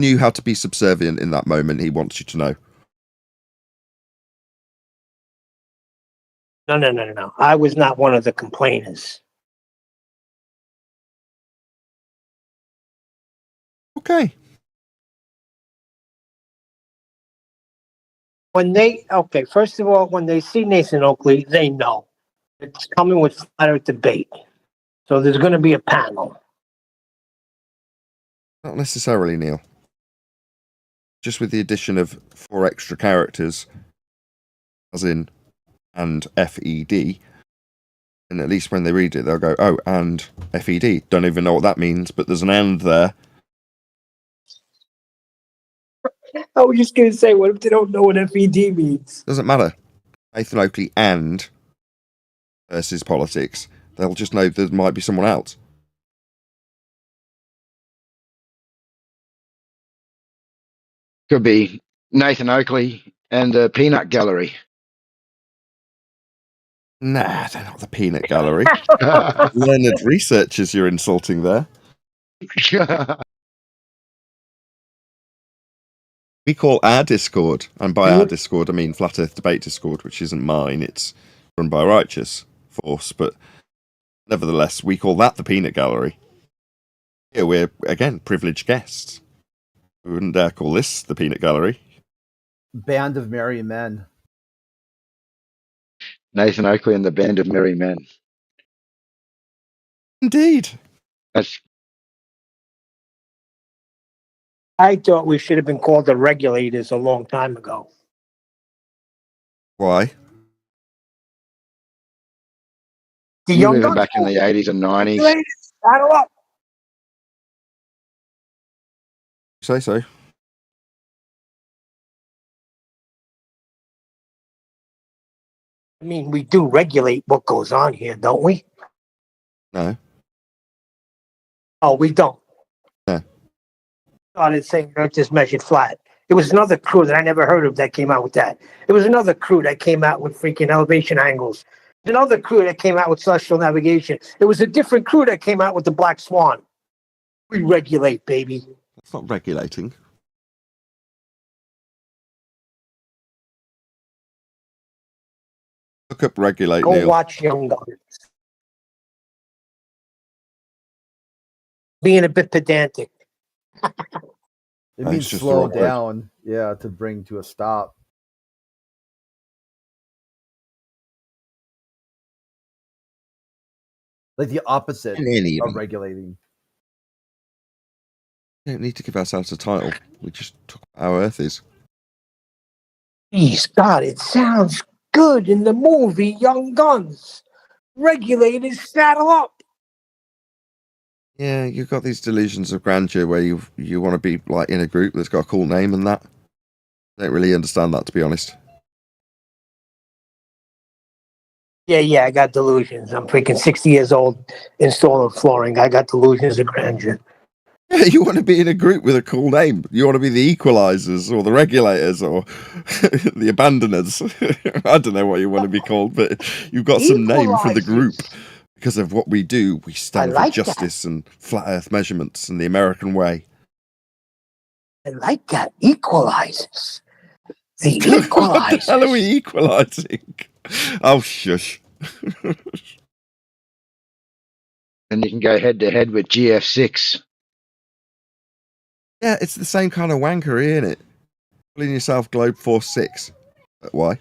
knew how to be subservient in that moment. He wants you to know. No. I was not one of the complainers. Okay. First of all, when they see Nathan Oakley, they know it's coming with flat earth debate. So there's going to be a panel. Not necessarily, Neil. Just with the addition of 4 extra characters, as in and FED, and at least when they read it, they'll go, oh, and FED. Don't even know what that means, but there's an and there. I was just going to say, what if they don't know what FED means? Doesn't matter. Nathan Oakley and versus politics. They'll just know there might be someone else. Could be Nathan Oakley and the Peanut Gallery. Nah, they're not the peanut gallery. Learned researchers you're insulting there. We call our Discord, and by our Discord I mean Flat Earth Debate Discord, which isn't mine, it's run by Righteous Force, but nevertheless, we call that the Peanut Gallery. Here we're, again, privileged guests. We wouldn't dare call this the Peanut Gallery. Band of Merry Men. Nathan Oakley and the Band of Merry Men. Indeed. I thought we should have been called the Regulators a long time ago. Why? The You Young living Guns back in the 80s and 90s. Regulators, saddle up. Say so. I mean, we do regulate what goes on here, don't we? No. Oh, we don't. No. Started saying Earth is measured flat. It was another crew that I never heard of that came out with that. It was another crew that came out with freaking elevation angles. Another crew that came out with celestial navigation. It was a different crew that came out with the Black Swan. We regulate, baby. That's not regulating. Look up regulate, Go Neil. watch Young Guns. Being a bit pedantic. It No, means it's just the slow wrong word. down. Yeah, to bring to a stop. Like the opposite of regulating. We don't need to give ourselves a title. We just talk about how Earth is. Geez, God, it sounds good in the movie Young Guns. Regulators, saddle up. Yeah, you've got these delusions of grandeur where you want to be like in a group that's got a cool name and that. I don't really understand that, to be honest. Yeah, I got delusions. I'm freaking 60 years old installing flooring. I got delusions of grandeur. Yeah, you want to be in a group with a cool name. You want to be the equalizers or the regulators or the abandoners. I don't know what you want to be called, but you've got some name for the group. Because of what we do, we stand for justice and flat earth measurements and the American way. I like that. Equalizers. The equalizers. What the hell are we equalizing? Oh, shush. And you can go head to head with GF6. Yeah, it's the same kind of wankery, isn't it? Calling yourself Globe Force 6. Why?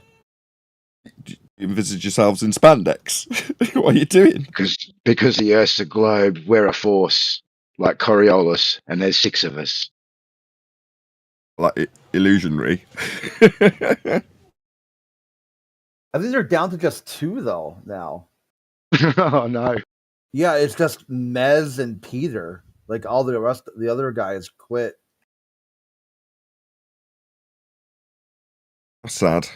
Do you envisage yourselves in spandex? What are you doing? Because the Earth's a globe, we're a force, like Coriolis, and there's 6 of us. Like illusionary. I think they're down to just 2 though now. Oh no. Yeah, it's just Mez and Peter. Like all the rest, the other guys quit. Sad.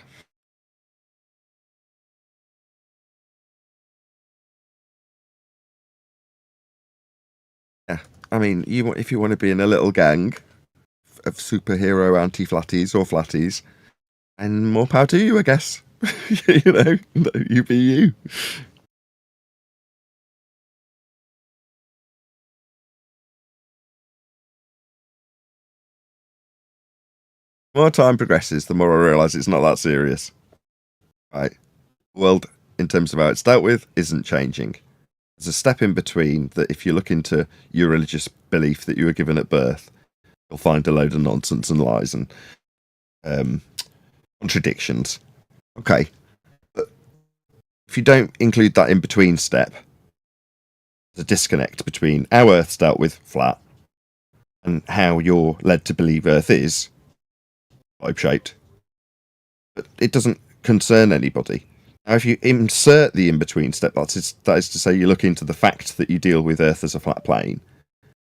Yeah, I mean, if you want to be in a little gang of superhero anti-flatties or flatties, and more power to you, I guess. You be you. The more time progresses, the more I realise it's not that serious. Right. The world, in terms of how it's dealt with, isn't changing. There's a step in between that if you look into your religious belief that you were given at birth, you'll find a load of nonsense and lies and contradictions. Okay. But if you don't include that in between step, there's a disconnect between how Earth's dealt with flat and how you're led to believe Earth is globe-shaped. But it doesn't concern anybody. Now, if you insert the in-between step, that is to say you look into the fact that you deal with Earth as a flat plane,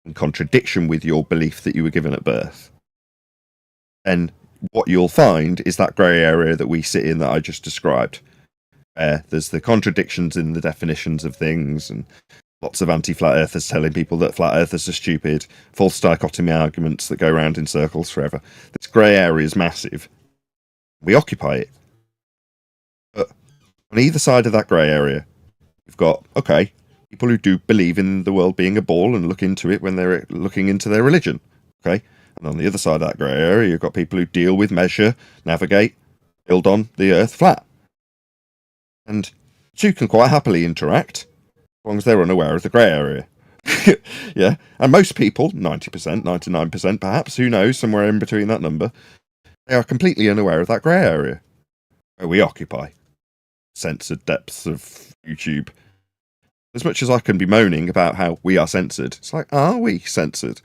in contradiction with your belief that you were given at birth, then what you'll find is that grey area that we sit in that I just described. There's the contradictions in the definitions of things, and lots of anti-flat earthers telling people that flat earthers are stupid, false dichotomy arguments that go round in circles forever. This grey area is massive. We occupy it. But on either side of that grey area, you've got, okay, people who do believe in the world being a ball and look into it when they're looking into their religion. Okay? And on the other side of that grey area, you've got people who deal with, measure, navigate, build on the Earth flat. And two can quite happily interact, as long as they're unaware of the grey area. Yeah? And most people, 90%, 99% perhaps, who knows, somewhere in between that number, they are completely unaware of that grey area where we occupy. Censored depths of YouTube. As much as I can be moaning about how we are censored, it's like, are we censored?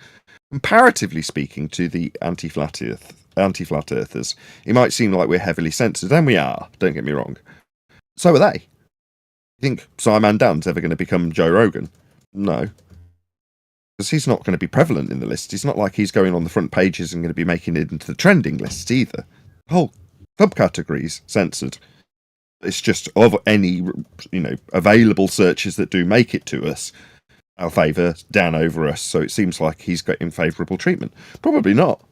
Comparatively speaking to the anti-flat earthers, it might seem like we're heavily censored, and we are, don't get me wrong. So are they. You think Simon Dan's ever going to become Joe Rogan? No. Because he's not going to be prevalent in the list. It's not like he's going on the front pages and going to be making it into the trending lists either. The whole subcategories censored. It's just of any, available searches that do make it to us, our favour Dan over us. So it seems like he's getting favourable treatment. Probably not.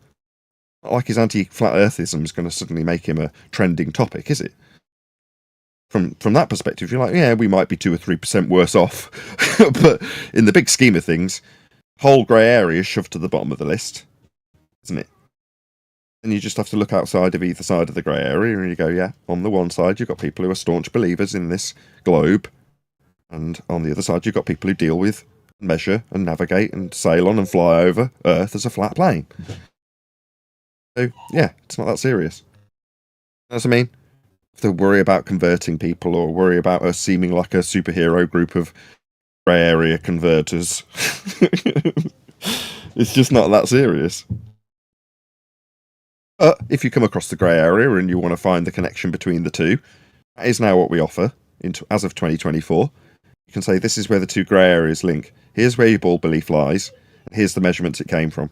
Not like his anti-flat earthism is going to suddenly make him a trending topic, is it? From that perspective, you're like, yeah, we might be 2 or 3% worse off. But in the big scheme of things, whole grey area is shoved to the bottom of the list, isn't it? And you just have to look outside of either side of the grey area and you go, yeah, on the one side you've got people who are staunch believers in this globe, and on the other side you've got people who deal with, measure and navigate and sail on and fly over Earth as a flat plane. So, yeah, it's not that serious. You know what I mean? Have to worry about converting people or worry about us seeming like a superhero group of grey area converters. It's just not that serious. If you come across the grey area and you want to find the connection between the two, that is now what we offer as of 2024. You can say this is where the two grey areas link. Here's where your ball belief lies, and here's the measurements it came from.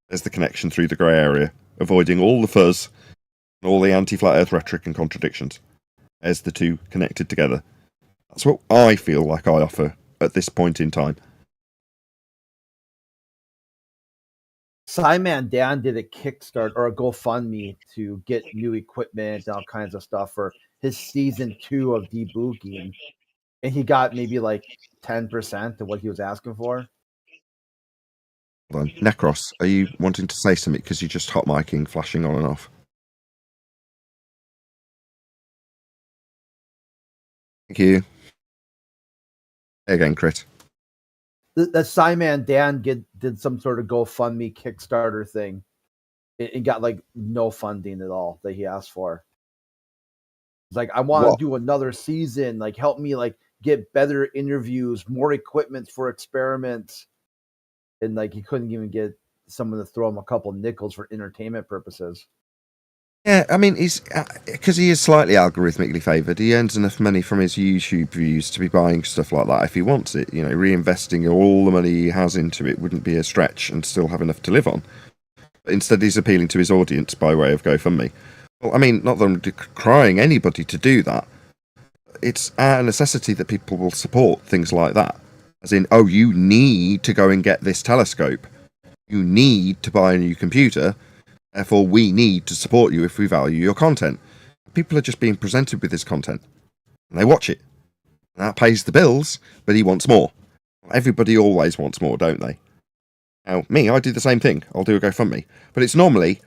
There's the connection through the grey area, avoiding all the fuzz and all the anti-flat earth rhetoric and contradictions. There's the two connected together. That's what I feel like I offer at this point in time. Simon Dan did a Kickstarter or a GoFundMe to get new equipment and all kinds of stuff for his season 2 of Debooking, and he got maybe like 10% of what he was asking for. Hold on. Necros, are you wanting to say something because you're just hot micing, flashing on and off? Thank you. Again, Crit. That Simon Dan did some sort of GoFundMe Kickstarter thing. It got like no funding at all that he asked for. It's like, I want to do another season. Like, help me like get better interviews, more equipment for experiments. And like he couldn't even get someone to throw him a couple nickels for entertainment purposes. Yeah, I mean, he's because he is slightly algorithmically favoured. He earns enough money from his YouTube views to be buying stuff like that if he wants it. You know, reinvesting all the money he has into it wouldn't be a stretch and still have enough to live on. But instead, he's appealing to his audience by way of GoFundMe. Well, I mean, not that I'm decrying anybody to do that. It's a necessity that people will support things like that. As in, oh, you need to go and get this telescope. You need to buy a new computer. Therefore, we need to support you if we value your content. People are just being presented with this content. And they watch it. And that pays the bills, but he wants more. Everybody always wants more, don't they? Now, me, I do the same thing. I'll do a GoFundMe. But it's normally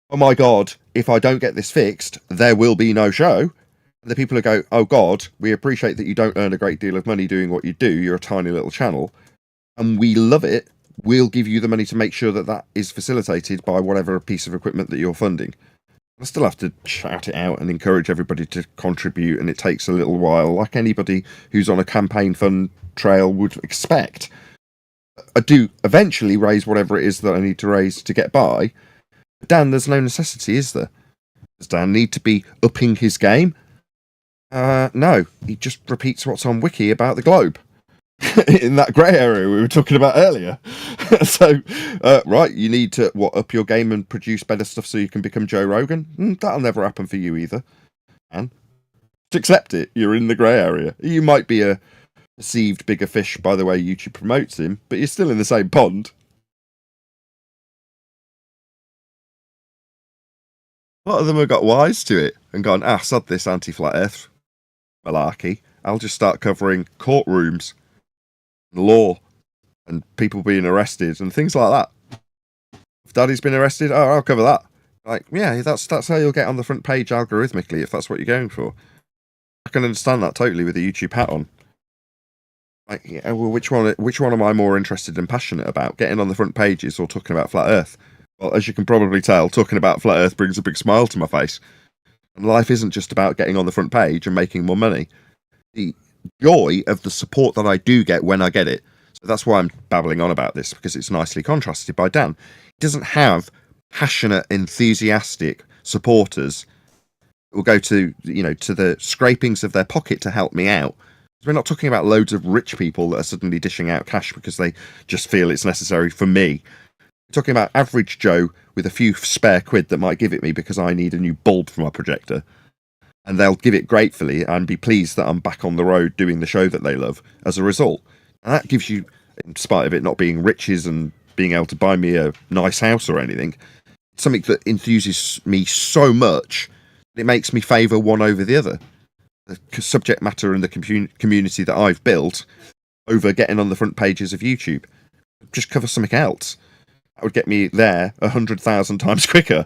oh my God, if I don't get this fixed, there will be no show. And the people who go, oh God, we appreciate that you don't earn a great deal of money doing what you do. You're a tiny little channel and we love it. We'll give you the money to make sure that that is facilitated by whatever piece of equipment that you're funding. I still have to shout it out and encourage everybody to contribute, and it takes a little while, like anybody who's on a campaign fund trail would expect. I do eventually raise whatever it is that I need to raise to get by. But Dan, there's no necessity, is there? Does Dan need to be upping his game? No, he just repeats what's on Wiki about the globe. In that grey area we were talking about earlier. So, right, you need to up your game and produce better stuff so you can become Joe Rogan? That'll never happen for you either. And just accept it. You're in the grey area. You might be a perceived bigger fish by the way YouTube promotes him, but you're still in the same pond. A lot of them have got wise to it and gone, sod this anti-flat earth malarkey. I'll just start covering courtrooms, law, and people being arrested and things like that. If Daddy's been arrested, I'll cover that. Like, yeah, that's how you'll get on the front page algorithmically if that's what you're going for. I can understand that totally with the YouTube hat on. Like, yeah, well, which one am I more interested and passionate about? Getting on the front pages or talking about flat Earth? Well, as you can probably tell, talking about flat Earth brings a big smile to my face. And life isn't just about getting on the front page and making more money. The joy of the support that I do get when I get it. So that's why I'm babbling on about this, because it's nicely contrasted by Dan. He doesn't have passionate, enthusiastic supporters who will go to the scrapings of their pocket to help me out. We're not talking about loads of rich people that are suddenly dishing out cash because they just feel it's necessary for me. We're talking about average Joe with a few spare quid that might give it me because I need a new bulb for my projector. And they'll give it gratefully and be pleased that I'm back on the road doing the show that they love as a result. And that gives you, in spite of it not being riches and being able to buy me a nice house or anything, something that enthuses me so much that it makes me favour one over the other. The subject matter and the community that I've built over getting on the front pages of YouTube. Just cover something else. That would get me there 100,000 times quicker.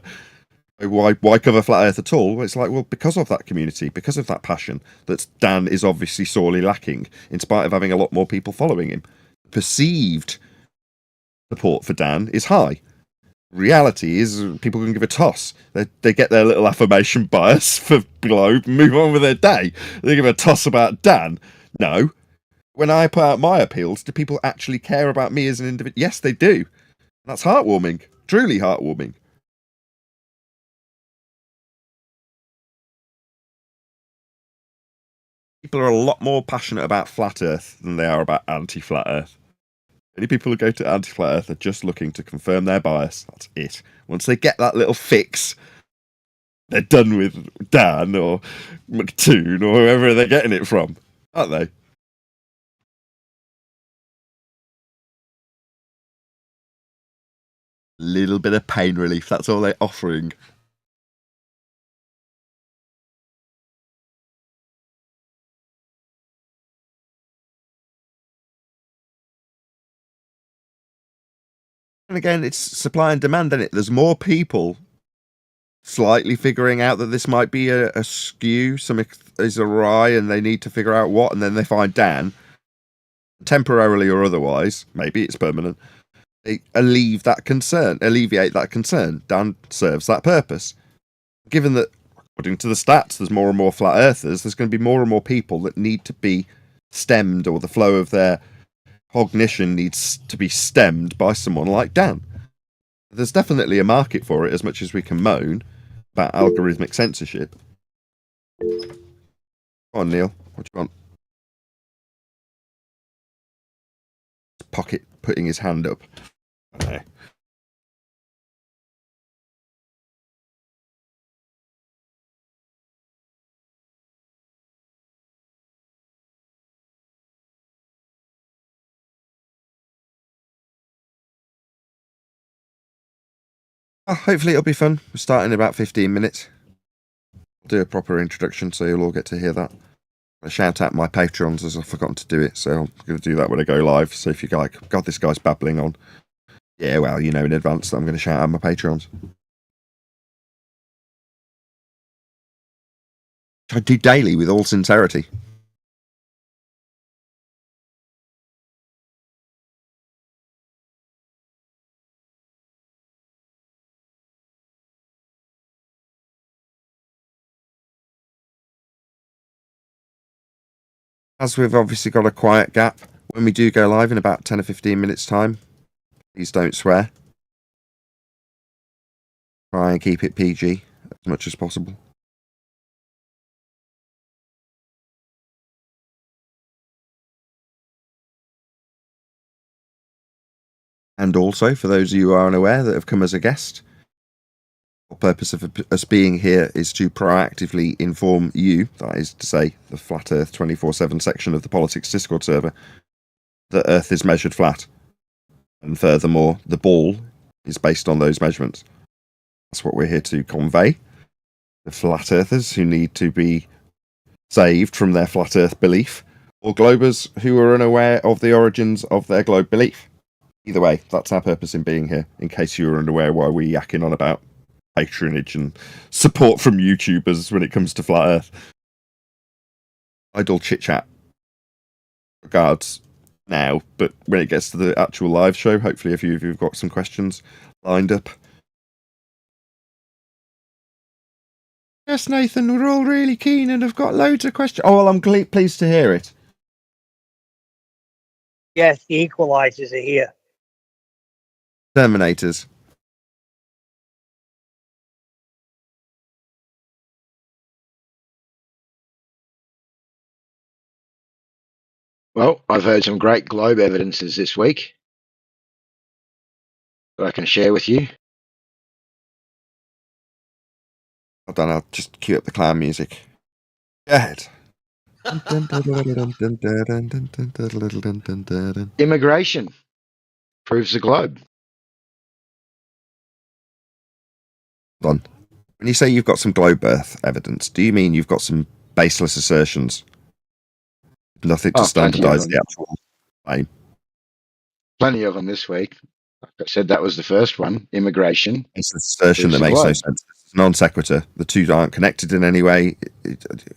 Why cover Flat Earth at all? It's like, well, because of that community, because of that passion that Dan is obviously sorely lacking, in spite of having a lot more people following him. Perceived support for Dan is high. Reality is people can give a toss. They get their little affirmation bias for Globe and move on with their day. They give a toss about Dan. No. When I put out my appeals, do people actually care about me as an individual? Yes, they do. That's heartwarming. Truly heartwarming. People are a lot more passionate about Flat Earth than they are about anti-Flat Earth. Many people who go to anti-Flat Earth are just looking to confirm their bias. That's it. Once they get that little fix, they're done with Dan or McToon or whoever they're getting it from, aren't they? Little bit of pain relief, that's all they're offering. And again, it's supply and demand, isn't it? There's more people slightly figuring out that this might be a skew, something is awry, and they need to figure out what, and then they find Dan, temporarily or otherwise, maybe it's permanent, they alleviate that concern. Dan serves that purpose. Given that, according to the stats, there's more and more flat earthers, there's going to be more and more people that need to be stemmed, or the flow of their cognition needs to be stemmed by someone like Dan. There's definitely a market for it, as much as we can moan about algorithmic censorship. Come on, Neil. What do you want? Pocket putting his hand up. Okay. Hopefully it'll be fun. We're starting in about 15 minutes. I'll do a proper introduction so you'll all get to hear that. I shout out my patrons as I've forgotten to do it, so I'm going to do that when I go live. So if you're like, God, this guy's babbling on. Yeah, well, you know in advance that I'm going to shout out my patrons. I do daily with all sincerity. As we've obviously got a quiet gap, when we do go live in about 10 or 15 minutes time, please don't swear. Try and keep it PG as much as possible. And also, for those of you who are unaware that have come as a guest, the purpose of us being here is to proactively inform you, that is to say, the Flat Earth 24/7 section of the Politics Discord server, that Earth is measured flat. And furthermore, the ball is based on those measurements. That's what we're here to convey. The Flat Earthers who need to be saved from their Flat Earth belief, or Globers who are unaware of the origins of their globe belief. Either way, that's our purpose in being here, in case you were unaware why we're yakking on about patronage and support from YouTubers when it comes to Flat Earth. Idle chit-chat. Regards now, but when it gets to the actual live show, hopefully a few of you have got some questions lined up. Yes, Nathan, we're all really keen and have got loads of questions. Oh, well, I'm pleased to hear it. Yes, the equalizers are here. Terminators. Well, I've heard some great globe evidences this week that I can share with you. Hold on, I'll just cue up the clown music. Go ahead. Immigration proves the globe. Hold on. When you say you've got some globe Earth evidence, do you mean you've got some baseless assertions? Nothing to standardise the actual claim. Plenty of them this week. Like I said, that was the first one. Immigration. Baseless assertion that makes no sense. It's non sequitur. The two aren't connected in any way.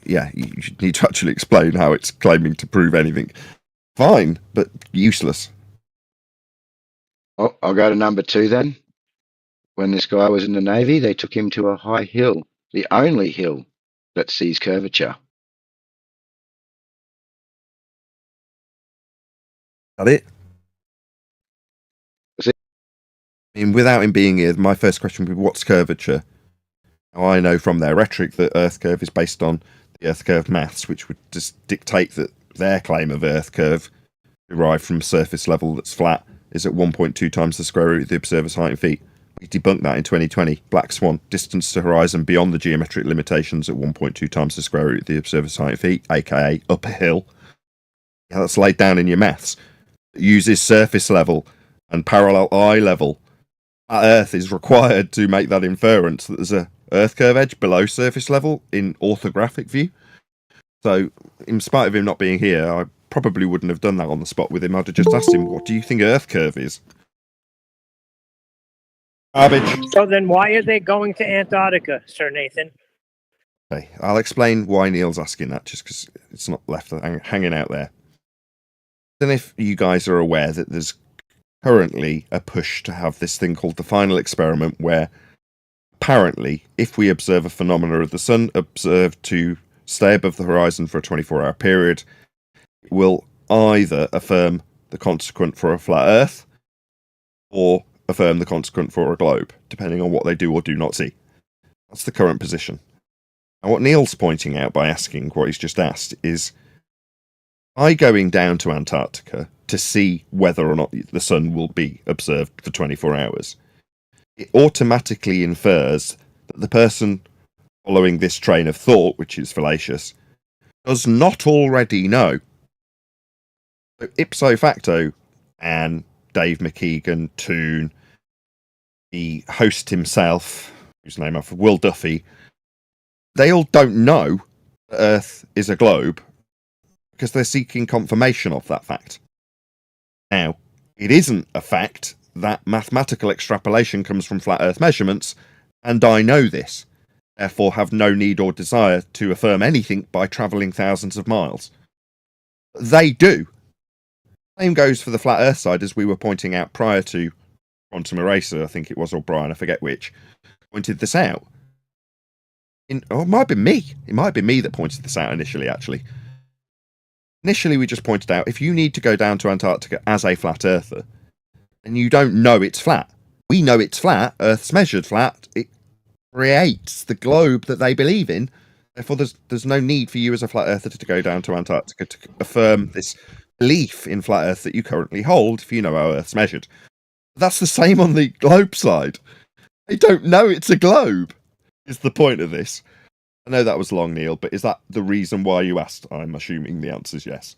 Yeah, you need to actually explain how it's claiming to prove anything. Fine, but useless. Oh, I'll go to number 2 then. When this guy was in the Navy, they took him to a high hill, the only hill that sees curvature. That it? That's it. I mean, without him being here, my first question would be, what's curvature? Now, I know from their rhetoric that Earth curve is based on the Earth curve maths, which would just dictate that their claim of Earth curve, derived from surface level that's flat, is at 1.2 times the square root of the observer's height in feet. We debunked that in 2020. Black Swan, distance to horizon beyond the geometric limitations at 1.2 times the square root of the observer's height in feet, aka up a hill. Yeah, that's laid down in your maths. It uses surface level and parallel eye level. Earth is required to make that inference that there's a Earth curve edge below surface level in orthographic view. So, in spite of him not being here, I probably wouldn't have done that on the spot with him. I'd have just asked him, what do you think Earth curve is? Garbage. So then why are they going to Antarctica, Sir Nathan? Okay, I'll explain why Neil's asking that, just because it's not left hanging out there. Then if you guys are aware that there's currently a push to have this thing called the final experiment, where apparently if we observe a phenomena of the sun observed to stay above the horizon for a 24-hour period, it will either affirm the consequent for a flat Earth or affirm the consequent for a globe, depending on what they do or do not see. That's the current position. And what Neil's pointing out by asking what he's just asked is, by going down to Antarctica to see whether or not the sun will be observed for 24 hours, it automatically infers that the person following this train of thought, which is fallacious, does not already know. So ipso facto, and Dave McKeegan, Toon, the host himself, whose name I've Will Duffy, they all don't know that Earth is a globe because they're seeking confirmation of that fact. Now, it isn't a fact that mathematical extrapolation comes from flat Earth measurements, and I know this. therefore have no need or desire to affirm anything by travelling thousands of miles. They do. Same goes for the flat Earth side, as we were pointing out prior to Quantum Eraser, I think it was, or Brian, I forget which, pointed this out. It might have been me. It might have been me that pointed this out initially, actually. Initially, we just pointed out, if you need to go down to Antarctica as a flat earther, and you don't know it's flat, we know it's flat, Earth's measured flat, it creates the globe that they believe in. Therefore, there's no need for you as a flat earther to go down to Antarctica to affirm this belief in flat Earth that you currently hold if you know how Earth's measured. That's the same on the globe side. They don't know it's a globe, is the point of this. I know that was long, Neil, but is that the reason why you asked? I'm assuming the answer is yes.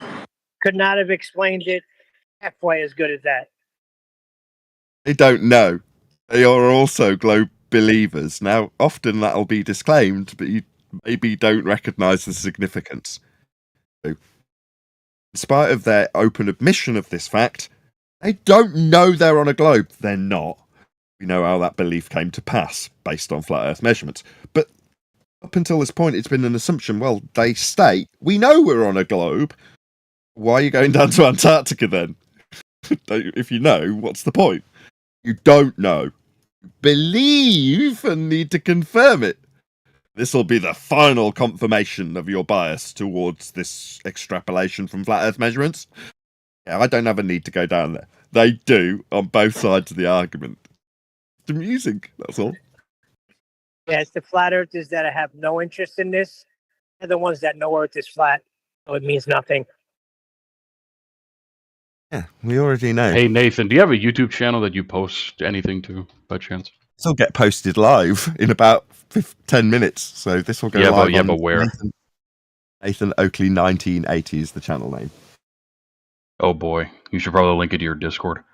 Could not have explained it halfway as good as that. They don't know. They are also globe believers. Now, often that'll be disclaimed, but you maybe don't recognise the significance. So, in spite of their open admission of this fact, they don't know they're on a globe. They're not. We know how that belief came to pass based on flat Earth measurements. But up until this point, it's been an assumption. Well, they state, we know we're on a globe. Why are you going down to Antarctica then? If you know, what's the point? You don't know. Believe and need to confirm it. This will be the final confirmation of your bias towards this extrapolation from flat Earth measurements. Yeah, I don't have a need to go down there. They do on both sides of the argument. It's amusing, that's all. Yeah, it's the flat earthers that have no interest in this, and the ones that know Earth is flat, so it means nothing. Yeah, we already know. Hey, Nathan, do you have a YouTube channel that you post anything to, by chance? This will get posted live in about 10 minutes, so this will go live. But where? Nathan Oakley 1980 is the channel name. Oh boy, you should probably link it to your Discord.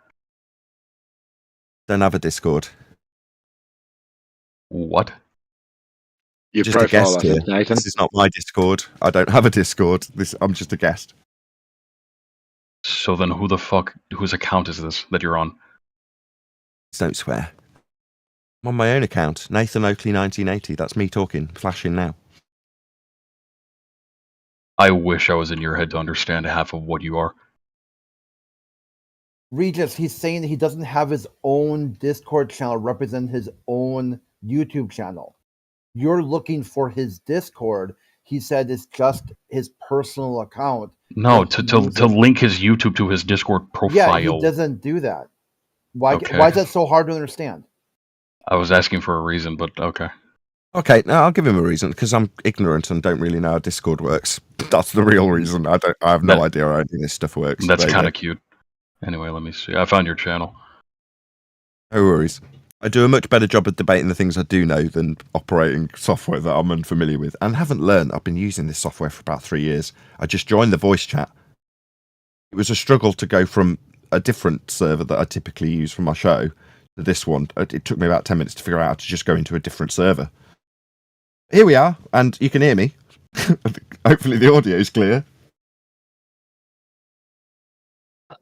Don't have a Discord. What? Your Just a profile, guest here. Nathan. This is not my Discord. I don't have a Discord. I'm just a guest. So then whose account is this that you're on? Just don't swear. I'm on my own account, Nathan Oakley 1980. That's me talking, flashing now. I wish I was in your head to understand half of what you are. Regis, he's saying that he doesn't have his own Discord channel represent his own YouTube channel. You're looking for his Discord. He said it's just his personal account. No, to link his YouTube to his Discord profile. Yeah, he doesn't do that. Why is that so hard to understand? I was asking for a reason, but okay. Okay, now I'll give him a reason, because I'm ignorant and don't really know how Discord works. That's the real reason. I have no idea how any of this stuff works. That's kind of cute. Anyway, let me see. I found your channel. No worries. I do a much better job of debating the things I do know than operating software that I'm unfamiliar with and haven't learned. I've been using this software for about 3 years. I just joined the voice chat. It was a struggle to go from a different server that I typically use for my show to this one. It took me about 10 minutes to figure out how to just go into a different server. Here we are, and you can hear me. Hopefully the audio is clear.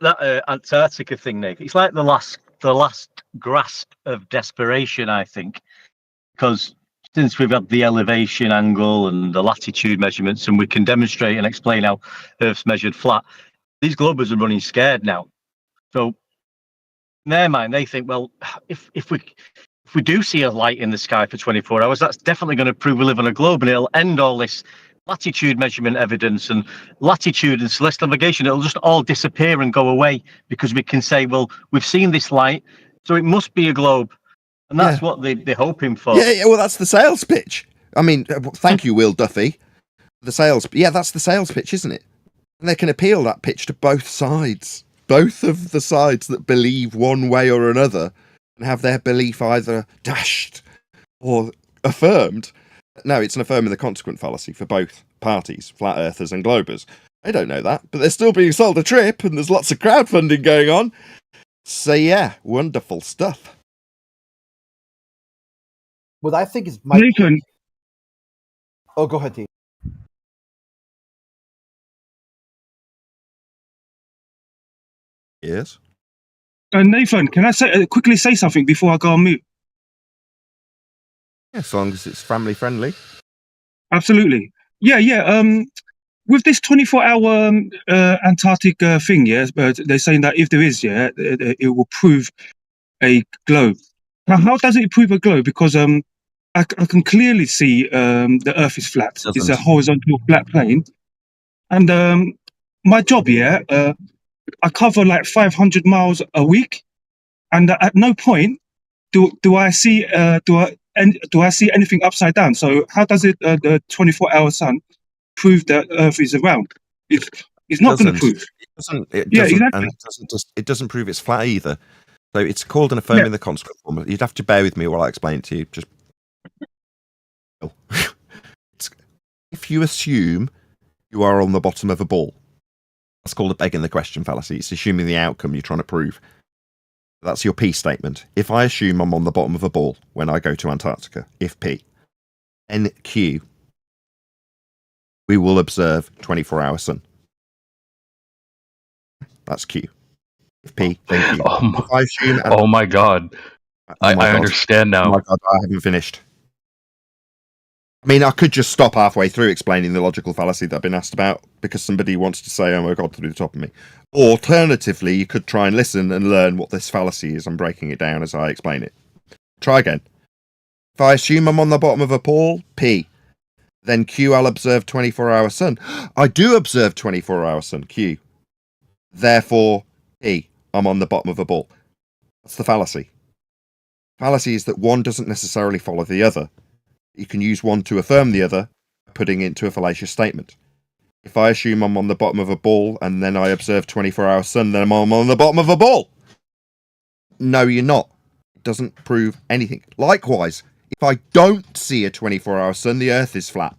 That Antarctica thing, Nick, it's like the last grasp of desperation, I think, because since we've had the elevation angle and the latitude measurements, and we can demonstrate and explain how Earth's measured flat, these globers are running scared now. So in their mind, they think, well, if we do see a light in the sky for 24 hours, that's definitely going to prove we live on a globe, and it'll end all this latitude measurement evidence and latitude and celestial navigation. It'll just all disappear and go away, because we can say, well, we've seen this light, so it must be a globe. And that's what they're hoping for. Yeah, well, that's the sales pitch. I mean, thank you, Will Duffy. That's the sales pitch, isn't it? And they can appeal that pitch to both sides. Both of the sides that believe one way or another and have their belief either dashed or affirmed. No, it's an affirming the consequent fallacy for both parties, flat earthers and globers. They don't know that, but they're still being sold a trip, and there's lots of crowdfunding going on. So yeah, wonderful stuff. What I think is Nathan. Oh, go ahead, T. Yes. Nathan, can I quickly say something before I go on mute? As long as it's family friendly. Absolutely. Yeah. With this 24-hour Antarctic thing, they're saying that if there is, it will prove a globe. Now, how does it prove a globe? Because I can clearly see the Earth is flat. It's a Doesn't. horizontal flat plane. And my job, I cover like 500 miles a week, and at no point do I see anything upside down. So how does it the 24-hour sun prove that Earth is around? It's not going to prove. It Yeah, doesn't, exactly. and it doesn't prove it's flat either. So it's called an affirming the consequent form. You'd have to bear with me while I explain it to you. Just if you assume you are on the bottom of a ball, that's called a begging the question fallacy. It's assuming the outcome you're trying to prove. That's your P statement. If I assume I'm on the bottom of a ball when I go to Antarctica, if P, then Q, we will observe 24-hour sun. That's Q. If P, then Q. If I assume Oh my god. I understand now. Oh my god, I haven't finished. I mean, I could just stop halfway through explaining the logical fallacy that I've been asked about because somebody wants to say, oh my god, through the top of me. Alternatively, you could try and listen and learn what this fallacy is. I'm breaking it down as I explain it. Try again. If I assume I'm on the bottom of a pool, P, then Q, I'll observe 24-hour sun. I do observe 24-hour sun, Q. Therefore, P, I'm on the bottom of a ball. That's the fallacy. Fallacy is that one doesn't necessarily follow the other. You can use one to affirm the other, putting it into a fallacious statement. If I assume I'm on the bottom of a ball and then I observe 24-hour sun, then I'm on the bottom of a ball. No, you're not. It doesn't prove anything. Likewise, if I don't see a 24-hour sun, the Earth is flat.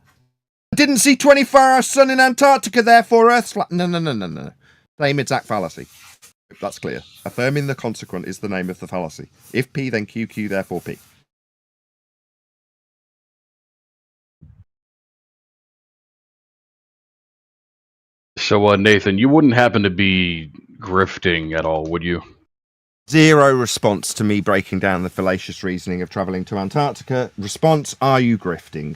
I didn't see 24-hour sun in Antarctica, therefore Earth's flat. No. Same exact fallacy. Hope that's clear. Affirming the consequent is the name of the fallacy. If P, then Q, Q, therefore P. So, Nathan, you wouldn't happen to be grifting at all, would you? Zero response to me breaking down the fallacious reasoning of travelling to Antarctica. Response, are you grifting?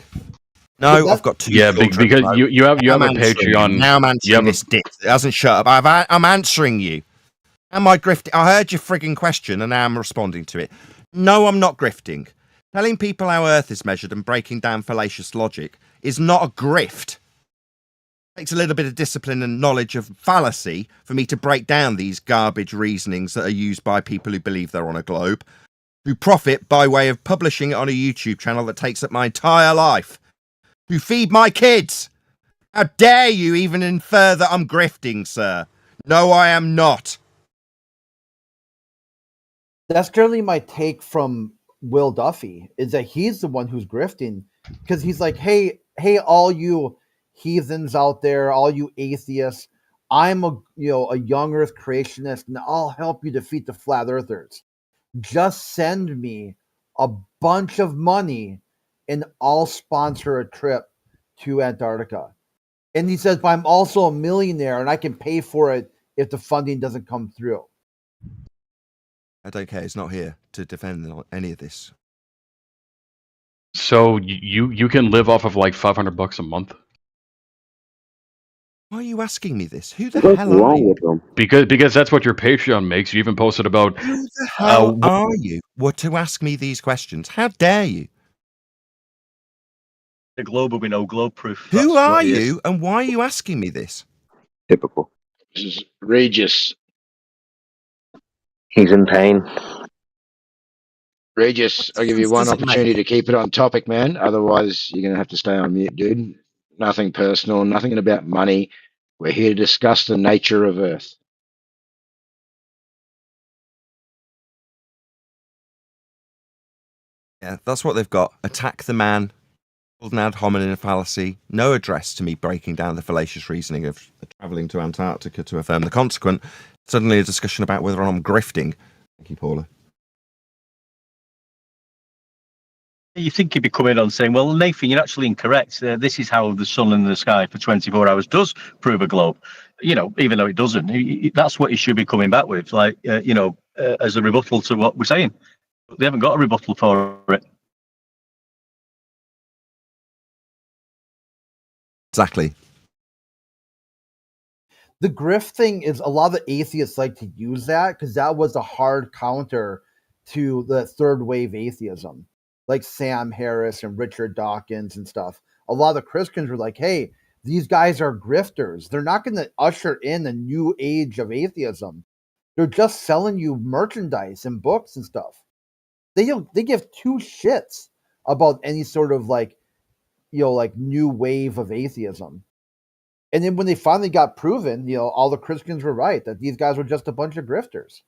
No, I've got two. Yeah, children, because no. you have a answering Patreon. you. Now I'm answering this dick. It hasn't shut up. I'm answering you. Am I grifting? I heard your frigging question and now I'm responding to it. No, I'm not grifting. Telling people how Earth is measured and breaking down fallacious logic is not a grift. It takes a little bit of discipline and knowledge of fallacy for me to break down these garbage reasonings that are used by people who believe they're on a globe, who profit by way of publishing it on a YouTube channel that takes up my entire life, who feed my kids. How dare you even infer that I'm grifting, sir? No, I am not. That's generally my take from Will Duffy, is that he's the one who's grifting, because he's like, hey, all you heathens out there, all you atheists, I'm a young Earth creationist, and I'll help you defeat the flat earthers. Just send me a bunch of money, and I'll sponsor a trip to Antarctica. And he says, but I'm also a millionaire, and I can pay for it if the funding doesn't come through. I don't care. He's not here to defend any of this. So you can live off of like $500 a month? Why are you asking me this? Who the hell are you? Because that's what your Patreon makes. You even posted about. Who the hell are you? What to ask me these questions? How dare you? The globe will be no globe proof. Who are you, and why are you asking me this? Typical. This is Regis. He's in pain. Regis, I'll give you one opportunity to keep it on topic, man. Otherwise, you're going to have to stay on mute, dude. Nothing personal, nothing about money. We're here to discuss the nature of Earth. Yeah, that's what they've got. Attack the man. Called an ad hominem fallacy. No address to me breaking down the fallacious reasoning of travelling to Antarctica to affirm the consequent. Suddenly a discussion about whether I'm grifting. Thank you, Paula. You think he'd be coming on saying, well, Nathan, you're actually incorrect. This is how the sun in the sky for 24 hours does prove a globe. Even though it doesn't. That's what he should be coming back with, as a rebuttal to what we're saying. They haven't got a rebuttal for it. Exactly. The grift thing is a lot of the atheists like to use that because that was a hard counter to the third wave atheism, like Sam Harris and Richard Dawkins and stuff. A lot of the Christians were like, hey, these guys are grifters. They're not going to usher in a new age of atheism. They're just selling you merchandise and books and stuff. They give two shits about any sort of like new wave of atheism. And then when they finally got proven, all the Christians were right that these guys were just a bunch of grifters.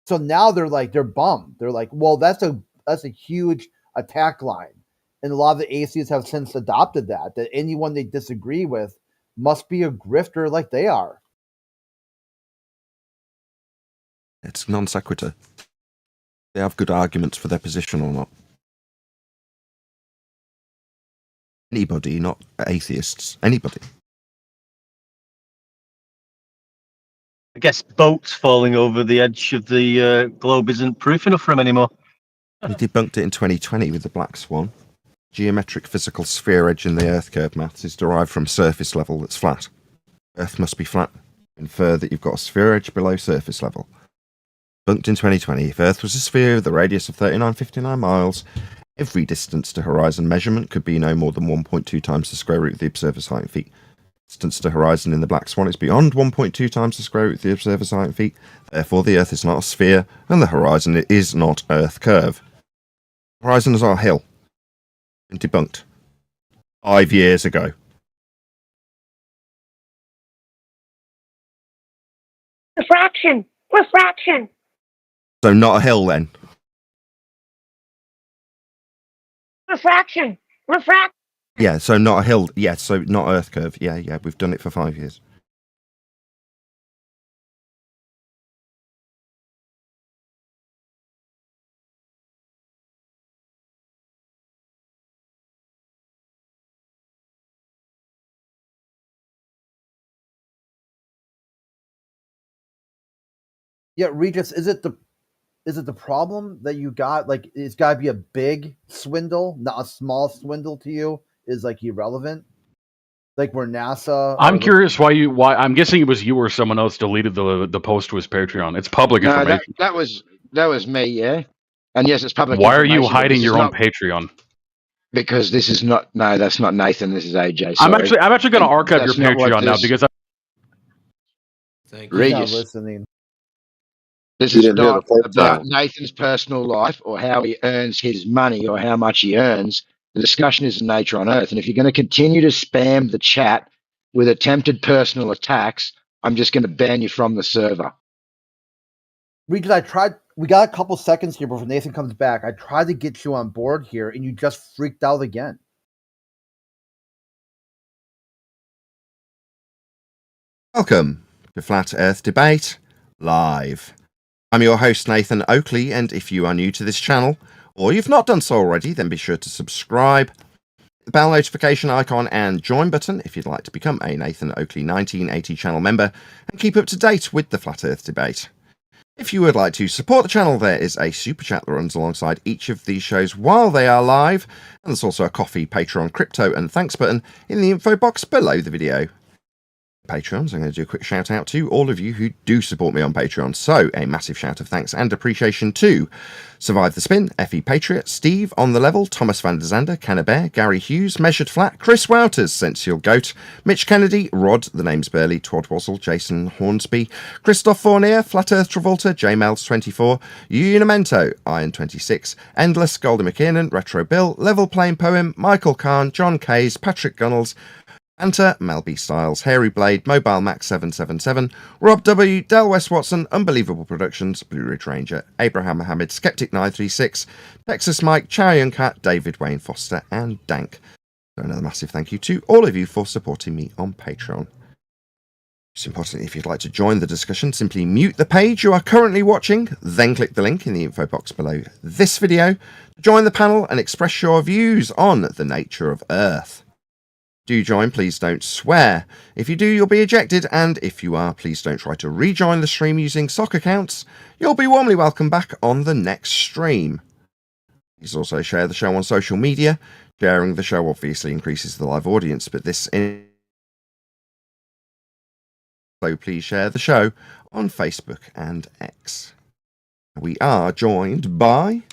So now they're bummed. They're like, well, that's a huge attack line. And a lot of the atheists have since adopted that anyone they disagree with must be a grifter like they are. It's non sequitur. They have good arguments for their position or not. Anybody, not atheists. Anybody. I guess boats falling over the edge of the globe isn't proof enough for him anymore. We debunked it in 2020 with the Black Swan. Geometric physical sphere edge in the Earth curve maths is derived from surface level that's flat. Earth must be flat. Infer that you've got a sphere edge below surface level. Debunked in 2020. If Earth was a sphere with a radius of 3959 miles, every distance to horizon measurement could be no more than 1.2 times the square root of the observer's height in feet. Distance to horizon in the Black Swan is beyond 1.2 times the square root of the observer's height in feet. Therefore, the Earth is not a sphere, and the horizon is not Earth curve. Horizon is our hill. Been debunked 5 years ago. Refraction. So not a hill then. Refraction. Yeah, so not a hill. Yeah, so not Earth curve. Yeah, we've done it for 5 years. Yeah, Regis, is it the problem that you got? Like, it's got to be a big swindle, not a small swindle to you, is like irrelevant? Like where NASA... I'm curious why I'm guessing it was you or someone else deleted the post to his Patreon. It's public information. That was me, yeah. And yes, it's public Why are you information, but hiding this your is own not- Patreon? Because this is not... No, that's not Nathan. This is AJ. I'm sorry. actually going to archive your That's not what Patreon now this- because He's not Regis, listening. this You is didn't hear not the first about time. Nathan's personal life or how he earns his money or how much he earns. The discussion is nature on Earth. And if you're going to continue to spam the chat with attempted personal attacks, I'm just going to ban you from the server. Regis, I tried... We got a couple seconds here before Nathan comes back. I tried to get you on board here, and you just freaked out again. Welcome to Flat Earth Debate Live. I'm your host, Nathan Oakley, and if you are new to this channel, or you've not done so already, then be sure to subscribe, hit the bell notification icon and join button if you'd like to become a Nathan Oakley 1980 channel member and keep up to date with the Flat Earth Debate. If you would like to support the channel, there is a super chat that runs alongside each of these shows while they are live, and there's also a coffee, Patreon, crypto and thanks button in the info box below the video. Patrons, I'm going to do a quick shout out to all of you who do support me on Patreon. So a massive shout of thanks and appreciation to Survive the Spin, Effie Patriot, Steve on the Level, Thomas van der Zander, Cannabear, Gary Hughes, Measured Flat, Chris Wouters, Sensual Goat, Mitch Kennedy, Rod, The Name's Burley, Twad Wazzle, Jason Hornsby, Christoph Fournier, Flat Earth Travolta, JMels24, Unimento, Iron26, Endless, Goldie McKiernan, Retro Bill, Level Plain Poem, Michael Kahn, John Kays, Patrick Gunnels, Anta, Mel B. Styles, Hairy Blade, Mobile Max 777, Rob W, Del West Watson, Unbelievable Productions, Blue Ridge Ranger, Abraham Mohammed, Skeptic 936, Texas Mike, Chow Young Cat, David Wayne Foster, and Dank. So another massive thank you to all of you for supporting me on Patreon. Most importantly, if you'd like to join the discussion, simply mute the page you are currently watching, then click the link in the info box below this video to join the panel and express your views on the nature of Earth. Do join, please don't swear. If you do, you'll be ejected, and if you are, please don't try to rejoin the stream using sock accounts. You'll be warmly welcome back on the next stream. Please also share the show on social media. Sharing the show obviously increases the live audience, but this in so please share the show on Facebook and X. We are joined by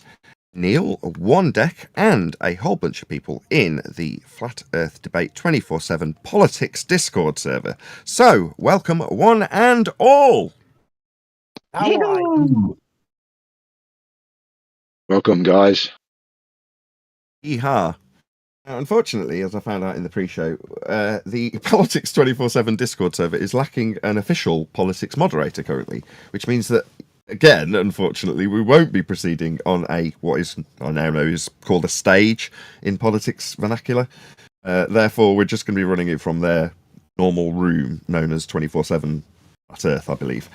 Neil, One Deck, and a whole bunch of people in the Flat Earth Debate 24/7 Politics Discord server. So, welcome one and all. How are you? Welcome, guys. Yeehaw. Now, unfortunately, as I found out in the pre-show, the Politics 24/7 Discord server is lacking an official politics moderator currently, which means that, again, unfortunately, we won't be proceeding on what is I now know is called a stage in politics vernacular. Therefore, we're just going to be running it from their normal room known as 24/7 Flat Earth, I believe.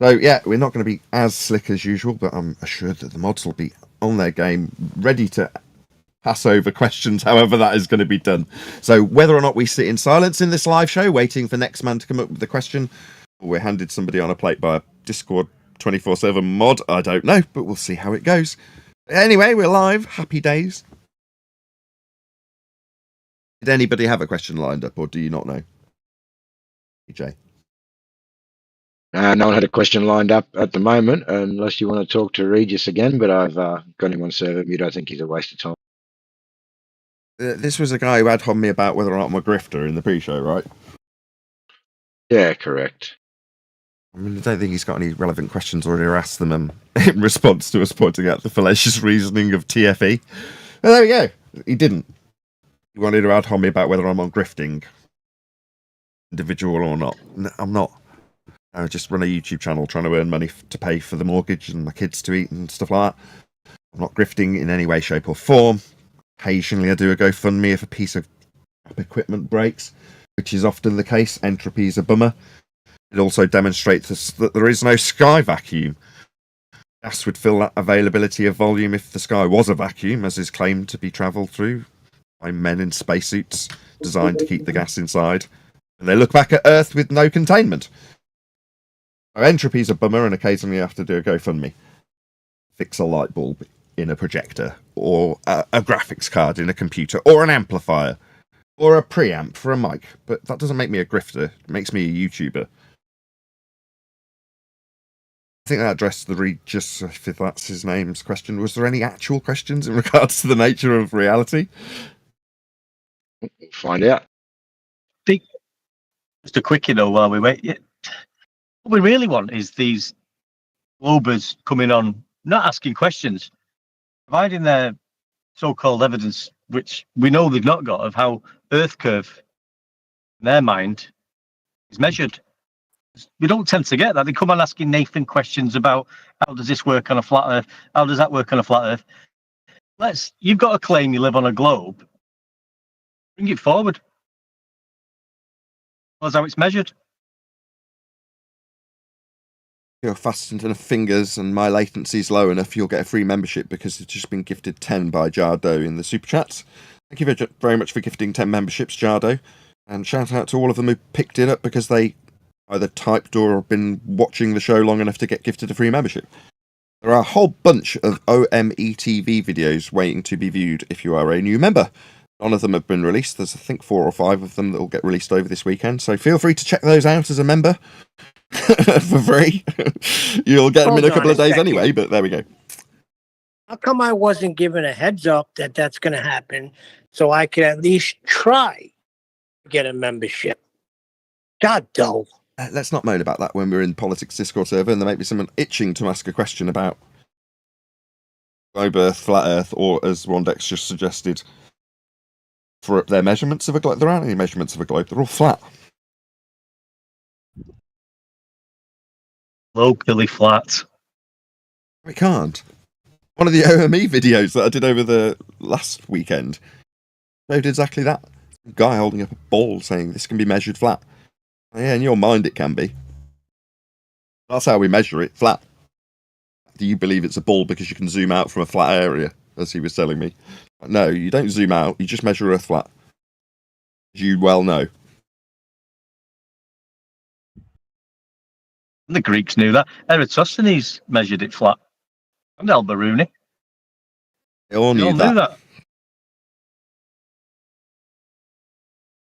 So, yeah, we're not going to be as slick as usual, but I'm assured that the mods will be on their game, ready to pass over questions, however that is going to be done. So whether or not we sit in silence in this live show, waiting for next man to come up with the question, or we're handed somebody on a plate by a Discord 24/7 mod, I don't know, but we'll see how it goes. Anyway, we're live. Happy days. Did anybody have a question lined up, or do you not know? EJ? No one had a question lined up at the moment, unless you want to talk to Regis again, but I've got him on server mute. I think he's a waste of time. This was a guy who had on me about whether or not I'm a grifter in the pre-show, right? Yeah, correct. I mean, I don't think he's got any relevant questions or asked them in response to us pointing out the fallacious reasoning of TFE. Well, there we go. He didn't. He wanted to add on me about whether I'm on grifting, individual or not. No, I'm not. I just run a YouTube channel trying to earn money to pay for the mortgage and my kids to eat and stuff like that. I'm not grifting in any way, shape or form. Occasionally I do a GoFundMe if a piece of equipment breaks, which is often the case. Entropy is a bummer. It also demonstrates that there is no sky vacuum. Gas would fill that availability of volume if the sky was a vacuum, as is claimed to be travelled through by men in spacesuits designed to keep the gas inside. And they look back at Earth with no containment. So entropy is a bummer, and occasionally you have to do a GoFundMe. Fix a light bulb in a projector, or a graphics card in a computer, or an amplifier, or a preamp for a mic. But that doesn't make me a grifter. It makes me a YouTuber. I think that addressed the Regis, if that's his name's question. Was there any actual questions in regards to the nature of reality? Find out. Just a quickie though, while we wait. Yeah. What we really want is these Globers coming on, not asking questions, providing their so-called evidence, which we know they've not got, of how Earth curve, in their mind, is measured. We don't tend to get that. They come on asking Nathan questions about how does this work on a flat Earth? How does that work on a flat Earth? You've got a claim you live on a globe. Bring it forward. That's how it's measured. You're fast enough fingers and my latency's low enough, you'll get a free membership because it's just been gifted 10 by Jardo in the super chats. Thank you very much for gifting 10 memberships, Jardo. And shout out to all of them who picked it up because they either typed or have been watching the show long enough to get gifted a free membership. There are a whole bunch of OMETV videos waiting to be viewed if you are a new member. None of them have been released. There's, I think, 4 or 5 of them that will get released over this weekend. So feel free to check those out as a member for free. You'll get them in a couple of days anyway, but there we go. How come I wasn't given a heads up that that's going to happen so I could at least try to get a membership? God, though. Let's not moan about that when we're in Politics Discord server and there might be someone itching to ask a question about globe Earth, flat Earth, or as Rondex just suggested, for their measurements of a globe. There aren't any measurements of a globe, they're all flat. Locally flat. We can't. One of the OME videos that I did over the last weekend showed exactly that. A guy holding up a ball saying this can be measured flat. Yeah, in your mind it can be. That's how we measure it, flat. Do you believe it's a ball because you can zoom out from a flat area, as he was telling me? No, you don't zoom out, you just measure Earth flat. As you well know. The Greeks knew that. Eratosthenes measured it flat. And Al-Biruni. They all knew Knew that.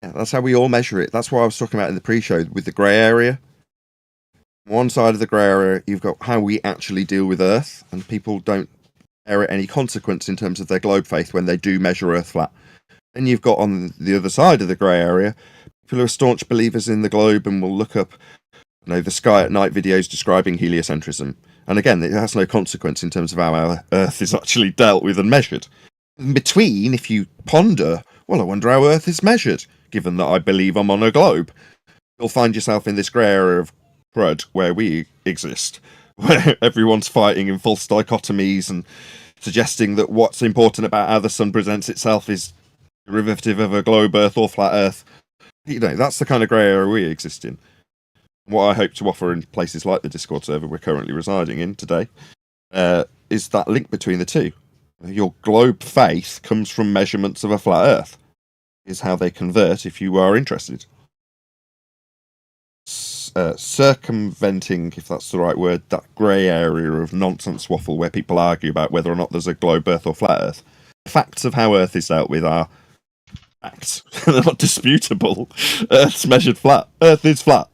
Yeah, that's how we all measure it. That's what I was talking about in the pre-show with the grey area. One side of the grey area, you've got how we actually deal with Earth, and people don't bear any consequence in terms of their globe faith when they do measure Earth flat. Then you've got on the other side of the grey area, people who are staunch believers in the globe and will look up, the sky at night videos describing heliocentrism. And again, it has no consequence in terms of how our Earth is actually dealt with and measured. In between, if you ponder, well, I wonder how Earth is measured, given that I believe I'm on a globe, you'll find yourself in this grey area of crud where we exist, where everyone's fighting in false dichotomies and suggesting that what's important about how the sun presents itself is derivative of a globe Earth or flat Earth. That's the kind of grey area we exist in. What I hope to offer in places like the Discord server we're currently residing in today is that link between the two. Your globe faith comes from measurements of a flat Earth, is how they convert if you are interested. Circumventing, if that's the right word, that grey area of nonsense waffle where people argue about whether or not there's a globe Earth or flat Earth. The facts of how Earth is dealt with are facts. They're not disputable. Earth's measured flat. Earth is flat.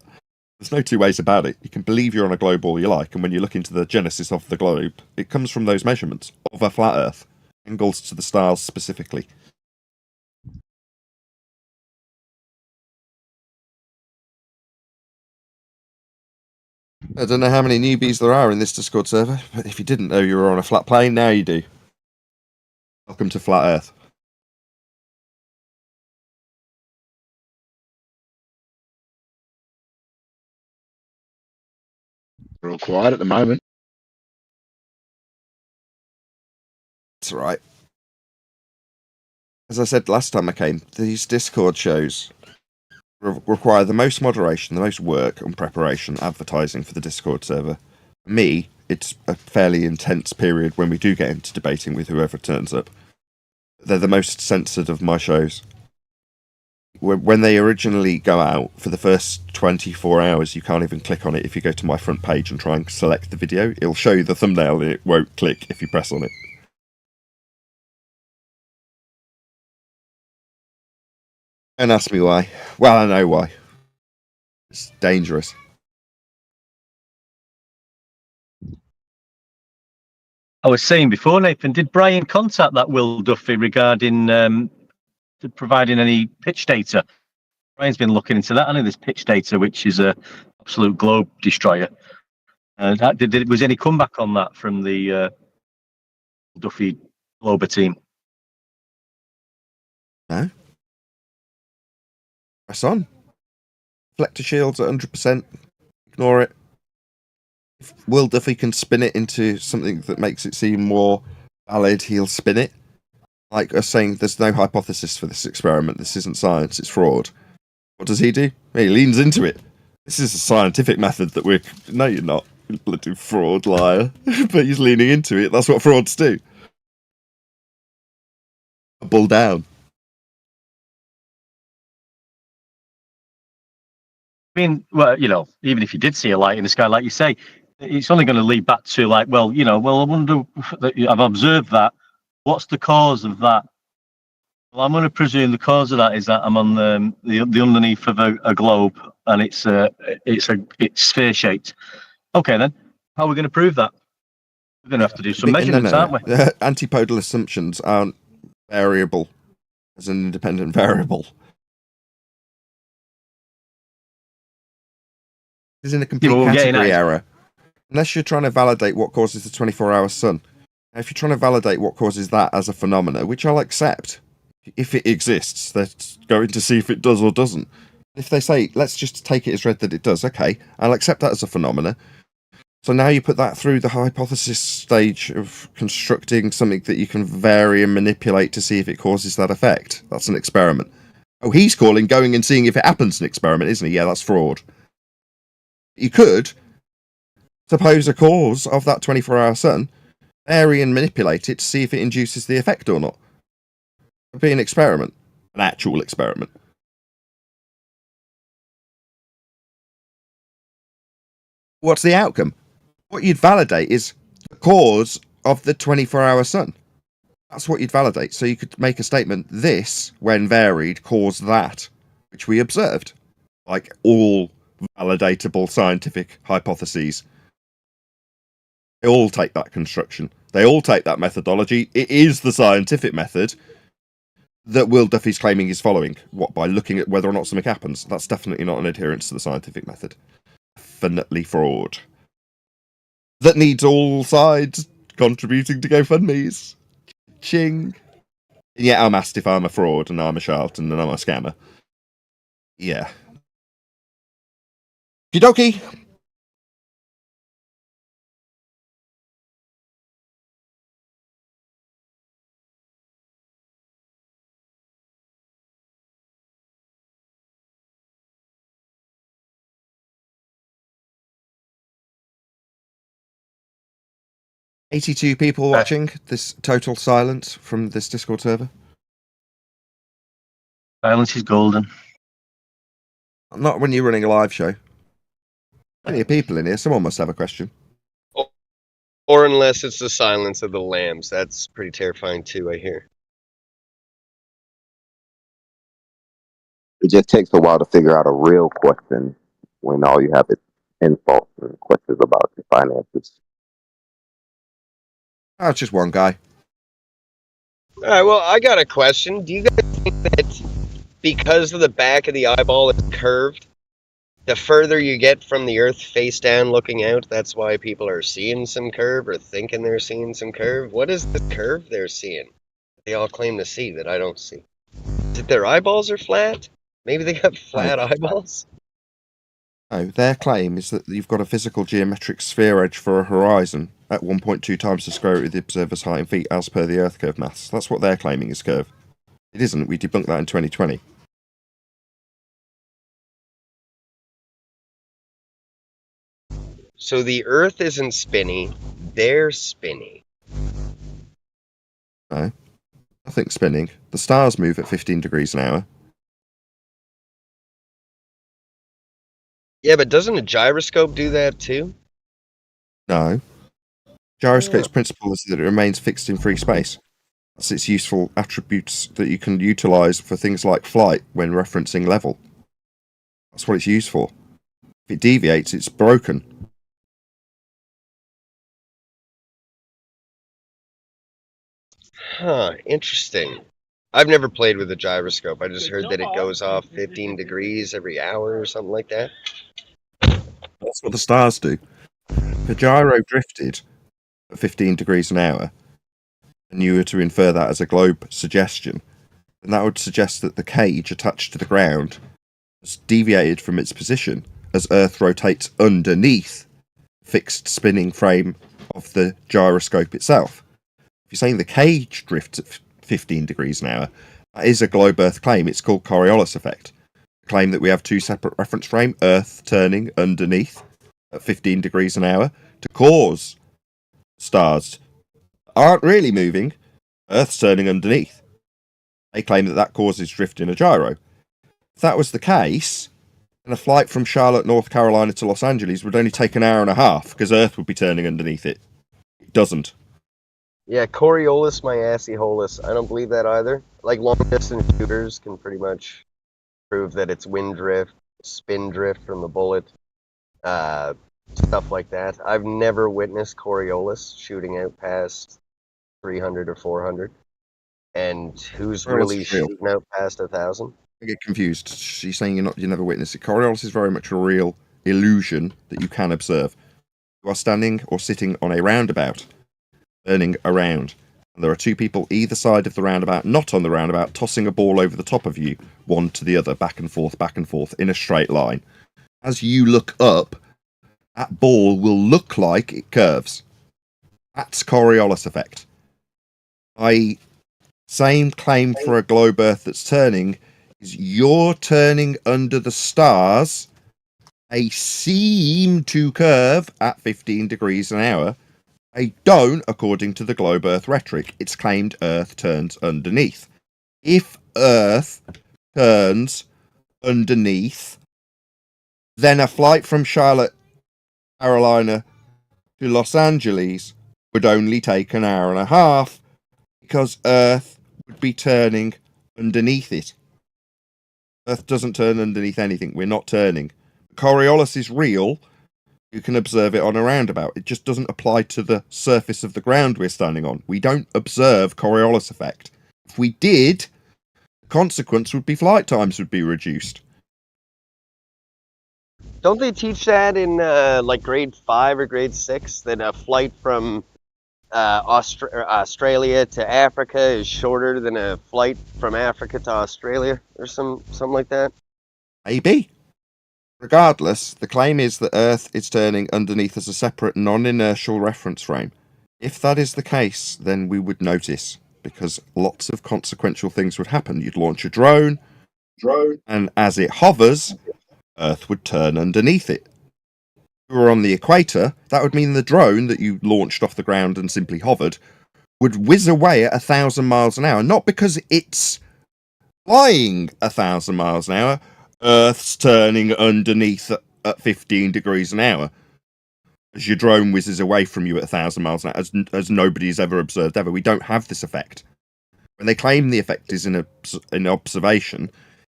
There's no two ways about it. You can believe you're on a globe all you like, and when you look into the genesis of the globe, it comes from those measurements of a flat Earth, angles to the stars specifically. I don't know how many newbies there are in this Discord server, but if you didn't know you were on a flat plane, now you do. Welcome to Flat Earth. We're all quiet at the moment. That's right. As I said last time I came, these Discord shows require the most moderation, the most work and preparation, advertising for the Discord server. For me, it's a fairly intense period when we do get into debating with whoever turns up. They're the most censored of my shows. When they originally go out, for the first 24 hours, you can't even click on it if you go to my front page and try and select the video. It'll show you the thumbnail and it won't click if you press on it. Don't ask me why. Well, I know why. It's dangerous. I was saying before, Nathan, did Brian contact that Will Duffy regarding providing any pitch data? Brian's been looking into that, this pitch data, which is a absolute globe destroyer. Was any comeback on that from the Duffy Glober team? No. Press on. Reflector shields at 100%. Ignore it. If Will Duffy can spin it into something that makes it seem more valid, he'll spin it. Like us saying there's no hypothesis for this experiment, this isn't science, it's fraud. What does he do? He leans into it. This is a scientific method that we're... No, you're not. You bloody fraud liar. But he's leaning into it. That's what frauds do. Double down. I mean, well, even if you did see a light in the sky, like you say, it's only going to lead back to I wonder, I've observed that. What's the cause of that? Well, I'm going to presume the cause of that is that I'm on the underneath of a globe and it's sphere shaped. Okay, then how are we going to prove that? We're going to have to do some measurements, aren't we? Antipodal assumptions aren't variable as an independent variable. It's in a complete category error. Unless you're trying to validate what causes the 24-hour sun. Now, if you're trying to validate what causes that as a phenomena, which I'll accept, if it exists, they're going to see if it does or doesn't. If they say, let's just take it as read that it does, okay, I'll accept that as a phenomena. So now you put that through the hypothesis stage of constructing something that you can vary and manipulate to see if it causes that effect. That's an experiment. Oh, he's calling going and seeing if it happens an experiment, isn't he? Yeah, that's fraud. You could suppose a cause of that 24-hour sun, vary and manipulate it to see if it induces the effect or not. It'd be an experiment, an actual experiment. What's the outcome? What you'd validate is the cause of the 24-hour sun. That's what you'd validate. So you could make a statement, this, when varied, caused that, which we observed. Like all validatable scientific hypotheses. They all take that construction. They all take that methodology. It is the scientific method that Will Duffy's claiming is following. What, by looking at whether or not something happens? That's definitely not an adherence to the scientific method. Definitely fraud. That needs all sides contributing to GoFundMe's. Ching. And yet I'm asked if I'm a fraud and I'm a charlatan and I'm a scammer. Yeah. Okie dokie. $82 people watching this total silence from this Discord server. Silence is golden. Not when you're running a live show. Plenty of people in here. Someone must have a question. Or unless it's the silence of the lambs. That's pretty terrifying too, I hear. It just takes a while to figure out a real question when all you have is insults and questions about your finances. Oh, it's just one guy. Alright, well, I got a question. Do you guys think that because of the back of the eyeball is curved, the further you get from the Earth face down looking out, that's why people are seeing some curve or thinking they're seeing some curve? What is the curve they're seeing? They all claim to see that I don't see. Is it their eyeballs are flat? Maybe they got flat eyeballs? No, their claim is that you've got a physical geometric sphere edge for a horizon at 1.2 times the square root of the observer's height in feet as per the Earth curve maths. That's what they're claiming is curve. It isn't. We debunked that in 2020. So the Earth isn't spinny, they're spinny. No, nothing spinning. The stars move at 15 degrees an hour. Yeah, but doesn't a gyroscope do that too? No. Gyroscope's principle is that it remains fixed in free space. That's its useful attributes that you can utilize for things like flight when referencing level. That's what it's used for. If it deviates, it's broken. Huh, interesting. I've never played with a gyroscope. I just heard that it goes off 15 degrees every hour or something like that. That's what the stars do. If a gyro drifted at 15 degrees an hour, and you were to infer that as a globe suggestion, then that would suggest that the cage attached to the ground has deviated from its position as Earth rotates underneath the fixed spinning frame of the gyroscope itself. If you're saying the cage drifts at 15 degrees an hour, that is a globe Earth claim. It's called Coriolis effect. The claim that we have two separate reference frame, Earth turning underneath at 15 degrees an hour to cause stars aren't really moving, Earth's turning underneath. They claim that that causes drift in a gyro. If that was the case, then a flight from Charlotte, North Carolina to Los Angeles would only take an hour and a half because Earth would be turning underneath it. It doesn't. Yeah, Coriolis my assy holus. I don't believe that either. Like long distance shooters can pretty much prove that it's wind drift, spin drift from the bullet, stuff like that. I've never witnessed Coriolis shooting out past 300 or 400. And who's really shooting out past 1,000? I get confused. She's saying you never witnessed it. Coriolis is very much a real illusion that you can observe. You are standing or sitting on a roundabout, turning around. And there are two people either side of the roundabout, not on the roundabout, tossing a ball over the top of you, one to the other, back and forth, in a straight line. As you look up, that ball will look like it curves. That's Coriolis effect. Same claim for a globe Earth that's turning is you're turning under the stars. They seem to curve at 15 degrees an hour. They don't, according to the globe Earth rhetoric. It's claimed Earth turns underneath. If Earth turns underneath, then a flight from Charlotte, Carolina to Los Angeles would only take an hour and a half because Earth would be turning underneath it. Earth doesn't turn underneath anything. We're not turning. Coriolis is real, you can observe it on a roundabout. It just doesn't apply to the surface of the ground we're standing on. We don't observe Coriolis effect. If we did, the consequence would be flight times would be reduced. Don't they teach that in like grade 5 or grade 6 that a flight from Australia to Africa is shorter than a flight from Africa to Australia or something like that? Maybe. Regardless, the claim is that Earth is turning underneath as a separate non-inertial reference frame. If that is the case, then we would notice, because lots of consequential things would happen. You'd launch a drone, and as it hovers, Earth would turn underneath it. If we were on the equator, that would mean the drone that you launched off the ground and simply hovered would whiz away at 1,000 miles an hour, not because it's flying 1,000 miles an hour, Earth's turning underneath at 15 degrees an hour. As your drone whizzes away from you at 1,000 miles an hour, as nobody's ever observed ever. We don't have this effect. When they claim the effect is in observation,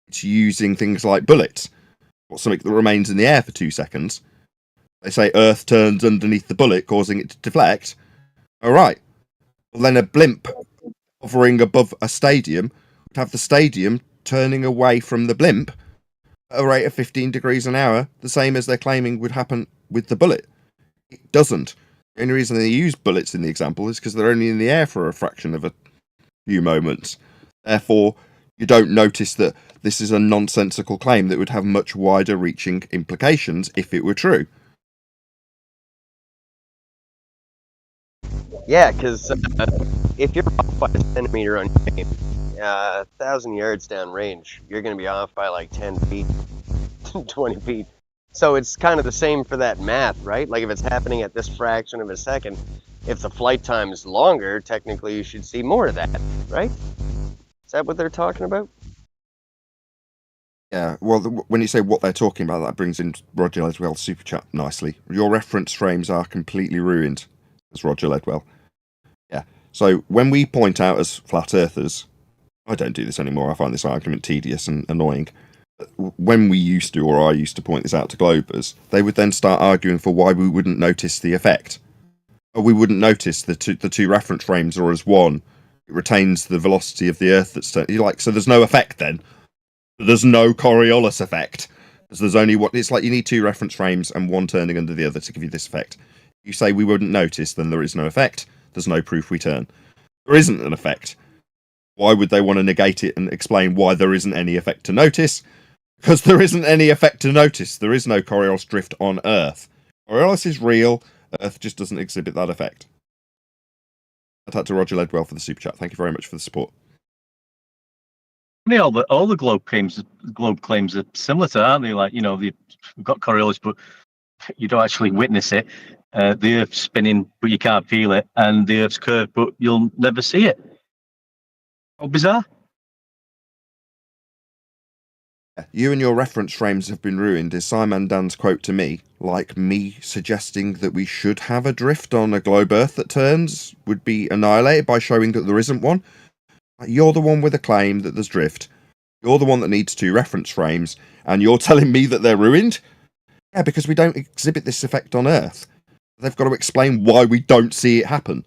it's using things like bullets, or something that remains in the air for 2 seconds. They say Earth turns underneath the bullet, causing it to deflect. All right. Well, then a blimp hovering above a stadium would have the stadium turning away from the blimp at a rate of 15 degrees an hour, the same as they're claiming would happen with the bullet. It doesn't. The only reason they use bullets in the example is because they're only in the air for a fraction of a few moments. Therefore, you don't notice that this is a nonsensical claim that would have much wider reaching implications if it were true. Yeah, because if you're off by a centimeter on your aim, 1,000 yards down range, you're going to be off by like 10 feet, 20 feet. So it's kind of the same for that math, right? Like if it's happening at this fraction of a second, if the flight time is longer, technically you should see more of that, right? Is that what they're talking about? Yeah, well, when you say what they're talking about, that brings in Roger Ledwell's super chat nicely. Your reference frames are completely ruined, as Roger Ledwell. Yeah, so when we point out as flat earthers, I don't do this anymore, I find this argument tedious and annoying. When we used to, or I used to point this out to Globers, they would then start arguing for why we wouldn't notice the effect. Or we wouldn't notice the two reference frames are as one. It retains the velocity of the Earth that's you're like, so there's no effect then. There's no Coriolis effect. Because there's only what it's like you need 2 reference frames and one turning under the other to give you this effect. You say we wouldn't notice, then there is no effect. There's no proof we turn. There isn't an effect. Why would they want to negate it and explain why there isn't any effect to notice? Because there isn't any effect to notice. There is no Coriolis drift on Earth. Coriolis is real. Earth just doesn't exhibit that effect. I'd like to Roger Ledwell for the super chat. Thank you very much for the support. Yeah, all the globe claims are similar to, aren't they? Like, you know, we've got Coriolis, but you don't actually witness it. The Earth's spinning, but you can't feel it, and the Earth's curved, but you'll never see it. How bizarre! You and your reference frames have been ruined is Simon Dan's quote to me, like me suggesting that we should have a drift on a globe Earth that turns would be annihilated by showing that there isn't one. You're the one with a claim that there's drift. You're the one that needs 2 reference frames, and you're telling me that they're ruined? Yeah, because we don't exhibit this effect on Earth. They've got to explain why we don't see it happen.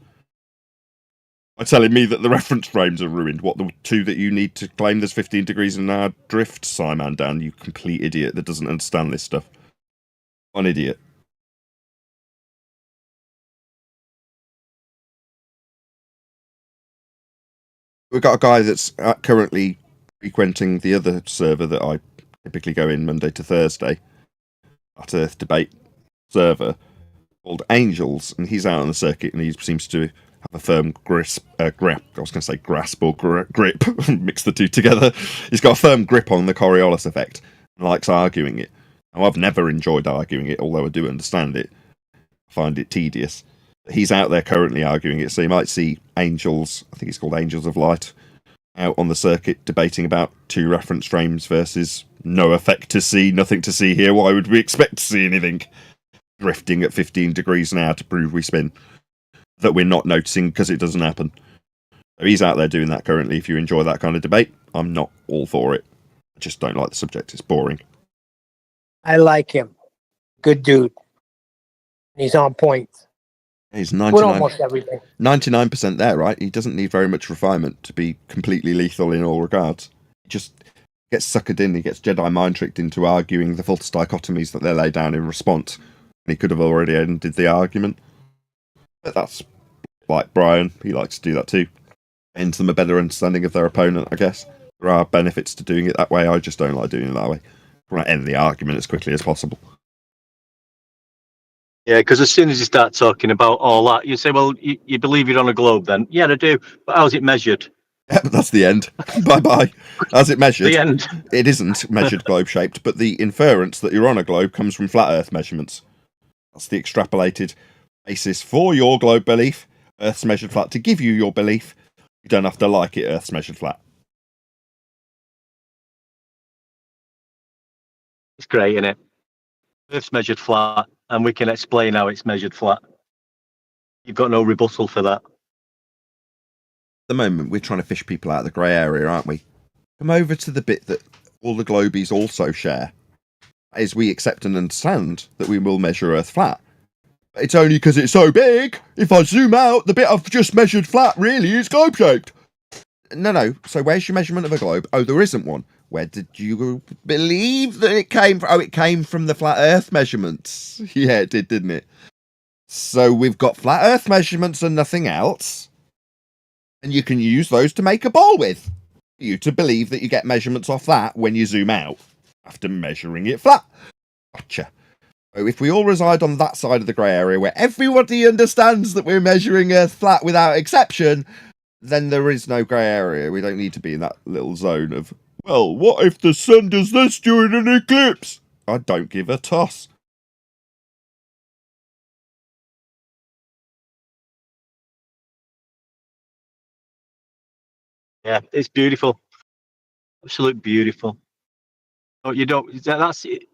By telling me that the reference frames are ruined. What, the 2 that you need to claim there's 15 degrees an hour drift, Simon Dan, you complete idiot that doesn't understand this stuff. An idiot. We've got a guy that's currently frequenting the other server that I typically go in Monday to Thursday, Flat Earth Debate server, called Angels, and he's out on the circuit and he seems to have a firm grip. I was going to say grasp or grip, mix the two together. He's got a firm grip on the Coriolis effect and likes arguing it. Now, I've never enjoyed arguing it, although I do understand it. I find it tedious. He's out there currently arguing it, so you might see Angels, I think it's called Angels of Light, out on the circuit debating about 2 reference frames versus no effect to see, nothing to see here. Why would we expect to see anything? Drifting at 15 degrees an hour to prove we spin. That we're not noticing because it doesn't happen. So he's out there doing that currently. If you enjoy that kind of debate, I'm not all for it. I just don't like the subject. It's boring. I like him. Good dude. He's on point He's with 99, almost everything. 99% there, right? He doesn't need very much refinement to be completely lethal in all regards. He just gets suckered in. He gets Jedi mind tricked into arguing the false dichotomies that they lay down in response. And he could have already ended the argument. But that's like Brian. He likes to do that too. Ends them a better understanding of their opponent, I guess. There are benefits to doing it that way. I just don't like doing it that way. I want to end the argument as quickly as possible. Yeah, because as soon as you start talking about all that, you say, well, you believe you're on a globe then? Yeah, I do. But how's it measured? Yeah, but that's the end. Bye-bye. As it measured, The end. it isn't measured globe-shaped, but the inference that you're on a globe comes from flat Earth measurements. That's the extrapolated basis for your globe belief. Earth's measured flat. To give you your belief, you don't have to like it, Earth's measured flat. It's great, isn't it? Earth's measured flat, and we can explain how it's measured flat. You've got no rebuttal for that. At the moment, we're trying to fish people out of the grey area, aren't we? Come over to the bit that all the globies also share. Is we accept and understand that we will measure Earth flat. It's only because it's so big. If I zoom out, the bit I've just measured flat really is globe-shaped. No. So where's your measurement of a globe? Oh, there isn't one. Where did you believe that it came from? Oh, it came from the flat Earth measurements. Yeah, it did, didn't it? So we've got flat Earth measurements and nothing else. And you can use those to make a ball with. You to believe that you get measurements off that when you zoom out after measuring it flat. Gotcha. So if we all reside on that side of the grey area where everybody understands that we're measuring Earth flat without exception, then there is no grey area. We don't need to be in that little zone of, well, what if the sun does this during an eclipse? I don't give a toss. Yeah, it's beautiful. Absolute beautiful. Oh, you don't. That's it.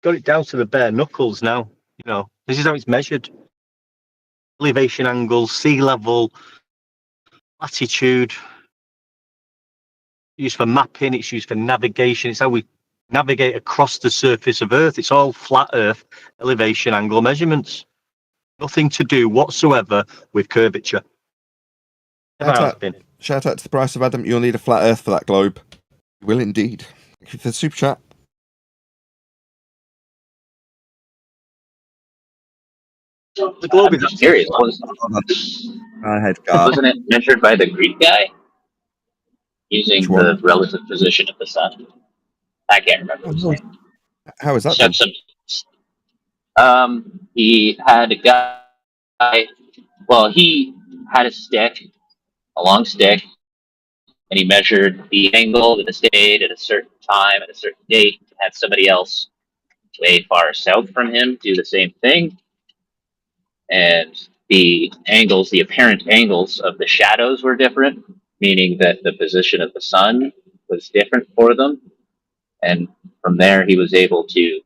Got it down to the bare knuckles now. You know, this is how it's measured. Elevation angles, sea level, latitude. Used for mapping. It's used for navigation. It's how we navigate across the surface of Earth. It's all flat Earth elevation angle measurements. Nothing to do whatsoever with curvature. Never has been. Shout out to the price of Adam. You'll need a flat Earth for that globe. You will indeed. Thank you for the super chat. The globe I'm just curious. Go ahead, God. Wasn't it measured by the Greek guy using Which one? the relative position of the sun? I can't remember his name. How is that He had done? he had a guy. Well, he had a stick, a long stick, and he measured the angle that it stayed at a certain time at a certain date. Had somebody else way far south from him do the same thing, and the angles, the apparent angles of the shadows were different, meaning that the position of the sun was different for them. And from there, he was able to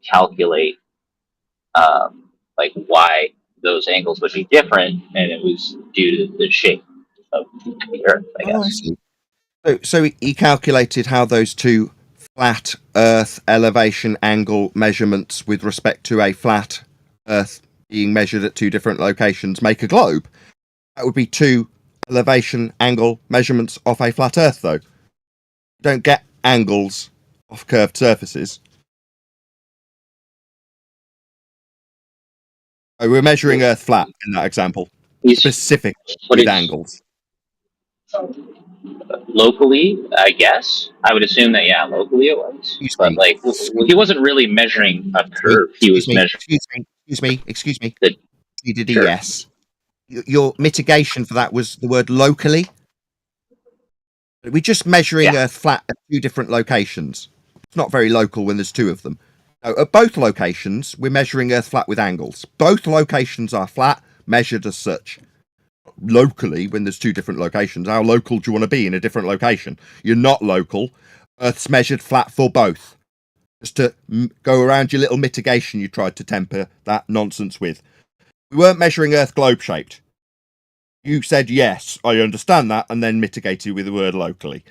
calculate why those angles would be different, and it was due to the shape of the Earth, I guess. Oh, I see. So he calculated how those two flat Earth elevation angle measurements with respect to a flat Earth being measured at two different locations make a globe. That would be two elevation angle measurements off a flat Earth, though. You don't get angles off curved surfaces. Oh, we're measuring Earth flat in that example. Specific with angles. Locally, I guess. I would assume that, yeah, locally it was. But, he wasn't really measuring a curve. He was measuring... Excuse me. You did a yes. Your mitigation for that was the word locally. We're just measuring Earth flat at two different locations. It's not very local when there's two of them. No, at both locations, we're measuring Earth flat with angles. Both locations are flat, measured as such. Locally, when there's two different locations, how local do you want to be in a different location? You're not local. Earth's measured flat for both. Just to go around your little mitigation you tried to temper that nonsense with. We weren't measuring Earth globe-shaped. You said, yes, I understand that, and then mitigated with the word locally.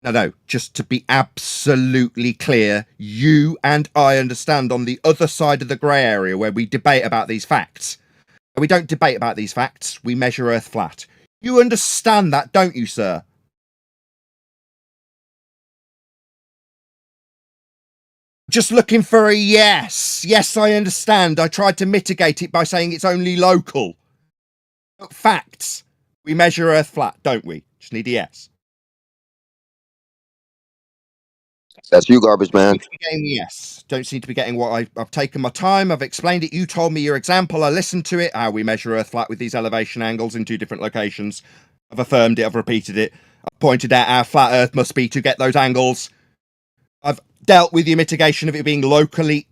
No, just to be absolutely clear, you and I understand on the other side of the grey area where we debate about these facts. We don't debate about these facts, we measure Earth flat. You understand that, don't you, sir? Just looking for a yes. Yes, I understand. I tried to mitigate it by saying it's only local. But facts. We measure Earth flat, don't we? Just need a yes. That's you, garbage man. Getting yes. Don't seem to be getting what I've taken my time. I've explained it. You told me your example. I listened to it. How we measure Earth flat with these elevation angles in 2 different locations. I've affirmed it. I've repeated it. I've pointed out how flat Earth must be to get those angles. I've dealt with your mitigation of it being locally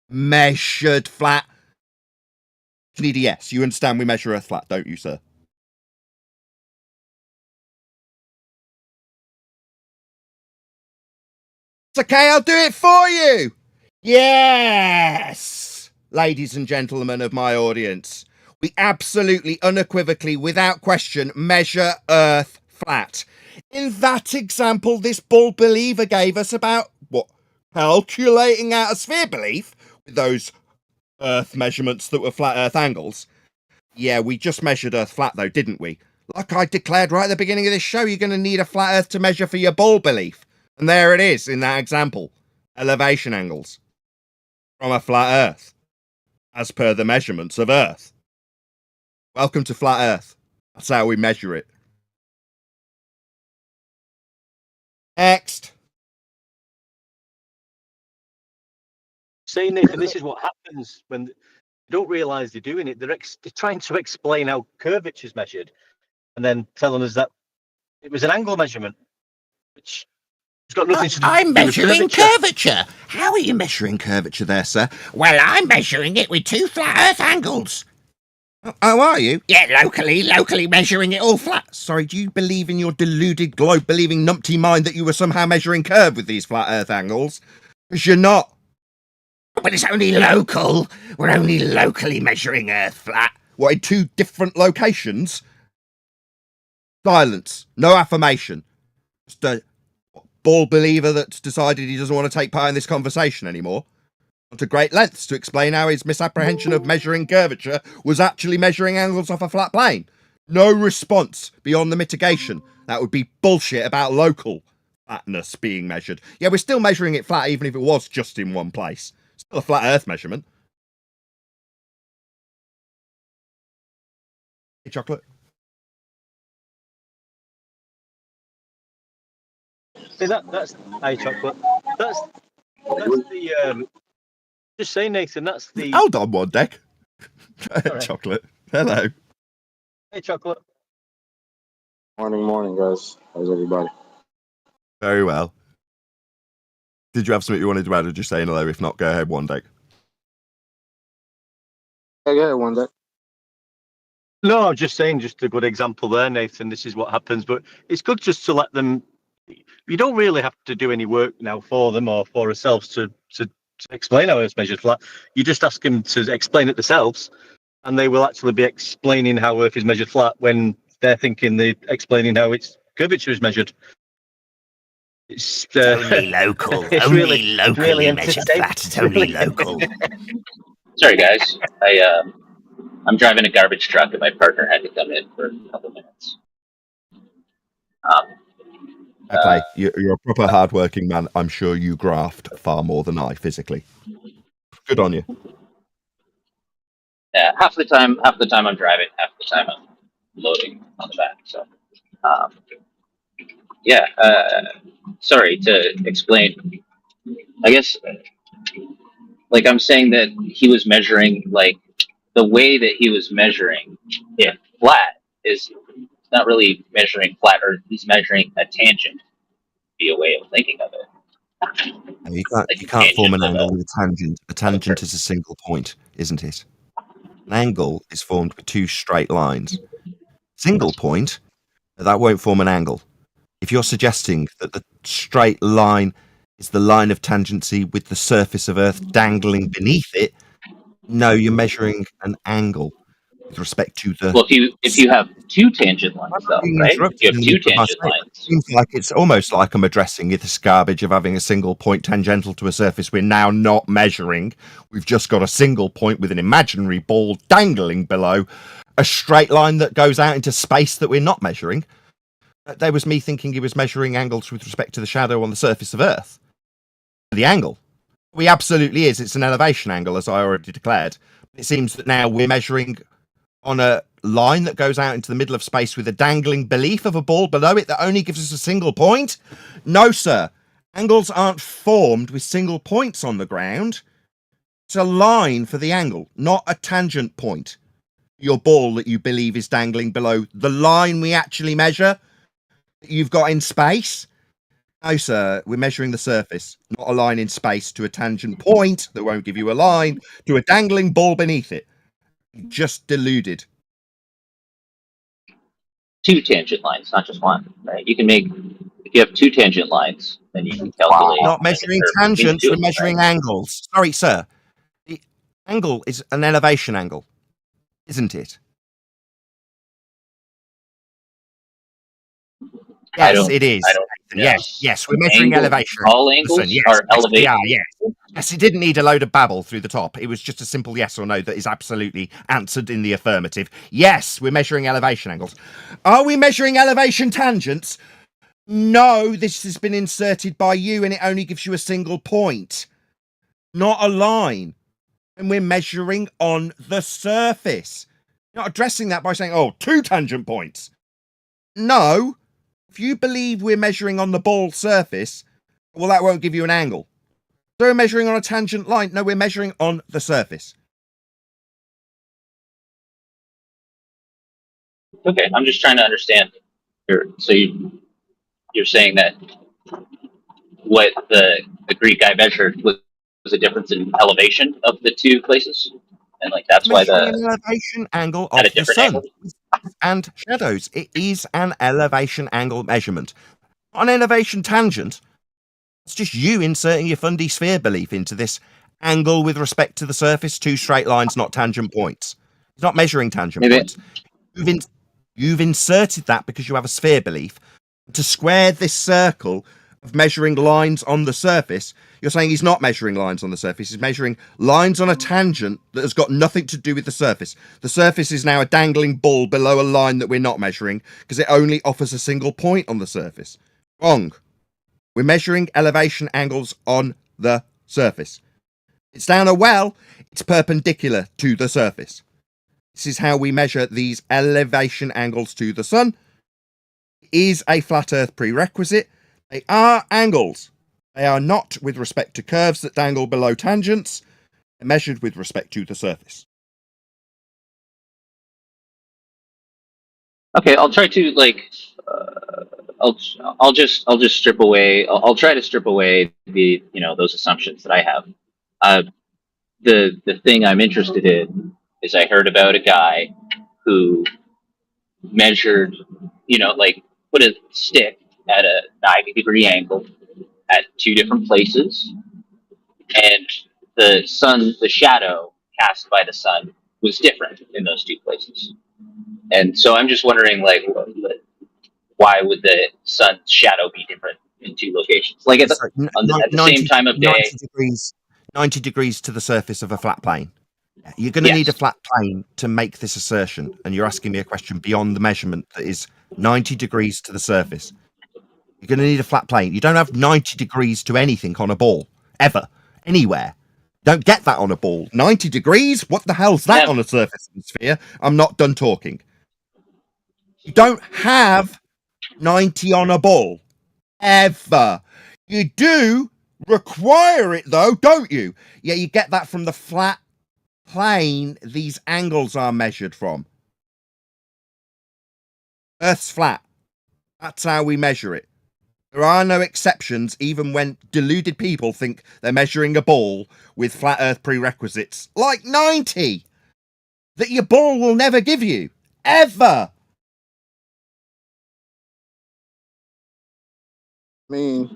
measured flat. You need a yes. You understand we measure Earth flat, don't you, sir? It's okay, I'll do it for you. Yes, ladies and gentlemen of my audience, we absolutely, unequivocally, without question, measure Earth flat. In that example, this bald believer gave us about, what, calculating out a sphere belief with those Earth measurements that were flat Earth angles. Yeah, we just measured Earth flat though, didn't we? Like I declared right at the beginning of this show, you're going to need a flat Earth to measure for your ball belief. And there it is in that example. Elevation angles from a flat Earth, as per the measurements of Earth. Welcome to flat Earth. That's how we measure it. Next. See, Nathan, this is what happens when they don't realise they're doing it. They're trying to explain how curvature is measured and then telling us that it was an angle measurement, which has got nothing to do with I'm measuring curvature. How are you measuring curvature there, sir? Well, I'm measuring it with 2 flat Earth angles. Oh, are you? Yeah, locally measuring it all flat. Sorry, do you believe in your deluded, globe-believing numpty mind that you were somehow measuring curve with these flat Earth angles? Because you're not. But it's only local. We're only locally measuring Earth flat. What, in 2 different locations? Silence. No affirmation. Just a bald believer that's decided he doesn't want to take part in this conversation anymore. Gone to great lengths to explain how his misapprehension of measuring curvature was actually measuring angles off a flat plane. No response beyond the mitigation. That would be bullshit about local flatness being measured. Yeah, we're still measuring it flat even if it was just in one place. Still a flat Earth measurement. Hey, chocolate. See, that's hey, chocolate. That's the just saying, Nathan, that's the Hold on one deck. Sorry. Chocolate. Hello. Hey, chocolate. Morning, guys. How's everybody? Very well. Did you have something you wanted to add or just saying hello? If not, go ahead, one deck. Yeah, go ahead, one deck. No, I'm just saying, just a good example there, Nathan. This is what happens, but it's good just to let them. You don't really have to do any work now for them or for ourselves to explain how Earth's measured flat. You just ask them to explain it themselves, and they will actually be explaining how Earth is measured flat when they're thinking they're explaining how its curvature is measured. It's only local. It's only really, locally really measured entertaining. flat. It's only local. Sorry, guys. I'm driving a garbage truck, and my partner had to come in for a couple minutes. Okay, you're a proper hard-working man. I'm sure you graft far more than I physically. Good on you. Yeah, half the time I'm driving, half the time I'm loading on the back. So, sorry to explain. I guess, like I'm saying that he was measuring, like the way that he was measuring it flat is not really measuring flat, or he's measuring a tangent. Be a way of thinking of it. You can't form an angle with a tangent. A tangent is a single point, isn't it? An angle is formed with 2 straight lines. Single point, that won't form an angle. If you're suggesting that the straight line is the line of tangency with the surface of Earth dangling beneath it, no, you're measuring an angle. with respect to the. Well, if you have two tangent lines, though, being right? If interrupted you have in the two middle of my tangent statement. lines, Seems like it's almost like I'm addressing this garbage of having a single point tangential to a surface we're now not measuring. We've just got a single point with an imaginary ball dangling below a straight line that goes out into space that we're not measuring. There was me thinking he was measuring angles with respect to the shadow on the surface of Earth. The angle. We absolutely is. It's an elevation angle, as I already declared. It seems that now we're measuring on a line that goes out into the middle of space with a dangling belief of a ball below it that only gives us a single point. No, sir. Angles aren't formed with single points on the ground. It's a line for the angle, not a tangent point. Your ball that you believe is dangling below the line we actually measure that you've got in space. No, sir, we're measuring the surface, not a line in space to a tangent point that won't give you a line to a dangling ball beneath it. Just deluded. two tangent lines, not just one, right? You can make, if you have two tangent lines, then you can calculate. Not measuring tangents, we're measuring angles. Sorry, sir. The angle is an elevation angle, isn't it? Yes, it is. Yes, we're measuring elevation. All angles are elevation. Yes, it didn't need a load of babble through the top. It was just a simple yes or no that is absolutely answered in the affirmative. Yes, we're measuring elevation angles. Are we measuring elevation tangents? No, this has been inserted by you and it only gives you a single point, not a line. And we're measuring on the surface. You're not addressing that by saying, oh, 2 tangent points. No. If you believe we're measuring on the ball surface, well, that won't give you an angle. So we're measuring on a tangent line. No, we're measuring on the surface. Okay, I'm just trying to understand. You're saying that what the Greek guy measured was a difference in elevation of the two places, and like that's why the an elevation angle of the sun angle. And shadows. It is an elevation angle measurement. On elevation tangent, it's just you inserting your fundy sphere belief into this angle with respect to the surface. 2 straight lines, not tangent points. It's not measuring tangent points. You've inserted that because you have a sphere belief. To square this circle of measuring lines on the surface, you're saying he's not measuring lines on the surface. He's measuring lines on a tangent that has got nothing to do with the surface. The surface is now a dangling ball below a line that we're not measuring because it only offers a single point on the surface. Wrong. We're measuring elevation angles on the surface. It's down a well. It's perpendicular to the surface. This is how we measure these elevation angles to the sun. It is a flat earth prerequisite. They are angles. They are not with respect to curves that dangle below tangents. They're measured with respect to the surface. Okay, I'll try to I'll just strip away. I'll try to strip away the those assumptions that I have. The thing I'm interested in is I heard about a guy who measured, put a stick at a 90-degree angle at 2 different places, and the shadow cast by the sun was different in those 2 places. And so I'm just wondering, why would the sun's shadow be different in 2 locations? Like at the same time of day. 90 degrees to the surface of a flat plane. You're going to need a flat plane to make this assertion, and you're asking me a question beyond the measurement that is 90 degrees to the surface. You're going to need a flat plane. You don't have 90 degrees to anything on a ball, ever, anywhere. Don't get that on a ball. 90 degrees? What the hell's that on a surface of the sphere? I'm not done talking. You don't have 90 on a ball, ever. You do require it, though, don't you? Yeah, you get that from the flat plane these angles are measured from. Earth's flat. That's how we measure it. There are no exceptions, even when deluded people think they're measuring a ball with flat Earth prerequisites, like 90, that your ball will never give you, ever. Okay,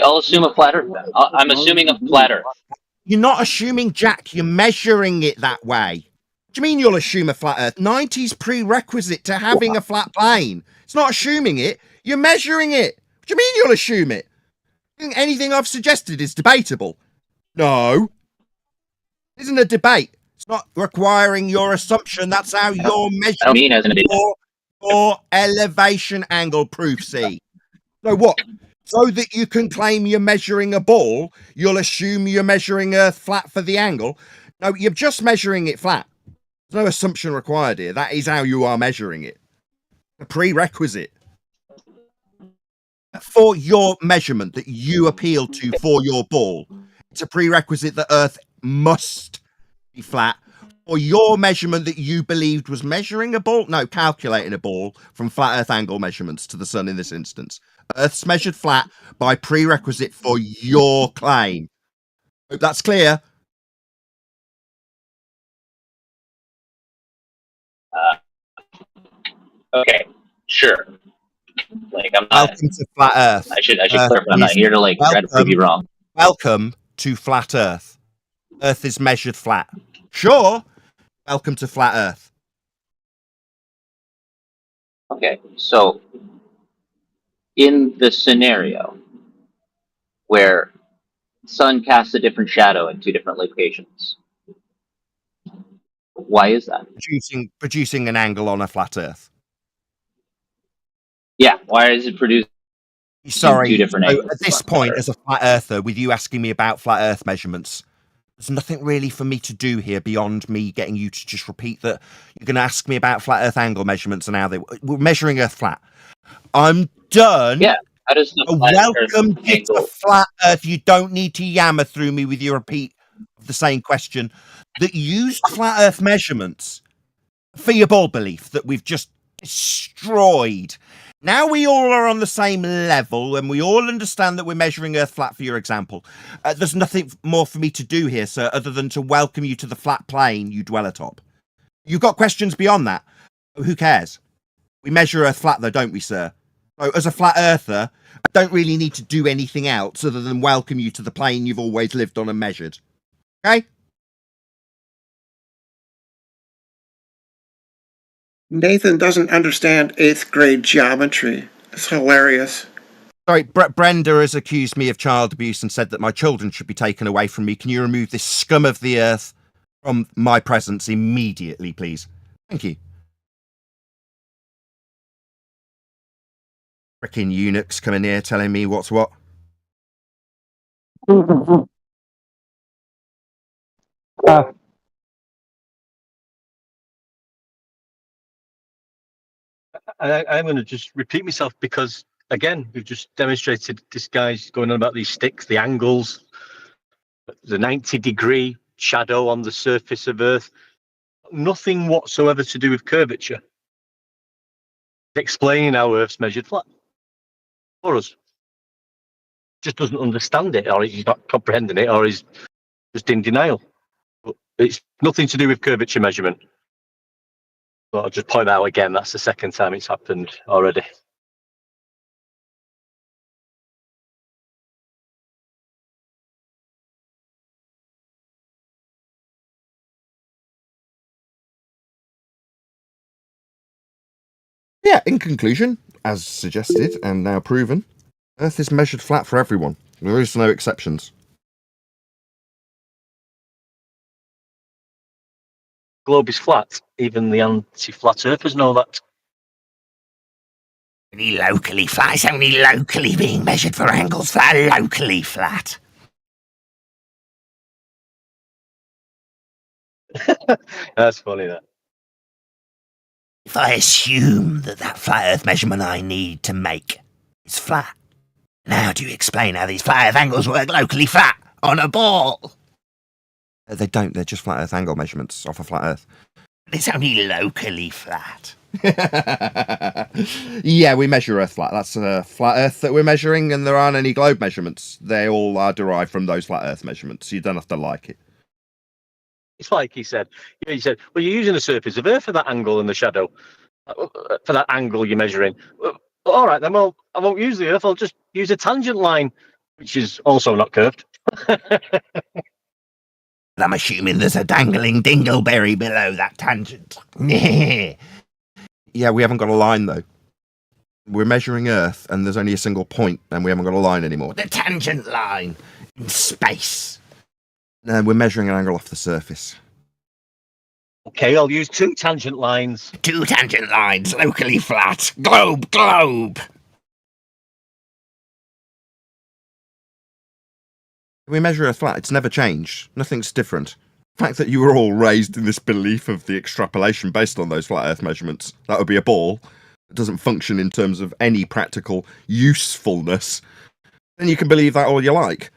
I'll assume a flat Earth. I'm assuming a flat Earth. You're not assuming, Jack. You're measuring it that way. do you mean you'll assume a flat Earth? 90's prerequisite to having a flat plane. It's not assuming it, you're measuring it. What do you mean you'll assume it? You think anything I've suggested is debatable? No. It isn't a debate. It's not requiring your assumption. That's how you're measuring your elevation angle proof, see. So what? So that you can claim you're measuring a ball, you'll assume you're measuring Earth flat for the angle. No, you're just measuring it flat. There's no assumption required here. That is how you are measuring it. A prerequisite. For your measurement that you appeal to for your ball, it's a prerequisite that Earth must be flat. Or your measurement that you believed was measuring a ball? No, calculating a ball from flat Earth angle measurements to the sun in this instance. Earth's measured flat by prerequisite for your claim. Hope that's clear. Okay, sure. Like I'm not. Welcome to flat Earth. I should clarify. I'm not here to like try to prove you wrong. Welcome to flat Earth. Earth is measured flat. Sure. Welcome to flat Earth. Okay, so in the scenario where sun casts a different shadow in two different locations, why is that? Producing an angle on a flat Earth. Yeah, why is it produced? Sorry, two different angles at this point, as a flat earther, with you asking me about flat Earth measurements, there's nothing really for me to do here beyond me getting you to just repeat that you're going to ask me about flat Earth angle measurements and how we're measuring Earth flat. I'm done. Yeah, how does the welcome to flat Earth. You don't need to yammer through me with your repeat of the same question. That used flat Earth measurements for your ball belief that we've just destroyed. Now we all are on the same level and we all understand that we're measuring Earth flat for your example. There's nothing more for me to do here, sir, other than to welcome you to the flat plane you dwell atop. You've got questions beyond that. Who cares? We measure Earth flat though, don't we, sir? So as a flat earther, I don't really need to do anything else other than welcome you to the plane you've always lived on and measured. Okay? Nathan doesn't understand 8th grade geometry. It's hilarious. Sorry, Brenda has accused me of child abuse and said that my children should be taken away from me. Can you remove this scum of the earth from my presence immediately, please? Thank you. Frickin' eunuchs coming here telling me what's what. I'm going to just repeat myself because, again, we've just demonstrated this guy's going on about these sticks, the angles, the 90-degree shadow on the surface of Earth. Nothing whatsoever to do with curvature. Explaining how Earth's measured flat for us. Just doesn't understand it, or he's not comprehending it, or he's just in denial. But it's nothing to do with curvature measurement. But I'll just point out again, that's the second time it's happened already. Yeah, in conclusion, as suggested and now proven, Earth is measured flat for everyone. There is no exceptions. Globe is flat. Even the anti-flat earthers know that. Only locally flat. It's only locally being measured for angles that are locally flat. That's funny, that. If I assume that flat Earth measurement I need to make is flat, now do you explain how these flat Earth angles work locally flat on a ball? They don't. They're just flat Earth angle measurements off a flat Earth. It's only locally flat. Yeah, we measure Earth flat. That's a flat Earth that we're measuring, and there aren't any globe measurements. They all are derived from those flat Earth measurements. You don't have to like it. It's like he said, well, you're using the surface of Earth for that angle and the shadow. For that angle you're measuring. Well, all right, then, well, I won't use the Earth. I'll just use a tangent line, which is also not curved. I'm assuming there's a dangling dingleberry below that tangent. Yeah, we haven't got a line though. We're measuring Earth, and there's only a single point, and we haven't got a line anymore. The tangent line in space. No, we're measuring an angle off the surface. Okay, I'll use 2 tangent lines. 2 tangent lines, locally flat. Globe, globe. We measure Earth flat. It's never changed. Nothing's different. The fact that you were all raised in this belief of the extrapolation based on those flat Earth measurements, that would be a ball. It doesn't function in terms of any practical usefulness. Then you can believe that all you like.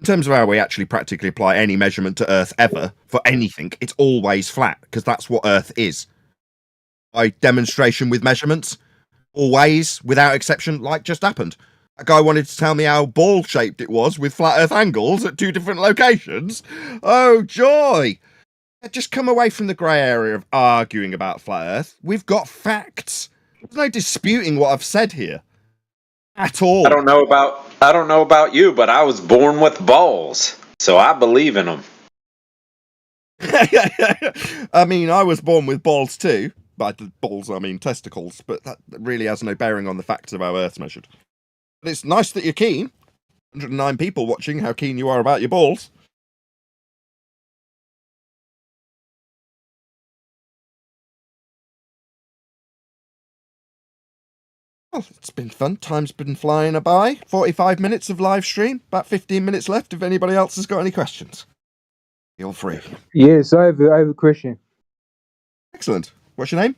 In terms of how we actually practically apply any measurement to Earth ever, for anything, it's always flat, because that's what Earth is. By demonstration with measurements, always, without exception, like just happened. That guy wanted to tell me how ball-shaped it was with flat Earth angles at 2 different locations. Oh, joy! Just come away from the grey area of arguing about flat Earth. We've got facts. There's no disputing what I've said here. At all. I don't know about you, but I was born with balls, so I believe in them. I mean, I was born with balls too. By balls, I mean testicles, but that really has no bearing on the facts of how Earth's measured. But it's nice that you're keen. 109 people watching how keen you are about your balls. Well, it's been fun. Time's been flying by. 45 minutes of live stream. About 15 minutes left if anybody else has got any questions. Feel free. Yes, I have a question. Excellent. What's your name?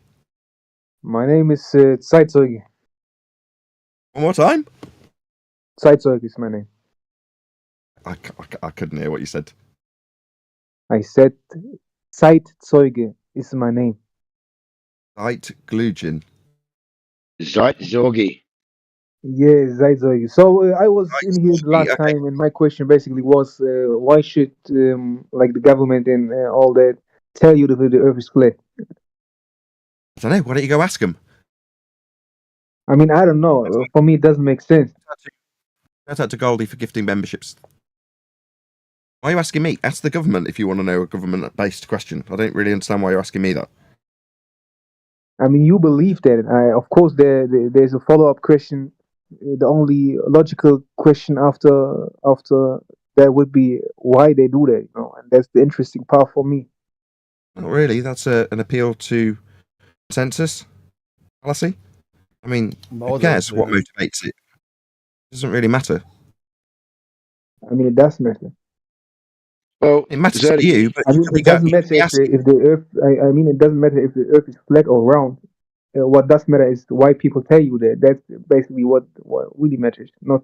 My name is Zeitzeuge. One more time? Zeitzeuge is my name. I couldn't hear what you said. I said Zeitzeuge is my name. Zeitzeuge. Zeitzeuge. Yeah, Zeitzeuge. So I was in here the last time, and my question basically was, why should like the government and all that tell you that the Earth is flat? I don't know. Why don't you go ask them? I mean, I don't know. For me, it doesn't make sense. Shout out to Goldie for gifting memberships. Why are you asking me? Ask the government if you want to know a government-based question. I don't really understand why you're asking me that. I mean, you believe that. Of course, there's a follow-up question. The only logical question after that would be why they do that. You know, and that's the interesting part for me. Not really. That's an appeal to consensus fallacy. I mean, who cares what motivates it? It doesn't really matter. I mean, it does matter. Well, it matters to you, but I mean, it doesn't matter if the Earth. I mean, it doesn't matter if the Earth is flat or round. What does matter is why people tell you that. That's basically what really matters. Not.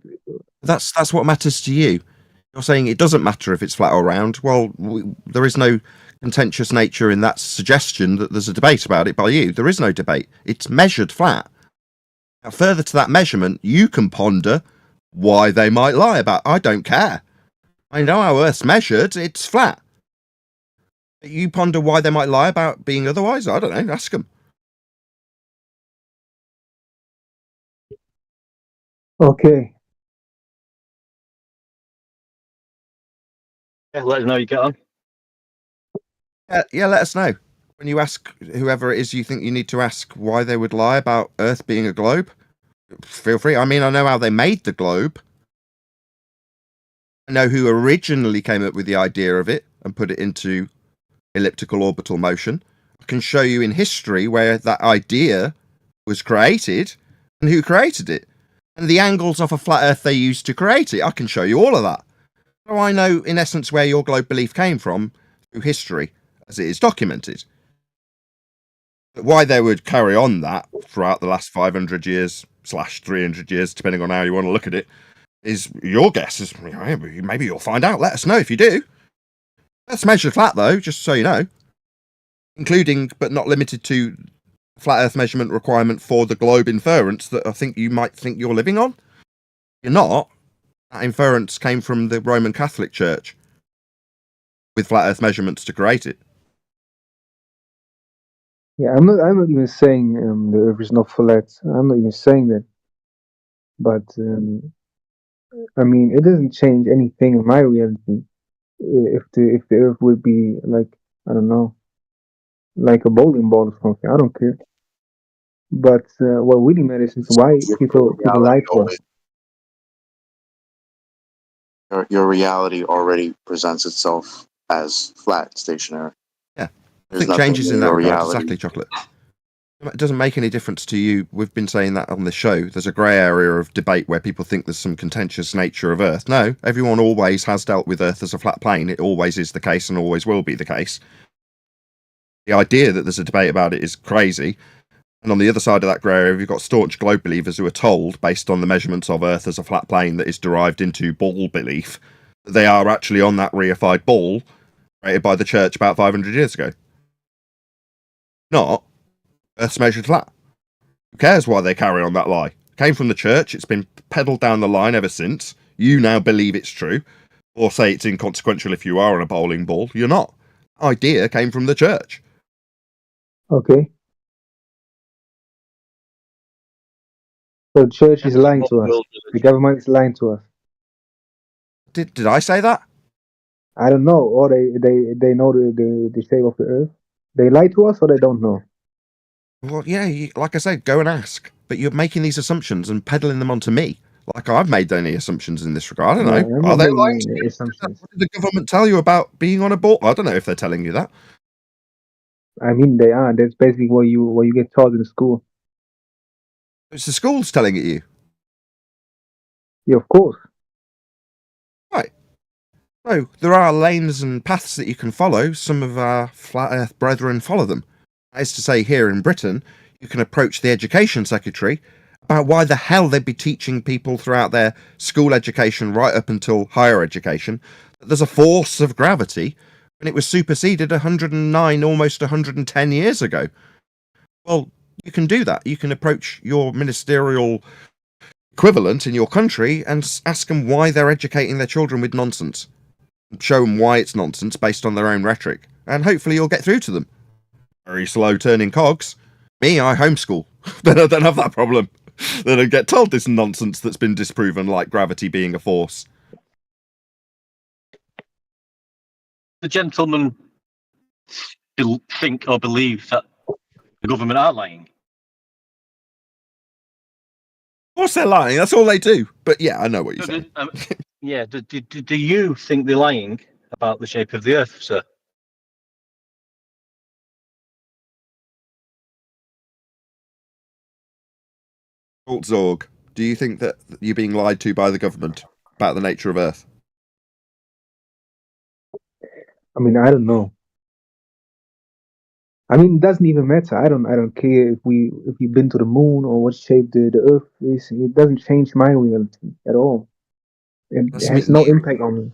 That's what matters to you. You're saying it doesn't matter if it's flat or round. Well, there is no contentious nature in that suggestion that there's a debate about it by you. There is no debate. It's measured flat. Now, further to that measurement, you can ponder why they might lie about. I don't care. I know how Earth's measured. It's flat. You ponder why they might lie about being otherwise. I don't know. Ask them. Okay. Yeah, let us know you get on. Yeah, let us know. When you ask whoever it is you think you need to ask why they would lie about Earth being a globe, feel free. I mean, I know how they made the globe. I know who originally came up with the idea of it and put it into elliptical orbital motion. I can show you in history where that idea was created and who created it. And the angles off a flat Earth they used to create it. I can show you all of that. So I know, in essence, where your globe belief came from through history, as it is documented. But why they would carry on that throughout the last 500 years / 300 years, depending on how you want to look at it, is your guess. Maybe you'll find out. Let us know if you do. Let's measure flat, though, just so you know. Including, but not limited to, flat Earth measurement requirement for the globe inference that I think you might think you're living on. You're not. That inference came from the Roman Catholic Church with flat Earth measurements to create it. Yeah, I'm not even saying the Earth is not flat. I'm not even saying that. But I mean, it doesn't change anything in my reality. if the Earth would be like, I don't know, like a bowling ball or something. I don't care. But what really matters is why people lie to us. Your reality already presents itself as flat, stationary. Yeah, I There's think nothing changes in in that your regard. reality. Exactly, Chocolate. It doesn't make any difference to you. We've been saying that on the show. There's a grey area of debate where people think there's some contentious nature of Earth. No, everyone always has dealt with Earth as a flat plane. It always is the case and always will be the case. The idea that there's a debate about it is crazy. And on the other side of that grey area, you've got staunch globe believers who are told, based on the measurements of Earth as a flat plane that is derived into ball belief, that they are actually on that reified ball created by the church about 500 years ago. Not Earth's measured flat. Who cares why they carry on that lie? It came from the church. It's been peddled down the line ever since. You now believe it's true, or say it's inconsequential if you are on a bowling ball. You're not. The idea came from the church. Okay. So the church is lying to us. The government is lying to us. Did I say that? I don't know. Or they know the shape of the Earth. They lie to us, or they don't know. Well, yeah, like I said, go and ask. But you're making these assumptions and peddling them onto me. Like I've made any assumptions in this regard. I don't know. I'm Are not they making lying to any you? assumptions. What did the government tell you about being on a ball? I don't know if they're telling you that. I mean, they are. That's basically what you get taught in school. It's the schools telling it you. Yeah, of course. Right. So there are lanes and paths that you can follow. Some of our flat earth brethren follow them. That is to say, here in Britain, you can approach the education secretary about why the hell they'd be teaching people throughout their school education right up until higher education that there's a force of gravity when it was superseded 109, almost 110 years ago. Well, you can do that. You can approach your ministerial equivalent in your country and ask them why they're educating their children with nonsense. Show them why it's nonsense based on their own rhetoric, and hopefully you'll get through to them. Very slow turning cogs. Me, I homeschool. Then I don't have that problem. Then I get told this nonsense that's been disproven, like gravity being a force. The gentleman think or believe that the government are lying. Of course they're lying. That's all they do. But yeah, I know what you're saying. Yeah. Do you think they're lying about the shape of the Earth, sir? Zorg, do you think that you're being lied to by the government about the nature of Earth? I mean, I don't know. I mean, it doesn't even matter. I don't care if we've been to the moon or what shape the Earth is. It doesn't change my reality at all. It has no impact on me.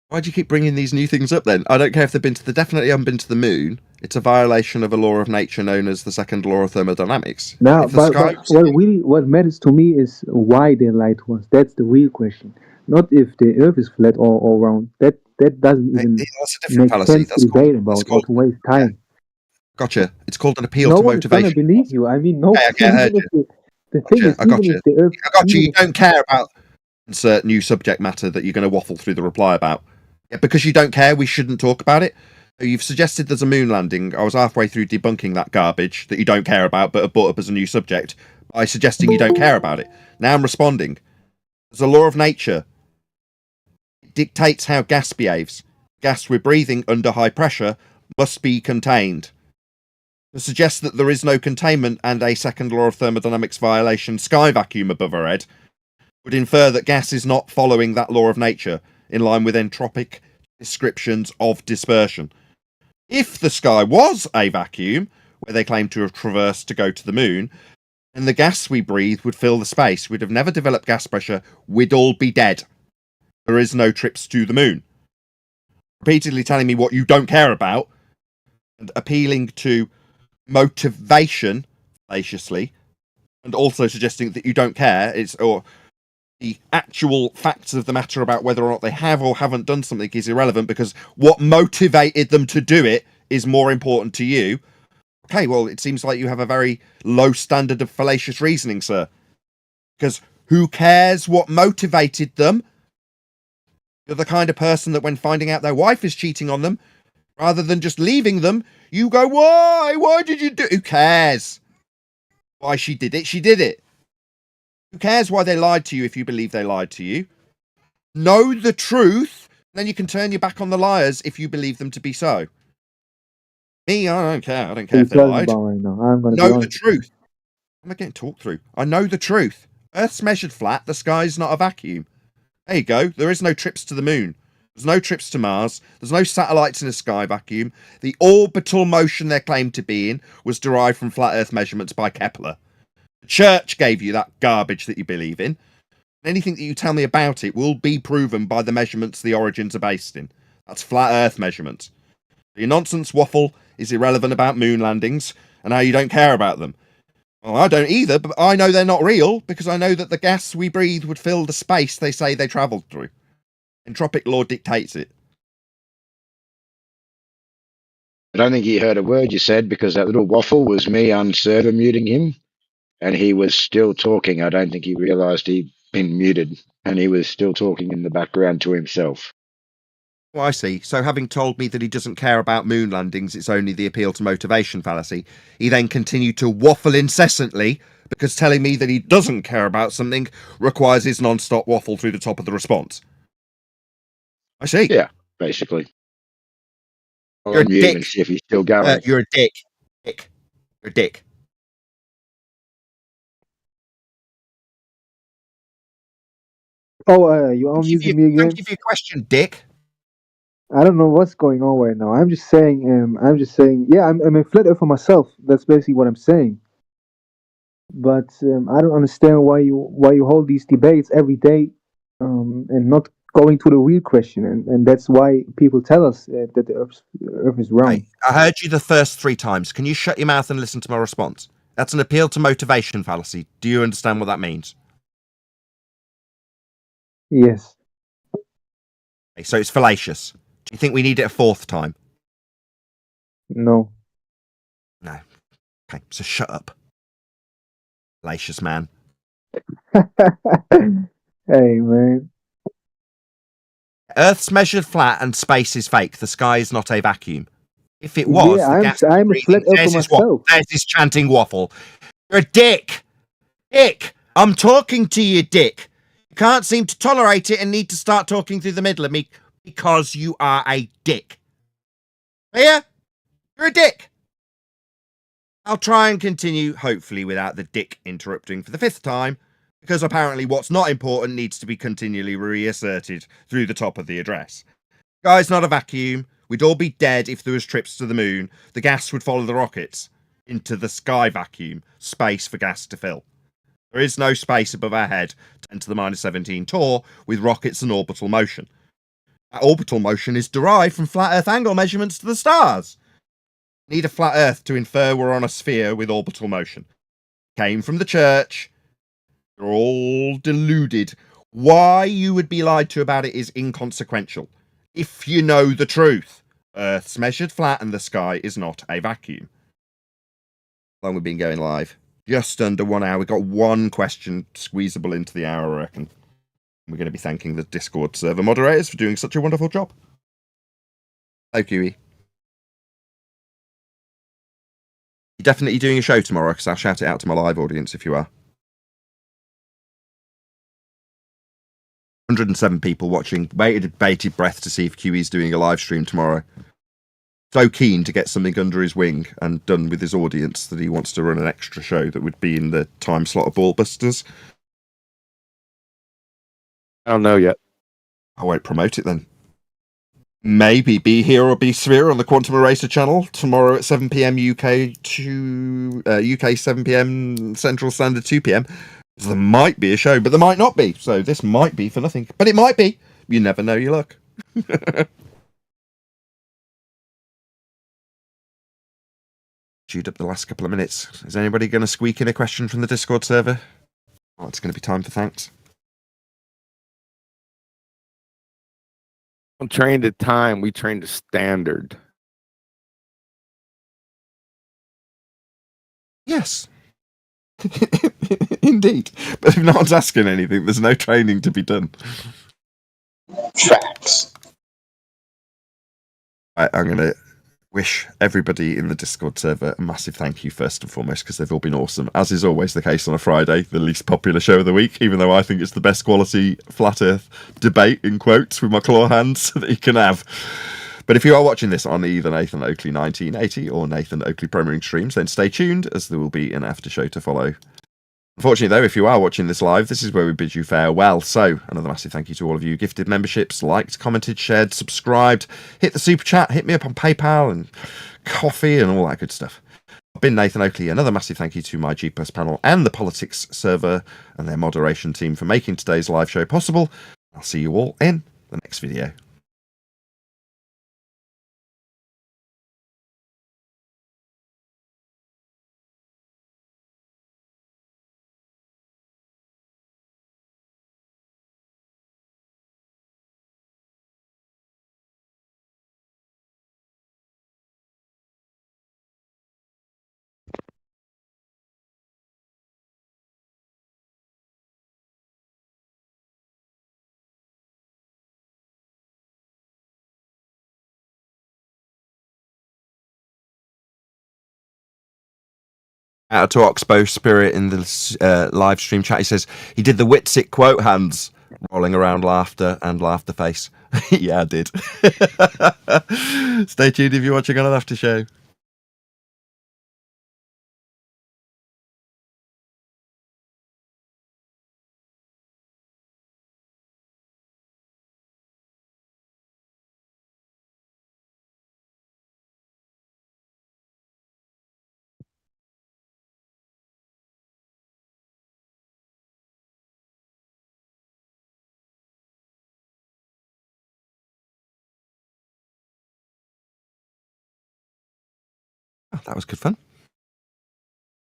Why do you keep bringing these new things up then? I don't care if they've been to definitely haven't been to the moon. It's a violation of a law of nature known as the second law of thermodynamics. Now, but what matters to me is why they lie to us. That's the real question. Not if the Earth is flat or round. That doesn't even make sense to debate about or to waste time. Gotcha. It's called an appeal No to one's gonna motivation. believe you. I mean, no. Okay, The thing is, I got even you. if the Earth, I got you. You don't care about insert new subject matter that you're going to waffle through the reply about. Yeah, because you don't care, we shouldn't talk about it. You've suggested there's a moon landing. I was halfway through debunking that garbage that you don't care about, but have brought up as a new subject by suggesting you don't care about it. Now I'm responding. There's a law of nature. It dictates how gas behaves. Gas we're breathing under high pressure must be contained. To suggest that there is no containment and a second law of thermodynamics violation sky vacuum above our head would infer that gas is not following that law of nature in line with entropic descriptions of dispersion. If the sky was a vacuum, where they claim to have traversed to go to the moon, then the gas we breathe would fill the space. We'd have never developed gas pressure. We'd all be dead. There is no trips to the moon. Repeatedly telling me what you don't care about and appealing to motivation fallaciously, and also suggesting that you don't care, or the actual facts of the matter about whether or not they have or haven't done something is irrelevant because what motivated them to do it is more important to you. Okay, well, it seems like you have a very low standard of fallacious reasoning, sir. Because who cares what motivated them? You're the kind of person that when finding out their wife is cheating on them, rather than just leaving them, you go, why? Why did you do? Who cares? Why she did it? She did it. Who cares why they lied to you if you believe they lied to you? Know the truth, then you can turn your back on the liars if you believe them to be so. Me, I don't care. I don't care if they lied. Right now. I'm gonna Know the truth. I'm not getting talked through. I know the truth. Earth's measured flat. The sky's not a vacuum. There you go. There is no trips to the moon. There's no trips to Mars. There's no satellites in a sky vacuum. The orbital motion they're claimed to be in was derived from flat Earth measurements by Kepler. The church gave you that garbage that you believe in. Anything that you tell me about it will be proven by the measurements the origins are based in. That's flat Earth measurements. Your nonsense waffle is irrelevant about moon landings and how you don't care about them. Well, I don't either, but I know they're not real because I know that the gas we breathe would fill the space they say they travelled through. Entropic law dictates it. I don't think he heard a word you said because that little waffle was me unserver muting him and he was still talking. I don't think he realised he'd been muted and he was still talking in the background to himself. Oh, I see. So having told me that he doesn't care about moon landings, it's only the appeal to motivation fallacy, he then continued to waffle incessantly because telling me that he doesn't care about something requires his non-stop waffle through the top of the response. I see. Yeah, basically. You're a dick. See if he's still going. You're a dick. Dick. You're a dick. Oh, you unmuting me again? Don't give you a question, dick. I don't know what's going on right now. I'm just saying. Yeah, I'm a flat earther myself. That's basically what I'm saying. But I don't understand why you hold these debates every day, and not going to the real question. And that's why people tell us that the Earth is round. Hey, I heard you the first 3 times. Can you shut your mouth and listen to my response? That's an appeal to motivation fallacy. Do you understand what that means? Yes. Okay, so it's fallacious. Do you think we need it a 4th time? No. No. Okay, so shut up. Fallacious man. Hey, man. Earth's measured flat and space is fake. The sky is not a vacuum. If it was, Yeah, the gas I'm a flat earther myself. There's this chanting waffle. You're a dick. Dick. I'm talking to you, dick. You can't seem to tolerate it and need to start talking through the middle of me because you are a dick. Yeah? You're a dick. I'll try and continue, hopefully without the dick interrupting for the 5th time, because apparently what's not important needs to be continually reasserted through the top of the address. Sky's not a vacuum. We'd all be dead if there was trips to the moon. The gas would follow the rockets into the sky vacuum, space for gas to fill. There is no space above our head, 10 to the minus 17 torr, with rockets and orbital motion. That orbital motion is derived from flat Earth angle measurements to the stars. Need a flat Earth to infer we're on a sphere with orbital motion. Came from the church. You're all deluded. Why you would be lied to about it is inconsequential. If you know the truth, Earth's measured flat and the sky is not a vacuum. How long we've been going live? Just under 1 hour. We've got 1 question squeezable into the hour, I reckon. We're going to be thanking the Discord server moderators for doing such a wonderful job. Hello, QE. You're definitely doing a show tomorrow, because I'll shout it out to my live audience if you are. 107 people watching. Bated breath to see if QE's doing a live stream tomorrow. So keen to get something under his wing and done with his audience that he wants to run an extra show that would be in the time slot of Ballbusters. I don't know yet. I won't promote it then. Maybe Be Here or Be Sphere on the Quantum Eraser channel tomorrow at 7 PM UK to UK 7 PM Central Standard 2 PM. There might be a show, but there might not be. So this might be for nothing, but it might be. You never know your luck. Chewed up the last couple of minutes. Is anybody going to squeak in a question from the Discord server? Oh, it's going to be time for thanks. I'm trained to time. We trained to standard. Yes. Indeed. But if no one's asking anything, there's no training to be done. Facts. I'm going to wish everybody in the Discord server a massive thank you first and foremost, because they've all been awesome, as is always the case on a Friday, the least popular show of the week, even though I think it's the best quality flat earth debate, in quotes, with my claw hands that you can have. But if you are watching this on either Nathan Oakley 1980 or Nathan Oakley Premiering streams, then stay tuned, as there will be an after show to follow. Unfortunately, though, if you are watching this live, this is where we bid you farewell. So, another massive thank you to all of you. Gifted memberships, liked, commented, shared, subscribed, hit the super chat, hit me up on PayPal and coffee and all that good stuff. I've been Nathan Oakley. Another massive thank you to my G Plus panel and the politics server and their moderation team for making today's live show possible. I'll see you all in the next video. Out to Oxbow Spirit in the live stream chat, he says he did the Witsit quote hands, rolling around laughter and laughter face. Yeah, I did. Stay tuned if you're watching on an after show. Oh, that was good fun.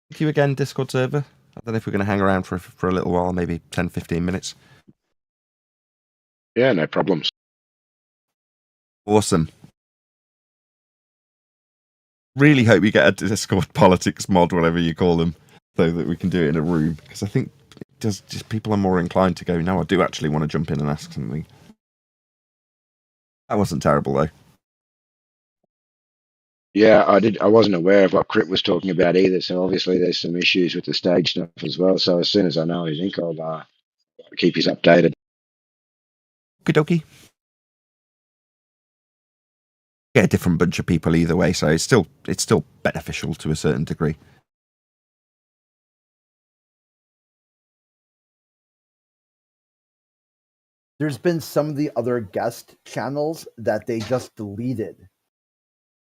Thank you again, Discord server. I don't know if we're going to hang around for a little while, maybe 10-15 minutes. Yeah, no problems. Awesome. Really hope we get a Discord politics mod, whatever you call them, so that we can do it in a room. Because I think it does, just people are more inclined to go, no, I do actually want to jump in and ask something. That wasn't terrible, though. Yeah, I wasn't aware of what Crit was talking about either. So obviously there's some issues with the stage stuff as well. So as soon as I know his ink, I'll keep you updated. Okie dokie. Get a different bunch of people either way, so it's still beneficial to a certain degree. There's been some of the other guest channels that they just deleted,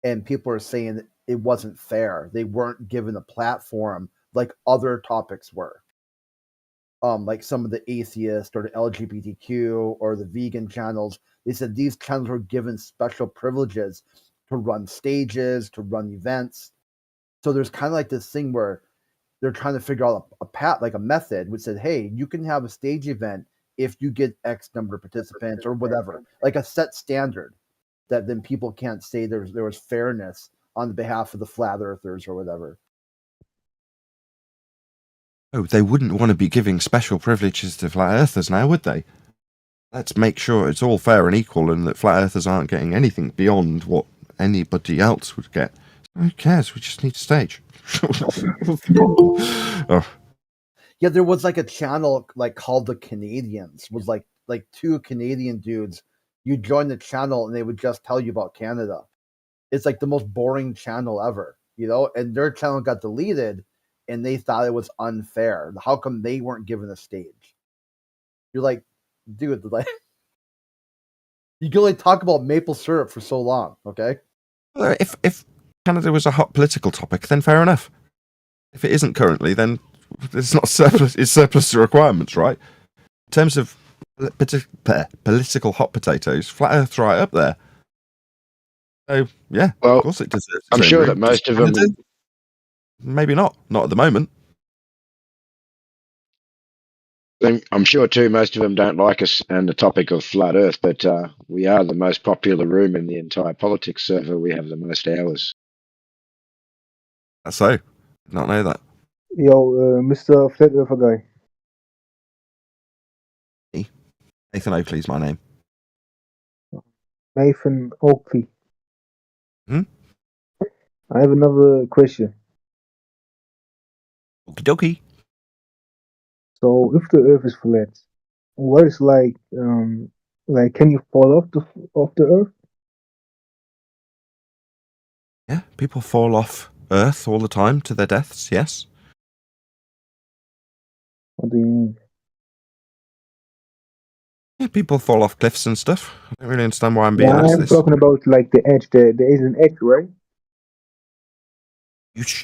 and people are saying it wasn't fair. They weren't given a platform like other topics were. Like some of the atheist or the LGBTQ or the vegan channels, they said these channels were given special privileges to run stages, to run events. So there's kind of like this thing where they're trying to figure out a method which said, hey, you can have a stage event if you get X number of participants or whatever, like a set standard that then people can't say there was fairness on behalf of the flat earthers or whatever. Oh, they wouldn't want to be giving special privileges to flat earthers now, would they? Let's make sure it's all fair and equal and that flat earthers aren't getting anything beyond what anybody else would get. Who cares? We just need a stage. Oh. Yeah, there was like a channel like called the Canadians, was like two Canadian dudes. You join the channel and they would just tell you about Canada. It's like the most boring channel ever, you know? And their channel got deleted and they thought it was unfair. How come they weren't given a stage? You're like, dude, like you can only talk about maple syrup for so long, okay? If Canada was a hot political topic, then fair enough. If it isn't currently, then it's not surplus. It's surplus to requirements, right? In terms of political hot potatoes, flat Earth's right up there. So yeah, well, of course it deserves. I'm sure that most of them. Maybe not at the moment. I'm sure too most of them don't like us and the topic of flat Earth, but we are the most popular room in the entire politics server. We have the most hours. So, did not know that. Yo, Mr. Flat Earther guy. Nathan Oakley's my name. Nathan Oakley. Hmm? I have another question. Okie dokie. So, if the Earth is flat, what is like can you fall off the Earth? Yeah, people fall off Earth all the time to their deaths. Yes. What do you mean? Yeah, people fall off cliffs and stuff. I don't really understand why I'm being Yeah, asked I'm this. talking about like the edge. There is an edge, right?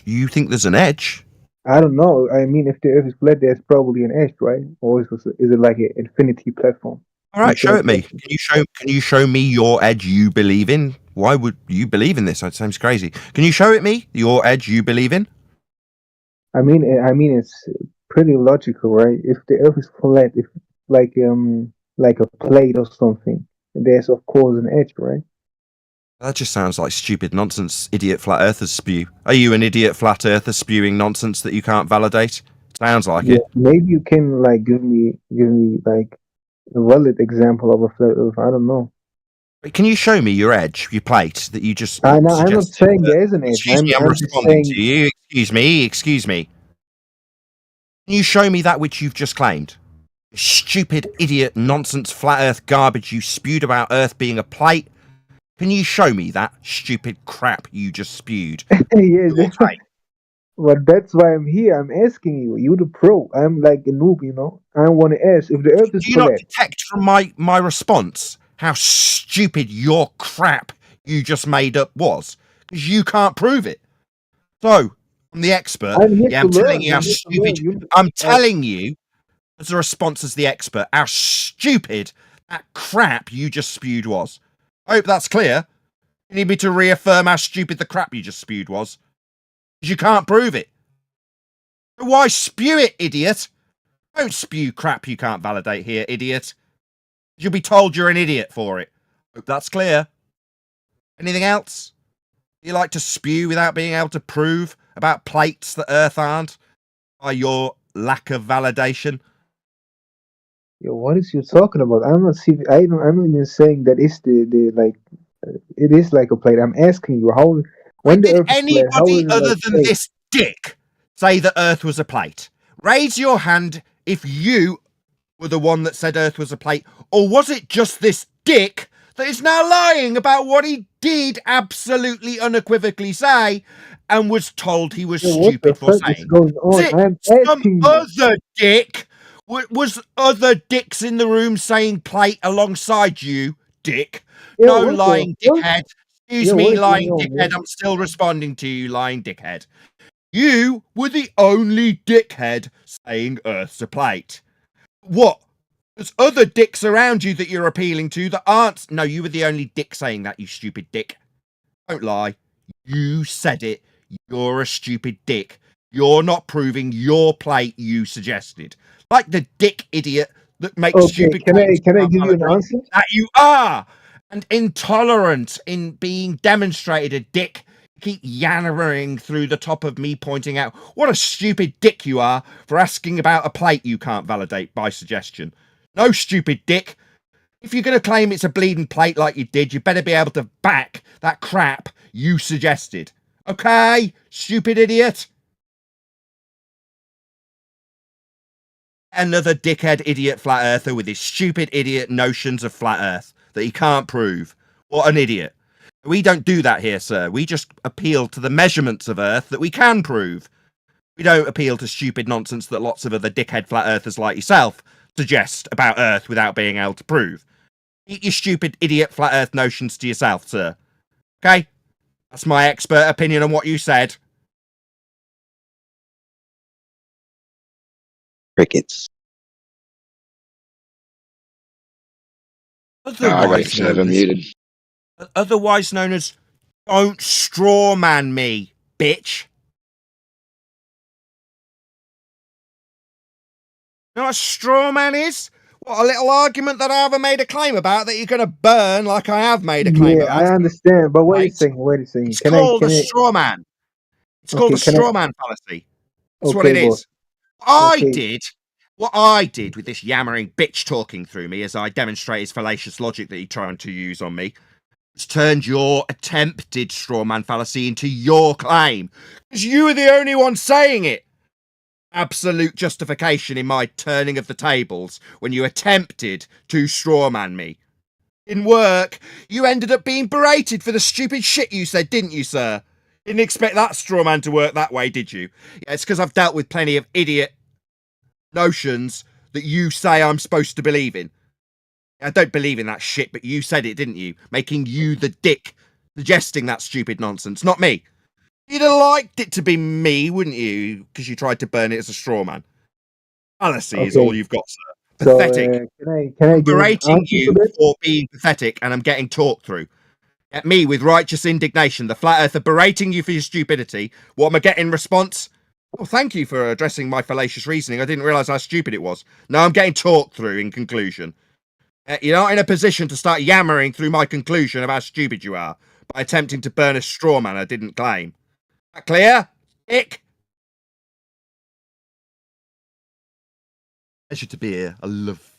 You think there's an edge? I don't know. I mean, if the Earth is flat, there's probably an edge, right? Or is it like an infinity platform? All right, show it me. Can you show me your edge you believe in? Why would you believe in this? That seems crazy. Can you show it me your edge you believe in? I mean, it's pretty logical, right? If the Earth is flat, if like a plate or something, there's of course an edge, right? That just sounds like stupid nonsense idiot flat earthers spew. Are you an idiot flat earther spewing nonsense that you can't validate? Sounds like Yeah, it. maybe you can like give me like a valid example of a flat Earth. I don't know. Can you show me your edge, your plate that you just I'm not suggested? saying there is an edge. Excuse me, I'm I'm just responding saying. to you. Excuse me. Can you show me that which you've just claimed? Stupid, idiot, nonsense, flat earth garbage you spewed about Earth being a plate. Can you show me that stupid crap you just spewed? Yeah, well, that's why I'm here. I'm asking you. You the pro. I'm like a noob, you know. I want to ask if the Earth is Do you not flat. detect from my response how stupid your crap you just made up was? Because you can't prove it. So, I'm the expert. I'm here to I'm telling learn. you how I'm here to stupid. learn. I'm telling you, as a response as the expert, how stupid that crap you just spewed was. I hope that's clear. You need me to reaffirm how stupid the crap you just spewed was? Because you can't prove it. Why spew it, idiot? Don't spew crap you can't validate here, idiot. You'll be told you're an idiot for it. Hope that's clear. Anything else? You like to spew without being able to prove about plates that Earth aren't by your lack of validation? Yo, what is you talking about? I'm not even saying that it's the like it is like a plate. I'm asking you how when the Did Earth is flat, how anybody is it other like than plate? this dick say that Earth was a plate? Raise your hand if you were the one that said Earth was a plate, or was it just this dick that is now lying about what he did absolutely unequivocally say and was told he was Yo, what the stupid for fuck is saying? going Was on? it I'm some asking you. other dick? Was other dicks in the room saying plate alongside you, dick? Yo, No what the lying fuck? dickhead. Excuse Yo, me, what is going lying on, dickhead. man? I'm still responding to you, lying dickhead. You were the only dickhead saying Earth's a plate. What? There's other dicks around you that you're appealing to that aren't. No, you were the only dick saying that, you stupid dick. Don't lie. You said it. You're a stupid dick. You're not proving your plate you suggested. Like the dick idiot that makes Okay, stupid can claims I about give you an validate answer? that you are. And intolerant in being demonstrated a dick. Keep yammering through the top of me pointing out what a stupid dick you are for asking about a plate you can't validate by suggestion. No, stupid dick. If you're going to claim it's a bleeding plate like you did, you better be able to back that crap you suggested. Okay, stupid idiot? Another dickhead idiot flat earther with his stupid idiot notions of flat earth that he can't prove. What an idiot. We don't do that here, sir. We just appeal to the measurements of Earth that we can prove. We don't appeal to stupid nonsense that lots of other dickhead flat earthers like yourself suggest about Earth without being able to prove. Eat your stupid idiot flat Earth notions to yourself, sir. Okay? That's my expert opinion on what you said. Crickets. I got the server muted. Otherwise known as don't straw man me, bitch. You know what a straw man is? What, a little argument that I haven't made a claim about that you're going to burn like I have made a claim Yeah, about. I understand, but wait a Right? second, wait a second. It's called a straw man. It's called Okay, a can I- straw man fallacy. That's what Okay, it boss. is. Okay. What I did with this yammering bitch talking through me as I demonstrate his fallacious logic that he's trying to use on me, It's turned your attempted straw man fallacy into your claim. Because you were the only one saying it. Absolute justification in my turning of the tables when you attempted to strawman me. In work, you ended up being berated for the stupid shit you said, didn't you, sir? Didn't expect that strawman to work that way, did you? Yeah, it's because I've dealt with plenty of idiot notions that you say I'm supposed to believe in. I don't believe in that shit, but you said it, didn't you? Making you the dick suggesting that stupid nonsense, not me. You'd have liked it to be me, wouldn't you? Because you tried to burn it as a straw man. Fallacy is all you've got, sir. So Pathetic. can I I'm give an berating answer to you that? for being pathetic, and I'm getting talked through. At me with righteous indignation, the flat earther berating you for your stupidity. What am I getting in response? Oh, thank you for addressing my fallacious reasoning. I didn't realise how stupid it was. Now I'm getting talked through in conclusion. You're not in a position to start yammering through my conclusion of how stupid you are by attempting to burn a straw man I didn't claim. That clear? Ick? Pleasure to be here. I love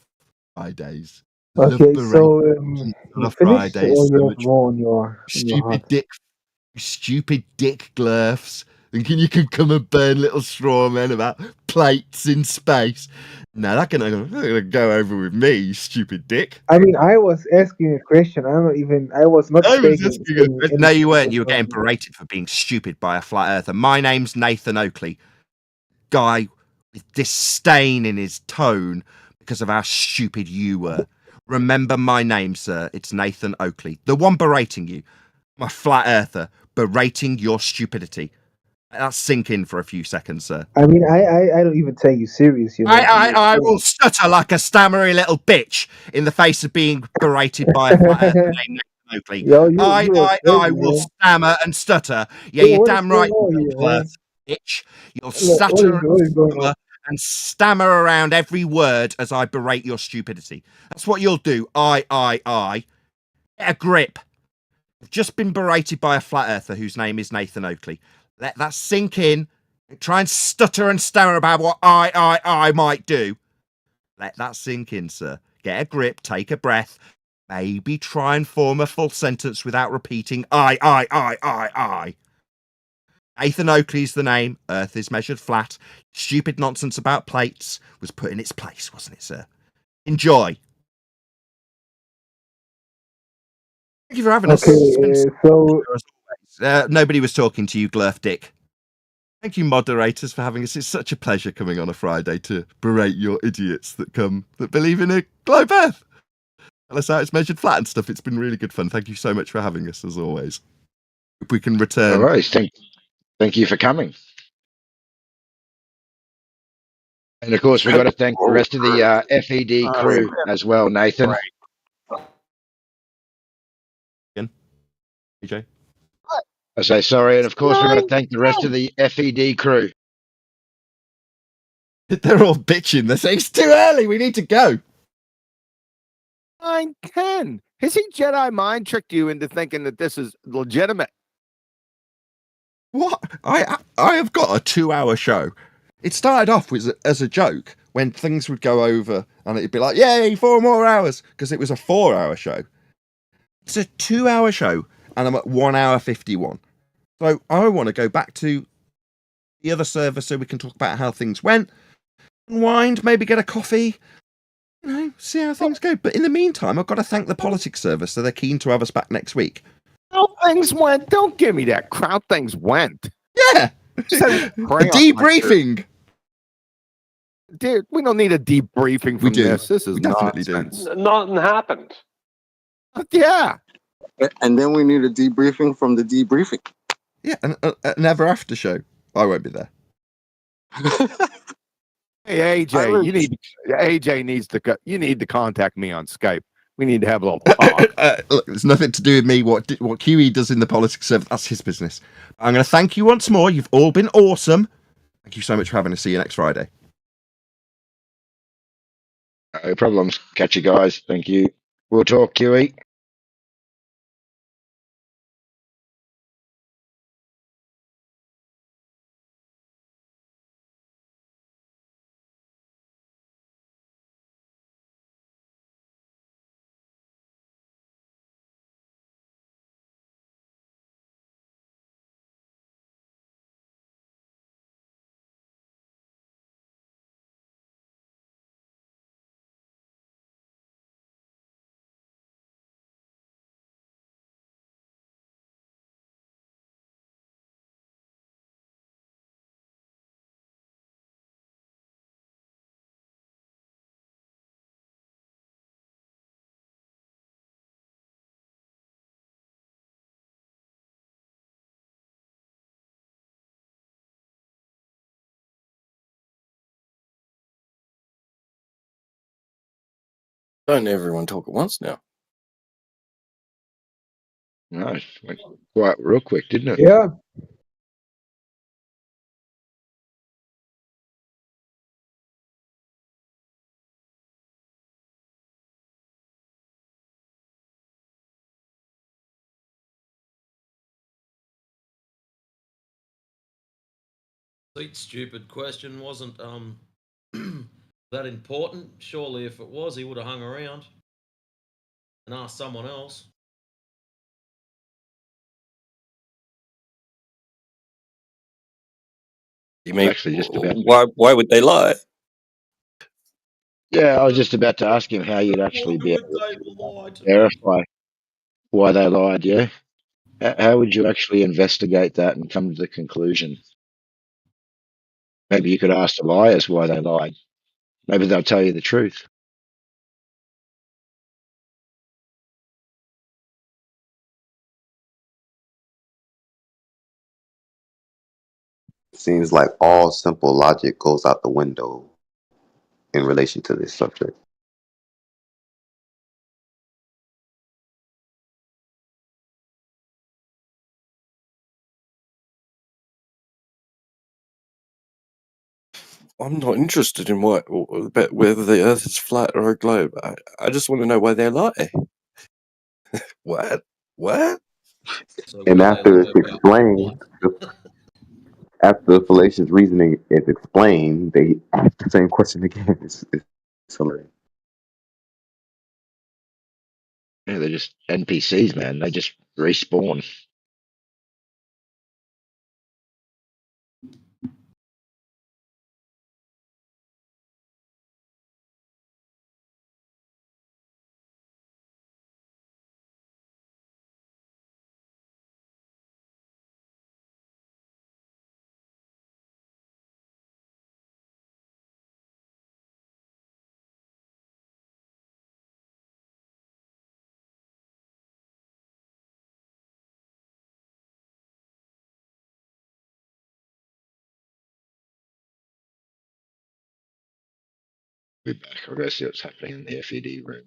Fridays. I love Okay, berating. so I you love finished Fridays or so you have much. more on your heart? Stupid dick glurfs. Thinking you can come and burn little straw men about plates in space. No, that's gonna go over with me, you stupid dick. I mean, I was asking a question. I was not I was saying asking a question. No, you weren't. You were getting anything. berated for being stupid by a flat earther. My name's Nathan Oakley. Guy with disdain in his tone because of how stupid you were. Remember my name, sir. It's Nathan Oakley. The one berating you. My flat earther berating your stupidity. Let that sink in for a few seconds, sir. I mean, I don't even take you serious. You know. I will stutter like a stammery little bitch in the face of being berated by a flat earther named Nathan Oakley. Yo, you are I crazy, will man. stammer and stutter. Yeah, Yo, you're what is damn going right, you on little here, man? glurf bitch. You'll Look, stutter what is going on? and stammer around every word as I berate your stupidity. That's what you'll do. I. Get a grip. You've just been berated by a flat earther whose name is Nathan Oakley. Let that sink in. Try and stutter and stammer about what I might do. Let that sink in, sir. Get a grip, take a breath. Maybe try and form a full sentence without repeating I. Nathan Oakley's the name. Earth is measured flat. Stupid nonsense about plates was put in its place, wasn't it, sir? Enjoy. Thank you for having us. It's been so nobody was talking to you, Glurf Dick. Thank you, moderators, for having us. It's such a pleasure coming on a Friday to berate your idiots that believe in a globe Earth. Tell us how it's measured flat and stuff. It's been really good fun. Thank you so much for having us, as always. If we can return. All right. Thank you for coming. And of course, we've got to thank the rest of the FED crew as well, Nathan. Again, EJ. I say sorry, and of course, we've got to thank the rest of the FED crew. They're all bitching. They're saying it's too early. We need to go. Fine, Ken. Has he Jedi mind tricked you into thinking that this is legitimate? What? I have got a 2-hour show. It started off as a joke when things would go over and it'd be like, yay, 4 more hours, because it was a 4-hour show. It's a 2-hour show and I'm at 1 hour 51. So I want to go back to the other server so we can talk about how things went, unwind, maybe get a coffee, see how things go. But in the meantime, I've got to thank the politics server, so they're keen to have us back next week. How things went? Don't give me that crowd. Things went. Yeah. A debriefing. Dude, we don't need a debriefing from this. This is definitely nonsense. Nothing happened. Yeah. And then we need a debriefing from the debriefing. Yeah, an ever after show. I won't be there. Hey AJ, AJ needs to you need to contact me on Skype. We need to have a little talk. Look, there's nothing to do with me. What QE does in the politics server, that's his business. I'm going to thank you once more. You've all been awesome. Thank you so much for having us. See you next Friday. No problems. Catch you guys. Thank you. We'll talk, QE. Don't everyone talk at once now. No, it went quite real quick, didn't it? Yeah. Stupid question wasn't that important. Surely, if it was, he would have hung around and asked someone else. You mean Actually, just about. why would they lie? Yeah, I was just about to ask him how you'd actually be able to verify why they lied. Yeah, how would you actually investigate that and come to the conclusion? Maybe you could ask the liars why they lied. Maybe they'll tell you the truth. Seems like all simple logic goes out the window in relation to this subject. I'm not interested in whether the Earth is flat or a globe. I just want to know why they lie. What? What? And after it's explained, after the fallacious reasoning is explained, they ask the same question again. It's hilarious. Yeah, they're just NPCs, man. They just respawn. Be back. I'll go see what's happening in the FED room.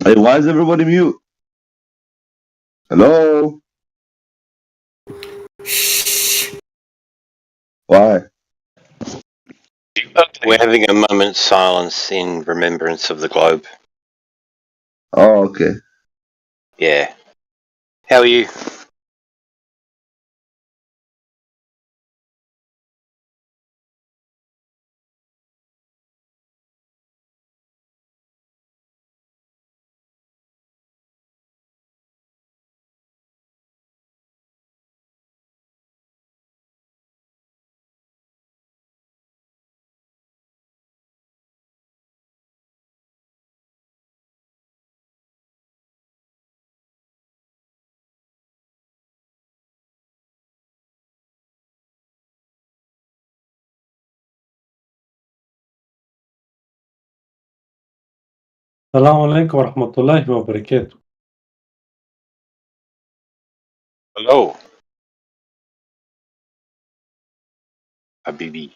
Hey, why is everybody mute? Hello? Why? We're having a moment's silence in remembrance of the globe. Oh, okay. Yeah. How are you? السلام عليكم ورحمة الله وبركاته. Hello, Habibi.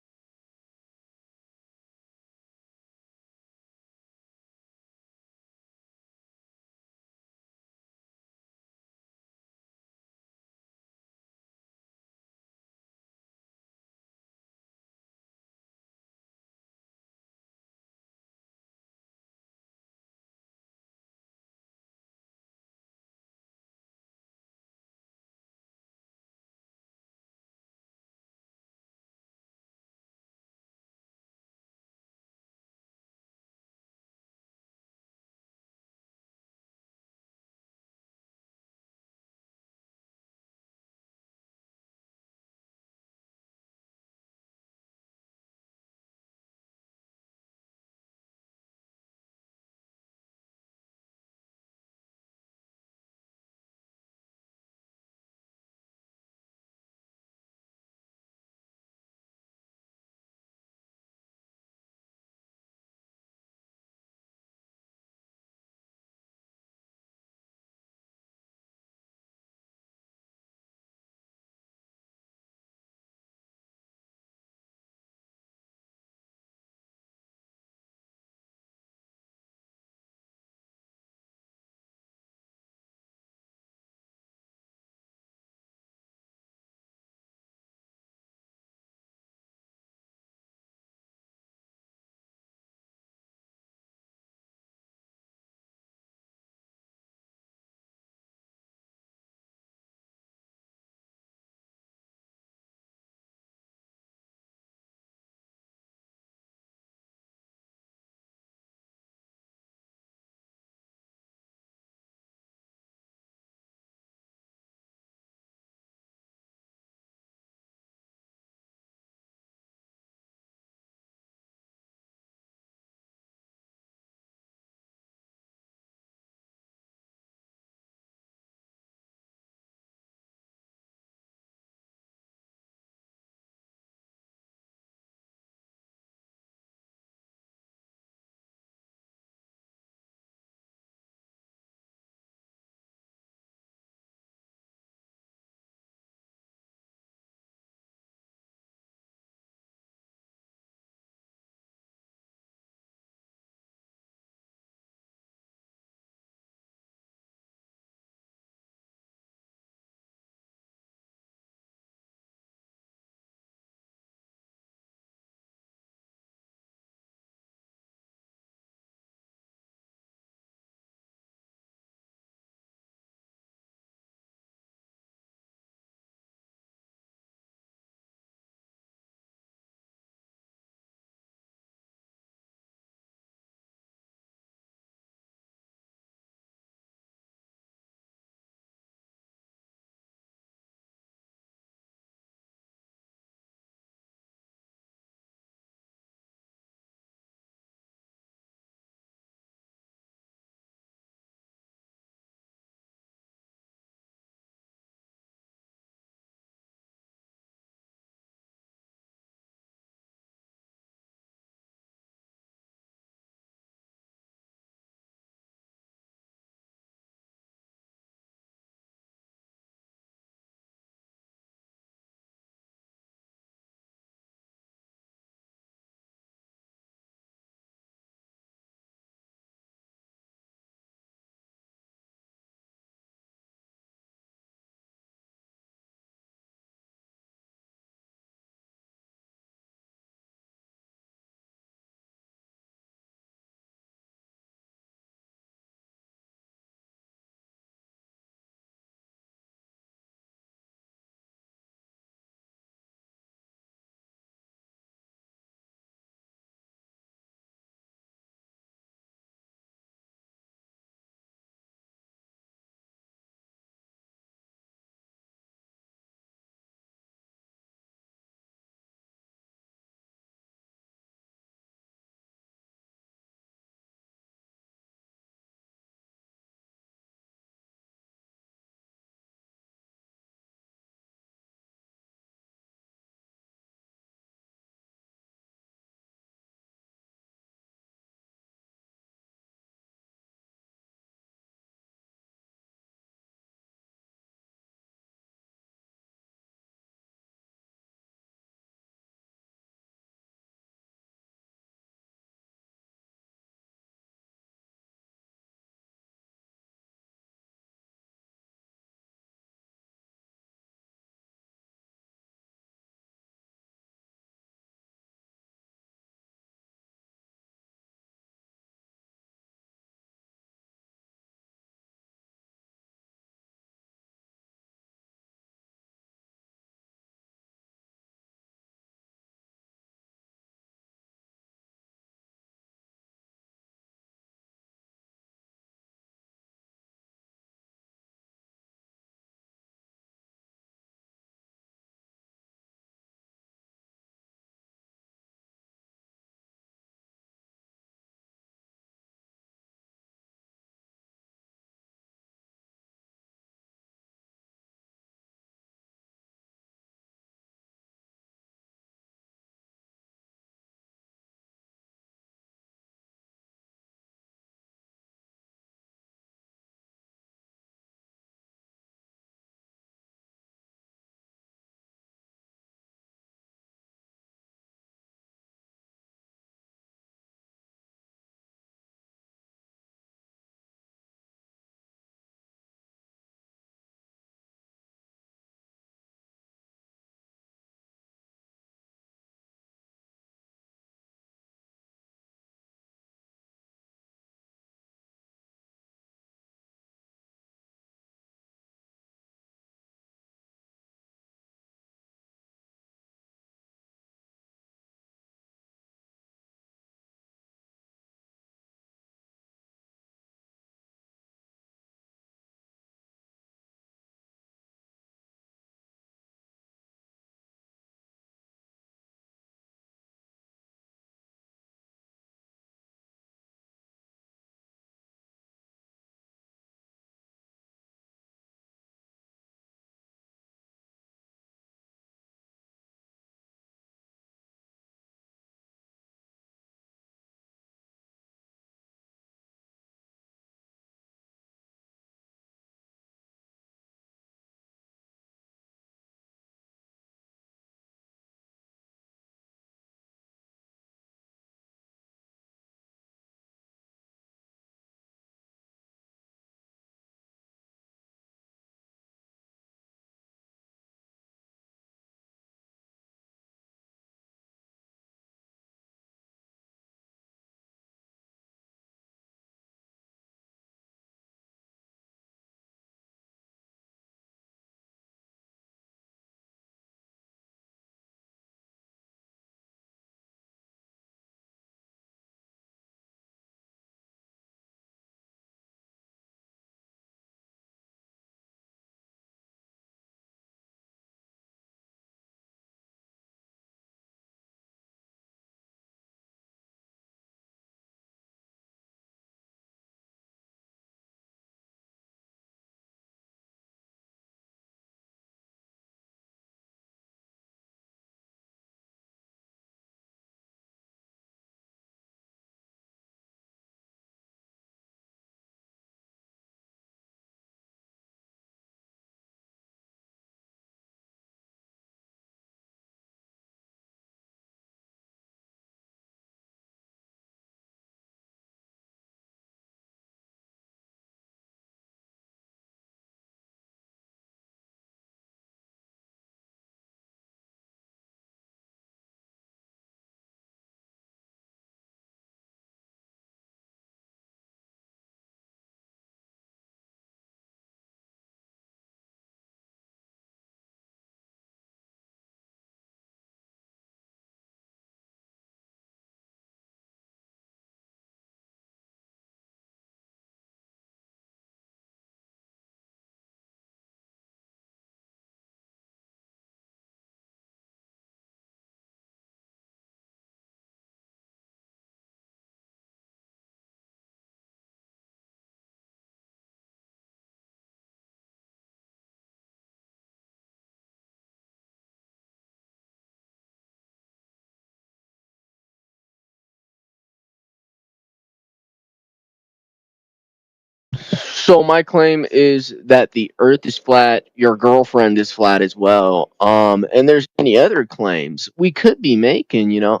So my claim is that the Earth is flat. Your girlfriend is flat as well. And there's many other claims we could be making. You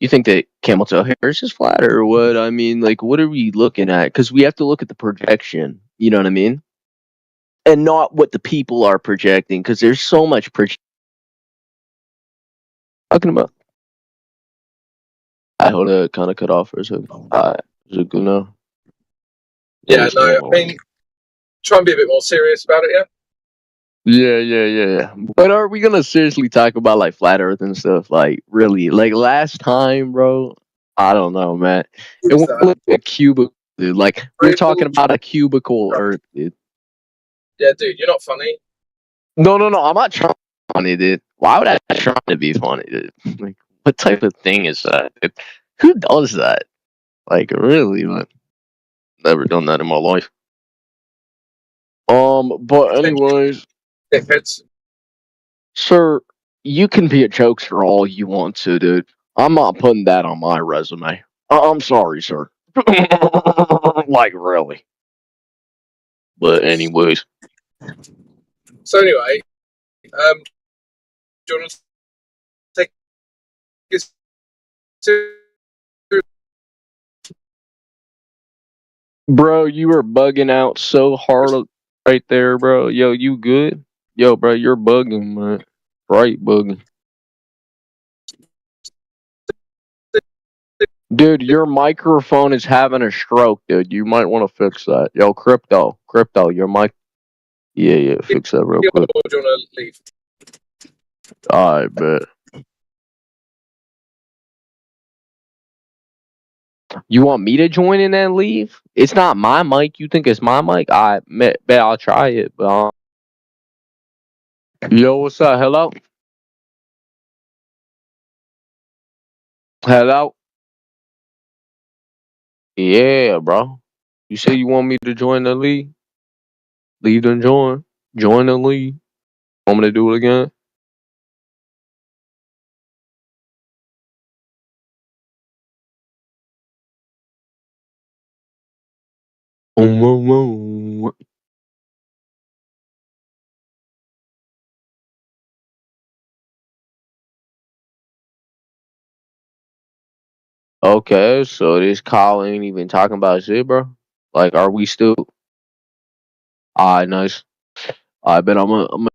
think that Camel Toe Harris is flat or what? I mean, like, what are we looking at? Because we have to look at the projection. You know what I mean? And not what the people are projecting. Because there's so much talking about. I hold it kind of cut off for a second. Is it good now? Yeah, no, I mean, try and be a bit more serious about it, yeah? Yeah. But are we gonna seriously talk about like flat Earth and stuff? Like really? Like last time, bro? I don't know, man. It Who's went that? like a cubicle, dude. Like we're talking about a cubicle Earth, dude. Yeah, dude, you're not funny. No. I'm not trying to be funny, dude. Why would I try to be funny, dude? Like, what type of thing is that? Dude? Who does that? Like, really, man? Never done that in my life. But anyways, Dickheads. sir, you can be a jokester all you want to, dude. I'm not putting that on my resume. I'm sorry, sir. Like, really. But anyways, So anyway, do you want to take this? bro, you were bugging out so hard right there, bro. Yo, you good? Yo, bro, you're bugging, man. Right bugging. Dude, your microphone is having a stroke, dude. You might want to fix that. Yo, crypto, your mic. Yeah, fix that real quick. Or do you want to leave? I bet. You want me to join in and leave? It's not my mic. You think it's my mic? I bet I'll try it. But yo, what's up? Hello? Hello? Yeah, bro. You say you want me to join the league? Leave and join. Join the league. Want me to do it again? Okay, so this call ain't even talking about shit, bro. Like, are we still? Alright, nice. I bet I'm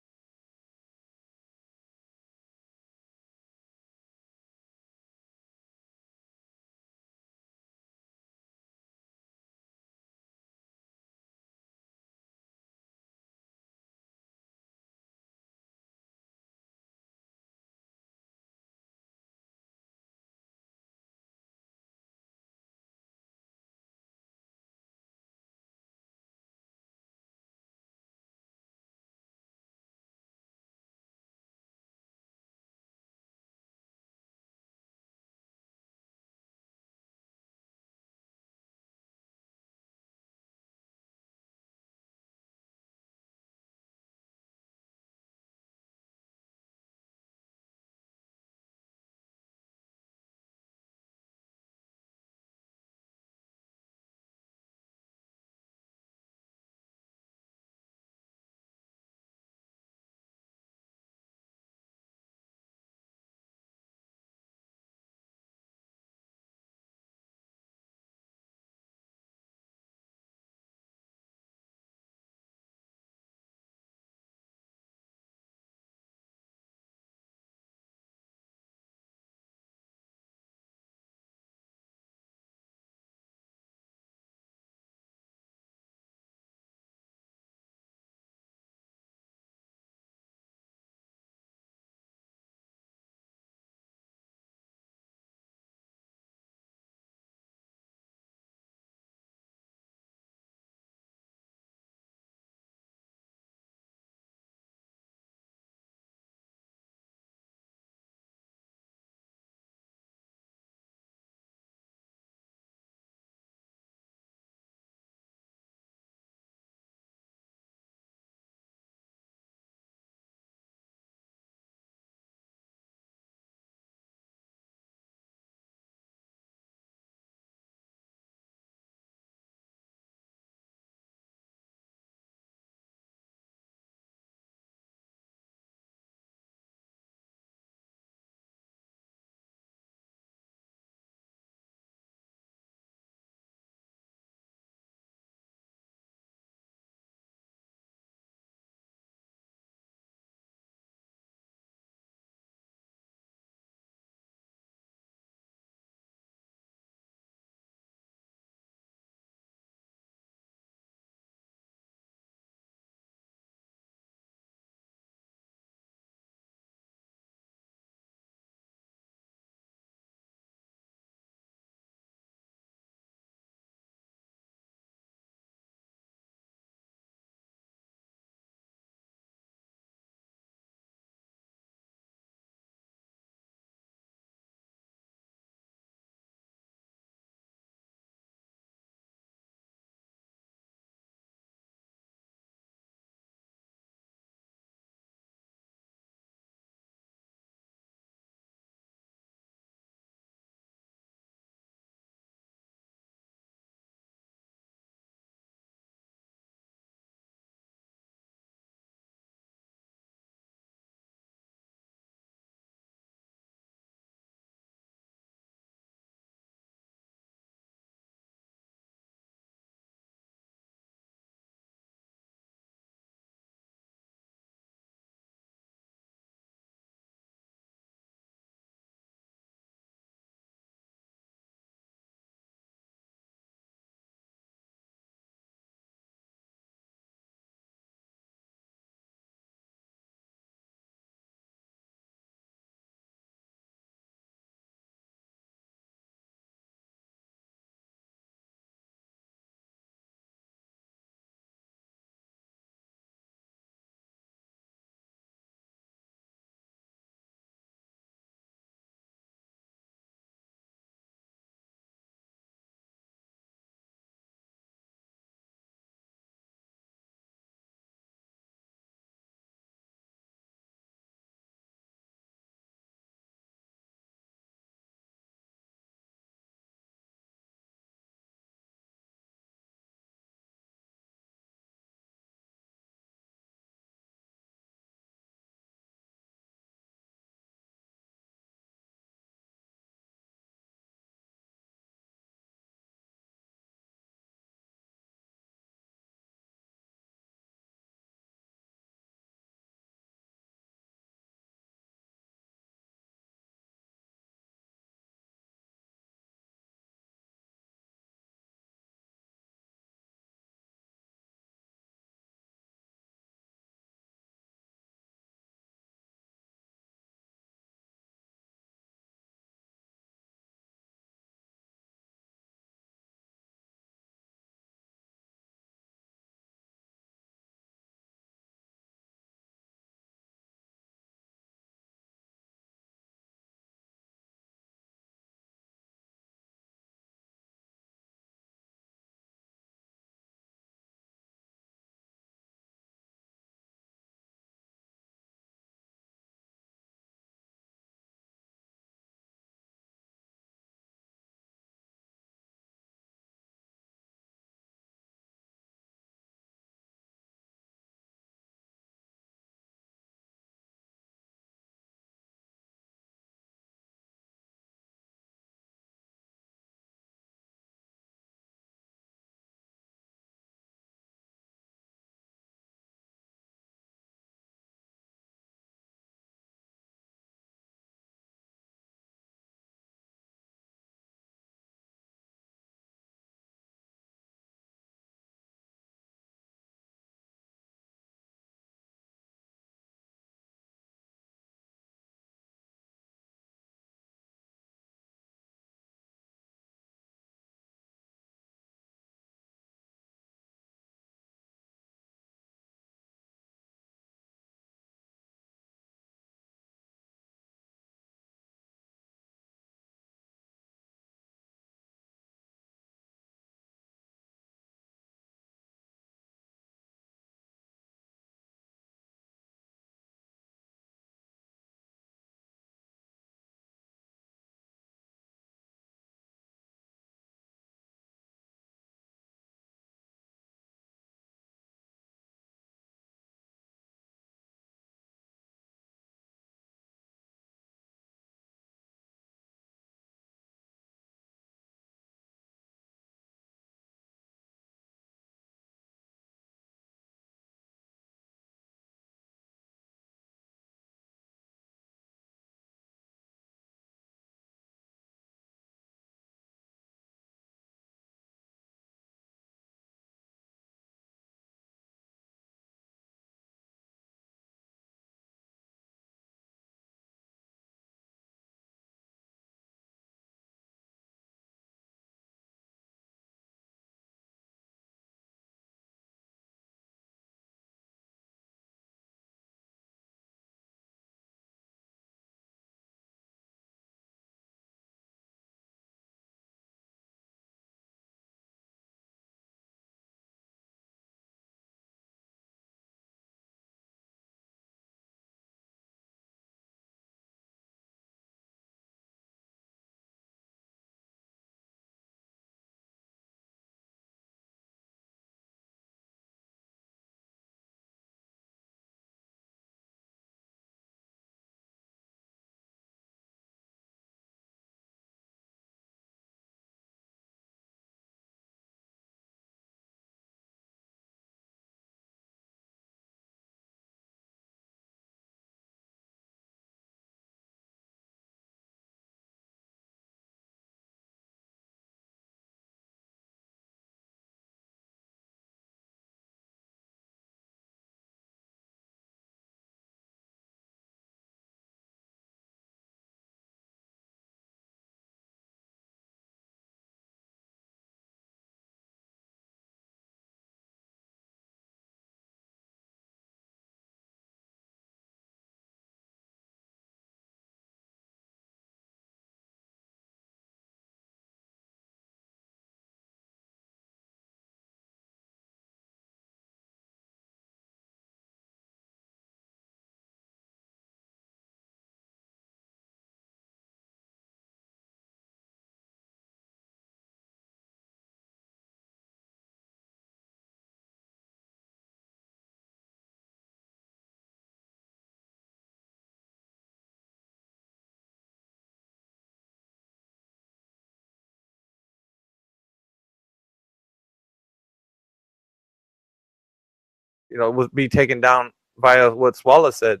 would be taken down via what Swallow said.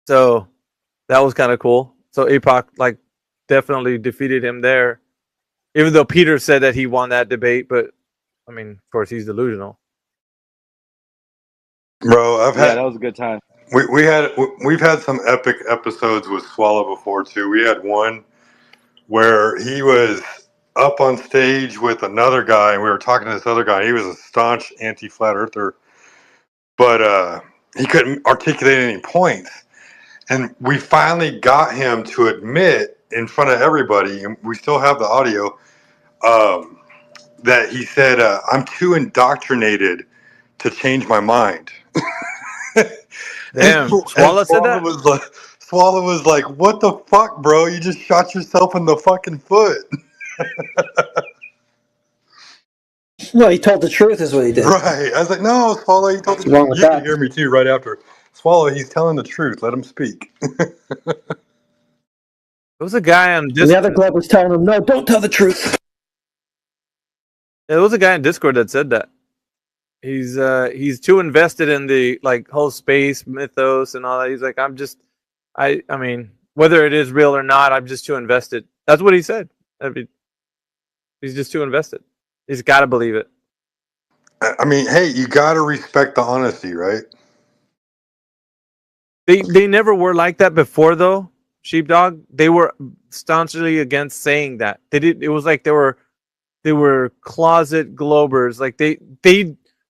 So that was kind of cool. So APOC like definitely defeated him there, even though Peter said that he won that debate. But I mean, of course, he's delusional. Bro, I've Yeah, had that was a good time. we've had some epic episodes with Swallow before too. We had one where he was up on stage with another guy, and we were talking to this other guy. He was a staunch anti-flat earther, but he couldn't articulate any points. And we finally got him to admit in front of everybody, and we still have the audio, that he said, "I'm too indoctrinated to change my mind." Damn, Swallow said that? Swallow was like, "What the fuck, bro? You just shot yourself in the fucking foot." Well, he told the truth, is what he did. Right. I was like, "No, Swallow, he told the What's wrong truth." with You that? can hear me too right after. Swallow, he's telling the truth. Let him speak. There was a guy on And Discord. the other Globe was telling him, no, don't tell the truth. There was a guy in Discord that said that he's too invested in the like whole space mythos and all that. He's like, I mean, whether it is real or not, I'm just too invested. That's what he said. I mean, he's just too invested. He's got to believe it. I mean, hey, you got to respect the honesty, right? They never were like that before, though. Sheepdog. They were staunchly against saying that. They did. It was like they were closet globers. Like they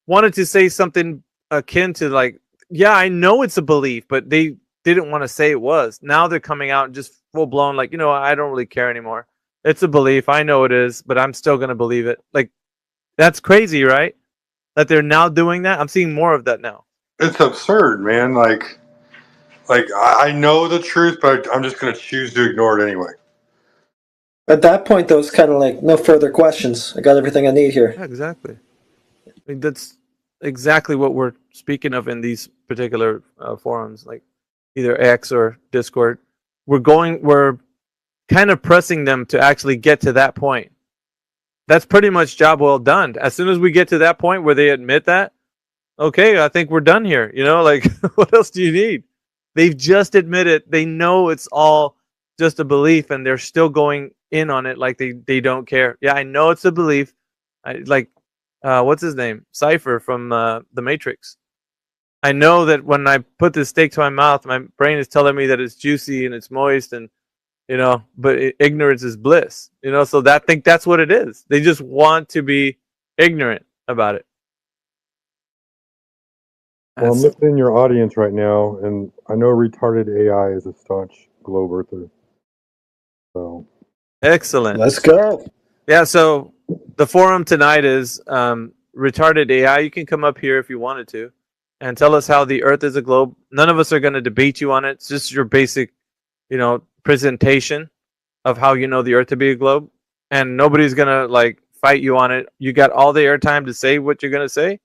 wanted to say something akin to like, yeah, I know it's a belief, but they didn't want to say it was. Now they're coming out and just full blown like, I don't really care anymore. It's a belief. I know it is, but I'm still gonna believe it. Like, that's crazy, right? That they're now doing that. I'm seeing more of that now. It's absurd, man. Like I know the truth, but I'm just going to choose to ignore it anyway. At that point, though, it's kind of like no further questions. I got everything I need here. Yeah, exactly. I mean, that's exactly what we're speaking of in these particular forums, like either X or Discord. We're kind of pressing them to actually get to that point. That's pretty much job well done. As soon as we get to that point where they admit that, okay, I think we're done here. Like, what else do you need? They've just admitted they know it's all just a belief, and they're still going in on it like they don't care. Yeah, I know it's a belief. What's his name? Cypher from The Matrix. I know that when I put this steak to my mouth, my brain is telling me that it's juicy and it's moist, and but ignorance is bliss. So I think that's what it is. They just want to be ignorant about it. Well, I'm looking in your audience right now, and I know retarded AI is a staunch globe earther. So Excellent. Let's go. Yeah, so the forum tonight is retarded AI. You can come up here if you wanted to and tell us how the Earth is a globe. None of us are going to debate you on it. It's just your basic, presentation of how you know the Earth to be a globe. And nobody's going to fight you on it. You got all the airtime to say what you're going to say.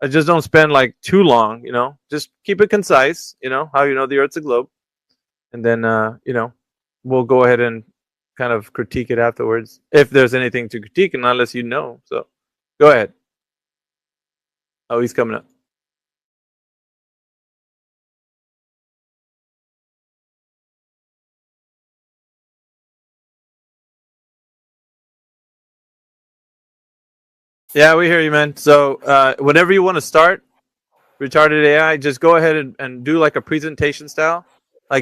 Just don't spend too long, just keep it concise, how you know the Earth's a globe. And then, we'll go ahead and kind of critique it afterwards. If there's anything to critique, and unless So go ahead. Oh, he's coming up. Yeah, we hear you, man. So whenever you want to start, retarded AI, just go ahead and do a presentation style.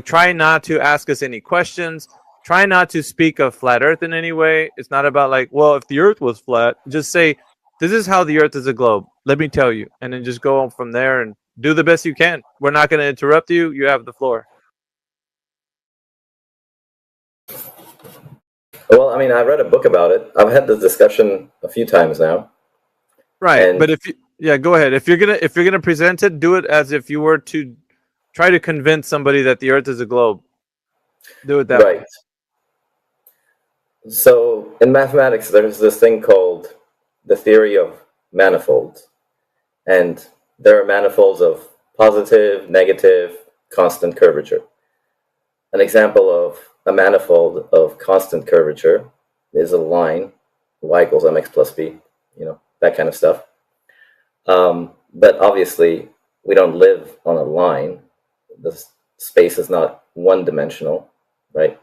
Try not to ask us any questions. Try not to speak of flat Earth in any way. It's not about if the Earth was flat, just say, this is how the Earth is a globe. Let me tell you. And then just go from there and do the best you can. We're not going to interrupt you. You have the floor. Well, I mean, I read a book about it. I've had this discussion a few times now. Right, but go ahead. If you're gonna present it, do it as if you were to try to convince somebody that the Earth is a globe. Do it that way. So in mathematics, there's this thing called the theory of manifolds, and there are manifolds of positive, negative, constant curvature. An example of a manifold of constant curvature is a line, y equals mx plus b, that kind of stuff. But obviously, we don't live on a line. The space is not one-dimensional, right?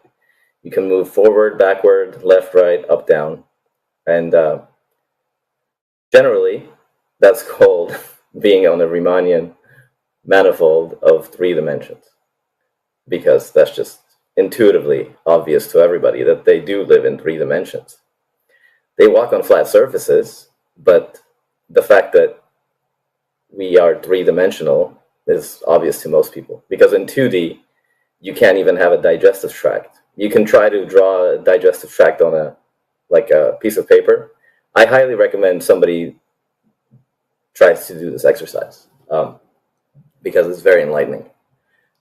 You can move forward, backward, left, right, up, down. And generally, that's called being on a Riemannian manifold of 3 dimensions, because that's just intuitively obvious to everybody that they do live in 3 dimensions. They walk on flat surfaces, but the fact that we are 3-dimensional is obvious to most people, because in 2D, you can't even have a digestive tract. You can try to draw a digestive tract on a piece of paper. I highly recommend somebody tries to do this exercise because it's very enlightening.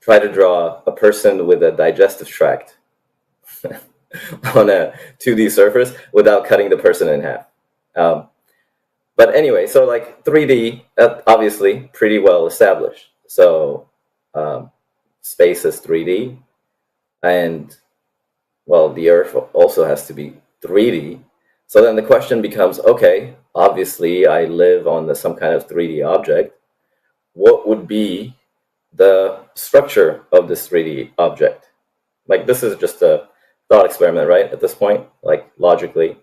Try to draw a person with a digestive tract on a 2D surface without cutting the person in half. But anyway, so like 3D, obviously pretty well established. So space is 3D, and well, the Earth also has to be 3D. So then the question becomes, okay, obviously I live on some kind of 3D object. What would be the structure of this 3D object? Like, this is just a thought experiment, right? At this point, like logically.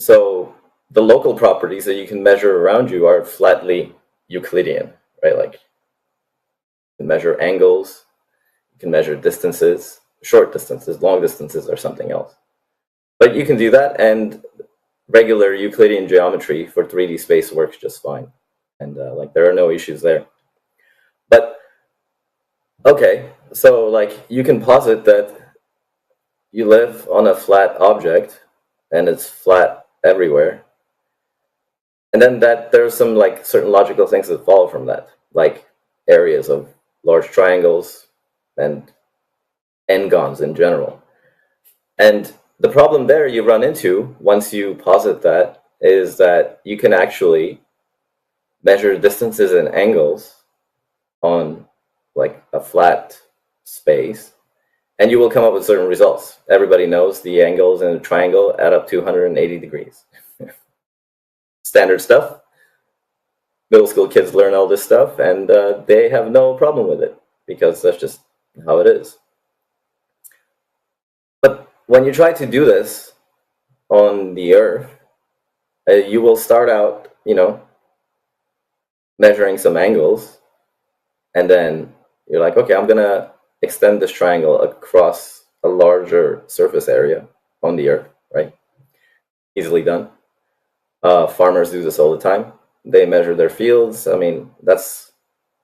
So the local properties that you can measure around you are flatly Euclidean, right? Like, you can measure angles, you can measure distances, short distances, long distances, or something else. But you can do that, and regular Euclidean geometry for 3D space works just fine. And like, there are no issues there. But okay, so like, you can posit that you live on a flat object and it's flat everywhere, and then that there's some like certain logical things that follow from that, like areas of large triangles and n-gons in general. And the problem there you run into once you posit that is that you can actually measure distances and angles on like a flat space, and you will come up with certain results. Everybody knows the angles in a triangle add up to 180 degrees. Standard stuff. Middle school kids learn all this stuff, and they have no problem with it, because that's just how it is. But when you try to do this on the Earth, you will start out, measuring some angles, and then you're like, okay, I'm going to extend this triangle across a larger surface area on the Earth, right? Easily done. Farmers do this all the time. They measure their fields. I mean, that's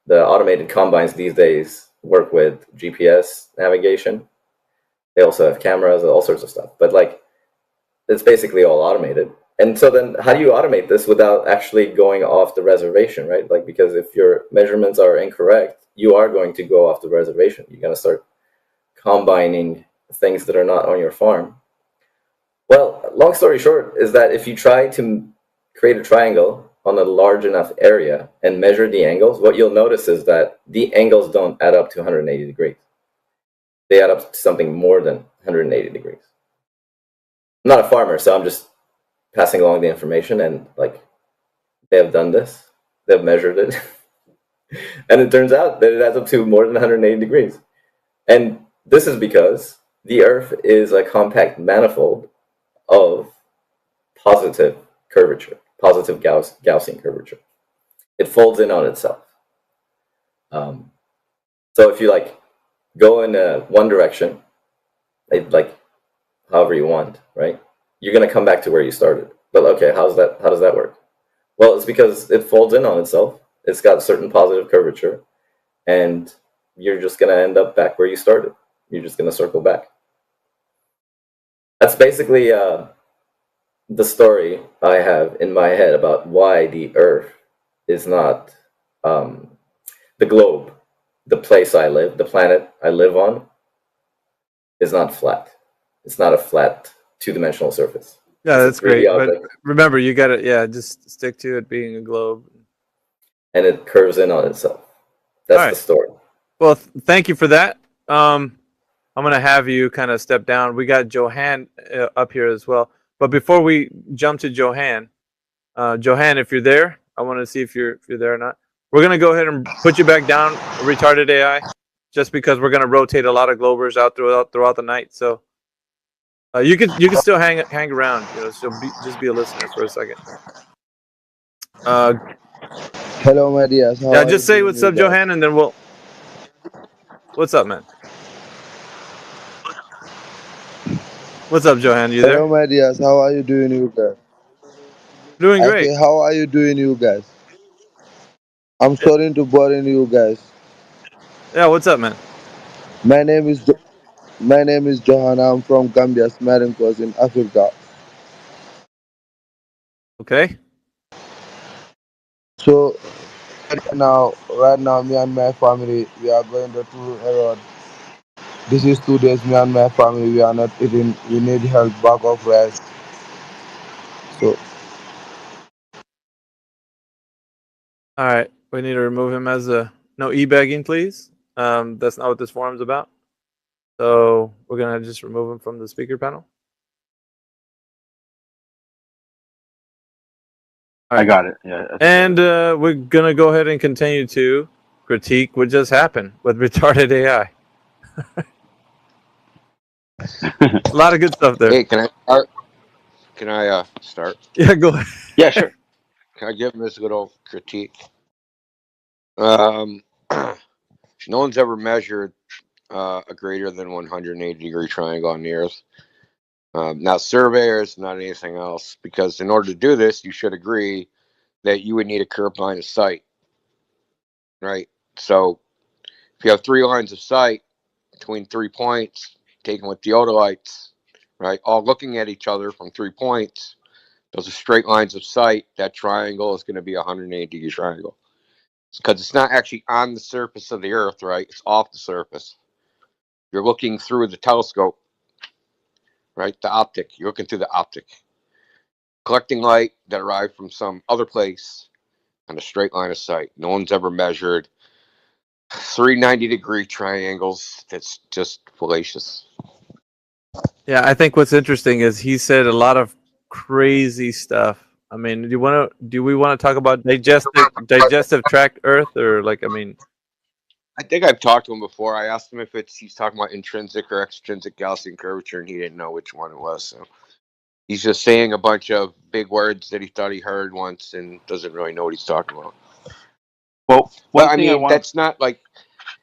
the automated combines these days work with GPS navigation. They also have cameras and all sorts of stuff. But like, it's basically all automated. And so then how do you automate this without actually going off the reservation, right? Like, because if your measurements are incorrect, you are going to go off the reservation. You're going to start combining things that are not on your farm. Well, long story short is that if you try to create a triangle on a large enough area and measure the angles, what you'll notice is that the angles don't add up to 180 degrees. They add up to something more than 180 degrees. I'm not a farmer, so I'm just passing along the information, and like, they have done this, they've measured it, and it turns out that it adds up to more than 180 degrees. And this is because the Earth is a compact manifold of positive curvature, positive Gaussian curvature. It folds in on itself. So if you like go in one direction, like however you want, right? You're going to come back to where you started. But okay, how does that work? Well, it's because it folds in on itself. It's got a certain positive curvature, and you're just going to end up back where you started. You're just going to circle back. That's basically the story I have in my head about why the Earth is not the globe, the place I live, the planet I live on, is not flat. It's not a flat two-dimensional surface. Yeah, that's great. But object, remember, you got to, just stick to it being a globe. and it curves in on itself. That's All right. the story. Well, thank you for that. I'm going to have you kind of step down. We got Johan up here as well. But before we jump to Johan, Johan, if you're there, I want to see if you're there or not. We're gonna go ahead and put you back down, retarded AI, just because we're gonna rotate a lot of Globers out throughout the night. So you can still hang around. So just be a listener for a second. Hello, my dears. How Yeah, are just you say doing, what's you up, guys? Johan, and then we'll. What's up, man? What's up, Johan? You Hello, there? my dears. How are you doing, you guys? Doing I great. say, how are you doing, you guys? I'm sorry to bother you guys. Yeah, what's up, man? My name is Johanna. I'm from Gambia, Smiling Coast in Africa. Okay. So right now, me and my family, we are going to a road. This is 2 days. Me and my family, we are not eating. We need help, bag of rice. So All right, we need to remove him as a no e-bagging, please. That's not what this forum's about. So we're gonna just remove him from the speaker panel. All right. I got it. Yeah. And we're gonna go ahead and continue to critique what just happened with retarded AI. A lot of good stuff there. Hey, can I start? Can I start? Yeah, go ahead. Yeah, sure. Can I give him this good old critique? No one's ever measured a greater than 180-degree triangle on the Earth. Not surveyors, not anything else. Because in order to do this, you should agree that you would need a curved line of sight, right? So if you have 3 lines of sight between 3 points, taken with theodolites, right, all looking at each other from 3 points, those are straight lines of sight. That triangle is going to be a 180-degree triangle. Because it's not actually on the surface of the Earth, right? It's off the surface. You're looking through the telescope, right? The optic. You're looking through the optic. Collecting light that arrived from some other place on a straight line of sight. No one's ever measured 390-degree triangles. That's just fallacious. Yeah, I think what's interesting is he said a lot of crazy stuff. I mean, do we want to talk about digestive tract Earth, or like, I mean, I think I've talked to him before. I asked him if he's talking about intrinsic or extrinsic Gaussian curvature, and he didn't know which one it was. So he's just saying a bunch of big words that he thought he heard once and doesn't really know what he's talking about. Well, but I mean, that's not like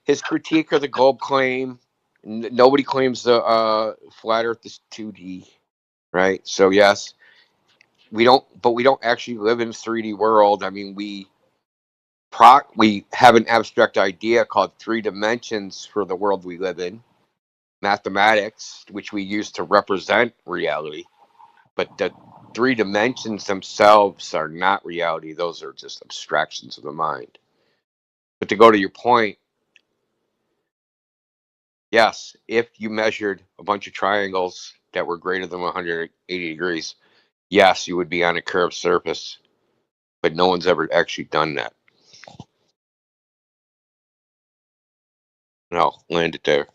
his critique of the globe claim. Nobody claims the flat Earth is 2D, right? So yes, we don't actually live in a 3D world. I mean, we have an abstract idea called 3 dimensions for the world we live in, mathematics, which we use to represent reality. But the 3 dimensions themselves are not reality. Those are just abstractions of the mind. But to go to your point, yes, if you measured a bunch of triangles that were greater than 180 degrees, yes, you would be on a curved surface. But no one's ever actually done that. No, land it there.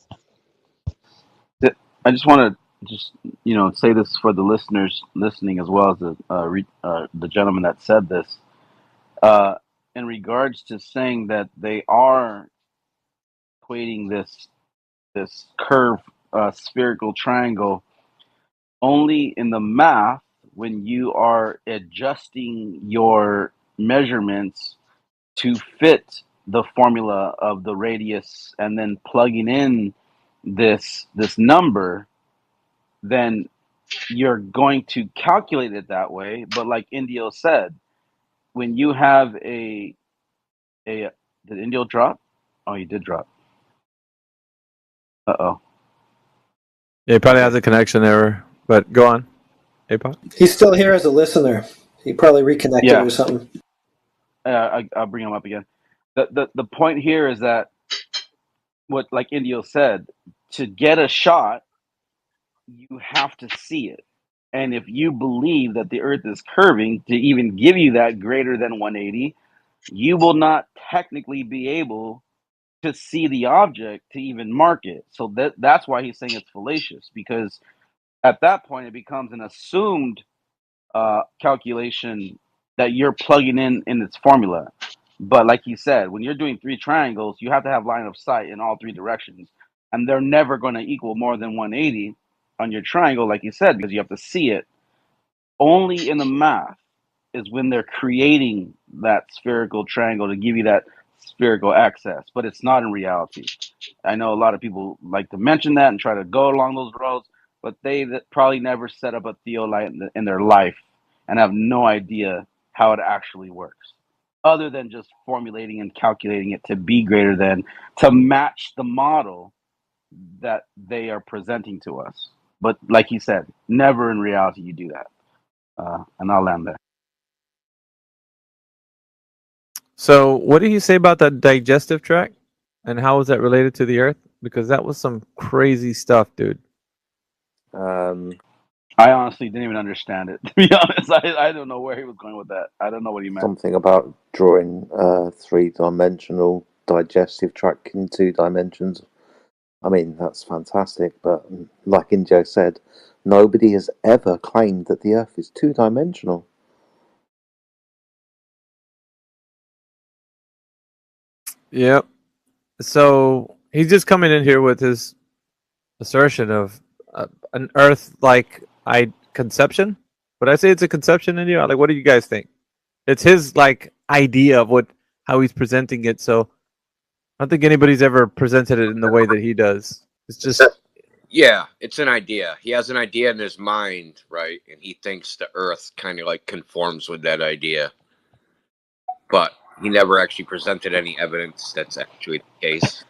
I just want to say this for the listeners listening as well as the gentleman that said this. In regards to saying that they are equating this curved spherical triangle only in the math when you are adjusting your measurements to fit the formula of the radius and then plugging in this number, then you're going to calculate it that way. But like Indio said, when you have did Indio drop? Oh, he did drop. Uh-oh. yeah, he probably has a connection error. But go on, Apod. He's still here as a listener. He probably reconnected Yeah. or something. I'll bring him up again. The point here is that what, like Indio said, to get a shot, you have to see it. And if you believe that the Earth is curving to even give you that greater than 180, you will not technically be able to see the object to even mark it. So that's why he's saying it's fallacious, because at that point it becomes an assumed calculation that you're plugging in its formula. But like you said, when you're doing three triangles, you have to have line of sight in all three directions, and they're never going to equal more than 180 on your triangle, like you said, because you have to see it. Only in the math is when they're creating that spherical triangle to give you that spherical access, but it's not in reality. I know a lot of people like to mention that and try to go along those roads, but they probably never set up a theolite in their life and have no idea how it actually works, other than just formulating and calculating it to be greater than, to match the model that they are presenting to us. But like you said, never in reality you do that. And I'll land there. So, what did he say about the digestive tract, and how is that related to the Earth? Because that was some crazy stuff, dude. I honestly didn't even understand it. To be honest, I don't know where he was going with that. I don't know what he meant. Something about drawing three-dimensional digestive tract in 2 dimensions. I mean, that's fantastic, but like Injo said, nobody has ever claimed that the Earth is 2-dimensional. Yep. So he's just coming in here with his assertion of an Earth-like conception. Would I say it's a conception in you? Like, what do you guys think? It's his like idea of how he's presenting it. So I don't think anybody's ever presented it in the way that he does. It's just Yeah, it's an idea. He has an idea in his mind, right? And he thinks the Earth kind of like conforms with that idea. But he never actually presented any evidence that's actually the case.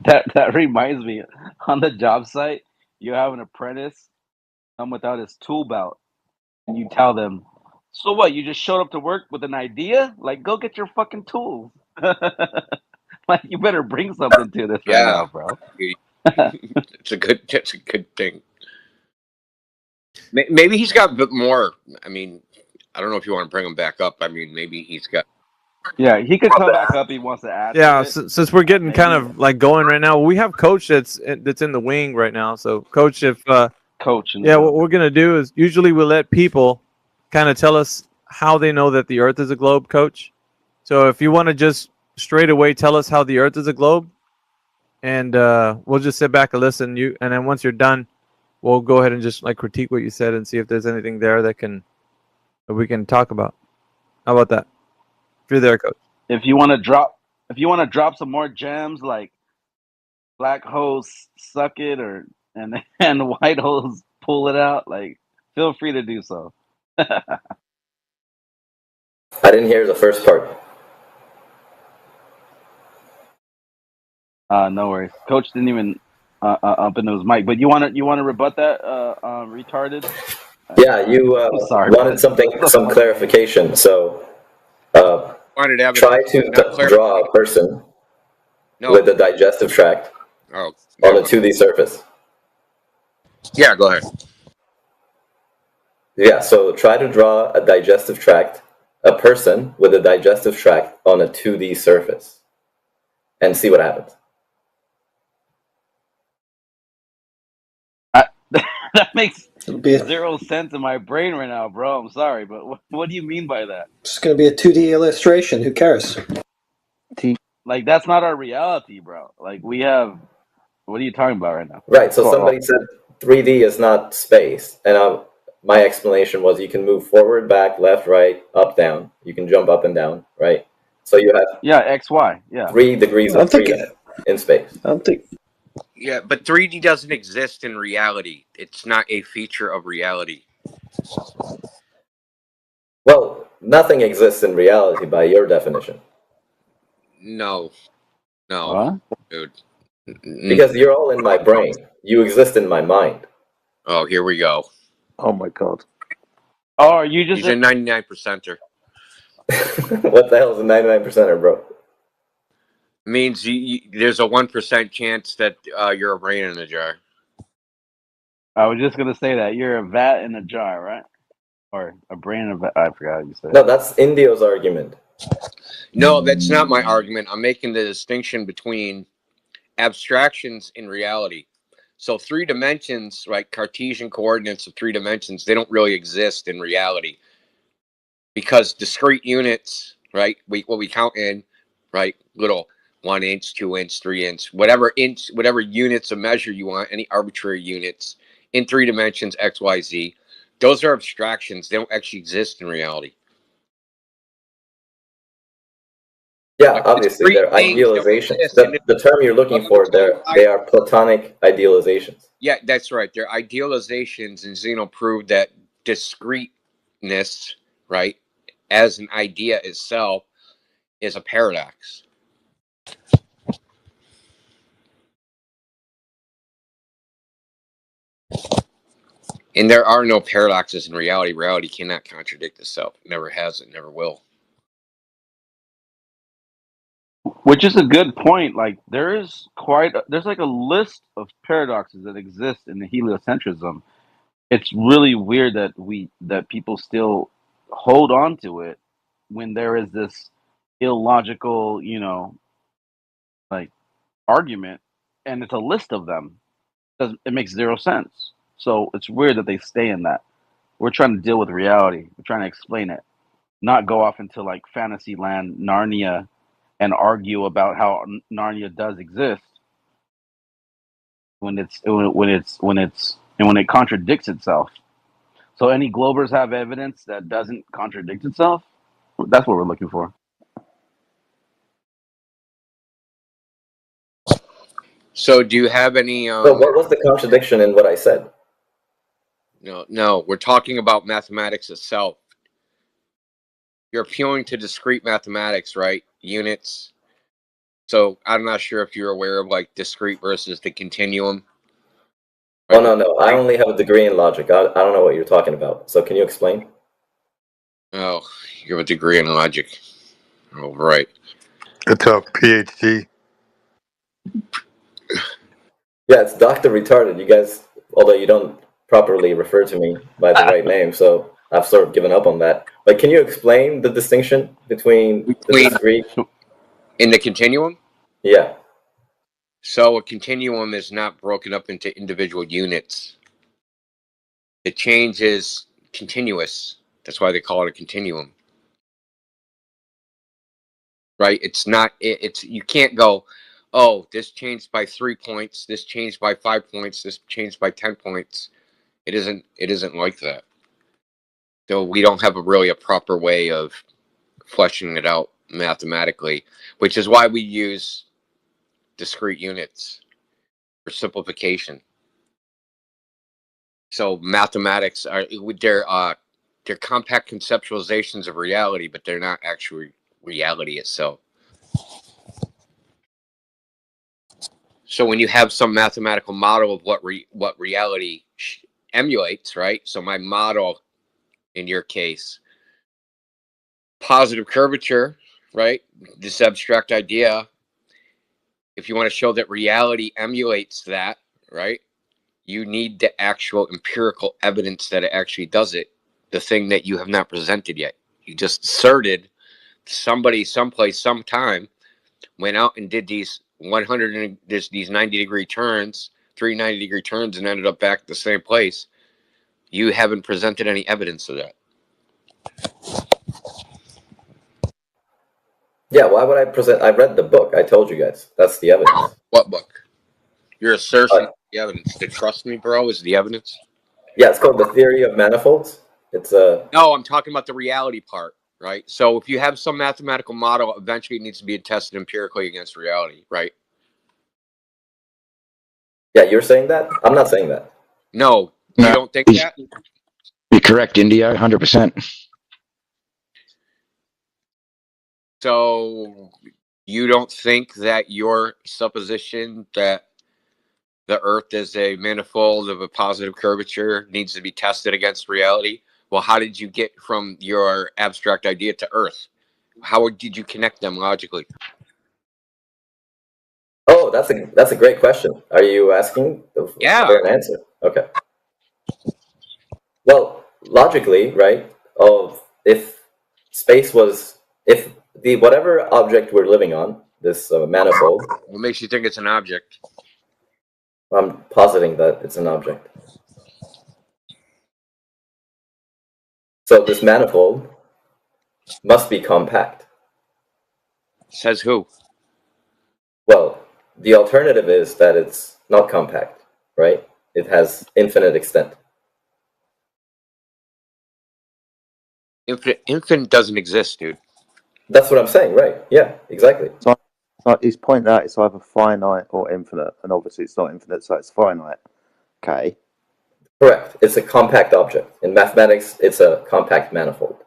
That reminds me, on the job site, you have an apprentice come without his tool belt, and you tell them, "So what? You just showed up to work with an idea? Like, go get your fucking tools. Like, you better bring something to this right now, bro." It's a good thing. Maybe he's got a bit more. I mean, I don't know if you want to bring him back up. I mean, maybe he's got. Yeah, he could come back up. He wants to add. yeah. To it. Since we're getting kind of like going right now, we have Coach that's in the wing right now. So Coach, if Coach, yeah, what we're gonna do is usually we let people kind of tell us how they know that the Earth is a globe, Coach. So if you want to just straight away tell us how the Earth is a globe, and we'll just sit back and listen. And then once you're done, we'll go ahead and just like critique what you said and see if there's anything there that we can talk about. How about that? If you're there, Coach. If you want to drop some more gems like black holes suck it and white holes pull it out, like, feel free to do so. I didn't hear the first part. No worries. Coach didn't even up into his mic. But you want to rebut that, retarded? Yeah, you sorry, wanted some clarification. So try to draw a person with a digestive tract on a 2D surface. Yeah, go ahead. Yeah, so try to draw a digestive tract, a person with a digestive tract on a 2D surface, and see what happens. That makes zero sense in my brain right now, bro. I'm sorry, but what do you mean by that? It's going to be a 2D illustration. Who cares? Like, that's not our reality, bro. Like, we have. What are you talking about right now? Right, so somebody said 3D is not space, and my explanation was you can move forward, back, left, right, up, down. You can jump up and down, right? So you have X, Y, 3 degrees of freedom in space. I don't think. Yeah, but 3D doesn't exist in reality. It's not a feature of reality. Well, nothing exists in reality by your definition. No, dude. Because you're all in my brain. You exist in my mind. Oh, here we go. Oh my god. Oh, are you just He's a 99%er. What the hell is a 99%er, bro? Means there's a 1% chance that you're a brain in a jar. I was just gonna say that you're a vat in a jar, right? Or a brain in a vat. I forgot how you said. No, that's Indio's argument. No, that's not my argument. I'm making the distinction between abstractions in reality. So 3 dimensions, like Cartesian coordinates of 3 dimensions, they don't really exist in reality. because discrete units, right? What we count in, right? Little 1 inch, 2 inch, 3 inch, whatever units of measure you want, any arbitrary units in 3 dimensions, X, Y, Z. Those are abstractions. They don't actually exist in reality. Yeah, obviously they're idealizations. The term you're looking for, they are Platonic idealizations. Yeah, that's right. They're idealizations, and Zeno proved that discreteness, right, as an idea itself, is a paradox. And there are no paradoxes in reality. Reality cannot contradict itself. It never has. It never will. Which is a good point. Like there's like a list of paradoxes that exist in the heliocentrism. It's really weird that people still hold on to it when there is this illogical, like argument, and it's a list of them. It makes zero sense. So it's weird that they stay in that. We're trying to deal with reality. We're trying to explain it, not go off into like fantasy land, Narnia, and argue about how Narnia does exist when it contradicts itself. So any Globers have evidence that doesn't contradict itself? That's what we're looking for. So do you have any So what was the contradiction in what I said? No, we're talking about mathematics itself. You're appealing to discrete mathematics, right? Units. So I'm not sure if you're aware of like discrete versus the continuum. Oh, no. I only have a degree in logic. I don't know what you're talking about. So can you explain? Oh, you have a degree in logic. Oh, right. It's a PhD. Yeah, it's Dr. Retarded. You guys, although you don't properly refer to me by the right name, so I've sort of given up on that. But can you explain the distinction between the discrete? In the continuum? Yeah. So a continuum is not broken up into individual units. The change is continuous. That's why they call it a continuum. Right? It's not, you can't go, oh, this changed by 3 points, this changed by 5 points, this changed by 10 points. It isn't like that. So we don't have really a proper way of fleshing it out mathematically, which is why we use discrete units for simplification. So mathematics are they're compact conceptualizations of reality, but they're not actually reality itself. So when you have some mathematical model of what reality emulates, right? So my model, in your case, positive curvature, right? This abstract idea. If you want to show that reality emulates that, right? You need the actual empirical evidence that it actually does it. The thing that you have not presented yet. You just asserted somebody, someplace, sometime went out and did these 90-degree turns, 3 90-degree turns, and ended up back at the same place. You haven't presented any evidence of that. Yeah, why would I present? I read the book. I told you guys. That's the evidence. What book? Your assertion, the evidence. To trust me, bro, is the evidence. Yeah, it's called The Theory of Manifolds. It's a. No, I'm talking about the reality part, right? So if you have some mathematical model, eventually it needs to be tested empirically against reality, right? Yeah, you're saying that? I'm not saying that. No, you don't think that? You're correct, India, 100%. So you don't think that your supposition that the Earth is a manifold of a positive curvature needs to be tested against reality? Well, how did you get from your abstract idea to Earth? How did you connect them logically? Oh, that's a great question. Are you asking for an answer? Okay. Well, logically, right? If whatever object we're living on, this manifold. What makes you think it's an object? I'm positing that it's an object. So this manifold must be compact. Says who? Well, the alternative is that it's not compact, right? It has infinite extent. Infinite doesn't exist, dude. That's what I'm saying, right? Yeah, exactly. So he's pointing out it's either finite or infinite, and obviously it's not infinite, so it's finite. Okay. Correct. It's a compact object. In mathematics, it's a compact manifold.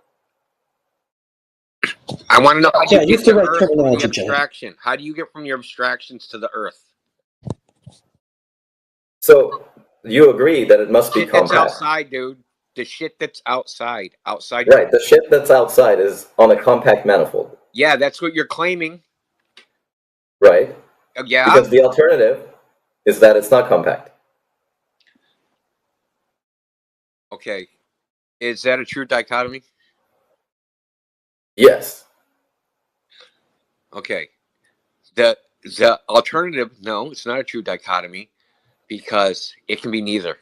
I want to know how Yeah, you use get the to right Earth from the terminology, Jay. abstraction. How do you get from your abstractions to the Earth? So you agree that it must be Shit that's compact. outside, dude. The shit that's outside. Right. The shit that's outside is on a compact manifold. Yeah, that's what you're claiming. Right? Yeah. Because the alternative is that it's not compact. Okay. Is that a true dichotomy? Yes. Okay. The alternative, no, it's not a true dichotomy because it can be neither.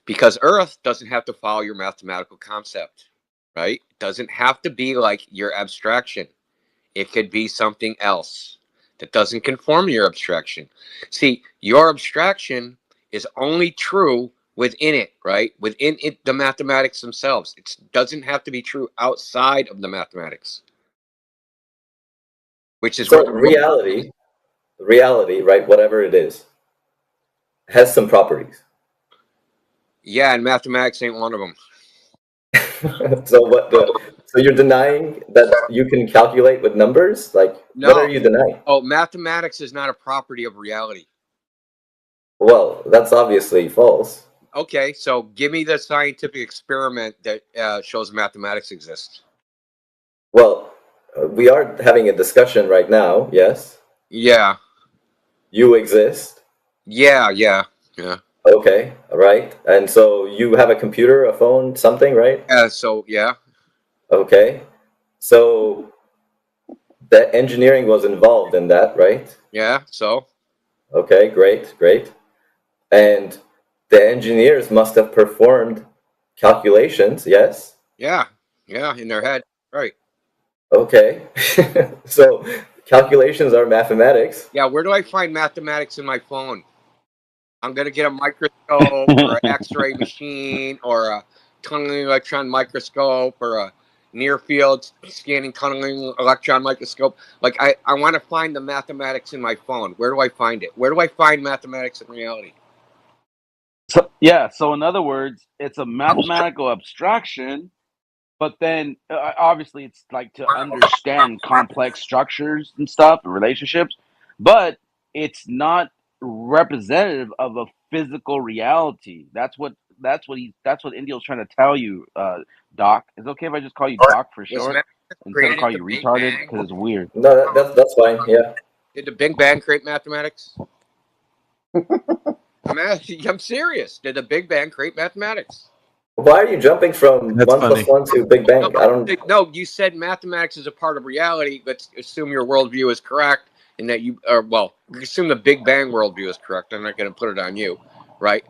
Because Earth doesn't have to follow your mathematical concept, right? It doesn't have to be like your abstraction. It could be something else that doesn't conform to your abstraction. See, your abstraction is only true within it, right? Within it, the mathematics themselves. It doesn't have to be true outside of the mathematics. Which is so reality, right, whatever it is, has some properties. Yeah, and mathematics ain't one of them. So you're denying that you can calculate with numbers? Like, No. what are you denying? Oh, mathematics is not a property of reality. Well, that's obviously false. Okay, so give me the scientific experiment that shows mathematics exists. Well, we are having a discussion right now, yes? Yeah. You exist? Yeah. Okay, right. And so you have a computer, a phone, something, right? So, yeah. Okay. So the engineering was involved in that, right? Yeah, so? Okay, great. And the engineers must have performed calculations, yes? Yeah, in their head, right. Okay. So calculations are mathematics. Yeah, where do I find mathematics in my phone? I'm going to get a microscope or an X-ray machine or a tunneling electron microscope or a near-field scanning tunneling electron microscope. Like, I want to find the mathematics in my phone. Where do I find it? Where do I find mathematics in reality? So in other words, it's a mathematical abstraction, but then obviously it's like to understand complex structures and stuff and relationships, but it's not representative of a physical reality. That's what Indiel's trying to tell you, Doc. Is it okay if I just call you Doc for short instead of call you retarded because it's weird? No, that's fine. Yeah. Did the Big Bang create mathematics? I'm serious. Did the Big Bang create mathematics? Why are you jumping from 1 + 1 to Big Bang? No, you said mathematics is a part of reality. Let's assume your worldview is correct, and that assume the Big Bang worldview is correct. I'm not going to put it on you, right?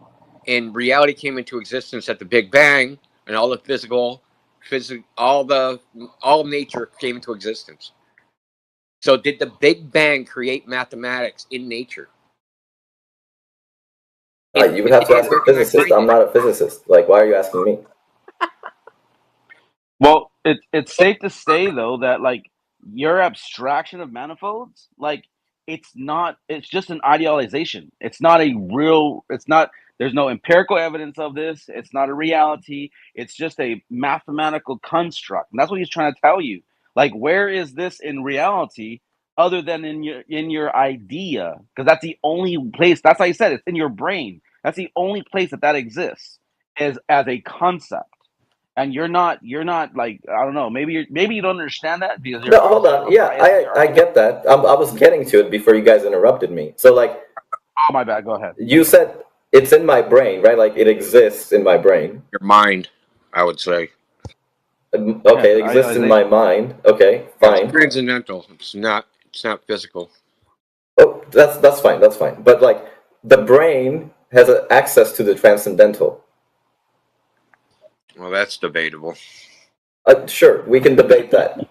And reality came into existence at the Big Bang, and all the physical, all nature came into existence. So, did the Big Bang create mathematics in nature? You would have to ask a physicist. I'm not a physicist. Like, why are you asking me? Well, it's safe to say though that like your abstraction of manifolds, like it's just an idealization. It's not there's no empirical evidence of this. It's not a reality. It's just a mathematical construct. And that's what he's trying to tell you. Like, where is this in reality other than in your idea? Because that's the only place, that's how you said it's in your brain. That's the only place that exists is as a concept. And you're not like, I don't know, maybe you don't understand that because you're hold on. Yeah, I get that. I was getting to it before you guys interrupted me. So like, oh my bad, go ahead. You said it's in my brain, right? Like it exists in my brain. Your mind, I would say. Okay, it exists in my mind. Okay, fine. It's transcendental. It's not physical. Oh, that's fine. That's fine. But like the brain has access to the transcendental. Well, that's debatable. Sure, we can debate that.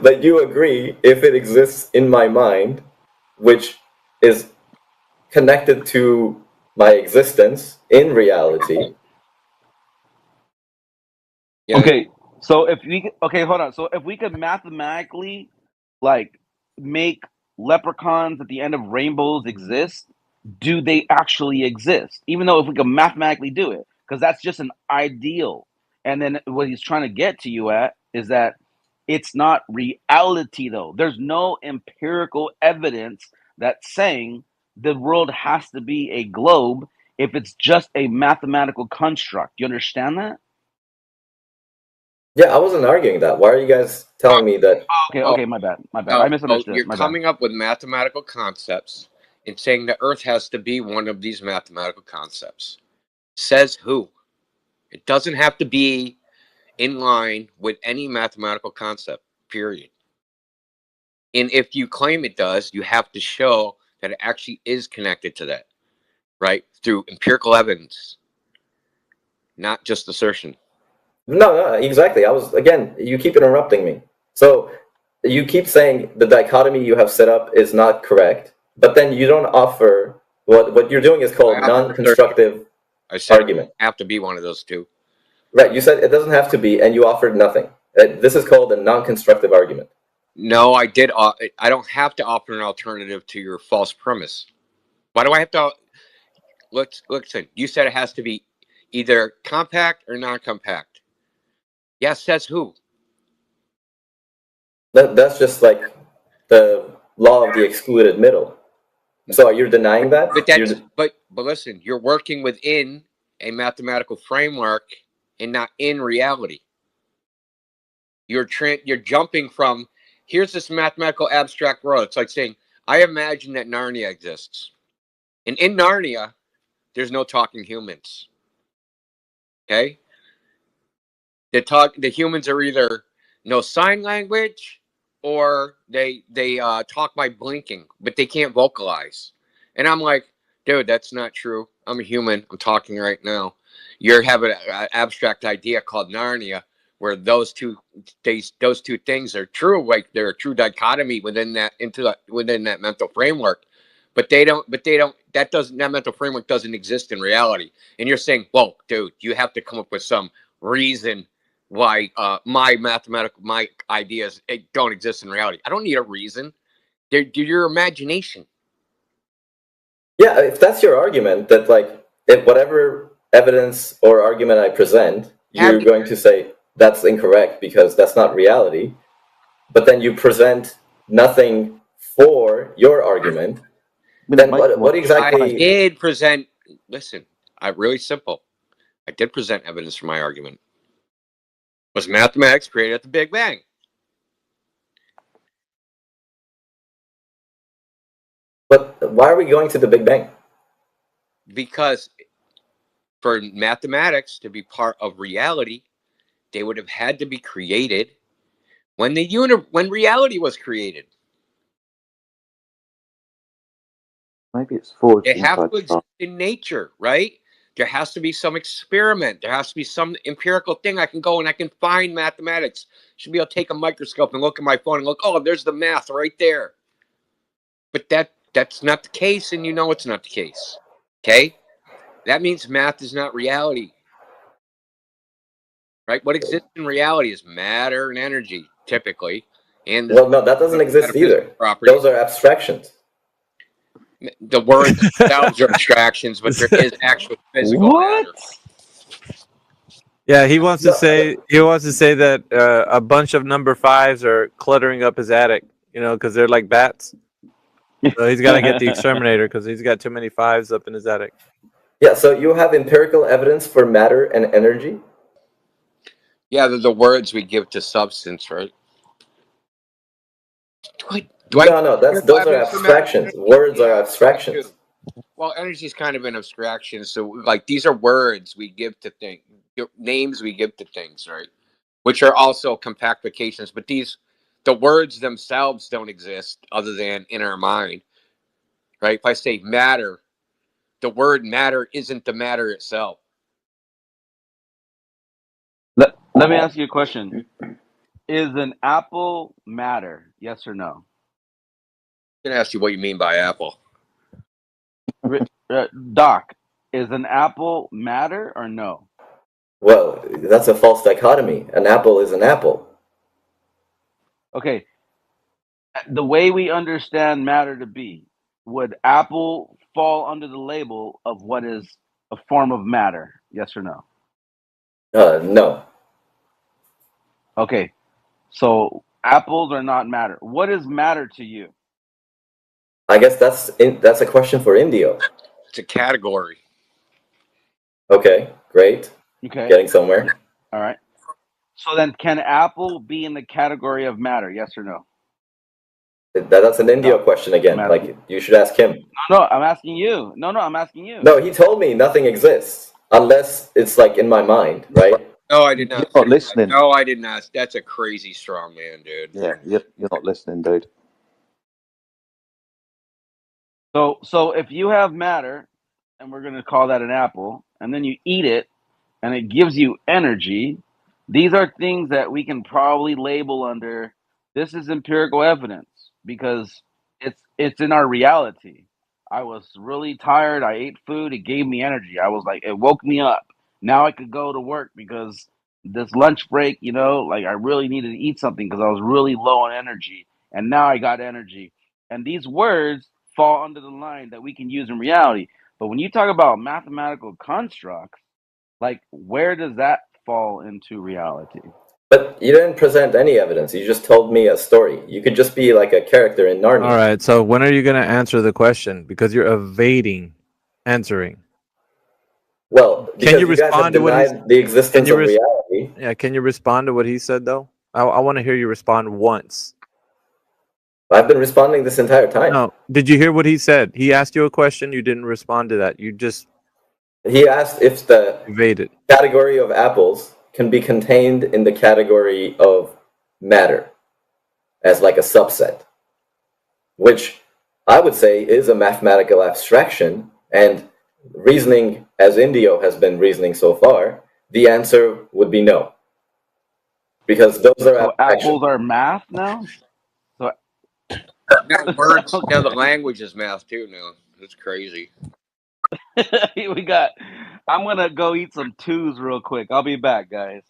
But you agree, if it exists in my mind, which is connected to my existence in reality. Okay, so hold on. So if we could mathematically, like, make leprechauns at the end of rainbows exist, do they actually exist? Even though if we could mathematically do it, because that's just an ideal. And then what he's trying to get to you at is that it's not reality, though. There's no empirical evidence that's saying the world has to be a globe if it's just a mathematical construct. You understand that? Yeah, I wasn't arguing that. Why are you guys telling me that? Okay, my bad. I misunderstood. You're My bad. coming up with mathematical concepts and saying the Earth has to be one of these mathematical concepts. Says who? It doesn't have to be in line with any mathematical concept, period. And if you claim it does, you have to show that it actually is connected to that, right? Through empirical evidence, not just assertion. No, exactly. Again, you keep interrupting me. So you keep saying the dichotomy you have set up is not correct, but then you don't offer what you're doing is called non-constructive I said argument. it have to be one of those two. Right, you said it doesn't have to be, and you offered nothing. This is called a non-constructive argument. No, I did. I don't have to offer an alternative to your false premise. Why do I have to? Listen, you said it has to be either compact or non-compact. Yes, says who? That's just like the law of the excluded middle. So you're denying that? But listen, you're working within a mathematical framework and not in reality. You're jumping from here's this mathematical abstract world. It's like saying I imagine that Narnia exists, and in Narnia, there's no talking humans. Okay, the humans are either no sign language or they talk by blinking, but they can't vocalize. And I'm like, dude, that's not true. I'm a human. I'm talking right now. You're having an abstract idea called Narnia, where those two things are true. Like they're a true dichotomy within that mental framework. But that mental framework doesn't exist in reality. And you're saying, well, dude, you have to come up with some reason why my ideas don't exist in reality. I don't need a reason. They're your imagination. Yeah, if that's your argument, that like if whatever evidence or argument I present, you're going to say that's incorrect because that's not reality. But then you present nothing for your argument. Then what exactly? I did present. Listen, really simple. I did present evidence for my argument. Was mathematics created at the Big Bang? But why are we going to the Big Bang? Because for mathematics to be part of reality, they would have had to be created when reality was created. Maybe it's forged It has to inside exist in nature, right? There has to be some experiment. There has to be some empirical thing. I can go and I can find mathematics. Should be able to take a microscope and look at my phone and look, oh, there's the math right there. But that's not the case, and you know it's not the case. Okay? That means math is not reality. Right? What exists in reality is matter and energy, typically. And well, no, that doesn't exist either. Those are abstractions. The words themselves are abstractions, but there is actual physical matter. Yeah, he wants to say that a bunch of number 5s are cluttering up his attic, because they're like bats. So he's got to get the exterminator because he's got too many 5s up in his attic. Yeah, so you have empirical evidence for matter and energy? Yeah, they're the words we give to substance, right? No, those are abstractions. Words are abstractions. Well, energy is kind of an abstraction. So, like, these are words we give to things, names we give to things, right? Which are also compactifications. But the words themselves don't exist other than in our mind, right? If I say matter, the word matter isn't the matter itself. Let Let me ask you a question. Is an apple matter? Yes or no? I'm gonna ask you what you mean by apple. Doc, is an apple matter or no? Well, that's a false dichotomy. An apple is an apple. Okay. The way we understand matter to be, would apple fall under the label of what is a form of matter? Yes or no? No. Okay. So apples are not matter. What is matter to you? I guess that's a question for Indio. It's a category. Okay, great. Okay. Getting somewhere. All right. So then, can apple be in the category of matter? Yes or no? That's an Indio question again. Like, you should ask him. No, I'm asking you. No, I'm asking you. No, he told me nothing exists unless it's like in my mind, right? No, I did not. You're not listening. No, I did not. That's a crazy strong man, dude. Yeah, you're not listening, dude. So if you have matter, and we're going to call that an apple, and then you eat it, and it gives you energy, these are things that we can probably label under this is empirical evidence because it's in our reality. I was really tired. I ate food. It gave me energy. I was like, it woke me up. Now I could go to work because this lunch break, like I really needed to eat something because I was really low on energy. And now I got energy. And these words fall under the line that we can use in reality. But when you talk about mathematical constructs, like where does that fall into reality? But you didn't present any evidence. You just told me a story. You could just be like a character in Narnia. All right. So when are you going to answer the question? Because you're evading answering. Well, can you you guys have respond to what denied the existence of reality. Yeah. Can you respond to what he said though? I want to hear you respond once. I've been responding this entire time. No. Did you hear what he said? He asked you a question. You didn't respond to that. You just. He asked if the evaded. Category of apples can be contained in the category of matter as like a subset, which I would say is a mathematical abstraction, and reasoning as Indio has been reasoning so far, the answer would be no. Because those are so apples are math now? So now words, now the language is math too now. It's crazy. I'm gonna go eat some twos real quick. I'll be back, guys.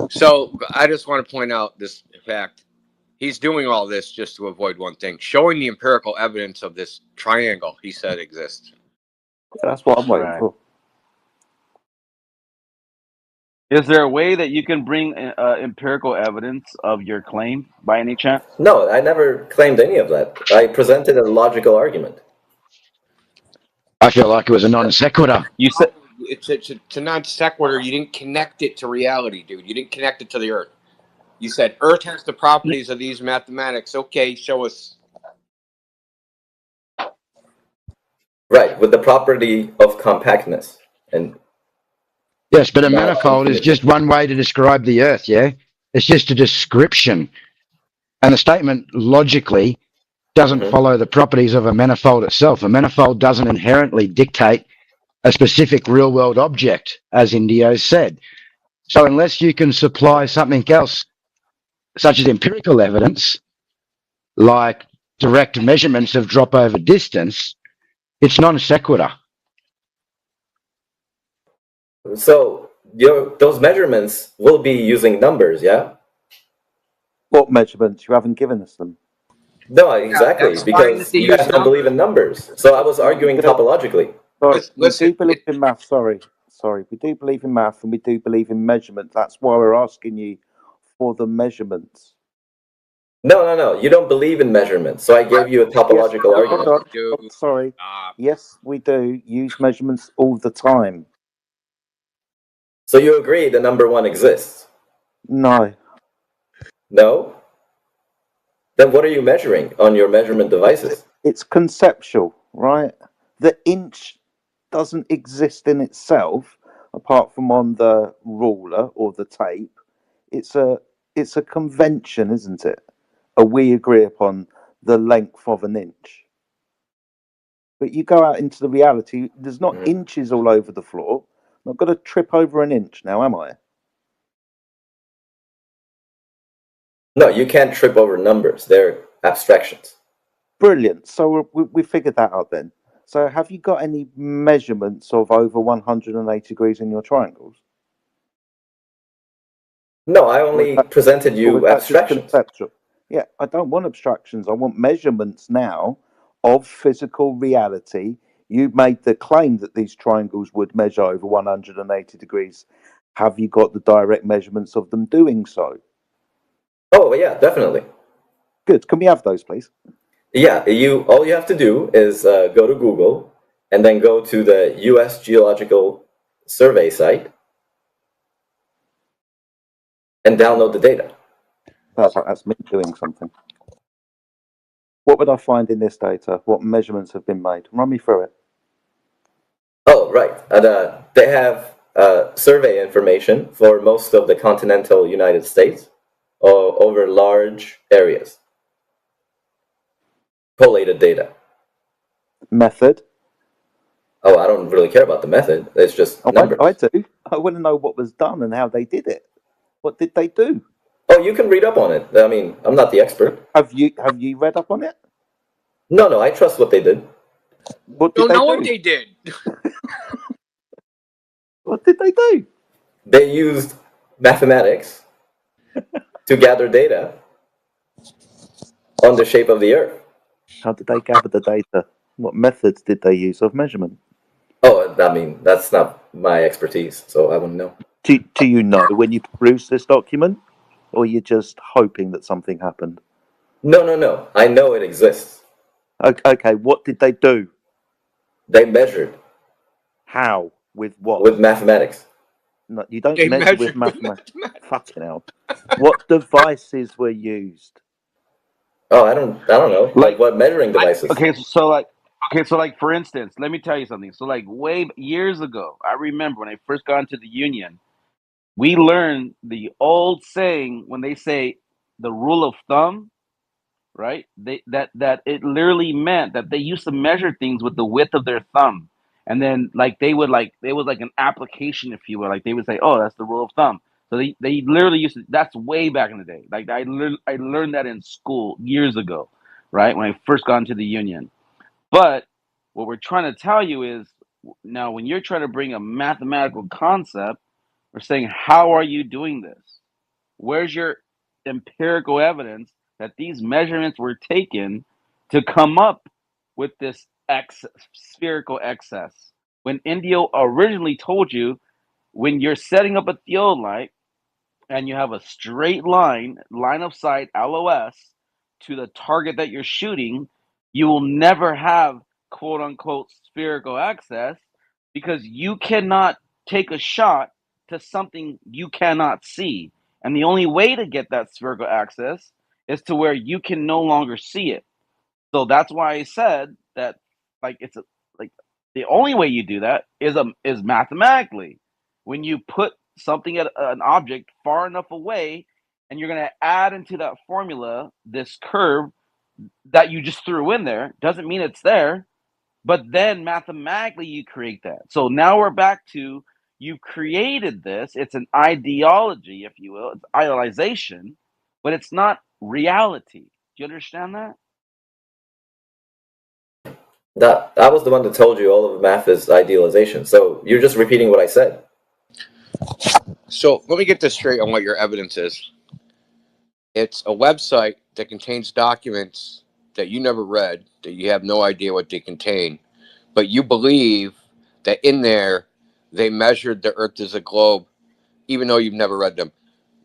So I just want to point out this fact. He's doing all this just to avoid one thing, showing the empirical evidence of this triangle he said exists. Yeah, that's what I'm waiting for. Is there a way that you can bring empirical evidence of your claim by any chance? No, I never claimed any of that. I presented a logical argument. I feel like it was a non sequitur. You said it's a non sequitur. You didn't connect it to reality, dude. You didn't connect it to the Earth. You said Earth has the properties of these mathematics. Okay, show us. Right, with the property of compactness. And yes, but a manifold is just one way to describe the Earth, yeah? It's just a description. And the statement logically doesn't follow the properties of a manifold itself. A manifold doesn't inherently dictate a specific real-world object, as Indio said. So unless you can supply something else, such as empirical evidence, like direct measurements of drop over distance, it's non sequitur. So those measurements will be using numbers, yeah? What measurements? You haven't given us them. No, exactly, because you guys don't believe in numbers. So I was arguing topologically. Sorry, we do believe in math. Sorry, we do believe in math, and we do believe in measurement. That's why we're asking you for the measurements. No. You don't believe in measurements, so I gave you a topological argument. Sorry. Yes, we do use measurements all the time. So you agree the number one exists? No. No? Then what are you measuring on your measurement devices? It's conceptual, right? The inch doesn't exist in itself, apart from on the ruler or the tape. It's a convention, isn't it? We agree upon the length of an inch. But you go out into the reality, there's not inches all over the floor. Not going to trip over an inch now, am I? No, you can't trip over numbers. They're abstractions. Brilliant. So we figured that out then. So have you got any measurements of over 180 degrees in your triangles? No, I only presented Or you is that just abstractions. conceptual? Yeah, I don't want abstractions. I want measurements now of physical reality. You made the claim that these triangles would measure over 180 degrees. Have you got the direct measurements of them doing so? Oh, yeah, definitely. Good. Can we have those, please? Yeah, all you have to do is go to Google and then go to the U.S. Geological Survey site and download the data. That's me doing something. What would I find in this data? What measurements have been made? Run me through it. Oh, right. They have survey information for most of the continental United States over large areas. Collated data. Method? Oh, I don't really care about the method. It's just numbers. I do. I want to know what was done and how they did it. What did they do? Oh, you can read up on it. I mean, I'm not the expert. Have you read up on it? No, I trust what they did. What did they do? what they did. What did they do? They used mathematics to gather data on the shape of the Earth. How did they gather the data? What methods did they use of measurement? Oh, I mean, that's not my expertise, so I wouldn't know. Do you know when you peruse this document? Or you're just hoping that something happened? No. I know it exists. Okay, what did they do? They measured. How? With what? With mathematics. No, you don't measure with mathematics. Fucking hell. What devices were used? Oh, I don't know. Like what measuring devices? Okay, so like for instance, let me tell you something. So like way years ago, I remember when I first got into the union, we learned the old saying when they say the rule of thumb, right? That it literally meant that they used to measure things with the width of their thumb. And then like they was like an application, if you will. Like they would say, oh, that's the rule of thumb. So they literally used to, that's way back in the day. Like I learned that in school years ago, right? When I first got into the union. But what we're trying to tell you is now when you're trying to bring a mathematical concept, we're saying, how are you doing this? Where's your empirical evidence that these measurements were taken to come up with this spherical excess? When Indio originally told you, when you're setting up a theodolite and you have a straight line of sight, LOS, to the target that you're shooting, you will never have quote unquote spherical excess because you cannot take a shot to something you cannot see. And the only way to get that spherical access is to where you can no longer see it. So that's why I said that, like, the only way you do that is mathematically. When you put something at an object far enough away, and you're going to add into that formula this curve that you just threw in there, doesn't mean it's there, but then mathematically you create that. So now we're back to you created this. It's an ideology, if you will. It's idealization, but it's not reality. Do you understand that? I was the one that told you all of math is idealization. So you're just repeating what I said. So let me get this straight on what your evidence is. It's a website that contains documents that you never read, that you have no idea what they contain, but you believe that in there they measured the Earth as a globe, even though you've never read them.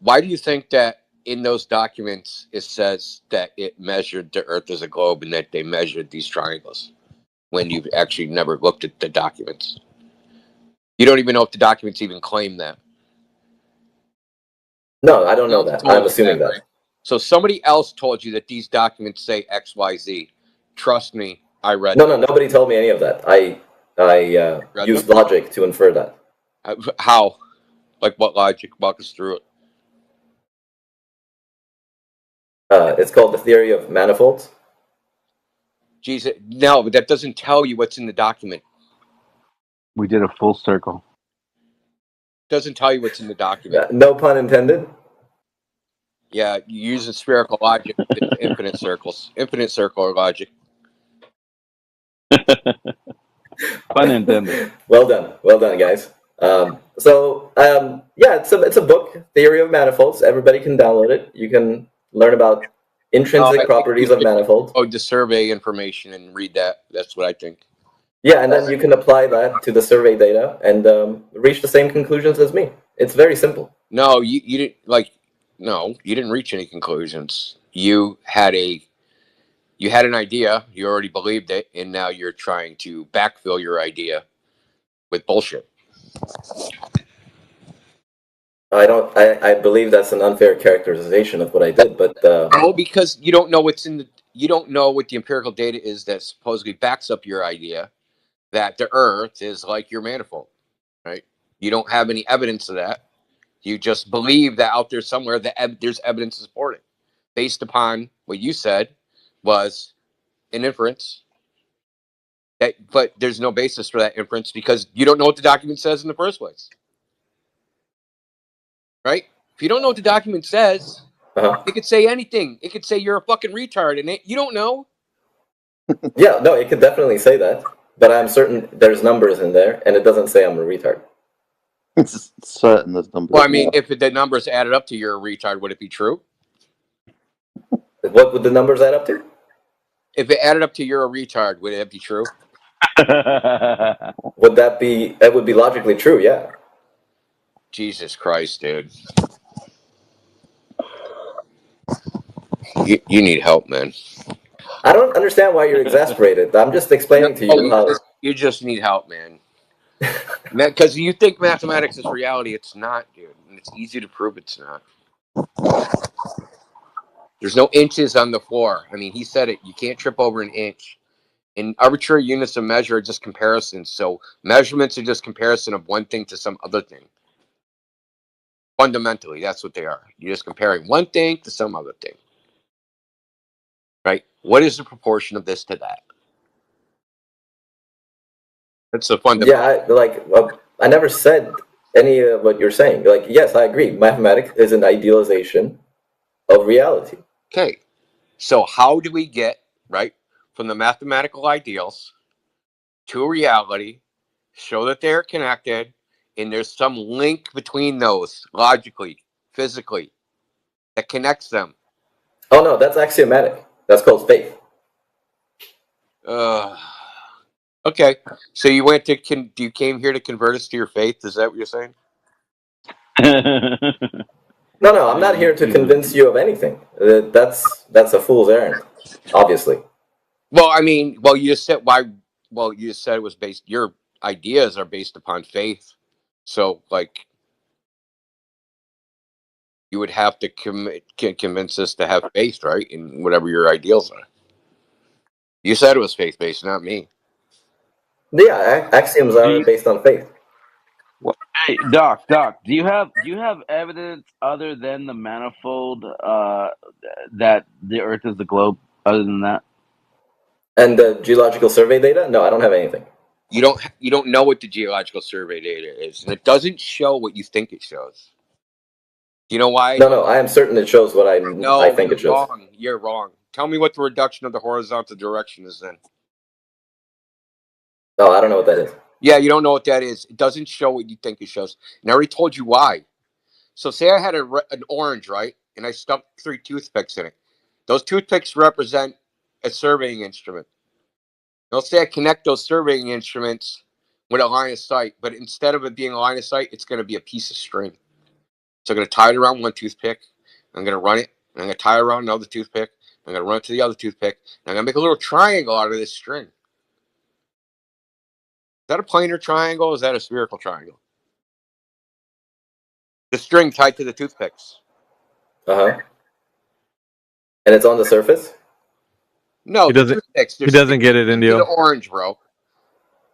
Why do you think that in those documents it says that it measured the Earth as a globe and that they measured these triangles when you've actually never looked at the documents? You don't even know if the documents even claim that. No, I don't know that. I'm assuming that. So somebody else told you that these documents say XYZ. Trust me, I read No, them. nobody told me any of that. I used logic to infer that. How? Like what logic? Walk us through it. It's called the theory of manifolds. Jesus, no, but that doesn't tell you what's in the document. We did a full circle. Doesn't tell you what's in the document. No pun intended. Yeah, you use spherical logic. It's infinite circles, infinite circular logic. Pun intended. Well done, guys. Yeah, it's a book, Theory of Manifolds. Everybody can download it. You can learn about intrinsic I think properties you of should manifolds. go to survey information and read that. That's what I think. Yeah, and then you can apply that to the survey data and reach the same conclusions as me. It's very simple. No, you didn't like. No, you didn't reach any conclusions. You had an idea. You already believed it, and now you're trying to backfill your idea with bullshit. I believe that's an unfair characterization of what I did, but No, because you don't know what's in the. You don't know what the empirical data is that supposedly backs up your idea that the Earth is like your manifold, right? You don't have any evidence of that. You just believe that out there somewhere that there's evidence to support it, based upon what you said was an inference. But there's no basis for that inference because you don't know what the document says in the first place, right? If you don't know what the document says, it could say anything. It could say you're a fucking retard, and you don't know. yeah, no, it could definitely say that. But I'm certain there's numbers in there, and it doesn't say I'm a retard. It's certain there's numbers. Well, I mean, if the numbers added up to you're a retard, would it be true? What would the numbers add up to? If it added up to you're a retard, would it be true? Would that be? That would be logically true. Yeah. Jesus Christ, dude. You need help, man. I don't understand why you're exasperated. I'm just explaining to you how. You just need help, man. Because you think mathematics is reality. It's not, dude. And it's easy to prove it's not. There's no inches on the floor. I mean, he said it. You can't trip over an inch. And arbitrary units of measure are just comparisons. So measurements are just comparison of one thing to some other thing. Fundamentally, that's what they are. You're just comparing one thing to some other thing. Right? What is the proportion of this to that? That's the fundamental. Yeah, I never said any of what you're saying. Like, yes, I agree. Mathematics is an idealization of reality. Okay. So how do we get, right, from the mathematical ideals to reality, show that they're connected, and there's some link between those logically, physically, that connects them? Oh, no, that's axiomatic. That's called faith. Okay. So you you came here to convert us to your faith? Is that what you're saying? No, I'm not here to convince you of anything. That's a fool's errand, obviously. Well, I mean, you just said you just said it was based. Your ideas are based upon faith. So, like, you would have to convince us to have faith, right, in whatever your ideals are. You said it was faith based, not me. Yeah, axioms are based on faith. Hey, Doc, do you have evidence other than the manifold that the Earth is the globe? Other than that, and the geological survey data? No, I don't have anything. You don't know what the geological survey data is, and it doesn't show what you think it shows. You know why? No, I am certain it shows what I think it shows. Wrong. You're wrong. Tell me what the reduction of the horizontal direction is then. No, I don't know what that is. Yeah, you don't know what that is. It doesn't show what you think it shows. And I already told you why. So say I had an orange, right? And I stuck 3 toothpicks in it. Those toothpicks represent a surveying instrument. Let's say I connect those surveying instruments with a line of sight, but instead of it being a line of sight, it's going to be a piece of string. So I'm going to tie it around one toothpick. I'm going to run it. And I'm going to tie it around another toothpick. I'm going to run it to the other toothpick. And I'm going to make a little triangle out of this string. Is that a planar triangle or is that a spherical triangle? The string tied to the toothpicks. And it's on the surface? No, he doesn't get it, Indio. The orange, bro.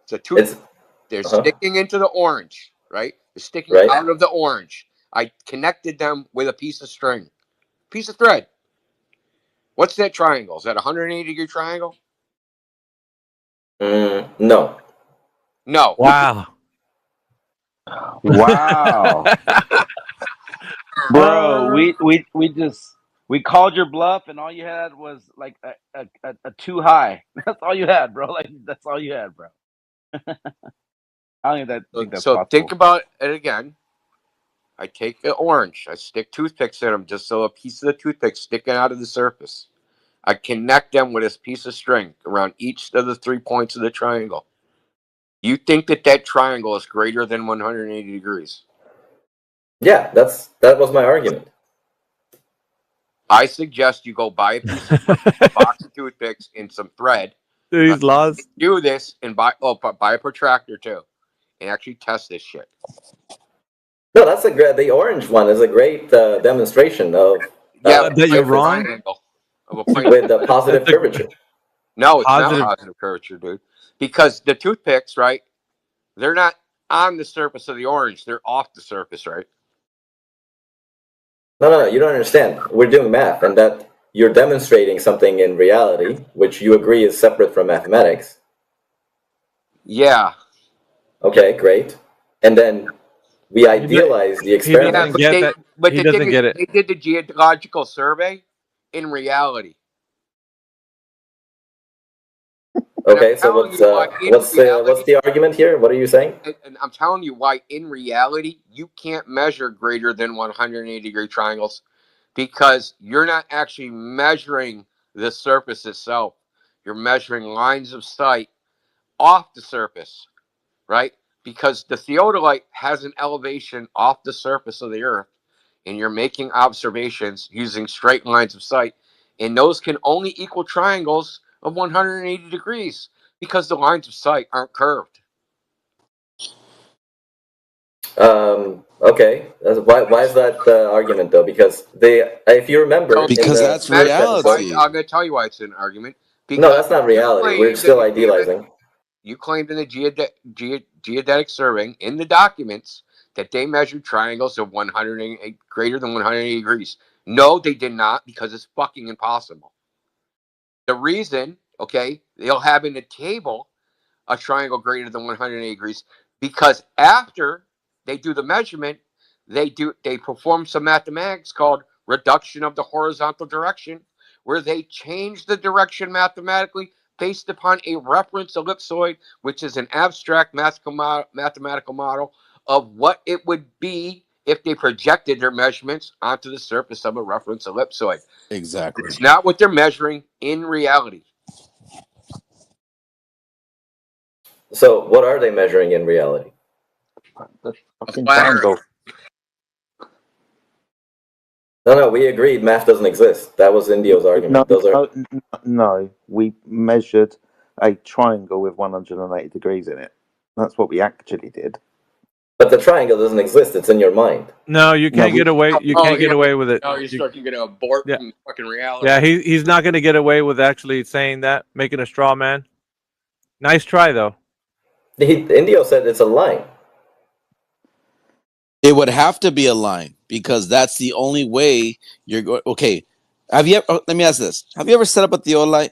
It's a tooth. They're sticking into the orange, right? They're sticking out of the orange. I connected them with a piece of string, piece of thread. What's that triangle? Is that a 180-degree triangle? No. No. Wow. Wow, bro, we called your bluff, and all you had was like a too high. That's all you had, bro. Like that's all you had, bro. I don't think that's So think possible. about it again. I take an orange. I stick toothpicks in them just so a piece of the toothpick sticking out of the surface. I connect them with this piece of string around each of the 3 points of the triangle. You think that triangle is greater than 180 degrees? Yeah, that was my argument. I suggest you go buy a piece of a box of toothpicks and some thread. These laws. Do this and buy a protractor too, and actually test this shit. No, that's the orange one is a great demonstration of that you're wrong. Triangle of a plane with the positive curvature. No, it's Positive- not positive curvature, dude. Because the toothpicks, right? They're not on the surface of the orange; they're off the surface, right? No, you don't understand. We're doing math, and that you're demonstrating something in reality, which you agree is separate from mathematics. Yeah. Okay, great. And then we idealize the experiment. Yeah, but He they doesn't get it. They did the geological survey in reality. Okay, so what's the argument here? What are you saying? And I'm telling you why in reality you can't measure greater than 180 degree triangles, because you're not actually measuring the surface itself. You're measuring lines of sight off the surface, right? Because the theodolite has an elevation off the surface of the earth, and you're making observations using straight lines of sight, and those can only equal triangles of 180 degrees because the lines of sight aren't curved. Okay. Why is that argument though? Because if you remember, Because that's reality. I'm going to tell you why it's an argument. No, that's not reality. We're still idealizing. You claimed in the geodetic survey in the documents that they measured triangles of 180 greater than 180 degrees. No, they did not, because it's fucking impossible. The reason, okay, they'll have in the table a triangle greater than 180 degrees because after they do the measurement, they perform some mathematics called reduction of the horizontal direction, where they change the direction mathematically based upon a reference ellipsoid, which is an abstract mathematical model of what it would be if they projected their measurements onto the surface of a reference ellipsoid. Exactly. It's not what they're measuring in reality. So what are they measuring in reality? No, we agreed math doesn't exist. That was Indio's argument. No, we measured a triangle with 180 degrees in it. That's what we actually did. But the triangle doesn't exist. It's in your mind. No, you can't get away. You can't get away with it. No, you're starting to get abort from fucking reality. Yeah, he's not going to get away with actually saying that, making a straw man. Nice try, though. Indio said it's a line. It would have to be a line because that's the only way you're going. Okay, have you ever? Let me ask this: have you ever set up a theodolite?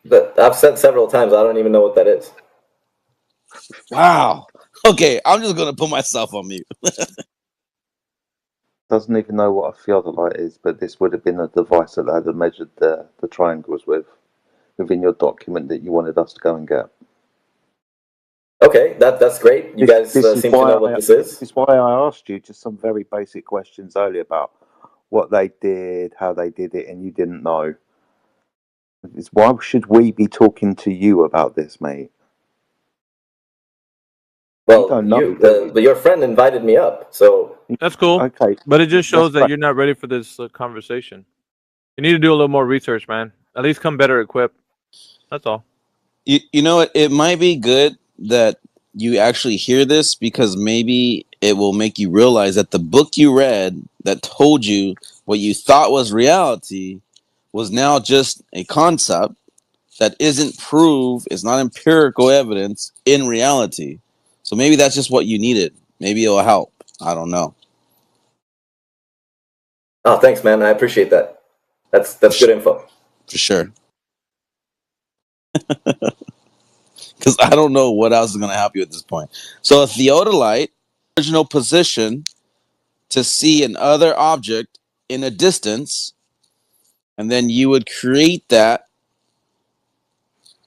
But I've said several times. I don't even know what that is. Wow. Okay, I'm just gonna put myself on mute. Doesn't even know what a theodolite is, but this would have been a device that had measured the triangles within your document that you wanted us to go and get. Okay, that's great. You guys seem to know what this is. This is why I asked you just some very basic questions earlier about what they did, how they did it, and you didn't know. It's why should we be talking to you about this, mate? Well, your friend invited me up, so that's cool. Okay, but it just shows that you're not ready for this conversation. You need to do a little more research, man. At least come better equipped. That's all. You know what? It might be good that you actually hear this because maybe it will make you realize that the book you read that told you what you thought was reality was now just a concept that isn't proof, it's not empirical evidence in reality. So maybe that's just what you needed. Maybe it'll help. I don't know. Oh, thanks, man. I appreciate that. That's good info. For sure. because I don't know what else is going to help you at this point. So a theodolite, original position to see another object in a distance, and then you would create that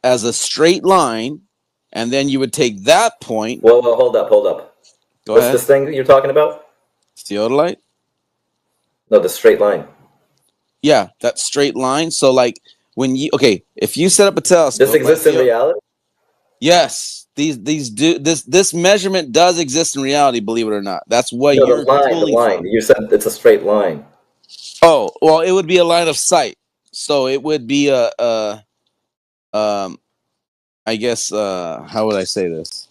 as a straight line, and then you would take that point. Well, hold up. Go What's ahead. this thing that you're talking about? Theodolite? No, the straight line. Yeah, that straight line. So like if you set up a telescope, This exists in reality? yes, this measurement does exist in reality, believe it or not. That's what No, you're the line. You said it's a straight line. Oh, well, it would be a line of sight. So it would be I guess how would I say this?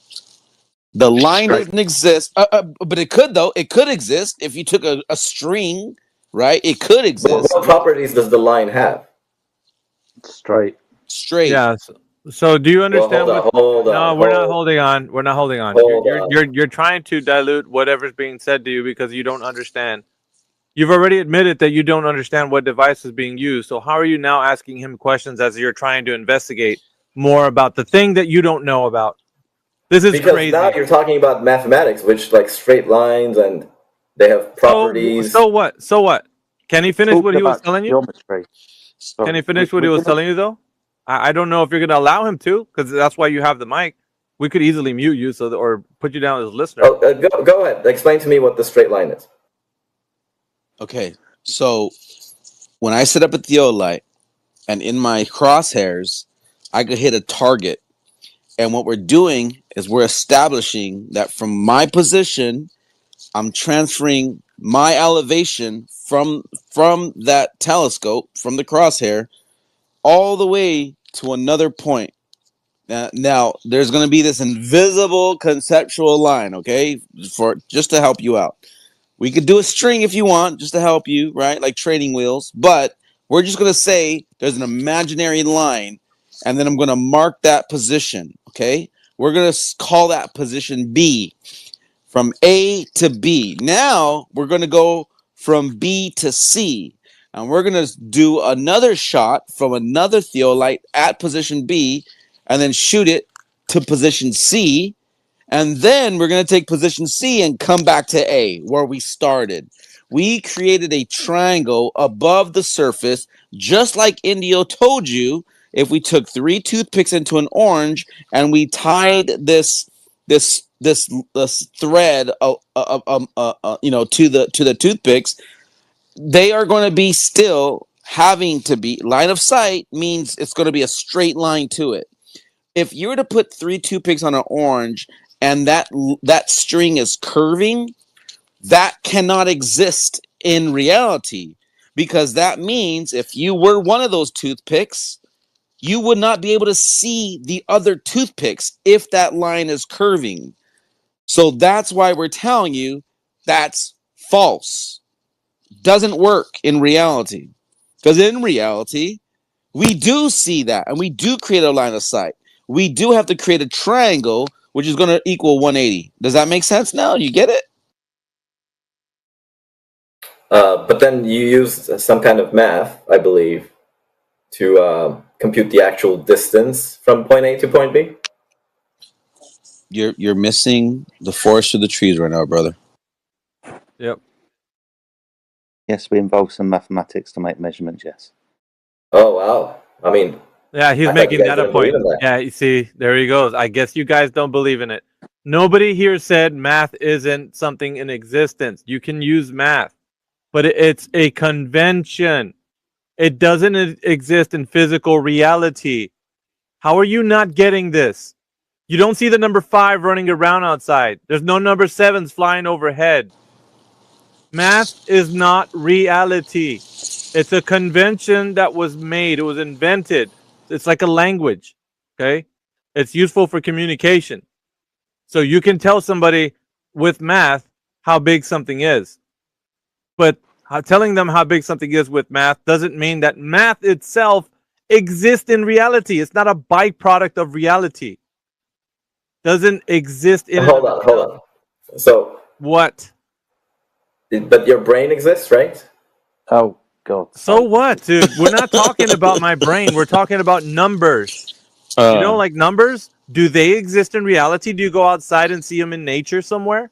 The line doesn't exist, but it could though. It could exist if you took a string, right? It could exist. What properties does the line have? Straight. Yeah. So do you understand Well, what? hold on, No, we're not holding on. We're not holding on. You're trying to dilute whatever's being said to you because you don't understand. You've already admitted that you don't understand what device is being used. So how are you now asking him questions as you're trying to investigate more about the thing that you don't know about? This is because crazy. Now you're talking about mathematics, which like straight lines and they have properties. So what? So what? Can he finish what he was telling you? Geometry. Can he finish what he was telling you though? I don't know if you're going to allow him to, because that's why you have the mic. We could easily mute you or put you down as a listener. Go ahead. Explain to me what the straight line is. Okay, so when I set up a theodolite and in my crosshairs, I could hit a target. And what we're doing is we're establishing that from my position, I'm transferring my elevation from that telescope, from the crosshair, all the way to another point. Now there's going to be this invisible conceptual line, okay, for just to help you out. We could do a string if you want, just to help you, right? Like training wheels. But we're just going to say there's an imaginary line, and then I'm going to mark that position, okay? We're going to call that position B, from A to B. Now we're going to go from B to C, and we're going to do another shot from another theodolite at position B, and then shoot it to position C. And then we're going to take position C and come back to A, where we started. We created a triangle above the surface, just like Indio told you. If we took 3 toothpicks into an orange and we tied this thread, to the toothpicks, they are going to be still having to be line of sight. Means it's going to be a straight line to it. If you were to put 3 toothpicks on an orange and that string is curving, that cannot exist in reality, because that means if you were one of those toothpicks, you would not be able to see the other toothpicks if that line is curving. So that's why we're telling you that's false. Doesn't work in reality. Because in reality, we do see that, and we do create a line of sight. We do have to create a triangle, which is going to equal 180. Does that make sense now? You get it? But then you use some kind of math, I believe, to compute the actual distance from point A to point B. You're missing the forest for the trees right now, brother. Yep. Yes, we involve some mathematics to make measurements, yes. Oh, wow. I mean... Yeah, he's making that a point. Yeah, you see, there he goes. I guess you guys don't believe in it. Nobody here said math isn't something in existence. You can use math, but it's a convention. It doesn't exist in physical reality. How are you not getting this? You don't see the number 5 running around outside. There's no number 7s flying overhead. Math is not reality. It's a convention that was made. It was invented. It's like a language, okay? It's useful for communication. So you can tell somebody with math how big something is. But telling them how big something is with math doesn't mean that math itself exists in reality. It's not a byproduct of reality. Doesn't exist in... Hold on. So... What? But your brain exists, right? Oh, God. So what, dude? We're not talking about my brain. We're talking about numbers. like numbers? Do they exist in reality? Do you go outside and see them in nature somewhere?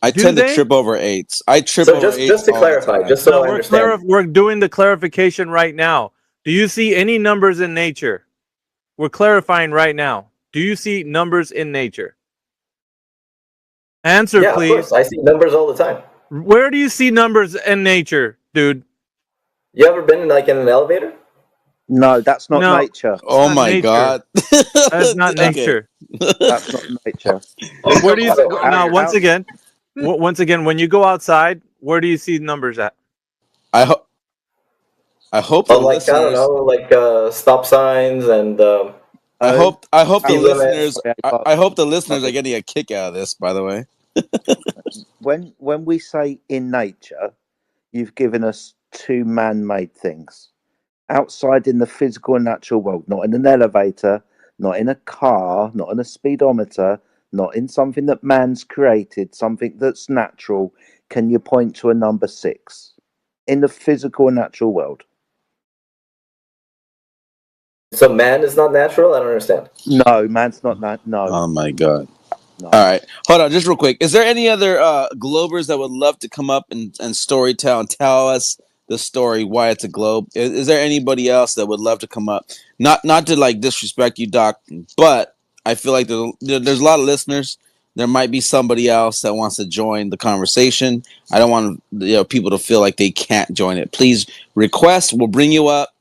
I tend to trip over 8s. I trip So over 8s. just to all the clarify, time. just so I understand. We're doing the clarification right now. Do you see any numbers in nature? We're clarifying right now. Do you see numbers in nature? Answer, Yeah, please. of course. I see numbers all the time. Where do you see numbers in nature, dude? You ever been in an elevator? No, that's not No. nature. Oh not my nature. god. That's not Okay. nature. That's not nature. Where do you So, now? Once again, when you go outside, where do you see numbers at? I hope Oh, the like I don't listeners. know, stop signs and. I hope the speed limits. listeners. I hope the listeners are getting a kick out of this. By the way, when we say in nature, you've given us two man-made things. Outside in the physical and natural world, not in an elevator, not in a car, not in a speedometer, not in something that man's created, something that's natural. Can you point to a number 6 in the physical and natural world? So man is not natural? I don't understand. No, man's not that. No. oh my god. No. All right, hold on, just real quick. Is there any other Globers that would love to come up and story tell and tell us the story why it's a globe? Is there anybody else that would love to come up? Not to like disrespect you, Doc, but I feel like there's a lot of listeners. There might be somebody else that wants to join the conversation. I don't want people to feel like they can't join it. Please request. We'll bring you up.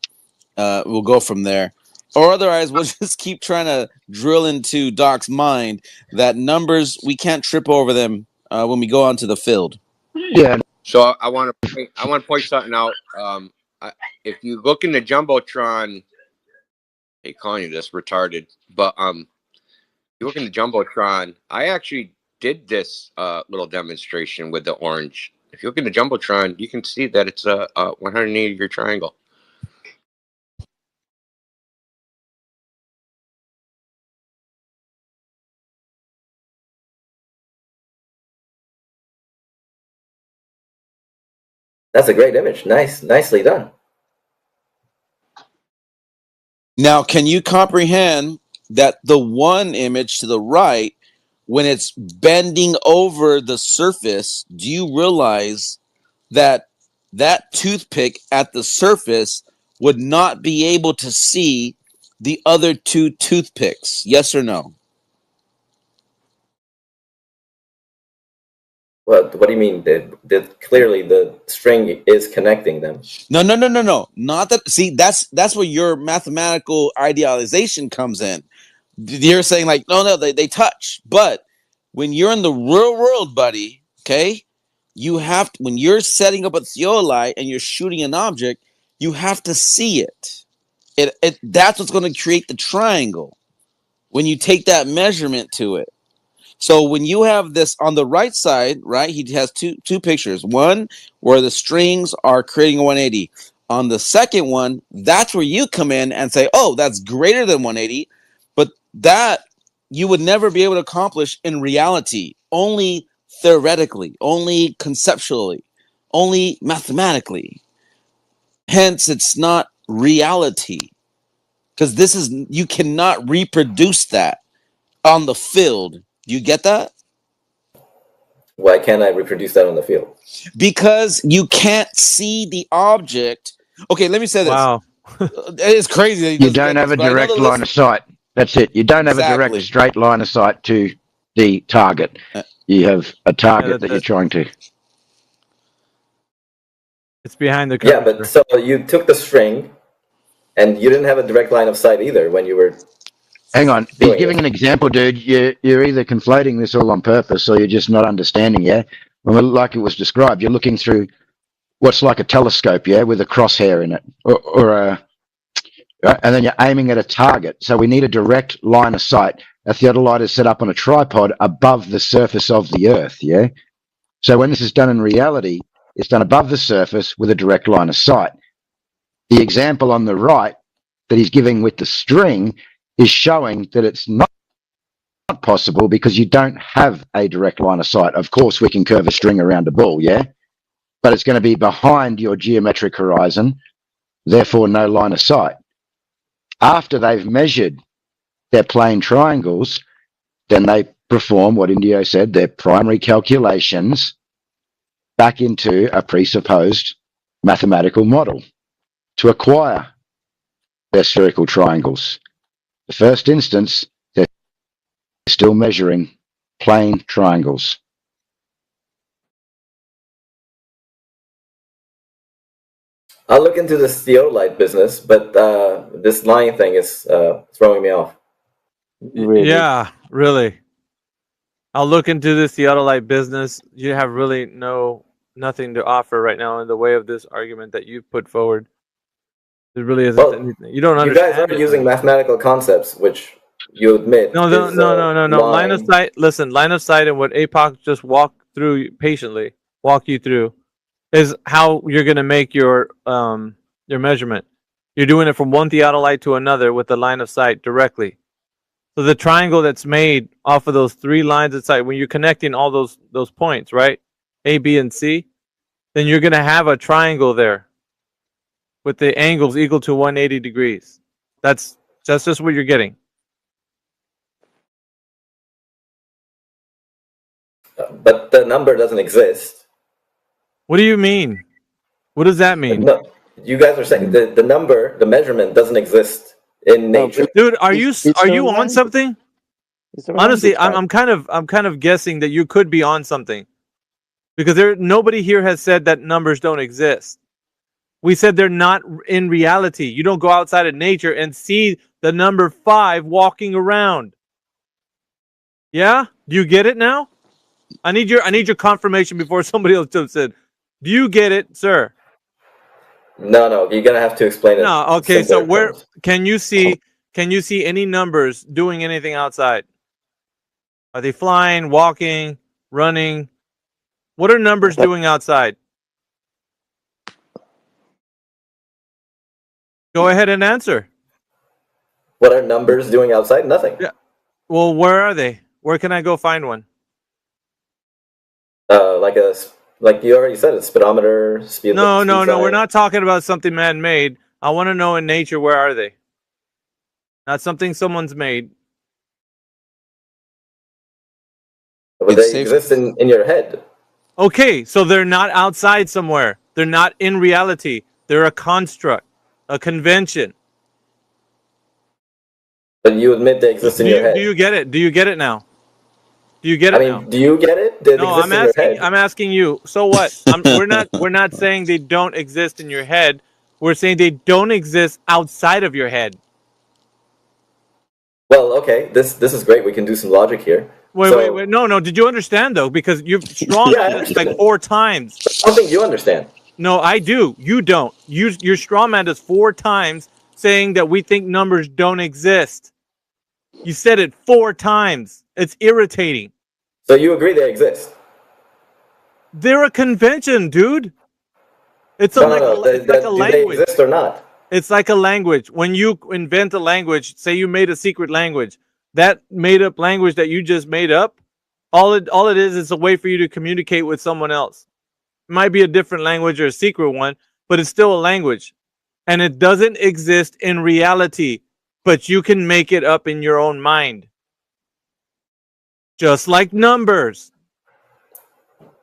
We'll go from there. Or otherwise, we'll just keep trying to drill into Doc's mind that numbers, we can't trip over them when we go onto the field. Yeah. So I want to point something out. If you look in the jumbotron, they calling you this retarded, but you look in the jumbotron. I actually did this little demonstration with the orange. If you look in the jumbotron, you can see that it's a 180-degree triangle. That's a great image. Nicely done. Now, can you comprehend that the one image to the right, when it's bending over the surface, do you realize that toothpick at the surface would not be able to see the other two toothpicks? Yes or no? What do you mean? Clearly the string is connecting them. No. Not that. See, that's where your mathematical idealization comes in. You're saying like, no, they touch. But when you're in the real world, buddy, okay, you have to, when you're setting up a theodolite and you're shooting an object, you have to see it. It that's what's going to create the triangle when you take that measurement to it. So when you have this on the right side, right, he has two pictures. One where the strings are creating a 180. On the second one, that's where you come in and say, oh, that's greater than 180. But that you would never be able to accomplish in reality, only theoretically, only conceptually, only mathematically. Hence, it's not reality. Because you cannot reproduce that on the field. Do you get that? Why can't I reproduce that on the field? Because you can't see the object. Okay, let me say this. Wow. It's crazy. You don't have a direct line of sight. That's it. You don't have a direct straight line of sight to the target. You have a target that you're trying to. It's behind the curve. Yeah, but so you took the string and you didn't have a direct line of sight either when you were... Hang on. He's giving an example, dude. You're either conflating this all on purpose or you're just not understanding, yeah? Well, like it was described, you're looking through what's like a telescope, yeah, with a crosshair in it. And then you're aiming at a target. So we need a direct line of sight. A theodolite is set up on a tripod above the surface of the Earth, yeah? So when this is done in reality, it's done above the surface with a direct line of sight. The example on the right that he's giving with the string is showing that it's not possible because you don't have a direct line of sight. Of course, we can curve a string around a ball, yeah? But it's going to be behind your geometric horizon, therefore no line of sight. After they've measured they're plane triangles, then they perform what Indio said, their primary calculations back into a presupposed mathematical model to acquire their spherical triangles. The first instance, they're still measuring plane triangles. I'll look into this theodolite business, but this line thing is throwing me off. Really? Yeah, really. I'll look into this theodolite business. You have really nothing to offer right now in the way of this argument that you've put forward. There really isn't Well, anything. You don't you guys understand are it. using mathematical concepts, which you admit No. is Line of line. sight. Listen, line of sight and what APOC just walk you through, is how you're going to make your measurement. You're doing it from one theodolite to another with the line of sight directly. So the triangle that's made off of those three lines of sight, when you're connecting all those points, right, A, B, and C, then you're going to have a triangle there with the angles equal to 180 degrees. That's just what you're getting. But the number doesn't exist. What do you mean? What does that mean? No, you guys are saying the number, the measurement doesn't exist in nature. Dude, are you on something? Honestly, I'm kind of guessing that you could be on something, because nobody here has said that numbers don't exist. We said they're not in reality. You don't go outside of nature and see the number 5 walking around. Yeah? Do you get it now? I need your confirmation before somebody else jumps in. Do you get it, sir? No, you're gonna have to explain it. No, okay, so simpler where terms. can you see any numbers doing anything outside? Are they flying, walking, running? What are numbers doing outside? Go ahead and answer. What are numbers doing outside? Nothing. Yeah. Well, where are they? Where can I go find one? Like you already said, it's speedometer, speed. No. speed We're sign. not talking about something man-made. I want to know in nature, where are they? Not something someone's made. But they exist in your head. Okay, so they're not outside somewhere. They're not in reality. They're a construct, a convention. But you admit they exist in your head. Do you get it? Do you get it now? Do you get it now? Do you get it? They No, exist in your head. I'm asking you. So what? We're not saying they don't exist in your head. We're saying they don't exist outside of your head. Well, okay, this is great. We can do some logic here. Wait. No. Did you understand though? Because you've strong this like 4 times. I don't think you understand. No, I do. You don't. Your straw man us 4 times saying that we think numbers don't exist. You said it 4 times. It's irritating. So you agree they exist? They're a convention, dude. It's No, like a do language. they exist or not? It's like a language. When you invent a language, say you made a secret language, that made up language that you just made up, all it is a way for you to communicate with someone else. It might be a different language or a secret one, but it's still a language. And it doesn't exist in reality, but you can make it up in your own mind. Just like numbers.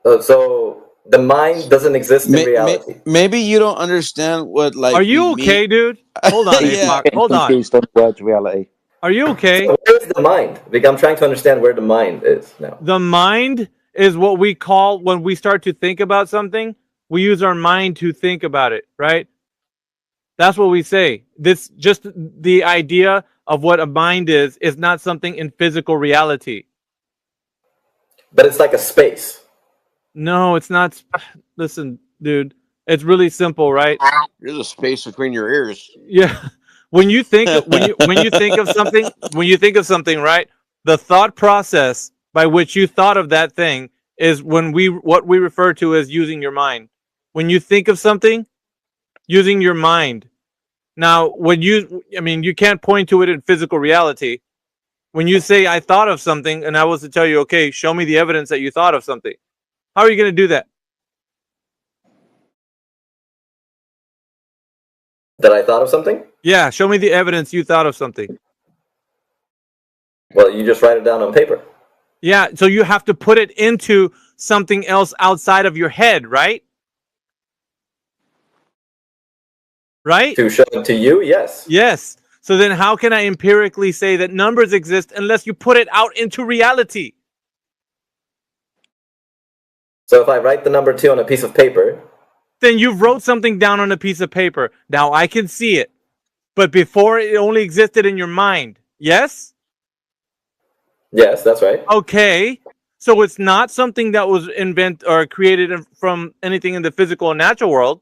So the mind doesn't exist in reality. Maybe you don't understand what like. Are you okay, dude? Hold on, Yeah. APOC. Hold on. Confused on the word reality. Are you okay? So where's the mind? Like, I'm trying to understand where the mind is now. The mind is what we call, when we start to think about something, we use our mind to think about it, right? That's what we say. This just the idea of what a mind is not something in physical reality. But it's like a space. No, it's not. Listen, dude, it's really simple, right? There's a space between your ears. Yeah. When you think of something, right? The thought process by which you thought of that thing is what we refer to as using your mind. When you think of something, using your mind. Now, you can't point to it in physical reality. When you say I thought of something and I was to tell you, okay, show me the evidence that you thought of something. How are you going to do that? That I thought of something? Yeah, show me the evidence you thought of something. Well, you just write it down on paper. Yeah, so you have to put it into something else outside of your head, right? Right? To show it to you, yes. Yes. So then how can I empirically say that numbers exist unless you put it out into reality? So if I write the number 2 on a piece of paper, then you wrote something down on a piece of paper. Now I can see it. But before it only existed in your mind. Yes? yes, that's right. Okay. So it's not something that was invented or created from anything in the physical and natural world.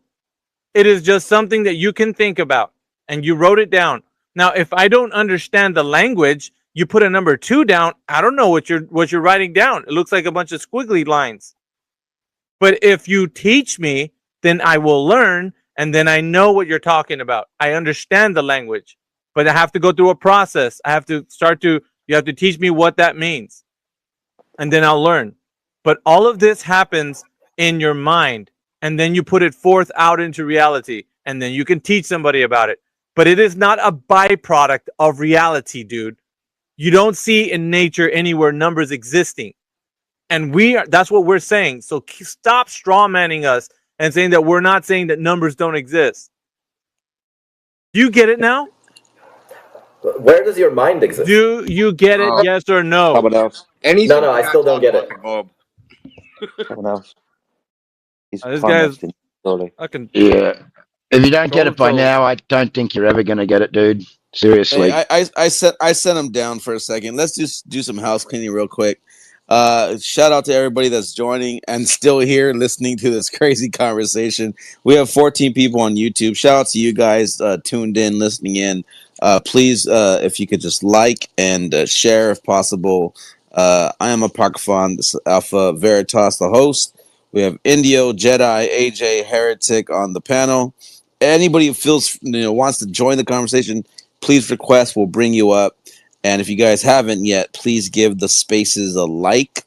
It is just something that you can think about and you wrote it down. Now, if I don't understand the language, you put a number 2 down, I don't know what you're writing down. It looks like a bunch of squiggly lines. But if you teach me, then I will learn, and then I know what you're talking about. I understand the language, but I have to go through a process. I have to you have to teach me what that means, and then I'll learn. But all of this happens in your mind, and then you put it forth out into reality, and then you can teach somebody about it. But it is not a byproduct of reality, dude. You don't see in nature anywhere numbers existing. And that's what we're saying. So stop strawmanning us and saying that we're not saying that numbers don't exist. Do you get it now? Where does your mind exist? Do you get it, yes or no? Someone else. No, I still don't get it. Someone else. He's This guy's surely. Yeah. If you don't get it by Control. now, I don't think you're ever going to get it, dude. Seriously. Hey, I sent him down for a second. Let's just do some house cleaning real quick. Shout out to everybody that's joining and still here listening to this crazy conversation. We have 14 people on YouTube. Shout out to you guys tuned in, listening in. Please, if you could just like and share if possible. I am Apocryphon, Alpha Veritas, the host. We have Indio, Jedi, AJ, Heretic on the panel. Anybody who feels wants to join the conversation, please request. We'll bring you up. And if you guys haven't yet, please give the spaces a like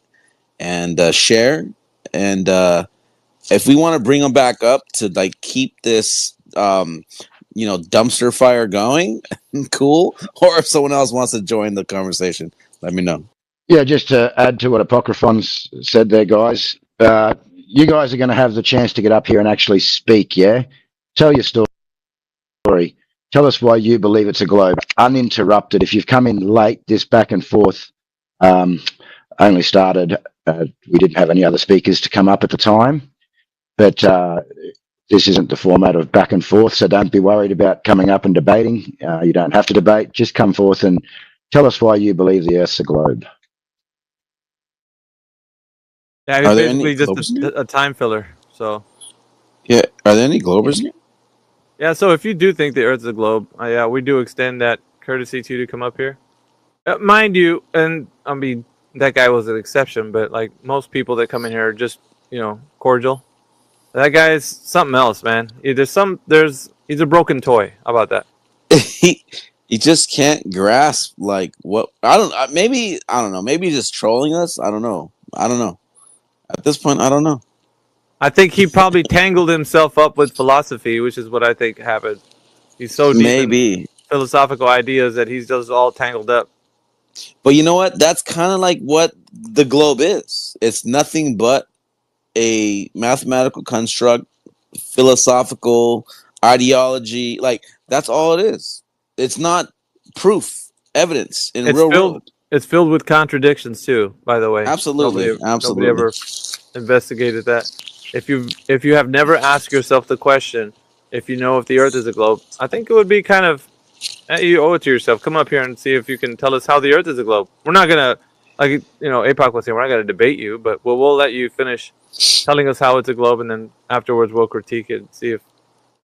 and share. And if we want to bring them back up to like keep this, dumpster fire going, cool. Or if someone else wants to join the conversation, let me know. Yeah, just to add to what Apocryphon's said there, guys. You guys are going to have the chance to get up here and actually speak, yeah? Tell your story. Tell us why you believe it's a globe, uninterrupted. If you've come in late, this back and forth only started. We didn't have any other speakers to come up at the time, but this isn't the format of back and forth, so don't be worried about coming up and debating. You don't have to debate. Just come forth and tell us why you believe the Earth's a globe. Yeah, it's basically just a time filler. So yeah, are there any globers here? Yeah, so if you do think the Earth is a globe, yeah, we do extend that courtesy to you to come up here. Mind you, and I mean, that guy was an exception, but like most people that come in here are just, cordial. That guy is something else, man. He's a broken toy. How about that? he just can't grasp like what maybe he's just trolling us. I don't know. At this point, I don't know. I think he probably tangled himself up with philosophy, which is what I think happened. He's so deep in philosophical ideas that he's just all tangled up. But you know what? That's kind of like what the globe is. It's nothing but a mathematical construct, philosophical ideology. Like, that's all it is. It's not proof, evidence in real world. It's filled with contradictions too, by the way. Absolutely. Nobody ever investigated that. If you have never asked yourself the question, if you know if the Earth is a globe, I think it would be kind of, you owe it to yourself. Come up here and see if you can tell us how the Earth is a globe. We're not gonna, like APOC was saying, we're not gonna debate you, but we'll let you finish telling us how it's a globe, and then afterwards we'll critique it and see if.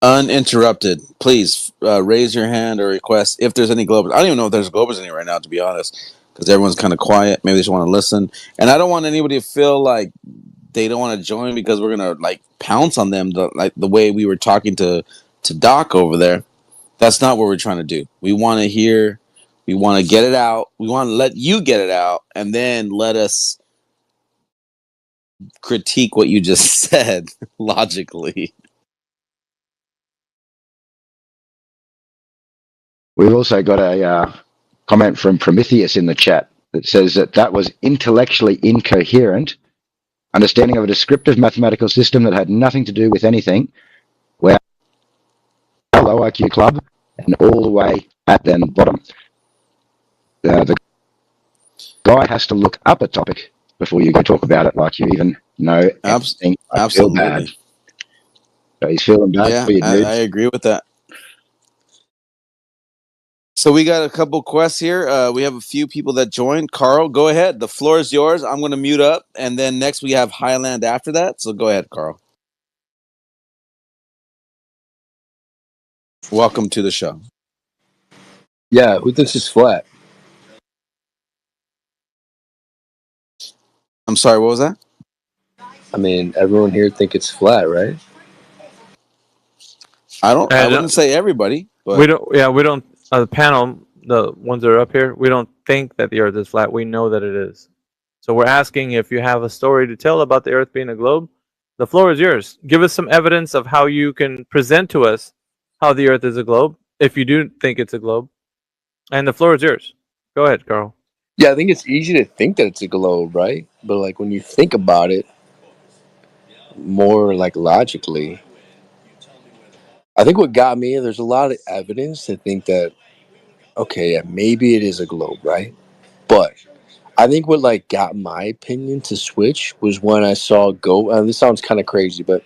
Uninterrupted. Please raise your hand or request if there's any globers. I don't even know if there's globers in here right now, to be honest, because everyone's kind of quiet. Maybe they just want to listen, and I don't want anybody to feel like they don't want to join because we're gonna like pounce on them the way we were talking to Doc over there. That's not what we're trying to do. We want to hear, we want to get it out, we want to let you get it out, and then let us critique what you just said logically. We've also got a comment from Prometheus in the chat. that says that that was intellectually incoherent understanding of a descriptive mathematical system that had nothing to do with anything. We're a low IQ club and all the way at the bottom. The guy has to look up a topic before you go talk about it like you even know anything. I feel bad. Absolutely. So he's feeling bad Yeah, for you, dude. I agree with that. So we got a couple quests here. We have a few people that joined. Carl, go ahead. The floor is yours. I'm going to mute up, and then next we have Highland after that. So go ahead, Carl. Welcome to the show. Yeah, who thinks it's flat? I'm sorry, what was that? I mean, everyone here think it's flat, right? I wouldn't say everybody, but we don't. The panel, the ones that are up here, we don't think that the Earth is flat. We know that it is. So we're asking if you have a story to tell about the Earth being a globe. The floor is yours. Give us some evidence of how you can present to us how the Earth is a globe, if you do think it's a globe. And the floor is yours. Go ahead, Carl. Yeah, I think it's easy to think that it's a globe, right? But like when you think about it more like logically, I think what got me, there's a lot of evidence to think that, okay, yeah, maybe it is a globe, right? But I think what like got my opinion to switch was when I saw this sounds kind of crazy, but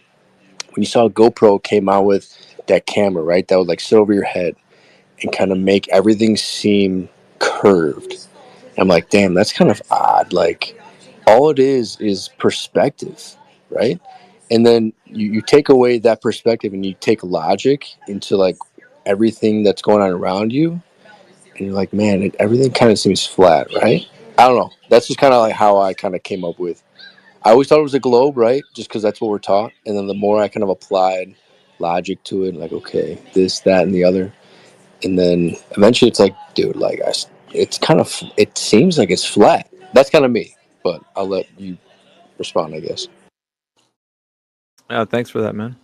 when you saw GoPro came out with that camera, right, that would like sit over your head and kind of make everything seem curved. I'm like, damn, that's kind of odd. Like, all it is perspective, right? And then you take away that perspective and you take logic into like everything that's going on around you, and you're like, man, everything kind of seems flat, right? I don't know. That's just kind of like how I kind of came up with. I always thought it was a globe, right? Just because that's what we're taught. And then the more I kind of applied logic to it, like, okay, this, that, and the other. And then eventually it's like, dude, like, it's kind of, it seems like it's flat. That's kind of me. But I'll let you respond, I guess. Yeah, thanks for that, man.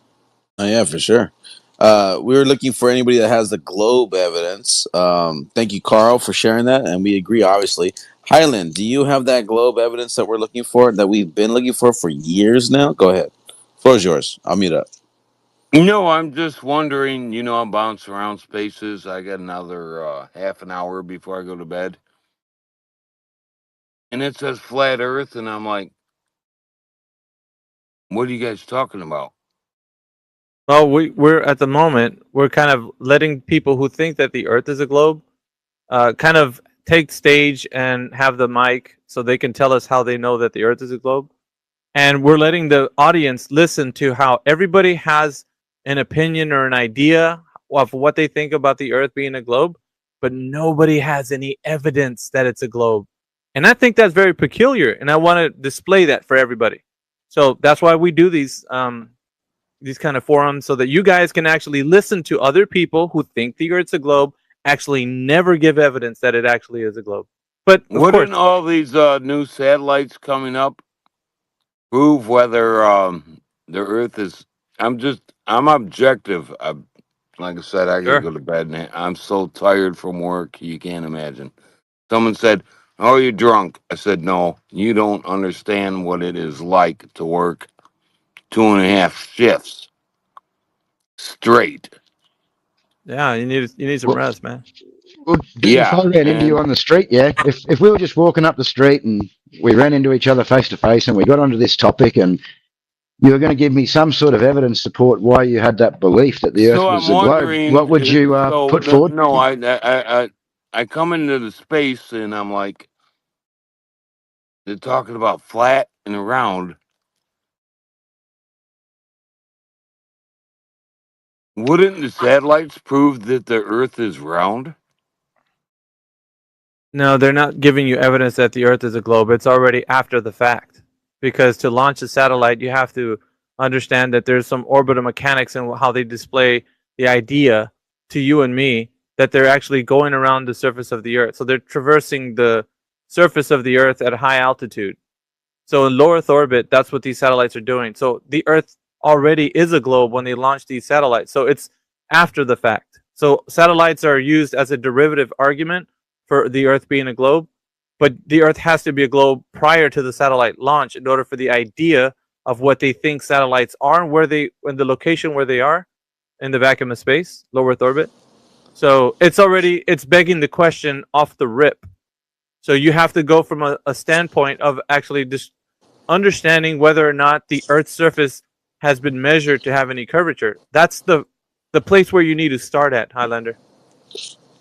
yeah, for sure. We were looking for anybody that has the globe evidence. Thank you, Carl, for sharing that, and we agree, obviously. Highland, do you have that globe evidence that we're looking for, that we've been looking for years now? Go ahead. Floor is yours. I'll mute up. No, I'm just wondering, I'm bouncing around spaces. I got another half an hour before I go to bed. And it says flat earth, and I'm like, what are you guys talking about? Well, we're at the moment, we're kind of letting people who think that the Earth is a globe kind of take stage and have the mic so they can tell us how they know that the Earth is a globe. And we're letting the audience listen to how everybody has an opinion or an idea of what they think about the Earth being a globe, but nobody has any evidence that it's a globe. And I think that's very peculiar, and I want to display that for everybody. So that's why we do these kind of forums, so that you guys can actually listen to other people who think the Earth's a globe actually never give evidence that it actually is a globe. But of Wouldn't course, all these new satellites coming up prove whether the Earth is? I'm objective. Like I said, I gotta go to bed, and I'm so tired from work, you can't imagine. Someone said, "Oh, you're drunk." I said, "No, you don't understand what it is like to work 2.5 shifts straight." yeah, you need some rest, man. Well, dude, if I ran into you on the street, if we were just walking up the street and we ran into each other face to face and we got onto this topic and you were going to give me some sort of evidence to support why you had that belief that the Earth So was I'm a globe, wondering, what would you put forward? No, I come into the space and I'm like, they're talking about flat and round. Wouldn't the satellites prove that the Earth is round? No, they're not giving you evidence that the Earth is a globe. It's already after the fact. Because to launch a satellite, you have to understand that there's some orbital mechanics in how they display the idea to you and me that they're actually going around the surface of the Earth. So they're traversing the surface of the Earth at high altitude. So in low Earth orbit, that's what these satellites are doing. So the Earth already is a globe when they launch these satellites. So it's after the fact. So satellites are used as a derivative argument for the Earth being a globe. but the Earth has to be a globe prior to the satellite launch in order for the idea of what they think satellites are and where they, in the location where they are in the vacuum of space, low Earth orbit. So it's begging the question off the rip. So you have to go from a standpoint of actually just understanding whether or not the Earth's surface has been measured to have any curvature. That's the place where you need to start at, Highlander.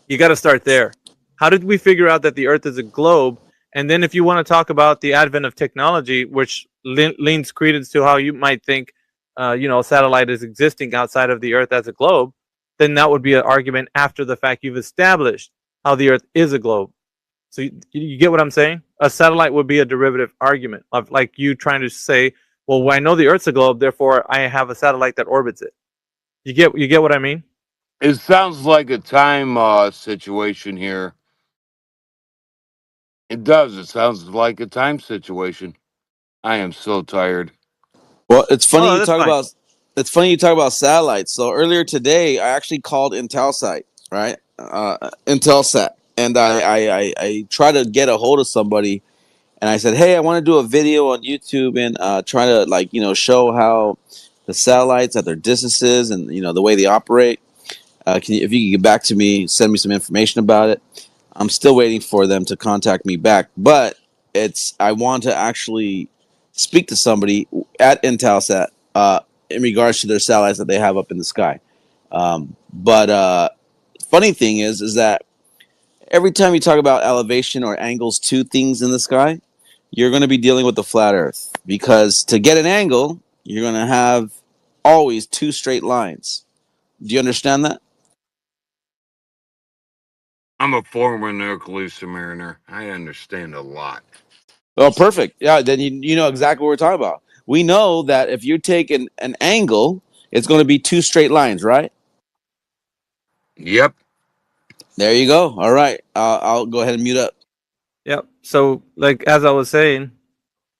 You got to start there. How did we figure out that the Earth is a globe? And then if you want to talk about the advent of technology, which leans credence to how you might think, a satellite is existing outside of the Earth as a globe, then that would be an argument after the fact you've established how the Earth is a globe. So you get what I'm saying? A satellite would be a derivative argument of like you trying to say, well, I know the Earth's a globe, therefore I have a satellite that orbits it. You get what I mean? It sounds like a time situation here. It does. It sounds like a time situation. I am so tired. Well, it's funny you that's talk fine. about satellites. So earlier today, I actually called Intelsat, right? Intelsat, and I try to get a hold of somebody, and I said, hey, I want to do a video on YouTube and try to show how the satellites at their distances and the way they operate. If you can get back to me, send me some information about it. I'm still waiting for them to contact me back, but I want to actually speak to somebody at Intelsat in regards to their satellites that they have up in the sky. But funny thing is that every time you talk about elevation or angles to things in the sky, you're going to be dealing with the flat Earth, because to get an angle, you're going to have always two straight lines. Do you understand that? I'm a former nuclear submariner. I understand a lot. Oh, perfect. Yeah, then you know exactly what we're talking about. We know that if you take an angle, it's going to be two straight lines, right? Yep. There you go. All right. I'll go ahead and mute up. Yep. So, like as I was saying,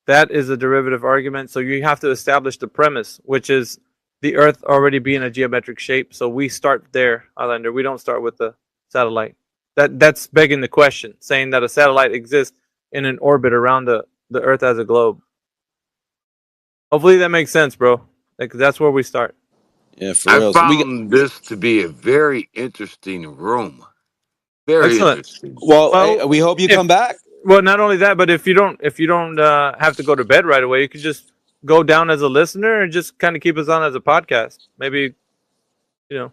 that is a derivative argument. So you have to establish the premise, which is the Earth already being a geometric shape. So we start there, Islander. We don't start with the satellite. That's begging the question, saying that a satellite exists in an orbit around the Earth as a globe. Hopefully that makes sense, bro. Like that's where we start. Yeah, for I real. found this to be a very interesting room. Very Excellent. interesting. Well, hey, we hope you come back. Well, not only that, but if you don't have to go to bed right away, you could just go down as a listener and just kind of keep us on as a podcast. Maybe, Yeah,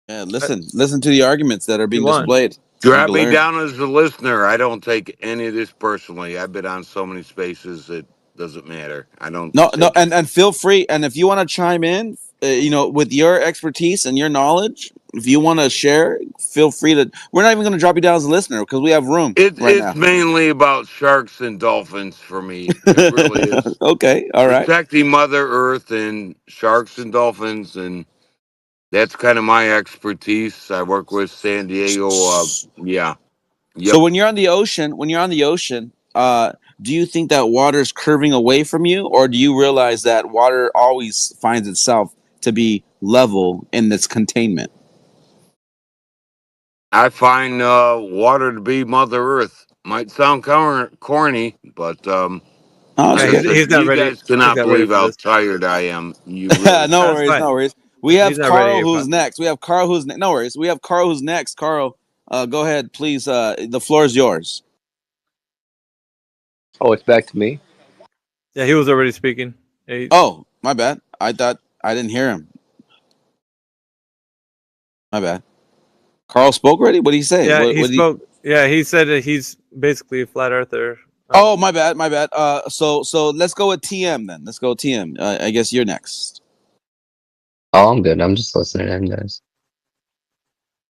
listen to the arguments that are being displayed. Drop me down as a listener. I don't take any of this personally. I've been on so many spaces it doesn't matter. I don't. No, and feel free. And if you want to chime in, with your expertise and your knowledge, if you want to share, feel free to. We're not even going to drop you down as a listener because we have room It's now. mainly about sharks and dolphins for me. It really is. Okay, all right. Protecting Mother Earth and sharks and dolphins, and that's kind of my expertise. I work with San Diego. Yeah. Yep. So when you're on the ocean, do you think that water is curving away from you, or do you realize that water always finds itself to be level in its containment? I find water to be Mother Earth. Might sound corny, but he's not you ready. guys cannot believe how tired I am. You really No worries. We have Carl who's next. No worries. We have Carl who's next. Carl, go ahead, please. The floor is yours. Oh, it's back to me. Yeah, he was already speaking. Yeah, Oh, my bad. I thought I didn't hear him. My bad. Carl spoke already? What did he say? Yeah, he spoke. Yeah, he said that he's basically a flat earther. Oh, my bad. So let's go with TM then. Let's go with TM. I guess you're next. Oh, I'm good. I'm just listening in, guys.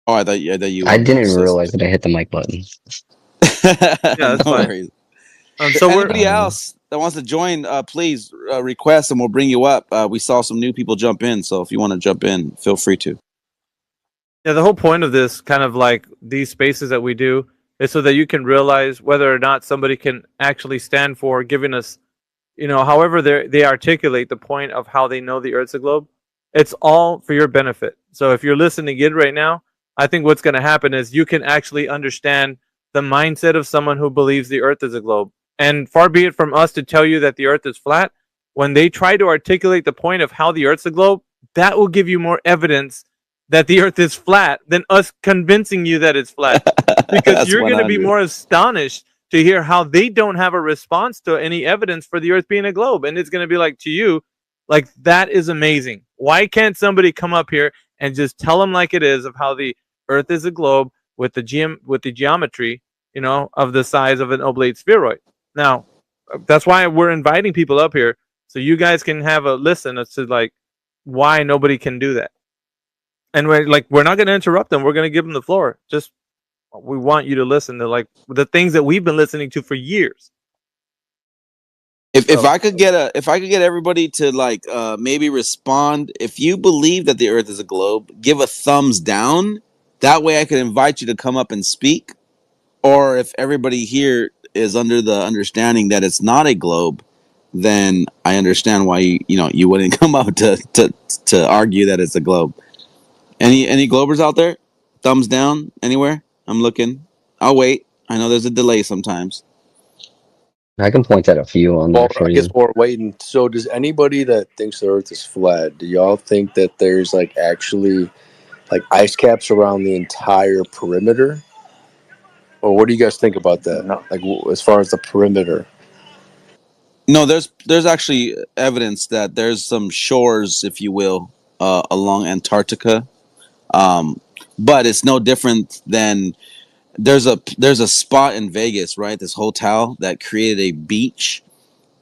Oh, I thought you. I didn't even realize that I hit the mic button. Yeah, that's fine. Worries. So anybody else that wants to join, please request and we'll bring you up. We saw some new people jump in, so if you want to jump in, feel free to. Yeah, the whole point of this kind of like these spaces that we do is so that you can realize whether or not somebody can actually stand for giving us, however they articulate the point of how they know the Earth's a globe. It's all for your benefit. So if you're listening in right now, I think what's going to happen is you can actually understand the mindset of someone who believes the Earth is a globe. And far be it from us to tell you that the Earth is flat. When they try to articulate the point of how the Earth's a globe, that will give you more evidence that the Earth is flat than us convincing you that it's flat. Because That's you're going to be 100. more astonished to hear how they don't have a response to any evidence for the Earth being a globe. And it's going to be like, to you, like, that is amazing. Why can't somebody come up here and just tell them like it is of how the Earth is a globe with the geometry, you know, of the size of an oblate spheroid? Now, that's why we're inviting people up here, so you guys can have a listen as to like why nobody can do that. And we're not going to interrupt them. We're going to give them the floor. Just, we want you to listen to like the things that we've been listening to for years. If I could get everybody to like maybe respond, if you believe that the Earth is a globe, give a thumbs down. That way, I could invite you to come up and speak. Or if everybody here is under the understanding that it's not a globe, then I understand why you wouldn't come up to argue that it's a globe. Any Globers out there? Thumbs down anywhere? I'm looking. I'll wait. I know there's a delay sometimes. I can point out a few on Well, there for I guess you. we're waiting. So, does anybody that thinks the Earth is flat, do y'all think that there's like actually like ice caps around the entire perimeter? Or what do you guys think about that? No. Like as far as the perimeter? No, there's actually evidence that there's some shores, if you will, along Antarctica. But it's no different than there's a spot in Vegas, right? This hotel that created a beach,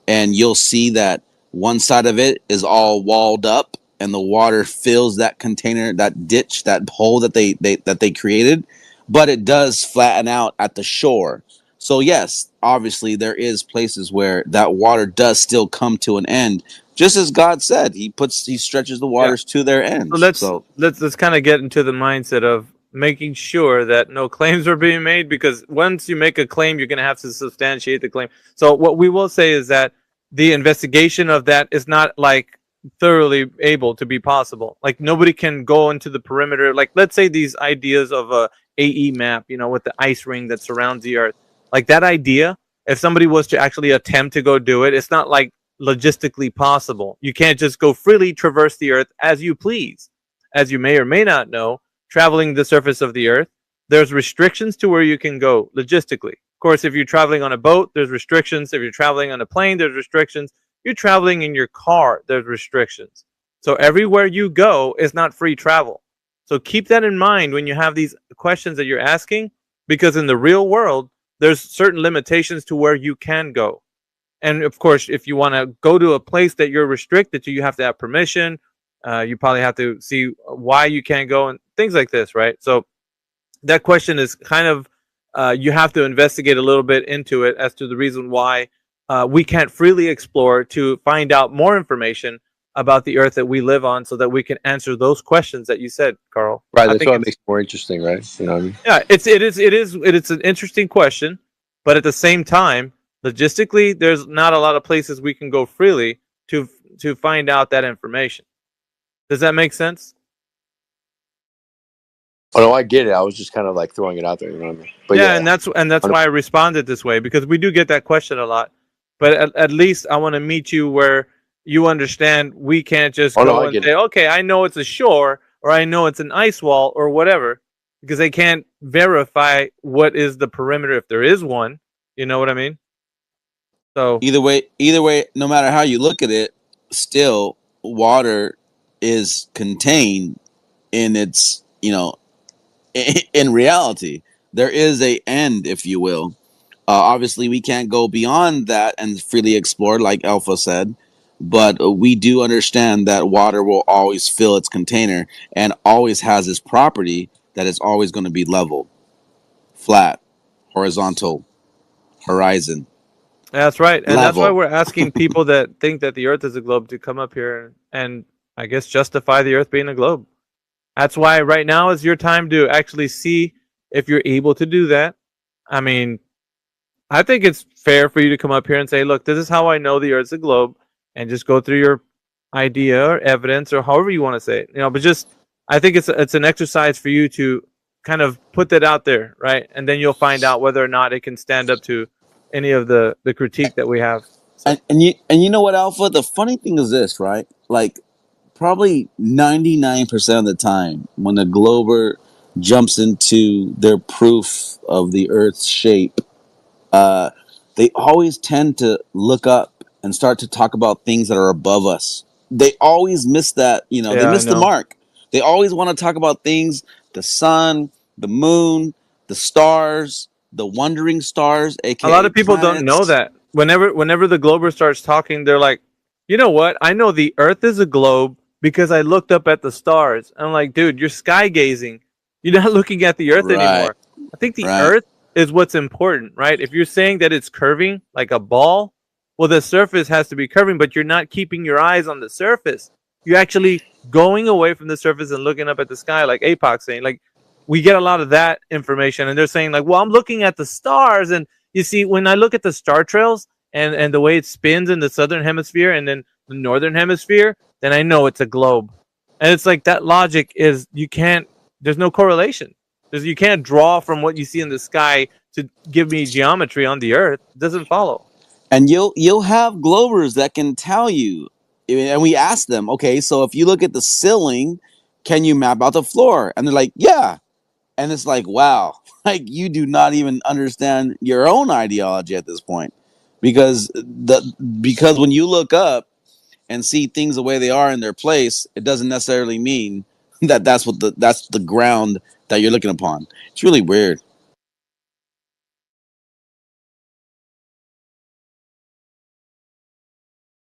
and you'll see that one side of it is all walled up, and the water fills that container, that ditch, that hole that they created, but it does flatten out at the shore. So yes, obviously there is places where that water does still come to an end, just as God said. He stretches the waters to their ends. So let's kind of get into the mindset of making sure that no claims are being made, because once you make a claim, you're going to have to substantiate the claim. So what we will say is that the investigation of that is not like thoroughly able to be possible. Like nobody can go into the perimeter. Like let's say these ideas of a AE map, you know, with the ice ring that surrounds the Earth. Like that idea, if somebody was to actually attempt to go do it, it's not like logistically possible. You can't just go freely traverse the Earth as you please. As you may or may not know, traveling the surface of the Earth, there's restrictions to where you can go logistically. Of course, if you're traveling on a boat, there's restrictions. If you're traveling on a plane, there's restrictions. You're traveling in your car, there's restrictions. So everywhere you go is not free travel. So keep that in mind when you have these questions that you're asking, because in the real world, there's certain limitations to where you can go. And of course, if you want to go to a place that you're restricted to, you have to have permission. You probably have to see why you can't go and things like this, right? So that question is kind of, you have to investigate a little bit into it as to the reason why we can't freely explore to find out more information about the Earth that we live on, so that we can answer those questions that you said, Carl. Right, that's what makes it more interesting, right? You know what I mean? Yeah, it is an interesting question, but at the same time, logistically, there's not a lot of places we can go freely to find out that information. Does that make sense? Oh no, I get it. I was just kind of like throwing it out there, you know what I mean? But yeah, and that's why I responded this way, because we do get that question a lot. But at least I want to meet you where you understand we can't just go and say, okay, I know it's a shore, or I know it's an ice wall, or whatever, because they can't verify what is the perimeter if there is one. You know what I mean? So either way, no matter how you look at it, still water is contained in its, in reality. There is a end, if you will. Obviously, we can't go beyond that and freely explore, like Alpha said, but we do understand that water will always fill its container and always has this property that it's always going to be level, flat, horizontal, horizon. That's right. And level. That's why we're asking people that think that the Earth is a globe to come up here and I guess justify the Earth being a globe. That's why right now is your time to actually see if you're able to do that. I mean, I think it's fair for you to come up here and say, look, this is how I know the Earth's a globe, and just go through your idea or evidence or however you want to say it. But just, I think it's an exercise for you to kind of put that out there, right? And then you'll find out whether or not it can stand up to any of the critique that we have. And you know what, Alpha? The funny thing is this, right? Like, probably 99% of the time when a Glober jumps into their proof of the Earth's shape, they always tend to look up and start to talk about things that are above us. They always miss that, they Yeah, I miss the know. mark. They always want to talk about things, the sun, the moon, the stars, the wandering stars, A aka lot of people don't know planets. that. Whenever the Glober starts talking, they're like, you know what? I know the Earth is a globe because I looked up at the stars. I'm like, dude, you're sky gazing. You're not looking at the Earth Right, anymore. I think the right. Earth is what's important, right? If you're saying that it's curving like a ball, well, the surface has to be curving, but you're not keeping your eyes on the surface. You're actually going away from the surface and looking up at the sky, like APOC saying. Like, we get a lot of that information, and they're saying like, well, I'm looking at the stars, and you see, when I look at the star trails and the way it spins in the southern hemisphere and then the northern hemisphere, then I know it's a globe. And it's like that logic is there's no correlation. You can't draw from what you see in the sky to give me geometry on the Earth. It doesn't follow. And you'll have Globers that can tell you, and we ask them, okay, so if you look at the ceiling, can you map out the floor? And they're like, yeah. And it's like, wow, like you do not even understand your own ideology at this point, because when you look up and see things the way they are in their place, it doesn't necessarily mean that that's the ground that you're looking upon. It's really weird.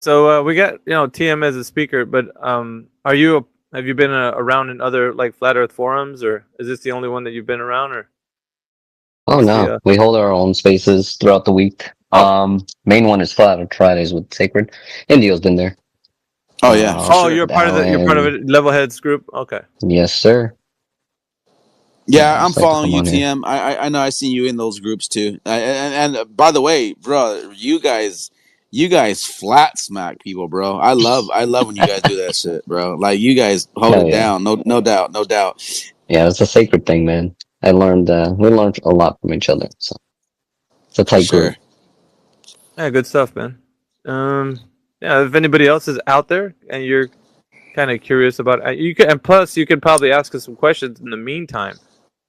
So we got TM as a speaker, but have you been around in other like flat Earth forums, or is this the only one that you've been around, or? Oh what's no, the, we hold our own spaces throughout the week. Main one is Flat Earth Fridays with Sacred. Indio's been there. Oh yeah, for sure. You're part of it, Levelheads group. Okay. Yes, sir. Yeah, I'm just like to following come you, on here. TM. I know I seen you in those groups too. And by the way, bro, you guys flat smack people, bro. I love when you guys do that shit, bro. Like you guys hold Hell it yeah. down. No doubt. Yeah, it's a sacred thing, man. We learned a lot from each other. So it's a tight group. Yeah, good stuff, man. Yeah, if anybody else is out there and you're kind of curious about you can, and plus you can probably ask us some questions in the meantime.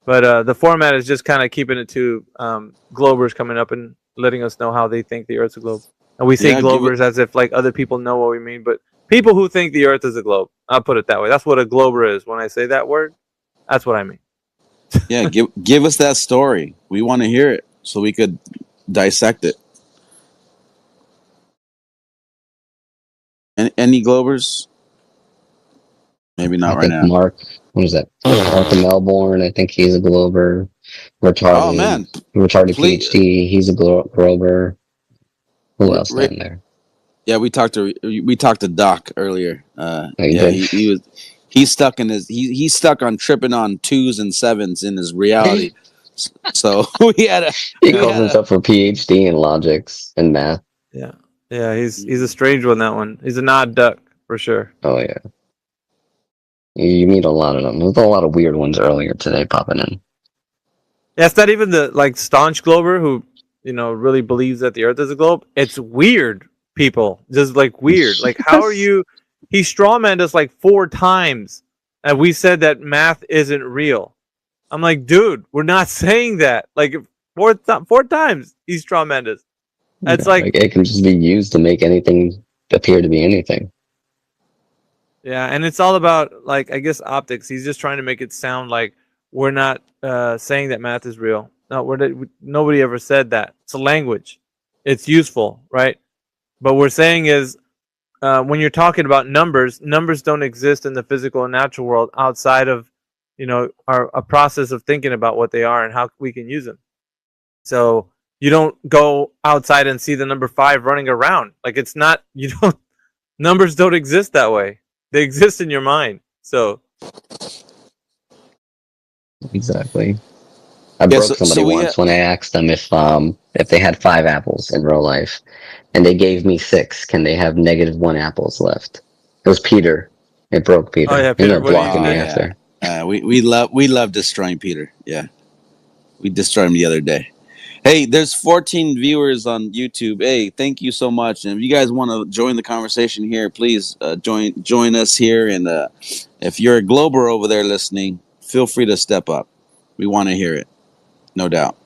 But the format is just kind of keeping it to Globers coming up and letting us know how they think the Earth's a globe. And we say Globers as if like other people know what we mean, but people who think the Earth is a globe. I'll put it that way. That's what a Glober is. When I say that word, that's what I mean. Yeah, give us that story. We want to hear it so we could dissect it. Any Globers? Maybe not right now. Mark, what is that? Mark in Melbourne. I think he's a Glober. Retarded. Oh man, retarded PhD. He's a Glober. Who else down there? Yeah, we talked to Doc earlier. He's stuck in he's stuck on tripping on 2s and 7s in his reality. So he calls himself a PhD in logics and math. Yeah, he's a strange one. That one. He's an odd duck for sure. Oh yeah. You meet a lot of them. There's a lot of weird ones earlier today popping in. Yeah, it's not even the like staunch Glober who really believes that the Earth is a globe. It's weird people, just like weird. Like how are you? He strawmanned us like 4 times, and we said that math isn't real. I'm like, dude, we're not saying that. Like 4 times he strawmanned us. It's like it can just be used to make anything appear to be anything. Yeah, and it's all about like I guess optics. He's just trying to make it sound like we're not saying that math is real. No, nobody ever said that. It's a language. It's useful, right? But what we're saying is when you're talking about numbers don't exist in the physical and natural world outside of a process of thinking about what they are and how we can use them. So you don't go outside and see the number 5 running around. Like it's not. Numbers don't exist that way. They exist in your mind. So exactly. I broke somebody once when I asked them if they had 5 apples in real life, and they gave me 6. Can they have -1 apples left? It was Peter. It broke Peter. Oh yeah, Peter. Blocking me after. We love destroying Peter. Yeah, we destroyed him the other day. Hey, there's 14 viewers on YouTube. Hey, thank you so much. And if you guys want to join the conversation here, please join us here. And if you're a Glober over there listening, feel free to step up. We want to hear it, no doubt.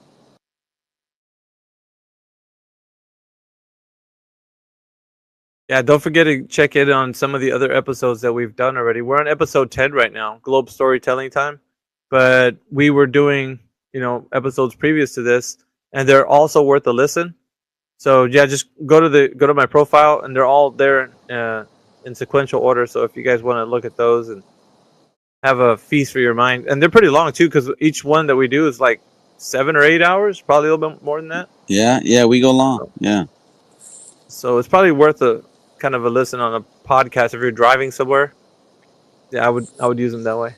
Yeah, don't forget to check in on some of the other episodes that we've done already. We're on episode 10 right now, Globe Storytelling Time. But we were doing, episodes previous to this, and they're also worth a listen. So yeah, just go to my profile, and they're all there in sequential order. So if you guys want to look at those and have a feast for your mind, and they're pretty long too, because each one that we do is like 7 or 8 hours, probably a little bit more than that. Yeah, we go long. Yeah. So it's probably worth a kind of a listen on a podcast if you're driving somewhere. Yeah, I would use them that way.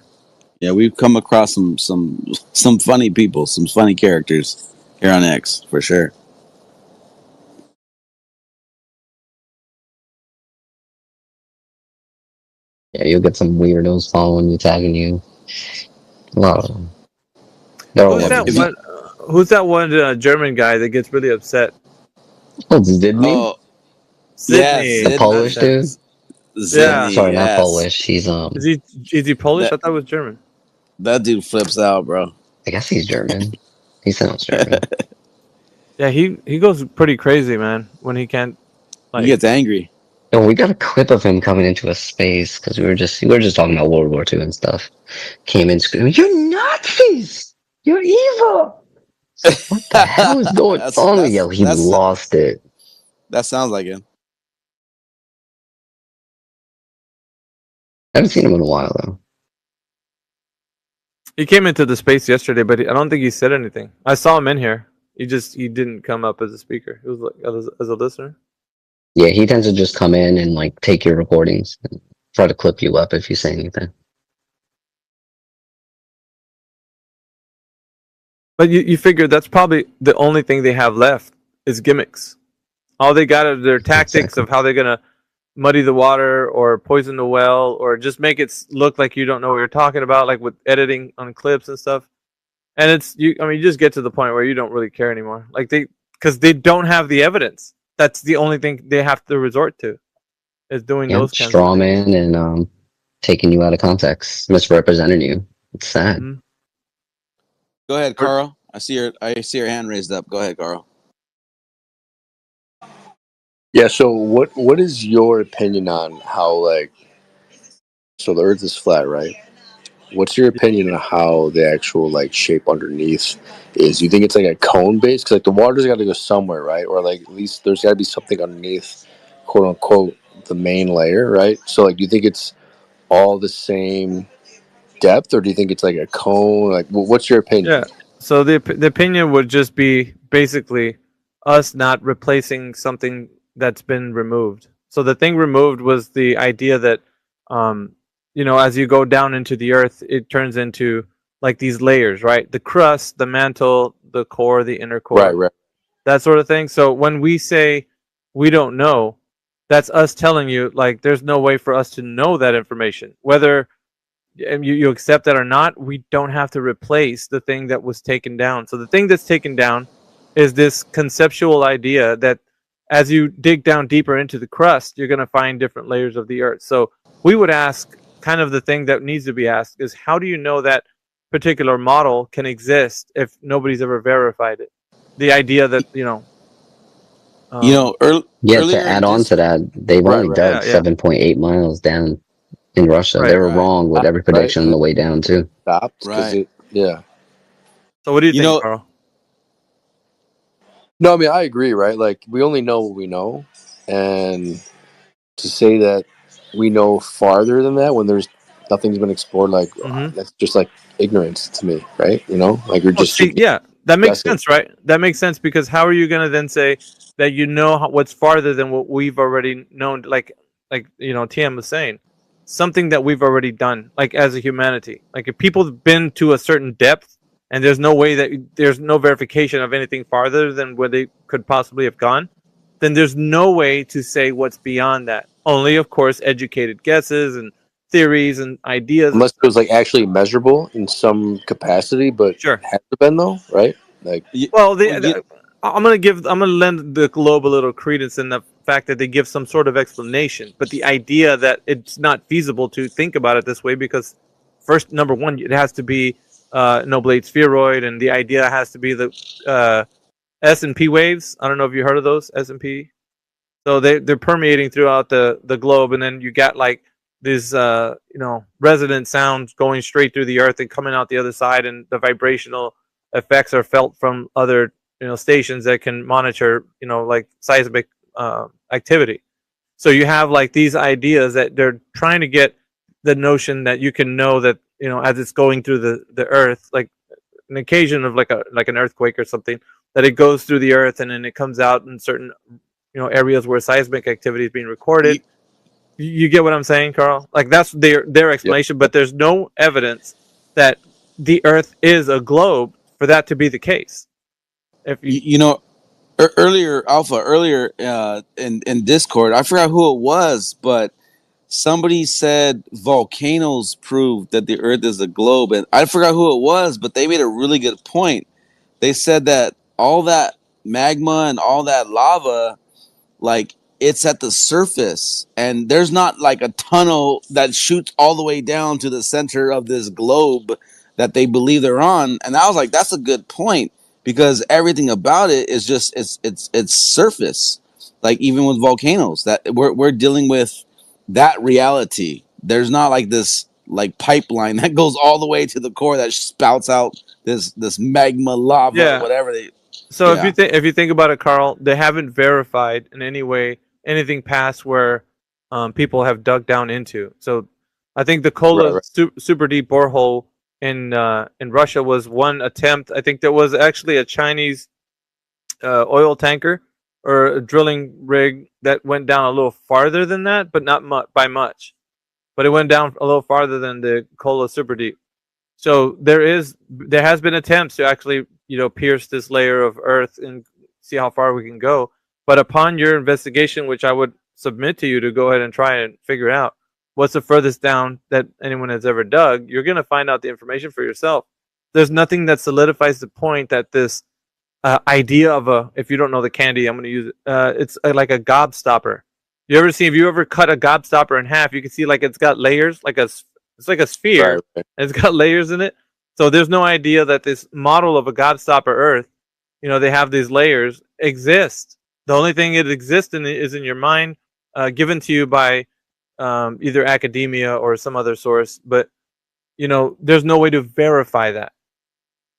Yeah, we've come across some funny people, some funny characters here on X for sure. Yeah, you'll get some weirdos following you, tagging you. A lot of them. Who's that one German guy that gets really upset? Oh, Sydney? Oh, Sydney. The Polish dude? Yeah. Sorry, not Polish. He's Is he Polish? I thought it was German. That dude flips out, bro. I guess he's German. He sounds German. Yeah, he goes pretty crazy, man, when he can't. He gets angry. No, we got a clip of him coming into a space because we were just talking about World War II and stuff. Came in screaming, "You're Nazis! You're evil!" What the hell is going on? He lost it. That sounds like him. I haven't seen him in a while though. He came into the space yesterday, but I don't think he said anything. I saw him in here. He didn't come up as a speaker. It was like as a listener. Yeah, he tends to just come in and like take your recordings and try to clip you up if you say anything. But you figure that's probably the only thing they have left is gimmicks. All they got are their tactics of how they're gonna muddy the water or poison the well or just make it look like you don't know what you're talking about, like with editing on clips and stuff. And you just get to the point where you don't really care anymore. Like because they don't have the evidence. That's the only thing they have to resort to, is doing those kinds straw man and taking you out of context, misrepresenting you. It's sad. Mm-hmm. Go ahead, Carl. I see your hand raised up. Go ahead, Carl. Yeah. So what is your opinion on how so the Earth is flat, right? What's your opinion on how the actual shape underneath is? Do you think it's like a cone base? Because the water's got to go somewhere, right? Or at least there's got to be something underneath, quote unquote, the main layer, right? So do you think it's all the same depth, or do you think it's like a cone? What's your opinion? Yeah. So the opinion would just be basically us not replacing something that's been removed. So the thing removed was the idea that as you go down into the earth, it turns into like these layers, right? The crust, the mantle, the core, the inner core, right, that sort of thing. So when we say we don't know, that's us telling you there's no way for us to know that information. Whether you accept that or not, we don't have to replace the thing that was taken down. So the thing that's taken down is this conceptual idea that as you dig down deeper into the crust, you're going to find different layers of the earth. So we would ask, kind of the thing that needs to be asked is, how do you know that particular model can exist if nobody's ever verified it? The idea that to add on to that, they've only dug 7.8 miles down in Russia. They were wrong with every prediction on the way down too. Stopped, yeah. So what do you think, Carl? No, I mean, I agree, right? We only know what we know, and to say that we know farther than that when nothing's been explored, that's just ignorance to me, right? You're just that makes sense, right? That makes sense, because how are you going to then say that what's farther than what we've already known? Like TM was saying, something that we've already done, as a humanity. If people have been to a certain depth, and there's no verification of anything farther than where they could possibly have gone, then there's no way to say what's beyond that. Only, of course, educated guesses and theories and ideas. Unless it was like actually measurable in some capacity, but Sure. has to been though, right? Like, Well, I'm gonna lend the globe a little credence in the fact that they give some sort of explanation, but the idea that it's not feasible to think about it this way because first, number one, it has to be no blade spheroid, and the idea has to be the S&P waves. I don't know if you heard of those S&P. So they're permeating throughout the globe, and then you got like these resonant sounds going straight through the earth and coming out the other side, and the vibrational effects are felt from other stations that can monitor like seismic activity. So you have like these ideas that they're trying to get the notion that you can know that as it's going through the earth, like an occasion of like an earthquake or something, that it goes through the earth and then it comes out in certain areas where seismic activity is being recorded. You get what I'm saying, Carl? Like that's their explanation, but there's no evidence that the earth is a globe for that to be the case. If earlier in Discord, I forgot who it was, but somebody said volcanoes prove that the earth is a globe, and I forgot who it was, but they made a really good point. They said that all that magma and all that lava, like, it's at the surface, and there's not like a tunnel that shoots all the way down to the center of this globe that they believe they're on. And I was like, that's a good point, because everything about it is just it's surface. Like even with volcanoes, that we're dealing with that reality. There's not like this like pipeline that goes all the way to the core that spouts out this magma, lava, whatever they. So if you think about it, Carl, they haven't verified in any way anything past where people have dug down into. So I think the Kola super deep borehole in Russia was one attempt. I think there was actually a Chinese oil tanker or a drilling rig that went down a little farther than that, but not by much. But it went down a little farther than the Kola super deep. So there has been attempts to actually pierce this layer of earth and see how far we can go. But upon your investigation, which I would submit to you to go ahead and try and figure out what's the furthest down that anyone has ever dug, you're going to find out the information for yourself. There's nothing that solidifies the point that this idea of if you don't know the candy, I'm going to use it. It's like a gobstopper. If you ever cut a gobstopper in half, you can see like it's got layers, it's like a sphere. Right. And it's got layers in it. So there's no idea that this model of a gobstopper Earth, they have these layers, exist. The only thing it exists in is in your mind, given to you by either academia or some other source. But there's no way to verify that.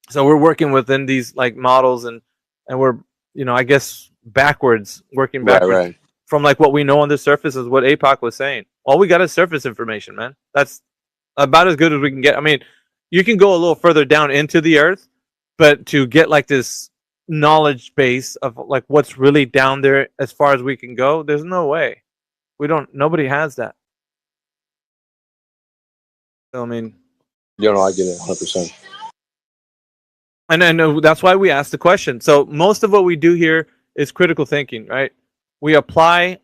So we're working within these like models, and we're I guess working backwards from like what we know on the surface is what APOC was saying. All we got is surface information, man. That's about as good as we can get. I mean, you can go a little further down into the earth, but to get like this knowledge base of like what's really down there as far as we can go, there's no way. Nobody has that. So I mean, I get it 100%. And I know that's why we asked the question. So most of what we do here is critical thinking, right? We apply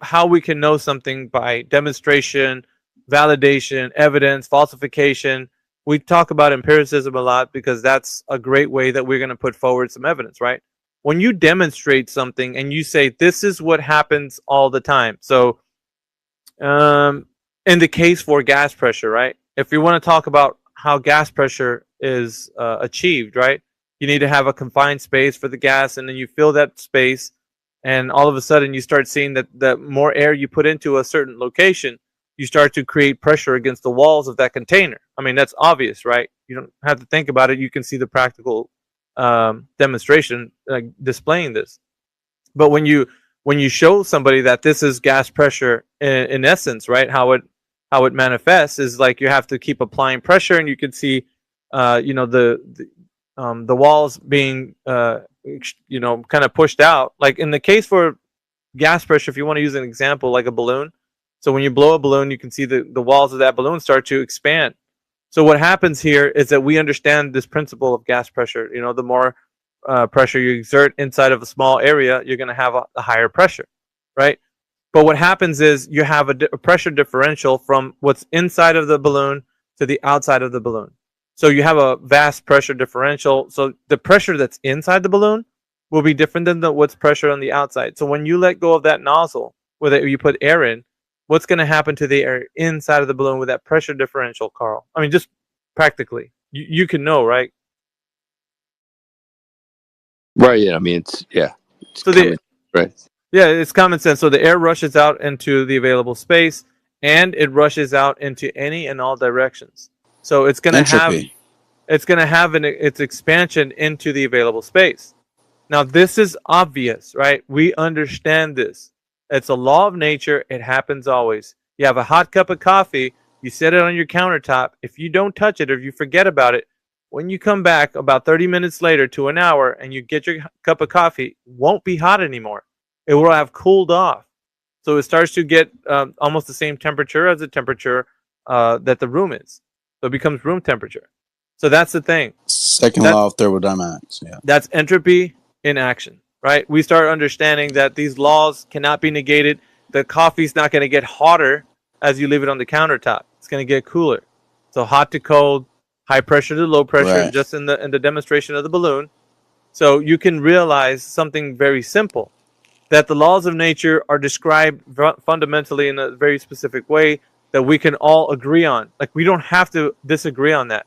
how we can know something by demonstration, validation, evidence, falsification. We talk about empiricism a lot because that's a great way that we're going to put forward some evidence, right? When you demonstrate something and you say, this is what happens all the time. So in the case for gas pressure, right? If you want to talk about how gas pressure is achieved, right? You need to have a confined space for the gas, and then you fill that space, and all of a sudden you start seeing that the more air you put into a certain location, you start to create pressure against the walls of that container. I mean, that's obvious, right? You don't have to think about it. You can see the practical demonstration displaying this. But when you show somebody that this is gas pressure in essence, right? How it manifests is like you have to keep applying pressure, and you can see, the walls being, kind of pushed out. Like in the case for gas pressure, if you want to use an example, like a balloon. So when you blow a balloon, you can see the walls of that balloon start to expand. So what happens here is that we understand this principle of gas pressure. The more pressure you exert inside of a small area, you're going to have a higher pressure, right? But what happens is you have a pressure differential from what's inside of the balloon to the outside of the balloon. So you have a vast pressure differential. So the pressure that's inside the balloon will be different than what's pressure on the outside. So when you let go of that nozzle, whether you put air in, what's going to happen to the air inside of the balloon with that pressure differential, Carl? I mean, just practically, you can know, right? Right. Yeah. I mean, it's So right. Yeah, it's common sense. So the air rushes out into the available space, and it rushes out into any and all directions. So it's going to have its expansion into the available space. Now this is obvious, right? We understand this. It's a law of nature. It happens always. You have a hot cup of coffee. You set it on your countertop. If you don't touch it or if you forget about it, when you come back about 30 minutes later to an hour and you get your cup of coffee, it won't be hot anymore. It will have cooled off. So it starts to get almost the same temperature as the temperature that the room is. So it becomes room temperature. So that's the thing. Second law of thermodynamics. Yeah. That's entropy in action, right? We start understanding that these laws cannot be negated. The coffee's not going to get hotter as you leave it on the countertop. It's going to get cooler. So hot to cold, high pressure to low pressure, Right. just in the demonstration of the balloon. So you can realize something very simple, that the laws of nature are described fundamentally in a very specific way that we can all agree on. Like, we don't have to disagree on that.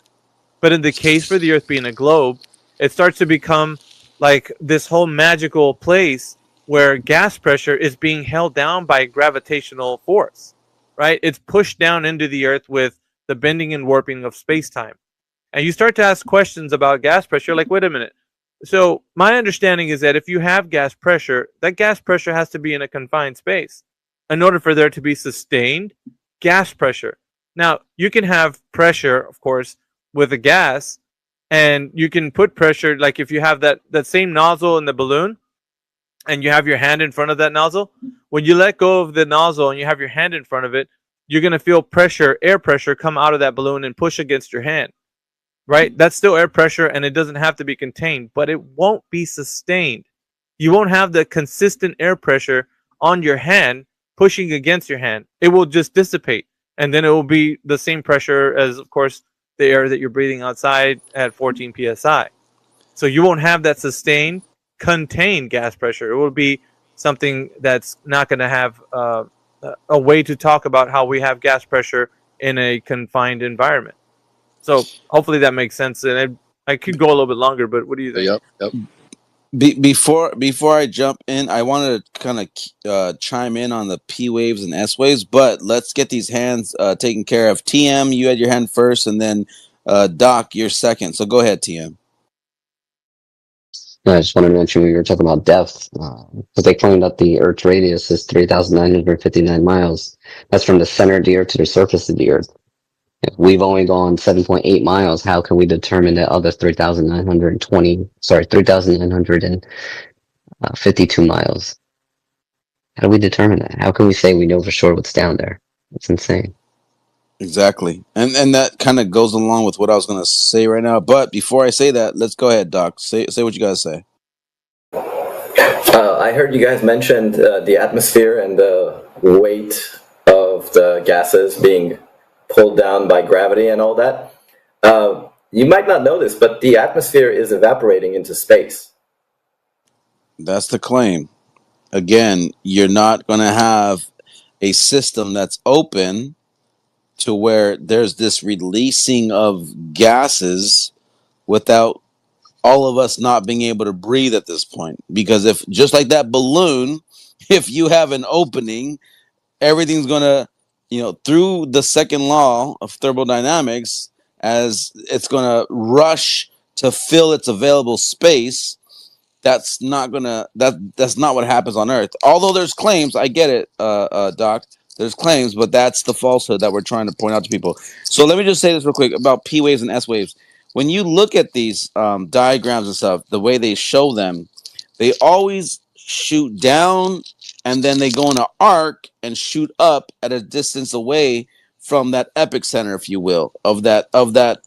But in the case for the Earth being a globe, it starts to become like this whole magical place where gas pressure is being held down by gravitational force, right? It's pushed down into the Earth with the bending and warping of space-time. And you start to ask questions about gas pressure, like, wait a minute. So my understanding is that if you have gas pressure, that gas pressure has to be in a confined space in order for there to be sustained gas pressure. Now, you can have pressure, of course, with a gas, and you can put pressure, like if you have that same nozzle in the balloon and you have your hand in front of that nozzle, when you let go of the nozzle and you have your hand in front of it, you're going to feel pressure, air pressure, come out of that balloon and push against your hand, right? That's still air pressure, and it doesn't have to be contained, but it won't be sustained. You won't have the consistent air pressure on your hand pushing against your hand. It will just dissipate, and then it will be the same pressure as, of course, the air that you're breathing outside at 14 psi. So you won't have that sustained, contained gas pressure. It will be something that's not going to have a way to talk about how we have gas pressure in a confined environment. So hopefully that makes sense. And I could go a little bit longer, but what do you think? Yep. Before I jump in, I wanted to kind of chime in on the P waves and S waves, but let's get these hands taken care of. TM, you had your hand first, and then Doc, you're second. So go ahead, TM. Yeah, I just wanted to mention we were talking about depth, because they claim that the Earth's radius is 3,959 miles. That's from the center of the Earth to the surface of the Earth. If we've only gone 7.8 miles, how can we determine the other 3,952 miles? How do we determine that? How can we say we know for sure what's down there? It's insane. Exactly. And that kind of goes along with what I was going to say right now. But before I say that, let's go ahead, Doc. Say what you guys say. I heard you guys mentioned the atmosphere and the weight of the gases being pulled down by gravity and all that. You might not know this, but the atmosphere is evaporating into space. That's the claim. Again, you're not going to have a system that's open to where there's this releasing of gases without all of us not being able to breathe at this point. Because if, just like that balloon, if you have an opening, everything's going to, through the second law of thermodynamics, as it's going to rush to fill its available space. That's not what happens on Earth. Although there's claims, I get it, Doc. There's claims, but that's the falsehood that we're trying to point out to people. So let me just say this real quick about P waves and S waves. When you look at these diagrams and stuff, the way they show them, they always shoot down and then they go in an arc and shoot up at a distance away from that epicenter, if you will, of that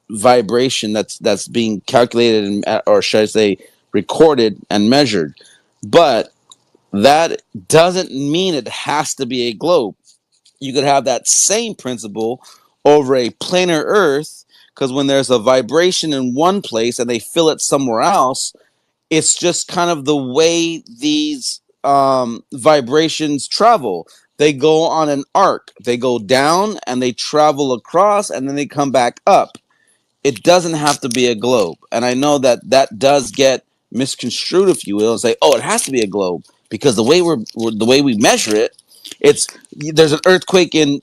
vibration that's being calculated or should I say recorded and measured. But that doesn't mean it has to be a globe. You could have that same principle over a planar Earth, because when there's a vibration in one place and they feel it somewhere else, it's just kind of the way these vibrations travel. They go on an arc. They go down and they travel across and then they come back up. It doesn't have to be a globe. And I know that that does get misconstrued, if you will, and say, "Oh, it has to be a globe," because the way the way we measure it, it's there's an earthquake in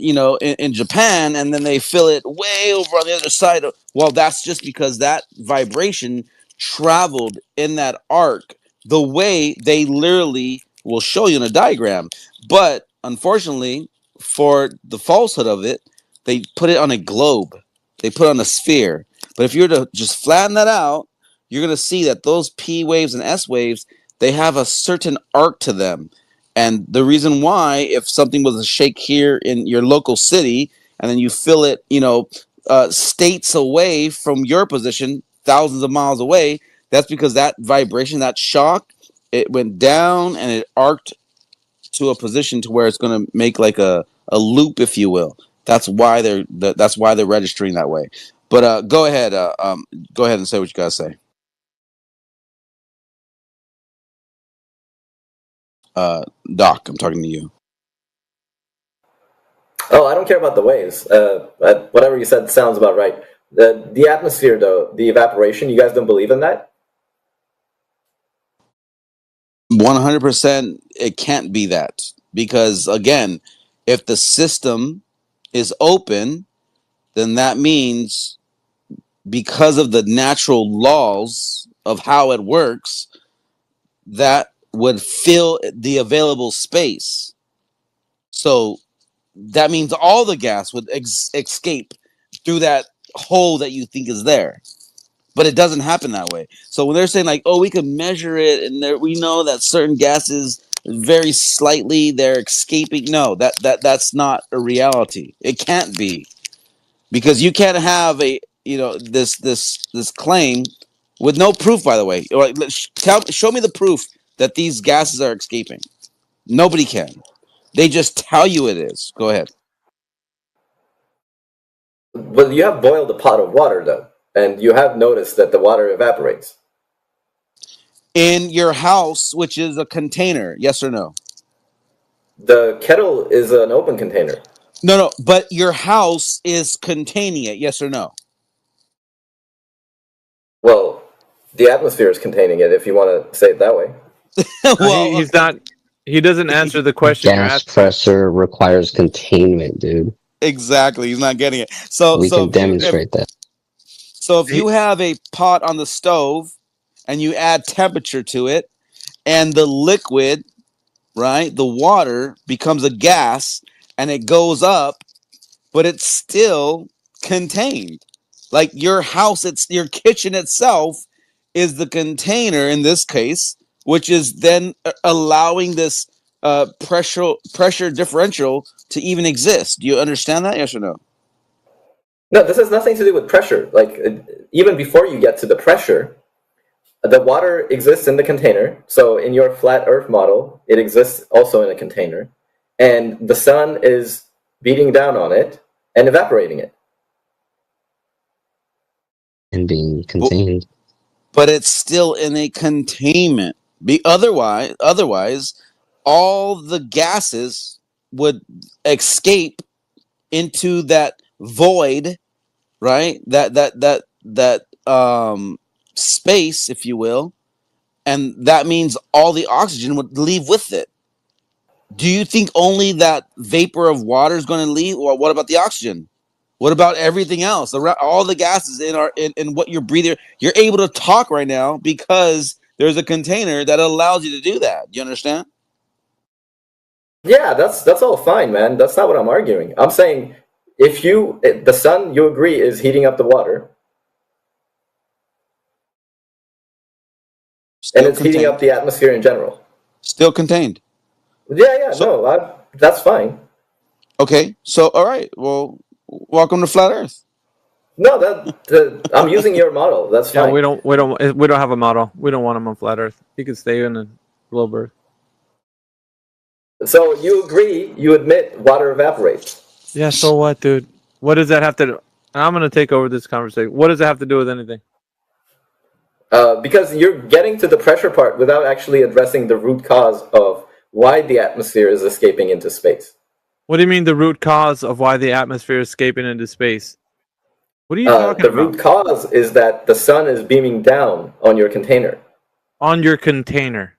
Japan, and then they feel it way over on the other side. Well, that's just because that vibration traveled in that arc the way they literally will show you in a diagram. But unfortunately, for the falsehood of it, they put it on a globe. They put it on a sphere. But if you were to just flatten that out, you're going to see that those P waves and S waves, they have a certain arc to them. And the reason why, if something was to shake here in your local city, and then you feel it, states away from your position, thousands of miles away, that's because that vibration, that shock, it went down and it arced to a position to where it's going to make like a loop, if you will. That's why they're registering that way. But go ahead and say what you gotta say. Doc, I'm talking to you. Oh, I don't care about the waves. Whatever you said sounds about right. The atmosphere, though, the evaporation, you guys don't believe in that? 100%, it can't be that, because again, if the system is open, then that means, because of the natural laws of how it works, that would fill the available space. So that means all the gas would escape through that hole that you think is there. But it doesn't happen that way. So when they're saying like, "Oh, we can measure it, and we know that certain gases very slightly they're escaping," no, that's not a reality. It can't be, because you can't have this claim with no proof. By the way, show me the proof that these gases are escaping. Nobody can. They just tell you it is. Go ahead. Well, you have boiled a pot of water, though, and you have noticed that the water evaporates. In your house, which is a container, yes or no? The kettle is an open container. No, but your house is containing it, yes or no? Well, the atmosphere is containing it, if you want to say it that way. Well, he's not. He doesn't answer the question. Gas pressure requires containment, dude. Exactly, he's not getting it. So we can demonstrate that. So if you have a pot on the stove and you add temperature to it, and the liquid, right, the water becomes a gas and it goes up, but it's still contained. Like your house, your kitchen itself is the container in this case, which is then allowing this pressure differential to even exist. Do you understand that? Yes or no? No, this has nothing to do with pressure. Like, even before you get to the pressure, the water exists in the container. So in your flat Earth model, it exists also in a container. And the sun is beating down on it and evaporating it. And being contained. But it's still in a containment. Otherwise, all the gases would escape into that void, right? That space, if you will, and that means all the oxygen would leave with it. Do you think only that vapor of water is going to leave, or what about the oxygen? What about everything else? All the gases in what you're breathing. You're able to talk right now because there's a container that allows you to do that. Do you understand? Yeah, that's all fine, man. That's not what I'm arguing. I'm saying if the sun, you agree, is heating up the water. Still and it's contained. Heating up the atmosphere in general. Still contained. Yeah, that's fine. Okay, so all right. Well, welcome to Flat Earth. No, I'm using your model. That's fine. Yeah, we don't have a model. We don't want him on Flat Earth. He could stay in a globe Earth. So you agree, you admit water evaporates. Yeah, so what, dude? What does that have to do? I'm gonna take over this conversation. What does it have to do with anything? Because you're getting to the pressure part without actually addressing the root cause of why the atmosphere is escaping into space. What do you mean the root cause of why the atmosphere is escaping into space? What are you talking The about? root cause is that the sun is beaming down on your container. On your container.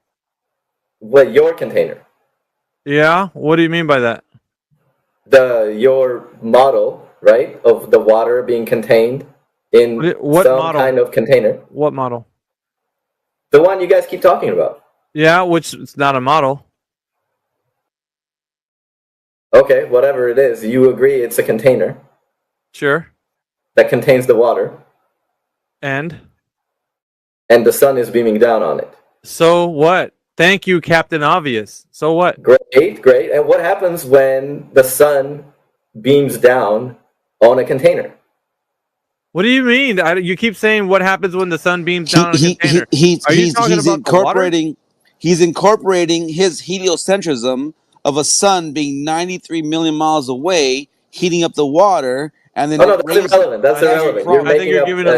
What, your container? Yeah? What do you mean by that? Your model, right, of the water being contained in What some model? kind of container. What model? The one you guys keep talking about. Yeah, which it's not a model. Okay, whatever it is, you agree it's a container Sure. that contains the water, And? and the sun is beaming down on it. So what? Thank you, Captain Obvious. So what? Great, great. And what happens when the sun beams down on a container? What do you mean? You keep saying what happens when the sun beams down on a container. Are you talking he's about the water? incorporating his heliocentrism of a sun being 93 million miles away, heating up the water, and then Oh no, that's irrelevant. That's irrelevant. You're I think making you're up. giving him.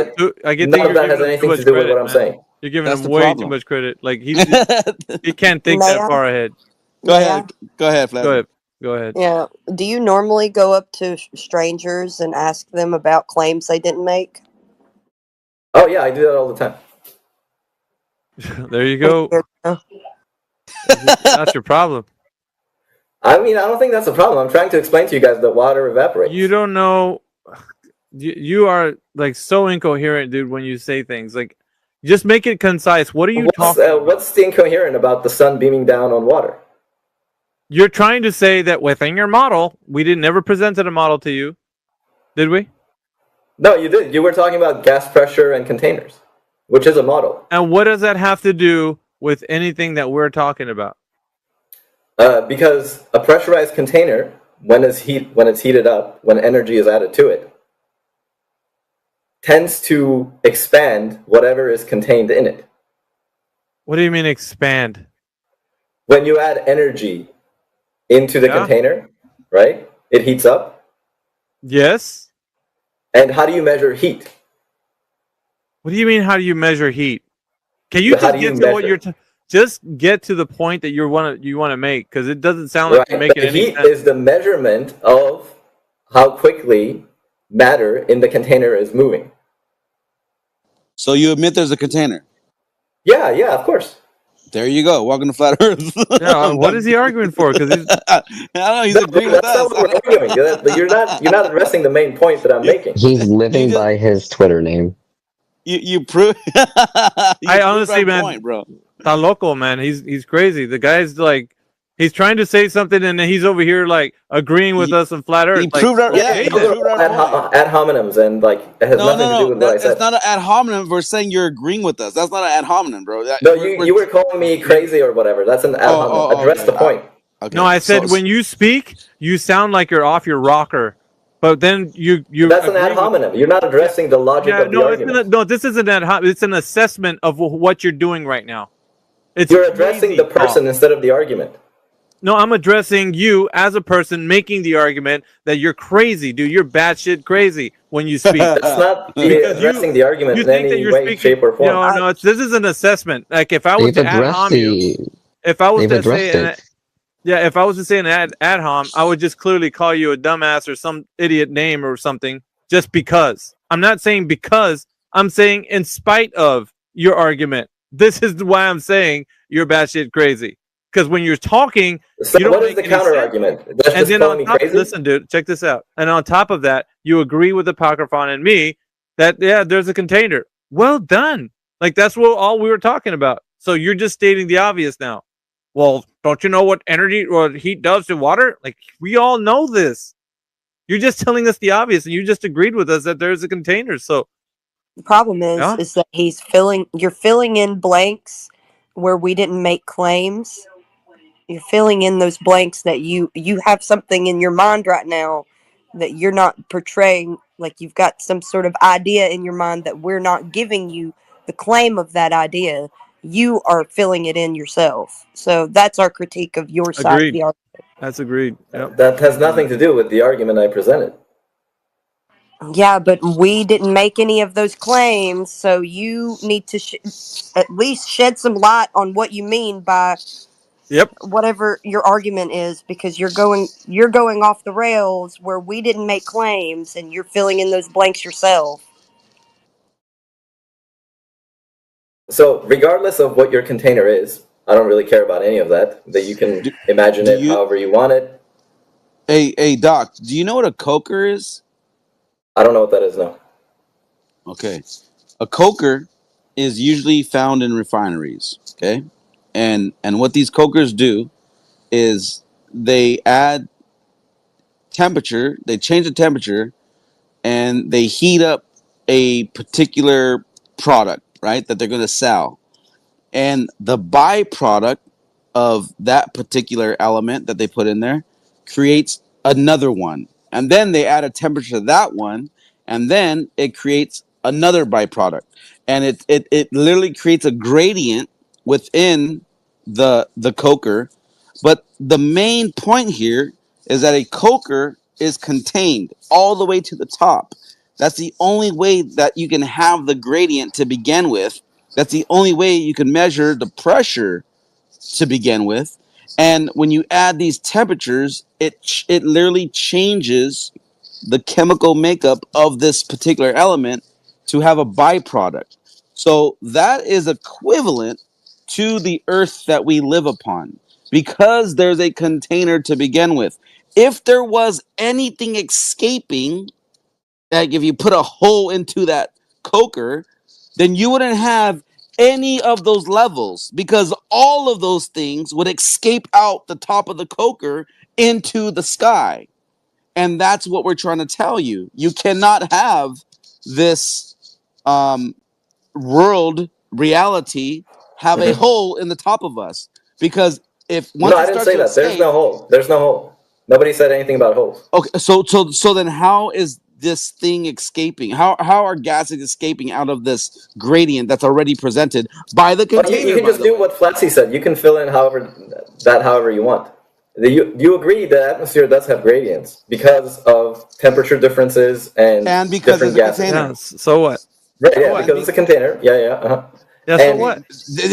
None of that has anything to do with what I'm saying. You're giving That's him the way problem. too much credit. Like he can't think May that I? far ahead. Go ahead, Flash. Go ahead. Yeah. Do you normally go up to strangers and ask them about claims they didn't make? Oh yeah, I do that all the time. There you go. That's your problem. I mean, I don't think that's a problem. I'm trying to explain to you guys that water evaporates. You don't know. You are like so incoherent, dude. When you say things, like, just make it concise. What are you talking about? What's the incoherent about the sun beaming down on water? You're trying to say that within your model, we never presented a model to you, did we? No, you did. You were talking about gas pressure and containers, which is a model. And what does that have to do with anything that we're talking about? Because a pressurized container, when it's heated up, when energy is added to it, tends to expand whatever is contained in it. What do you mean expand? When you add energy into the container, right? It heats up. Yes. And how do you measure heat? What do you mean? How do you measure heat? Can you just get to what you're? Just get to the point that you want to make, because it doesn't sound like you're making any heat sense. is the measurement of how quickly matter in the container is moving. So you admit there's a container? Yeah, of course. There you go. Welcome to Flat Earth. Yeah, what is he arguing for? Because I don't know. He's agreeing with us. That's not what we're arguing. You're not addressing the main point that I'm making. He's living by his Twitter name. You prove. I honestly, man, point, bro. Está loco, man. He's crazy. The guy's like, he's trying to say something, and then he's over here like agreeing with us in Flat Earth. He proved our ad hominems, and like it has nothing to do with what I said. It's not an ad hominem. We're saying you're agreeing with us. That's not an ad hominem, bro. No, you were calling me crazy or whatever. That's an ad hominem. Address the point. Okay. No, I said when you speak, you sound like you're off your rocker. But then you that's an ad hominem. You're not addressing the logic of the argument. This isn't ad hominem. It's an assessment of what you're doing right now. You're addressing the person instead of the argument. No, I'm addressing you as a person making the argument that you're crazy, dude. You're batshit crazy when you speak. That's not addressing the argument in any way, shape, or form. No, this is an assessment. Like if I was to ad hom you, if I was to say if I was to say an ad hom, I would just clearly call you a dumbass or some idiot name or something just because. I'm not saying because. I'm saying in spite of your argument. This is why I'm saying you're batshit crazy. Because when you're talking, so you don't what is the counter argument? And then on top, listen, dude, check this out. And on top of that, you agree with the Apocryphon and me that there's a container. Well done. Like that's all we were talking about. So you're just stating the obvious now. Well, don't you know what energy or heat does to water? Like we all know this. You're just telling us the obvious, and you just agreed with us that there's a container. So the problem is that you're filling in blanks where we didn't make claims. You're filling in those blanks that you have something in your mind right now that you're not portraying. Like you've got some sort of idea in your mind that we're not giving you the claim of that idea. you are filling it in yourself. So that's our critique of your side of Agreed. the argument. That's agreed. Yep. That has nothing to do with the argument I presented. Yeah, but we didn't make any of those claims, so you need to at least shed some light on what you mean by whatever your argument is, because you're going off the rails where we didn't make claims and you're filling in those blanks yourself. So, regardless of what your container is, I don't really care about any of that. That you can imagine it however you want it. Hey, Doc, do you know what a coker is? I don't know what that is now. Okay. A coker is usually found in refineries, okay? And what these cokers do is they add temperature, they change the temperature, and they heat up a particular product, right, that they're going to sell. And the byproduct of that particular element that they put in there creates another one. And then they add a temperature to that one, and then it creates another byproduct. And it literally creates a gradient within the coker. But the main point here is that a coker is contained all the way to the top. That's the only way that you can have the gradient to begin with. That's the only way you can measure the pressure to begin with. And when you add these temperatures, it literally changes the chemical makeup of this particular element to have a byproduct. So that is equivalent to the earth that we live upon, because there's a container to begin with. If there was anything escaping, like if you put a hole into that coker, then you wouldn't have any of those levels, because all of those things would escape out the top of the coker into the sky. And that's what we're trying to tell you. You cannot have this world reality have a hole in the top of us, because if once No, I didn't say that. There's no hole. There's no hole. Nobody said anything about holes. Okay, so then how is this thing escaping? How are gases escaping out of this gradient that's already presented by the Well, container? you can just do what Flatsy said. You can fill in however you want. You agree the atmosphere does have gradients because of temperature differences and because different it's a gases. container. Yeah, so what? Right, yeah, because it's a container. Yeah. Yeah, so And- what?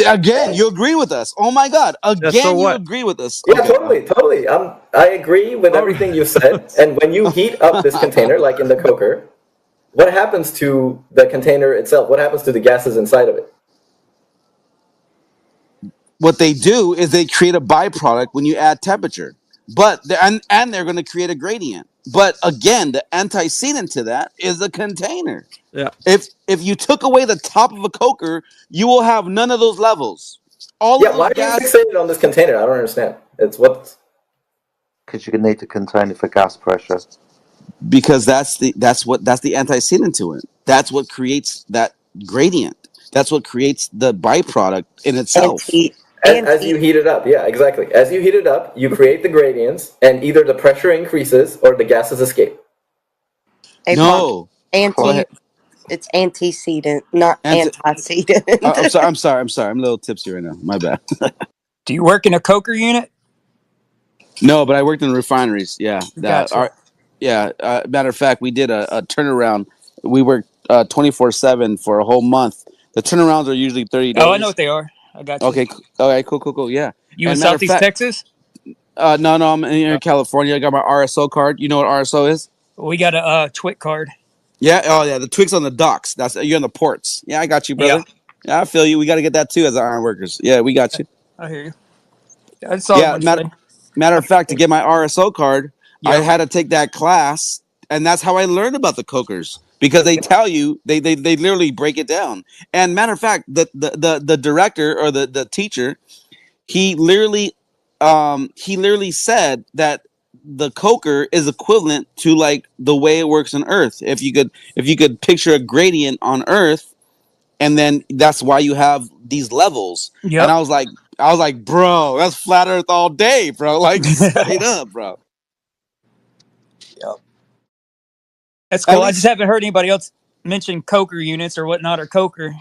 Again, you agree with us. Oh my God. Again, so you what? agree with us. Yeah, Okay. totally. I agree with everything you said. And when you heat up this container, like in the coker, what happens to the container itself? What happens to the gases inside of it? What they do is they create a byproduct when you add temperature, but and they're going to create a gradient. But again, the antecedent to that is a container. Yeah. If you took away the top of a coker, you will have none of those levels. All Yeah, of why those are you gas. fixated on this container? I don't understand. It's what? Because you need a container for gas pressure. Because that's the antecedent to it. That's what creates that gradient. That's what creates the byproduct in itself. As you heat it up, yeah, exactly. As you heat it up, you create the gradients, and either the pressure increases or the gases escape. No. Go ahead. It's antecedent, not antecedent. I'm sorry. I'm a little tipsy right now. My bad. Do you work in a coker unit? No, but I worked in refineries. Yeah. Gotcha. Matter of fact, we did a turnaround. We worked 24/7 for a whole month. The turnarounds are usually 30 days. Oh, I know what they are. I got you. Okay. Okay. Cool. Yeah. You in Southeast Texas? No. I'm in California. I got my RSO card. You know what RSO is? We got a TWIC card. Yeah. Oh, yeah. The Twix on the docks. You're on the ports. Yeah, I got you, brother. Yeah, I feel you. We got to get that too as iron workers. Yeah, we got you. I hear you. That's all I'm saying. Matter of fact, to get my RSO card, I had to take that class, and that's how I learned about the cokers, because they tell you they literally break it down. And matter of fact, the director or the teacher, he literally said that the coker is equivalent to like the way it works on Earth. If you could picture a gradient on Earth, and then that's why you have these levels. Yep. And I was like, bro, that's flat Earth all day, bro. Like straight up, bro. Yep. That's cool. I just haven't heard anybody else mention coker units or whatnot or coker.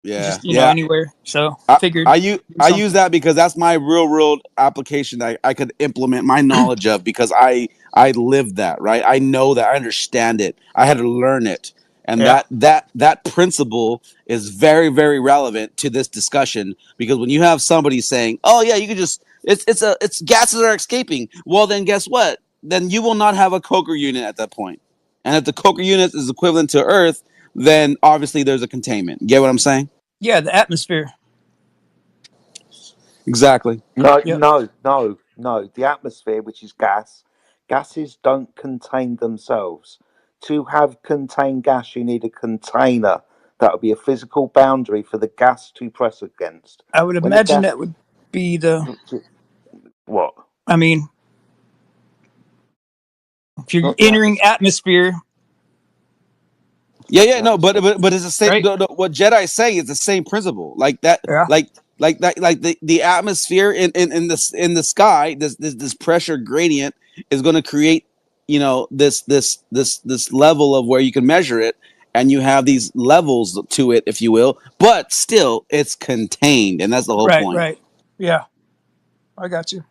Yeah, just yeah. anywhere. So I, figured I something. use that because that's my real world application that I could implement my knowledge of because I lived that, right? I know that, I understand it. I had to learn it. And Yeah. that principle is very, very relevant to this discussion because when you have somebody saying, "Oh yeah, you could just it's gases are escaping," well then guess what? Then you will not have a Coker unit at that point. And if the Coker unit is equivalent to Earth, then obviously there's a containment. Get what I'm saying? Yeah, the atmosphere. Exactly. No, Yep. no. The atmosphere, which is gas, gases don't contain themselves. To have contained gas, you need a container. That would be a physical boundary for the gas to press against. I would When the imagine gas, that would be the. what? I mean, if you're Not the entering atmosphere. atmosphere, Yeah, no, but it's the same. right? No, what Jedi is saying is the same principle. Like that, Yeah. like the atmosphere in the sky, this pressure gradient is going to create, this level of where you can measure it, and you have these levels to it, if you will. But still, it's contained, and that's the whole point. Right. Yeah, I got you.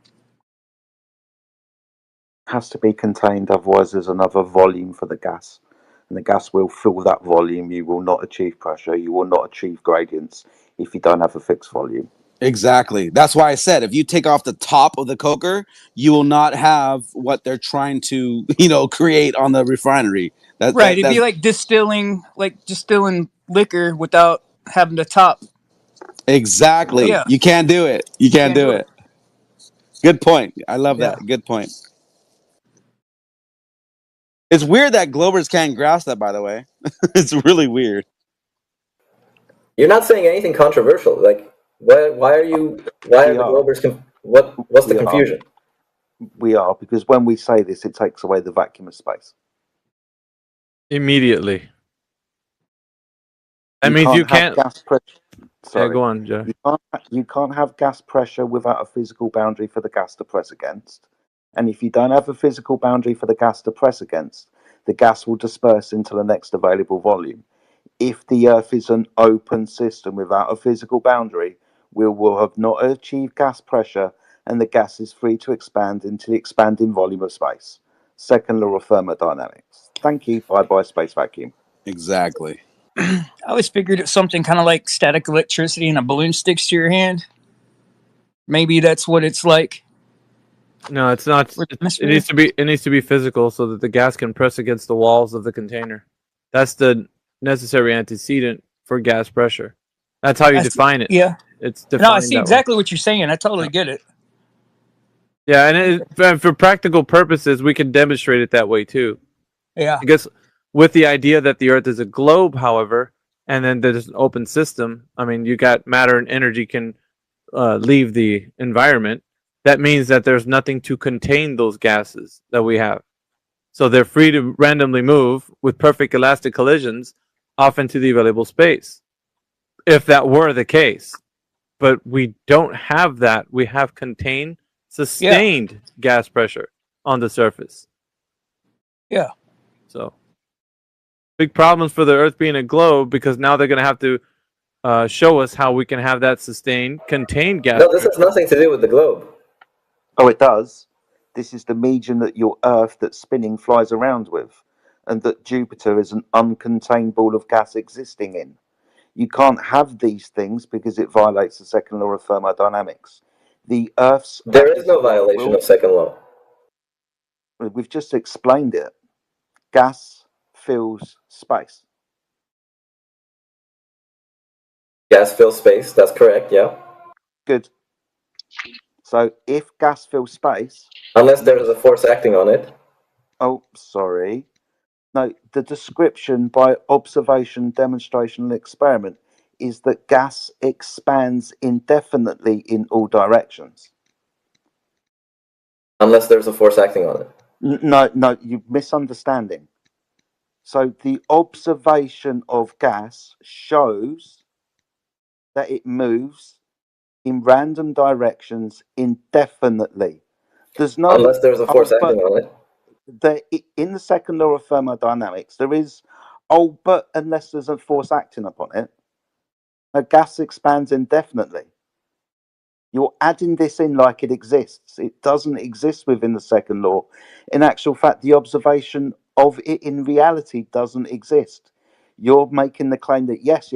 Has to be contained, otherwise there's another volume for the gas. And the gas will fill that volume. You will not achieve pressure. You will not achieve gradients if you don't have a fixed volume. Exactly. That's why I said if you take off the top of the coker, you will not have what they're trying to, create on the refinery. Right. It'd be like distilling liquor without having the top. Exactly. Yeah. You can't do it. You can't do it. Good point. I love that. Good point. It's weird that Globers can't grasp that, by the way. It's really weird. You're not saying anything controversial. Like, why are the Globers? What's the confusion? We are, because when we say this, it takes away the vacuum of space. Immediately. That means you can't. Gas pressure. Sorry. Yeah, go on, Joe. You can't have gas pressure without a physical boundary for the gas to press against. And if you don't have a physical boundary for the gas to press against, the gas will disperse into the next available volume. If the Earth is an open system without a physical boundary, we will have not achieved gas pressure, and the gas is free to expand into the expanding volume of space. Second law of thermodynamics. Thank you. Bye-bye, space vacuum. Exactly. I always figured it's something kind of like static electricity and a balloon sticks to your hand. Maybe that's what it's like. No, it's not. It needs to be physical so that the gas can press against the walls of the container. That's the necessary antecedent for gas pressure. That's how you define it. Yeah. It's defined. No, I see exactly what you're saying. I totally get it. Yeah, and for practical purposes, we can demonstrate it that way too. Yeah. I guess with the idea that the Earth is a globe, however, and then there's an open system. I mean, you got matter and energy can leave the environment. That means that there's nothing to contain those gases that we have. So they're free to randomly move with perfect elastic collisions off into the available space. If that were the case. But we don't have that. We have contained, sustained gas pressure on the surface. Yeah. So big problems for the Earth being a globe, because now they're going to have to show us how we can have that sustained, contained gas. No, this has nothing to do with the globe. Oh, it does. This is the medium that your Earth that's spinning flies around with, and that Jupiter is an uncontained ball of gas existing in. You can't have these things because it violates the second law of thermodynamics. The Earth's... There is no violation of second law. We've just explained it. Gas fills space. Gas fills space, that's correct, yeah. Good. So if gas fills space... Unless there is a force acting on it. Oh, sorry. No, the description by observation, demonstration, and experiment is that gas expands indefinitely in all directions. Unless there's a force acting on it. No, you're misunderstanding. So the observation of gas shows that it moves in random directions indefinitely. There's no... Unless there's a force acting on it. In the second law of thermodynamics, there is... Oh, but unless there's a force acting upon it. A gas expands indefinitely. You're adding this in like it exists. It doesn't exist within the second law. In actual fact, the observation of it in reality doesn't exist. You're making the claim that yes,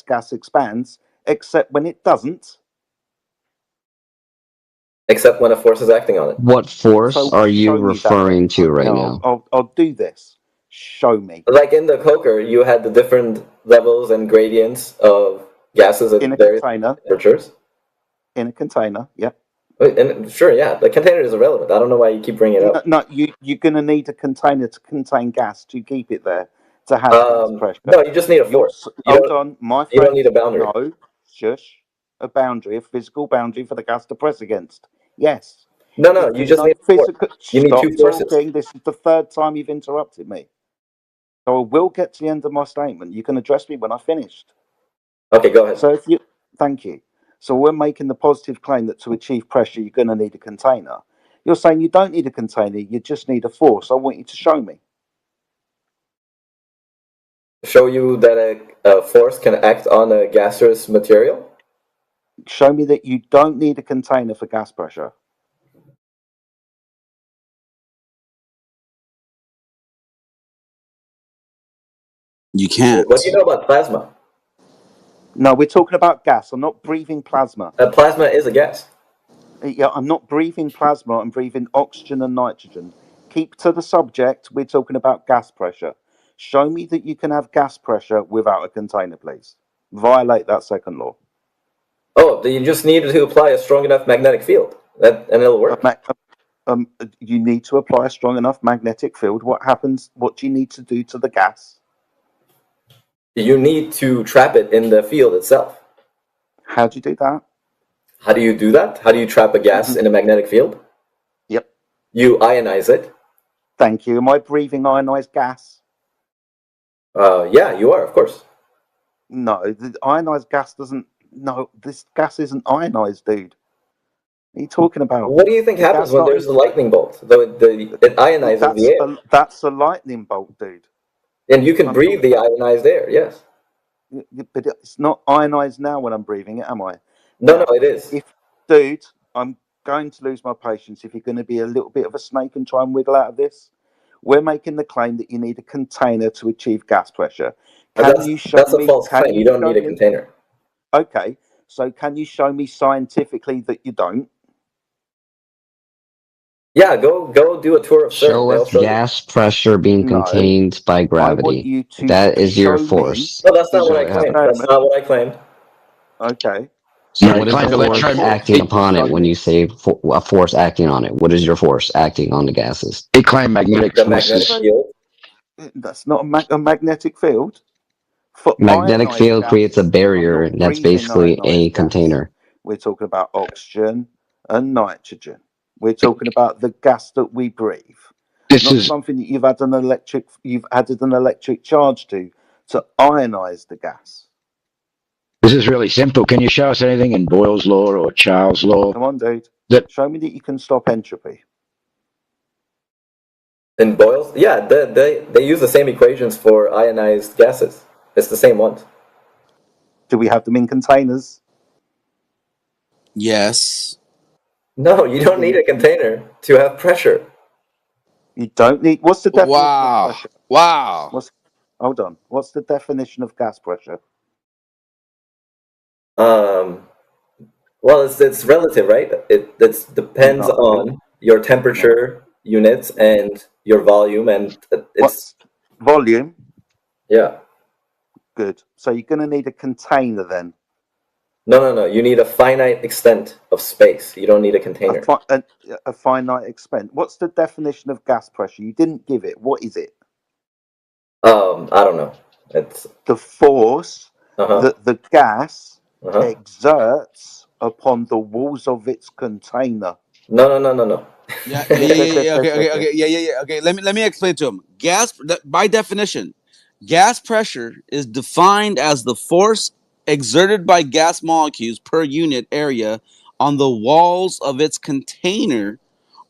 gas expands, except when it doesn't. Except when a force is acting on it. What force So are you show me that then. referring to right No, now? I'll do this. Show me. Like in the Coker, you had the different levels and gradients of gases at In a various container. temperatures. In a container, yeah. And sure, yeah, the container is irrelevant. I don't know why you keep bringing it up. No, you're going to need a container to contain gas to keep it there, to have gas pressure. No, you just need a force. Hold on, my friend. You don't need a boundary. No, shush. A boundary, a physical boundary for the gas to press against. Yes. No, you just need physical. You need two forces. Talking. This is the third time you've interrupted me. So I will get to the end of my statement. You can address me when I finished. Okay, go ahead. So thank you. So we're making the positive claim that to achieve pressure, you're going to need a container. You're saying you don't need a container, you just need a force. I want you to show me. Show you that a force can act on a gaseous material? Show me that you don't need a container for gas pressure. You can't. What do you know about plasma? No, we're talking about gas. I'm not breathing plasma. Plasma is a gas. Yeah, I'm not breathing plasma. I'm breathing oxygen and nitrogen. Keep to the subject. We're talking about gas pressure. Show me that you can have gas pressure without a container, please. Violate that second law. Oh, you just need to apply a strong enough magnetic field, and it'll work. You need to apply a strong enough magnetic field. What happens? What do you need to do to the gas? You need to trap it in the field itself. How do you do that? How do you do that? How do you trap a gas in a magnetic field? Yep. You ionize it. Thank you. Am I breathing ionized gas? Yeah, you are, of course. No, the ionized gas doesn't. No, this gas isn't ionized, dude. What are you talking about? What do you think happens when there's a lightning bolt? It ionizes the air. That's a lightning bolt, dude. And you can breathe the ionized air, yes. But it's not ionized now when I'm breathing it, am I? No, it is. Dude, I'm going to lose my patience if you're going to be a little bit of a snake and try and wiggle out of this. We're making the claim that you need a container to achieve gas pressure. That's a false claim. You don't need a container. Okay, so can you show me scientifically that you don't? Yeah, go do a tour of CERN. Show us gas pressure being contained by gravity. That is your force. No, that's not what I claimed. That's not what I claimed. Okay. So what is the force acting upon it when you say a force acting on it? What is your force acting on the gases? He claimed magnetic field. That's not a magnetic field. Magnetic field creates a barrier, and that's basically a container. We're talking about oxygen and nitrogen. We're talking about the gas that we breathe. This is something that you've added an electric charge to ionize the gas. This is really simple. Can you show us anything in Boyle's law or Charles' law? Come on, dude. Show me that you can stop entropy. In Boyle's? Yeah, they use the same equations for ionized gases. It's the same ones. Do we have them in containers? Yes. No, you don't need a container to have pressure. You don't need. What's the definition of pressure? Wow. Hold on. What's the definition of gas pressure? Well, it's relative, right? It depends on your temperature units and your volume, and it's volume. Yeah. Good. So you're going to need a container then. No. You need a finite extent of space. You don't need a container. A finite extent. What's the definition of gas pressure? You didn't give it. What is it? I don't know. It's the force that the gas exerts upon the walls of its container. No. Yeah. Okay. Let me explain to him. By definition, gas pressure is defined as the force exerted by gas molecules per unit area on the walls of its container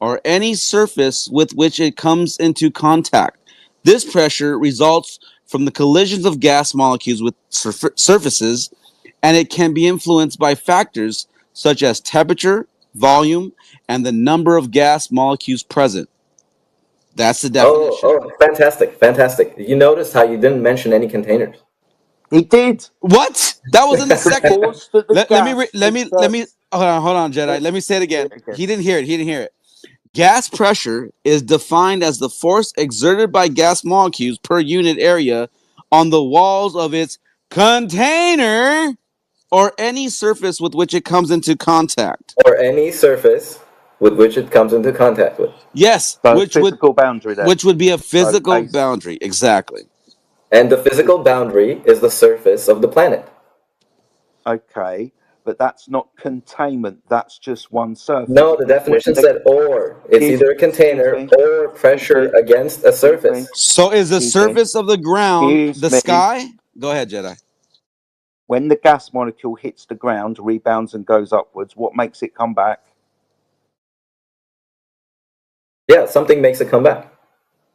or any surface with which it comes into contact. This pressure results from the collisions of gas molecules with surfaces and it can be influenced by factors such as temperature, volume, and the number of gas molecules present. That's the definition. Oh, fantastic. You notice how you didn't mention any containers. He did. What? That was in the second. Force that the Let me hold on, Jedi. Let me say it again. He didn't hear it. Gas pressure is defined as the force exerted by gas molecules per unit area on the walls of its container or any surface with which it comes into contact. Or any surface with which it comes into contact with. Yes, So physical boundary then. which would be a physical boundary, exactly. And the physical boundary is the surface of the planet. Okay, but that's not containment. That's just one surface. No, the definition said or. It's either a container or pressure against a surface. So is the surface of the ground the sky? Go ahead, Jedi. When the gas molecule hits the ground, rebounds and goes upwards, what makes it come back? Yeah, something makes it come back.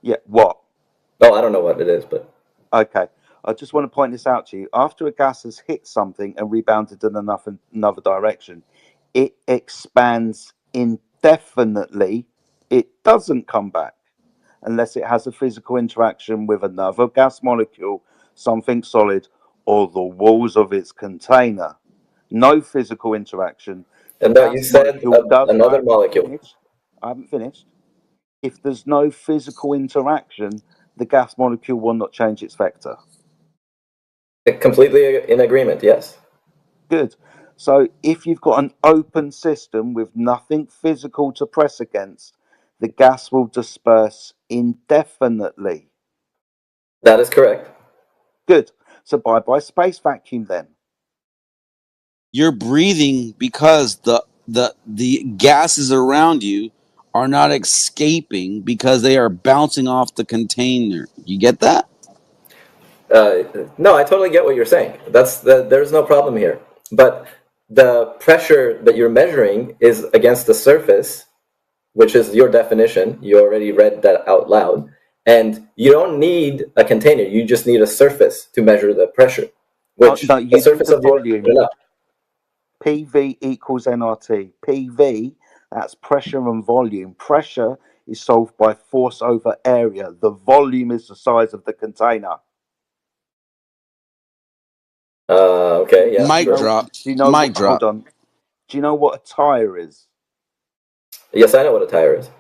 Yeah, what? Oh, I don't know what it is, but... Okay, I just want to point this out to you. After a gas has hit something and rebounded in another direction, it expands indefinitely. It doesn't come back unless it has a physical interaction with another gas molecule, something solid, or the walls of its container. No physical interaction. And no, you said another molecule. I haven't finished. If there's no physical interaction, the gas molecule will not change its vector. Completely in agreement, yes. Good. So if you've got an open system with nothing physical to press against, the gas will disperse indefinitely. That is correct. Good. So bye-bye space vacuum then. You're breathing because the gases around you are not escaping because they are bouncing off the container. You get that? No, I totally get what you're saying. There's no problem here. But the pressure that you're measuring is against the surface, which is your definition. You already read that out loud. And you don't need a container. You just need a surface to measure the pressure. Which the surface of volume. PV equals nRT. PV, that's pressure and volume. Pressure is solved by force over area. The volume is the size of the container. Okay, yeah. Mic drop. Hold on. Do you know what a tire is? Yes, I know what a tire is.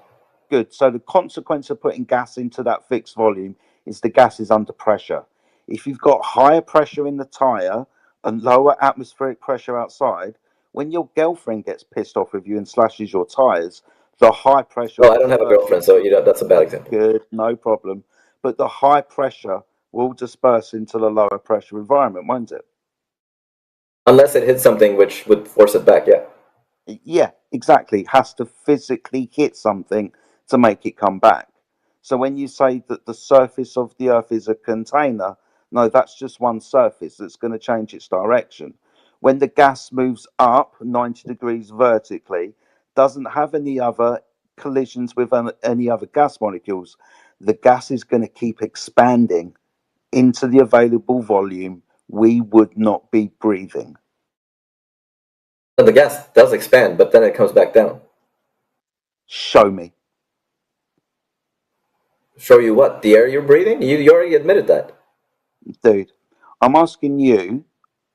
Good. So the consequence of putting gas into that fixed volume is the gas is under pressure. If you've got higher pressure in the tire and lower atmospheric pressure outside, when your girlfriend gets pissed off with you and slashes your tires, the high pressure... Oh, I don't have a girlfriend, so that's a bad example. Good, no problem. But the high pressure will disperse into the lower pressure environment, won't it? Unless it hits something which would force it back, yeah. Yeah, exactly. It has to physically hit something to make it come back. So when you say that the surface of the Earth is a container, no, that's just one surface that's going to change its direction. When the gas moves up 90 degrees vertically, doesn't have any other collisions with any other gas molecules, the gas is going to keep expanding into the available volume. We would not be breathing. The gas does expand, but then it comes back down. Show me. Show you what? The air you're breathing? You already admitted that. Dude, I'm asking you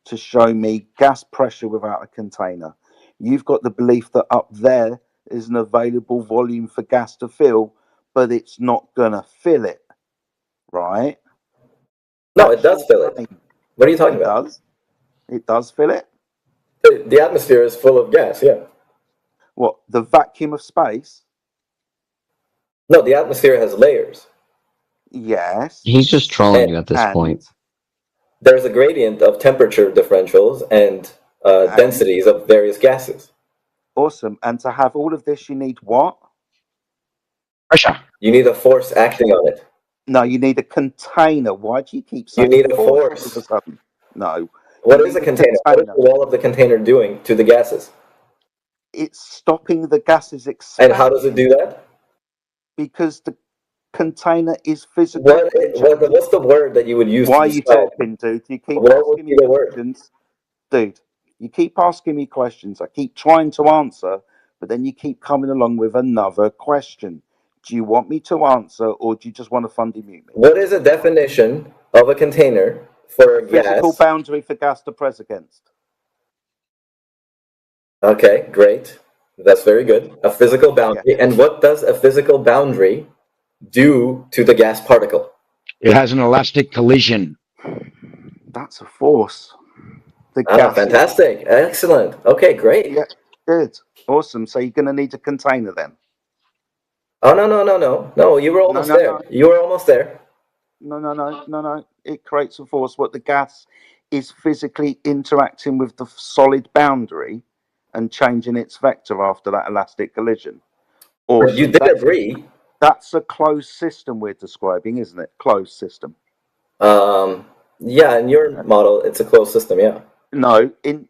to show me gas pressure without a container. You've got the belief that up there is an available volume for gas to fill, but it's not going to fill it, right? No, it does fill it. What are you talking about? It does fill it? The atmosphere is full of gas, yeah. What, the vacuum of space? No, the atmosphere has layers. Yes. He's just trolling you at this point. There's a gradient of temperature differentials and densities of various gases. Awesome. And to have all of this, you need what? Pressure. You need a force acting on it. No, you need a container. Why do you keep saying you need a force? All of a sudden? No. What is a container? What is the wall of the container doing to the gases? It's stopping the gases expanding. And how does it do that? Because the container is physical. What's the word that you would use? Why are you talking, dude? You keep what would be the word? dude, you keep asking me questions. I keep trying to answer, but then you keep coming along with another question. Do you want me to answer, or do you just want to fundy mute me? What is the definition of a container for a Physical gas? boundary for gas to press against. Okay, great. That's very good. A physical boundary. And what does a physical boundary do to the gas particle? It has an elastic collision. That's a force. The Ah, gas. fantastic. Excellent. Okay, great. Yeah, good. Awesome. So you're going to need a container then? Oh, no. You were almost no, there. no. You were almost there. No. It creates a force. What the gas is physically interacting with the solid boundary and changing its vector after that elastic collision. But you did agree. That's a closed system we're describing, isn't it? Closed system. Yeah, in your model, it's a closed system, yeah. No, in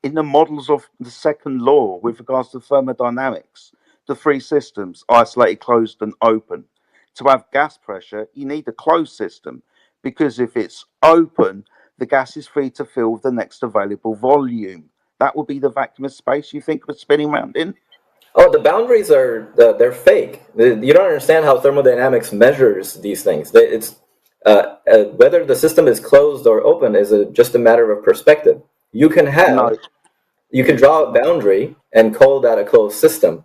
the models of the second law with regards to thermodynamics, the three systems, isolated, closed, and open. To have gas pressure, you need a closed system because if it's open, the gas is free to fill the next available volume. That would be the vacuum of space you think we're spinning around in? Oh, the boundaries are, they're fake. You don't understand how thermodynamics measures these things. It's whether the system is closed or open is just a matter of perspective. You can draw a boundary and call that a closed system,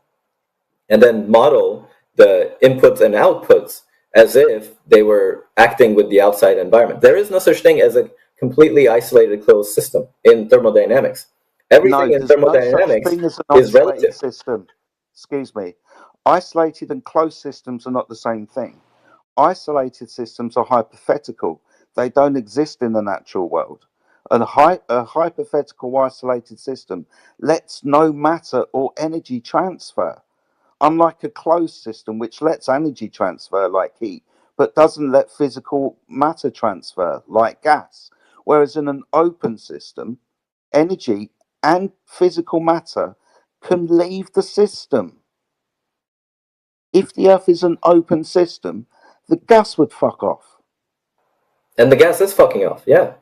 and then model the inputs and outputs as if they were acting with the outside environment. There is no such thing as a completely isolated closed system in thermodynamics. Everything in thermodynamics is relative. System. Excuse me. Isolated and closed systems are not the same thing. Isolated systems are hypothetical. They don't exist in the natural world. A hypothetical isolated system lets no matter or energy transfer, unlike a closed system which lets energy transfer like heat, but doesn't let physical matter transfer like gas. Whereas in an open system, energy and physical matter can leave the system. If the Earth is an open system, the gas would fuck off. And the gas is fucking off, yeah.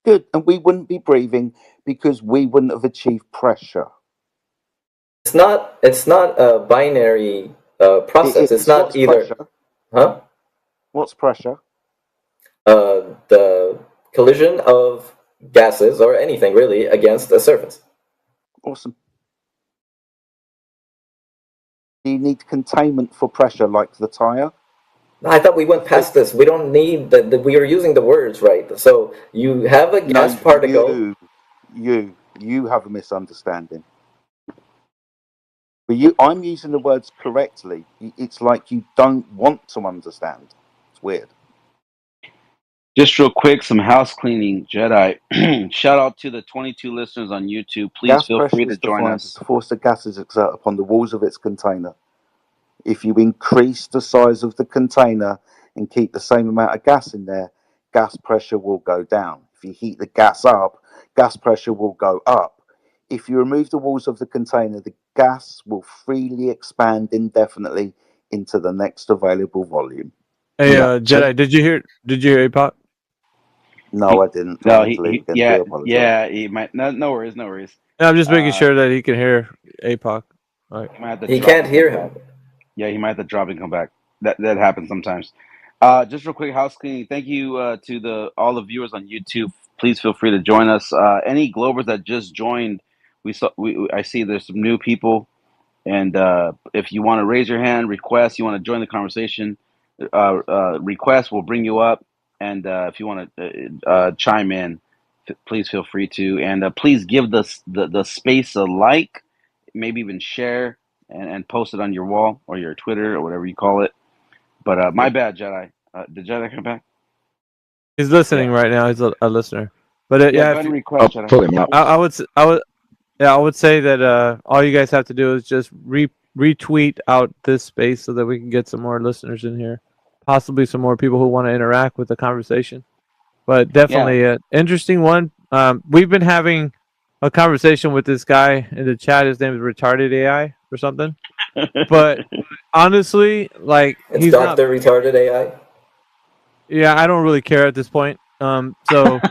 Good, and we wouldn't be breathing because we wouldn't have achieved pressure. It's not a binary process. It's not either. Pressure? Huh? What's pressure? The collision of gases or anything really against a surface. Awesome. You need containment for pressure, like the tire. I thought we went past this. We don't need we are using the words right. So you have a gas particle. You have a misunderstanding. But I'm using the words correctly. It's like you don't want to understand. It's weird. Just real quick, some house cleaning, Jedi. Shout out to the 22 listeners on YouTube. Please feel free to join us. As the force the gases exert upon the walls of its container. If you increase the size of the container and keep the same amount of gas in there, gas pressure will go down. If you heat the gas up, gas pressure will go up. If you remove the walls of the container, the gas will freely expand indefinitely into the next available volume. Hey, Jedi, did you hear APOC? No, I didn't. No, he might. No worries. Yeah, I'm just making sure that he can hear APOC. Right. He can't hear him. Yeah, he might have to drop and come back. That happens sometimes. Just real quick house cleaning. Thank you to all the viewers on YouTube. Please feel free to join us. Any Globers that just joined, I see there's some new people, and if you want to raise your hand, request, you want to join the conversation, request, we'll bring you up. And if you want to chime in, please feel free to. And please give the space a like, maybe even share, and post it on your wall or your Twitter or whatever you call it. But my bad, Jedi. Did Jedi come back? He's listening right now. He's a listener. But go ahead and request, Jedi. I would say that all you guys have to do is just retweet out this space so that we can get some more listeners in here. Possibly some more people who want to interact with the conversation. But definitely an interesting one. We've been having a conversation with this guy in the chat. His name is Retarded AI or something. But honestly, like he's Dr. Retarded AI. Yeah, I don't really care at this point. So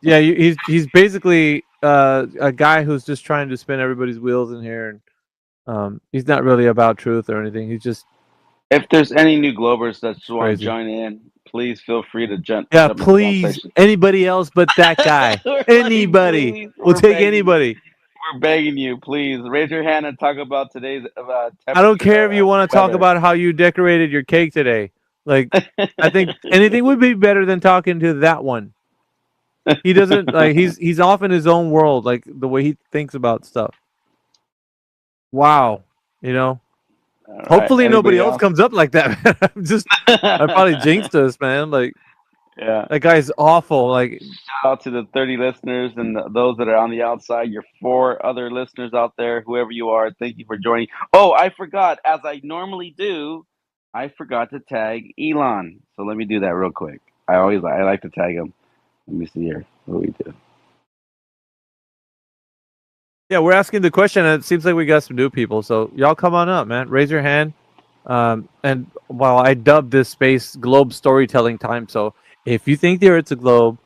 Yeah, he's basically a guy who's just trying to spin everybody's wheels in here, and he's not really about truth or anything. He's just If there's any new Globers that just want to crazy. join in, please feel free to jump Yeah, in the please, conversation. anybody else but that guy. We're Anybody. please, We'll we're take begging anybody. you. We're begging you, please raise your hand and talk about today's I don't care if you want to talk weather. about how you decorated your cake today. Like, I think anything would be better than talking to that one. He doesn't like he's off in his own world, like the way he thinks about stuff. Wow, you know. All Hopefully right, nobody anybody else comes up like that. I probably jinxed us, man. Like, Yeah. that guy's awful. Like, Shout out to the 30 listeners and those that are on the outside. Your 4 other listeners out there, whoever you are, thank you for joining. Oh, I forgot, as I normally do, I forgot to tag Elon. So let me do that real quick. I like to tag him. Let me see here. What do we do? yeah, we're asking the question, and it seems like we got some new people. So y'all come on up, man. Raise your hand. And while I dubbed this space Globe Storytelling Time, so if you think the Earth's a globe,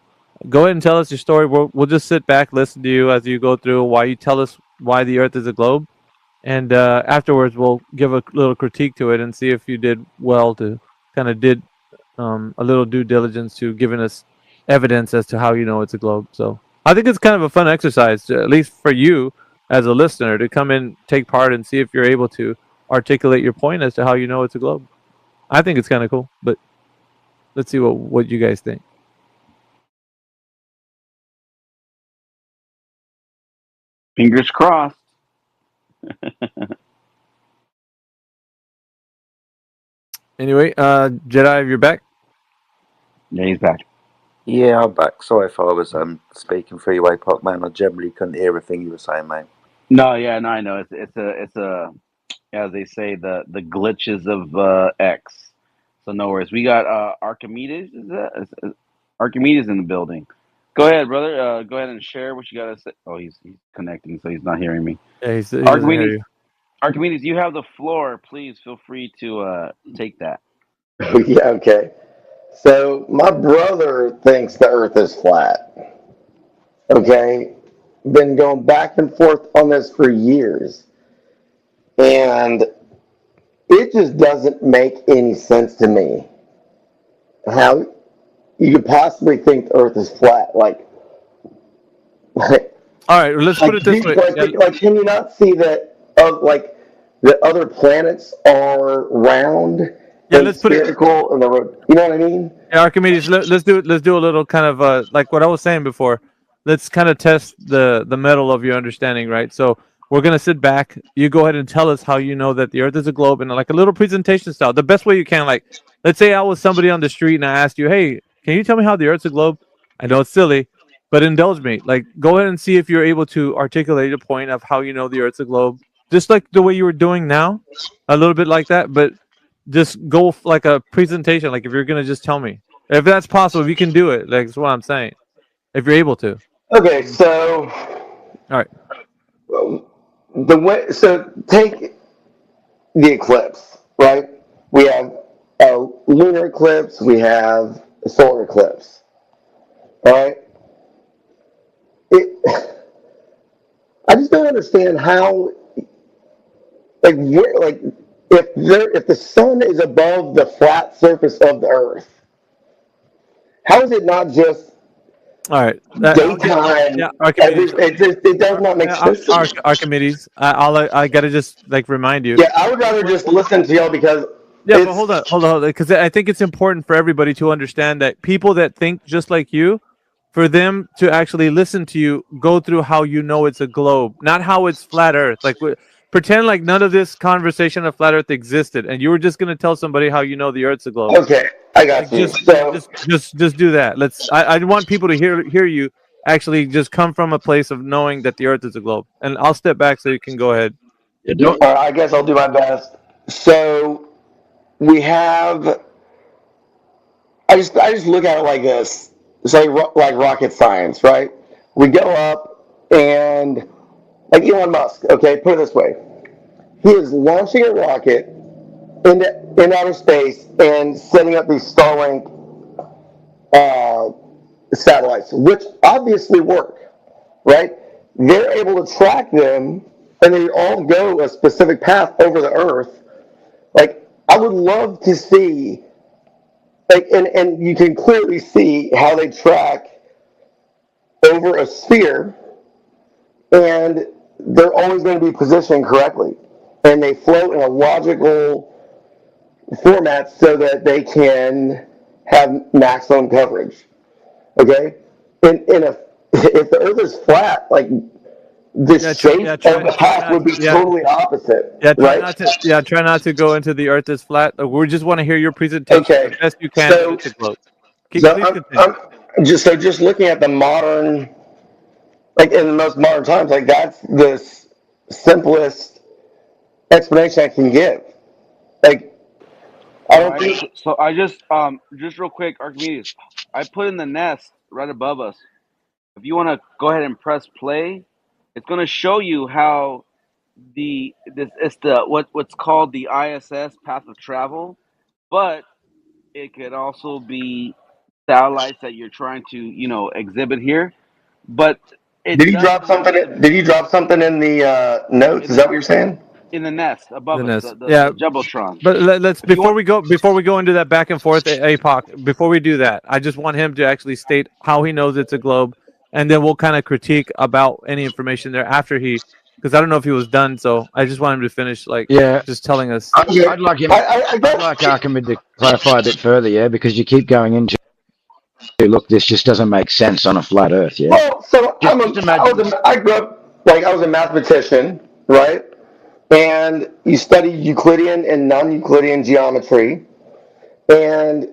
go ahead and tell us your story. We'll just sit back, listen to you as you go through why you tell us why the Earth is a globe, and afterwards we'll give a little critique to it and see if you did well to kind of did a little due diligence to giving us evidence as to how you know it's a globe. So I think it's kind of a fun exercise, at least for you as a listener, to come in, take part, and see if you're able to articulate your point as to how you know it's a globe. I think it's kind of cool, but let's see what you guys think. Fingers crossed. Anyway, Jedi, if you're back. Yeah, he's back. Yeah, I'm back. Sorry if I was speaking for you, way Pop Man. I generally couldn't hear everything you were saying, mate. No, yeah, no, I know. It's a as they say, the glitches of X. So no worries. We got Archimedes. Is Archimedes in the building? Go ahead, brother. Go ahead and share what you got to say. Oh, he's connecting, so he's not hearing me. Yeah, he doesn't hear Archimedes, you. Archimedes, you have the floor. Please feel free to take that. Yeah, okay. So my brother thinks the Earth is flat. Okay, been going back and forth on this for years, and it just doesn't make any sense to me how you could possibly think the Earth is flat. Like all right, let's put it this way. Like, can you not see that? Like the other planets are round. Yeah, let's put it. Spherical and the road. You know what I mean? Yeah, Archimedes, let's do a little kind of like what I was saying before. Let's kind of test the metal of your understanding, right? So we're gonna sit back. You go ahead and tell us how you know that the Earth is a globe, and like a little presentation style, the best way you can. Like, let's say I was somebody on the street and I asked you, "Hey, can you tell me how the Earth's a globe?" I know it's silly, but indulge me. Like, go ahead and see if you're able to articulate a point of how you know the Earth's a globe, just like the way you were doing now, a little bit like that, but just go like a presentation. Like, if you're gonna just tell me, if that's possible, if you can do it, like, that's what I'm saying, if you're able to. Okay, so all right, so take the eclipse, right? We have a lunar eclipse, we have a solar eclipse, all right? I just don't understand how, if the sun is above the flat surface of the Earth, how is it not just all right, daytime? Yeah, Archimedes. It does not make sense. Archimedes, I gotta just like remind you. Yeah, I would rather just listen to y'all because. Yeah, but hold on, because I think it's important for everybody to understand that people that think just like you, for them to actually listen to you, go through how you know it's a globe, not how it's flat Earth. Like, pretend like none of this conversation of flat Earth existed, and you were just gonna tell somebody how you know the Earth's a globe. Okay, I got you. Just do that. I want people to hear you actually just come from a place of knowing that the Earth is a globe. And I'll step back so you can go ahead. I guess I'll do my best. So we have. I just look at it like this. Say like rocket science, right? We go up and like Elon Musk. Okay, put it this way: he is launching a rocket in outer space and setting up these Starlink satellites, which obviously work, right? They're able to track them, and they all go a specific path over the Earth. Like, I would love to see, like, and you can clearly see how they track over a sphere, and they're always going to be positioned correctly, and they float in a logical format so that they can have maximum coverage. Okay, if the Earth is flat, like the shape of the path would be totally opposite. Try not to go into the Earth is flat. We just want to hear your presentation Okay. as best you can. So- with the globe. So Please continue. I'm just looking at the modern, like in the most modern times, like that's the simplest explanation I can give. Like, I don't Alright, think. so I just real quick, Archimedes, I put in the nest right above us. If you want to go ahead and press play, it's going to show you how it's what's called the ISS path of travel, but it could also be satellites that you're trying to exhibit here. But it Did you does drop go something? into Did you drop something in the notes? Is that what you're saying? in the nest above The us, nest. the Yeah. jumbotron. But let's If you before we go into that back and forth, APOC. Before we do that, I just want him to actually state how he knows it's a globe, and then we'll kind of critique about any information there after he, because I don't know if he was done. So I just want him to finish, like, Yeah. just telling us. I'd like him. I'd like Archimedes to clarify a bit further, yeah, because you keep going into. Look, this just doesn't make sense on a flat Earth, yeah. Well, so I grew up, like, I was a mathematician, right? And you study Euclidean and non-Euclidean geometry, and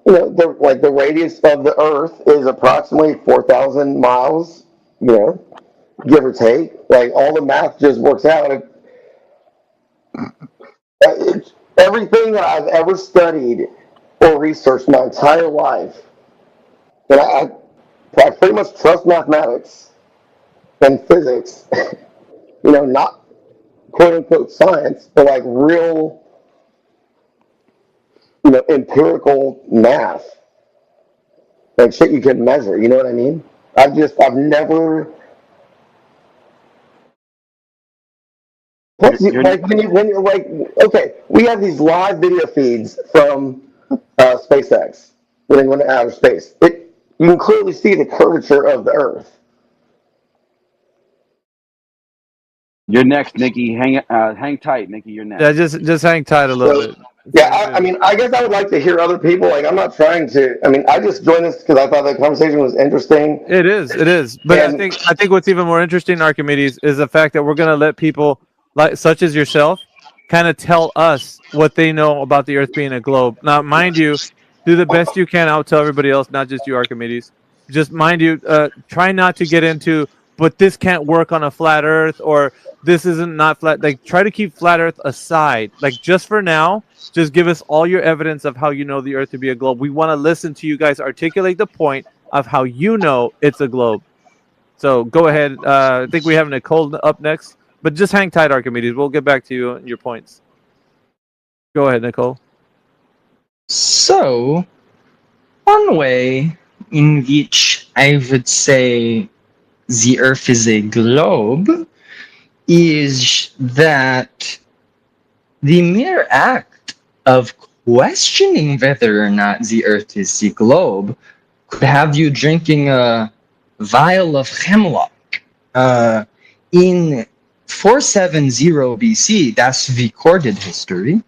the radius of the Earth is approximately 4,000 miles, give or take. Like, all the math just works out. Everything that I've ever studied or researched my entire life, and I pretty much trust mathematics and physics, not quote unquote science, but like real, empirical math, like shit you can measure. You know what I mean? I've never. When you're like, okay, we have these live video feeds from SpaceX when they went to outer space. You can clearly see the curvature of the Earth. You're next, Nikki. Hang tight, Nikki. You're next. Yeah, just hang tight a little bit. Yeah, I mean, I guess I would like to hear other people. Like, I'm not trying to. I mean, I just joined this because I thought the conversation was interesting. It is. But I think what's even more interesting, Archimedes, is the fact that we're gonna let people like such as yourself kind of tell us what they know about the Earth being a globe. Now, mind you, do the best you can. I'll tell everybody else, not just you, Archimedes. Just mind you, try not to get into. But this can't work on a flat Earth, or this isn't not flat. Like, try to keep flat Earth aside. Like, just for now, just give us all your evidence of how you know the Earth to be a globe. We want to listen to you guys articulate the point of how you know it's a globe. So go ahead. I think we have Nicole up next, but just hang tight, Archimedes. We'll get back to you and your points. Go ahead, Nicole. So, one way in which I would say the Earth is a globe is that the mere act of questioning whether or not the Earth is a globe could have you drinking a vial of hemlock. In 470 BC, that's recorded history.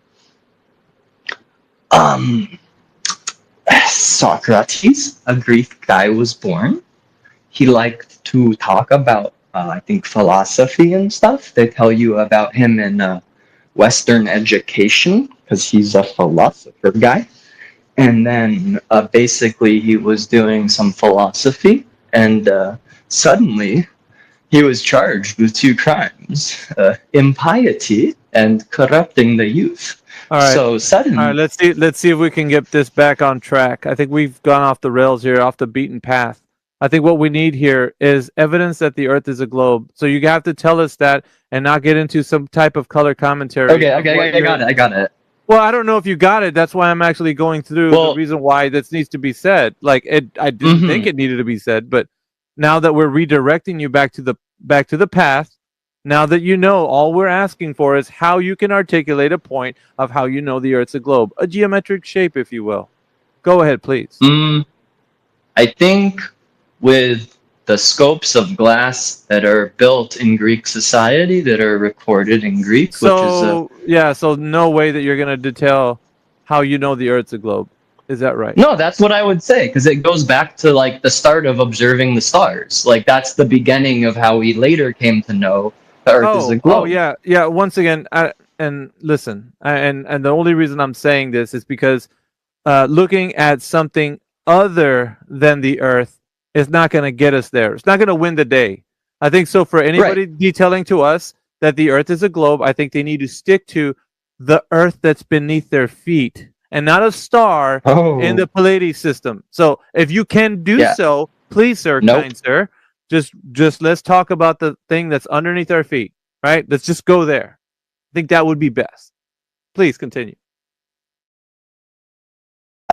Socrates, a Greek guy, was born. He liked to talk about, I think, philosophy and stuff. They tell you about him in Western education because he's a philosopher guy. And then basically he was doing some philosophy, and suddenly he was charged with 2 crimes, impiety and corrupting the youth. All right. So suddenly, all right, let's see if we can get this back on track. I think we've gone off the rails here, off the beaten path. I think what we need here is evidence that the Earth is a globe. So you have to tell us that and not get into some type of color commentary. Okay, I got it. Well, I don't know if you got it. That's why I'm actually going through the reason why this needs to be said. Like I didn't think it needed to be said, but now that we're redirecting you back to the past, now that you know, all we're asking for is how you can articulate a point of how you know the Earth's a globe, a geometric shape, if you will. Go ahead, please. I think with the scopes of glass that are built in Greek society that are recorded in Greek, So so no way that you're gonna detail how you know the Earth's a globe. Is that right? No, that's what I would say, because it goes back to like the start of observing the stars. Like that's the beginning of how we later came to know the Earth is a globe. Oh yeah. Once again, and listen, and the only reason I'm saying this is because looking at something other than the Earth is not going to get us there. It's not going to win the day. I think so. For anybody detailing to us that the Earth is a globe, I think they need to stick to the Earth that's beneath their feet and not a star in the Pleiades system. So if you can do so, please, sir, kind sir, just let's talk about the thing that's underneath our feet, right? Let's just go there. I think that would be best. Please continue.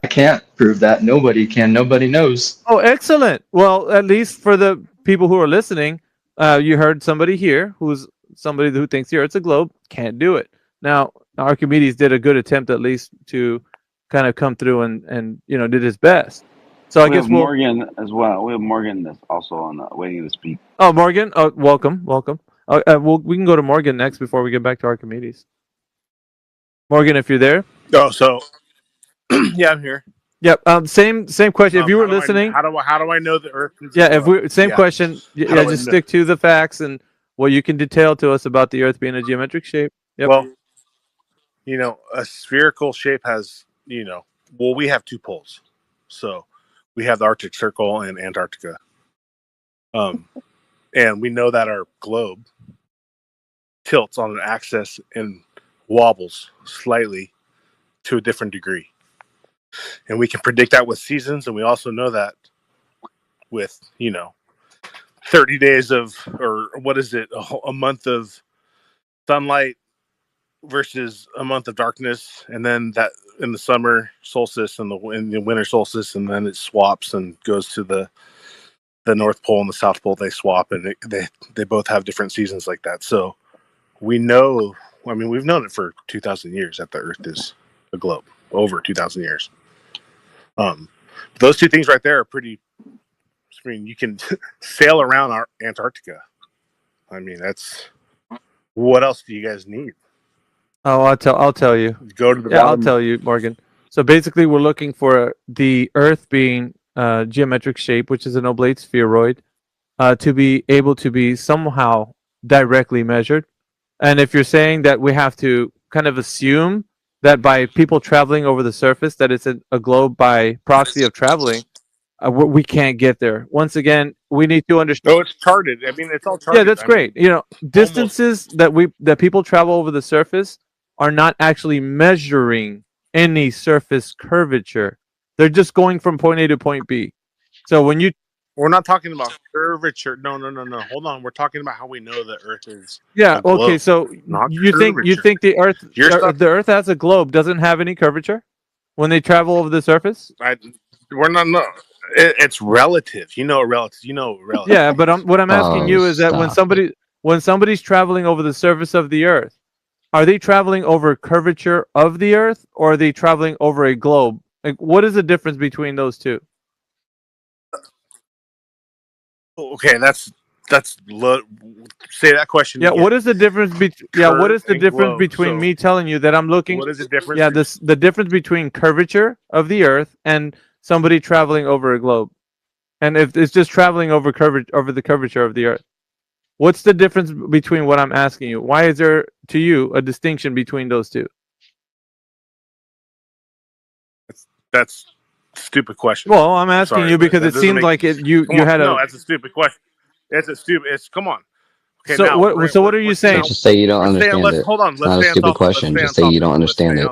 I can't prove that. Nobody can. Nobody knows. Oh, excellent. Well, at least for the people who are listening, you heard somebody here who's somebody who thinks the Earth's a globe, can't do it. Now, Archimedes did a good attempt at least to kind of come through and did his best. So I guess Morgan as well. We have Morgan that's also on waiting to speak. Oh, Morgan. Oh, welcome. We can go to Morgan next before we get back to Archimedes. Morgan, if you're there. Oh, so yeah, I'm here. Yep. Same question. If you were listening, how do I know the Earth is? Question. Yeah, just stick to the facts and what you can detail to us about the Earth being a geometric shape. Yep. Well, a spherical shape has, we have two poles, so we have the Arctic Circle and Antarctica. And we know that our globe tilts on an axis and wobbles slightly to a different degree. And we can predict that with seasons, and we also know that with, 30 days of, or what is it, a month of sunlight versus a month of darkness, and then that in the summer solstice and in the winter solstice, and then it swaps and goes to the North Pole and the South Pole. They swap, and they both have different seasons like that. So we know, we've known it for 2,000 years that the Earth is a globe, over 2,000 years. Those two things right there are pretty. You can sail around our Antarctica. That's what else do you guys need? Oh, I'll tell you. Go to the I'll tell you, Morgan. So basically, we're looking for the Earth being geometric shape, which is an oblate spheroid, to be able to be somehow directly measured. And if you're saying that we have to kind of assume that by people traveling over the surface that it's a globe by proxy of traveling, we can't get there. Once again, we need to understand. No, it's charted. It's all charted. Yeah, that's great. Distances that people travel over the surface are not actually measuring any surface curvature. They're just going from point A to point B. So we're not talking about curvature. No. Hold on. We're talking about how we know the Earth is. Yeah. Okay. So you think the Earth as a globe doesn't have any curvature when they travel over the surface? We're not. No. It's relative. Relative. Yeah, but what I'm asking you is that when somebody's traveling over the surface of the Earth, are they traveling over curvature of the Earth, or are they traveling over a globe? Like, what is the difference between those two? Okay, say that question. Yeah, again. what is the difference between me telling you that I'm looking? What is the difference? Yeah, the difference between curvature of the Earth and somebody traveling over a globe, and if it's just traveling over the curvature of the Earth. What's the difference between what I'm asking you? Why is there, to you, a distinction between those two? That's a stupid question. Well, I'm asking you because it seems like you had a. No, that's a stupid question. Come on. Okay, so what are you saying? Just say you don't understand it. Hold on. It's not a stupid question. Just say you don't understand it.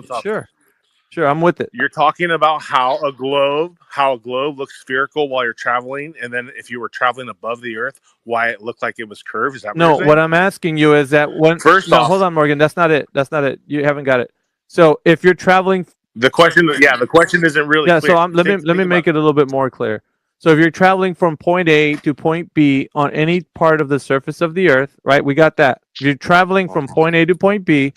Sure, I'm with it. You're talking about how a globe looks spherical while you're traveling, and then if you were traveling above the Earth, why it looked like it was curved. Is that what I'm asking you is that hold on, Morgan. That's not it. You haven't got it. So if you're traveling, The question isn't really yeah. clear. So let me make it a little bit more clear. So if you're traveling from point A to point B on any part of the surface of the Earth, right? We got that. If you're traveling from point A to point B,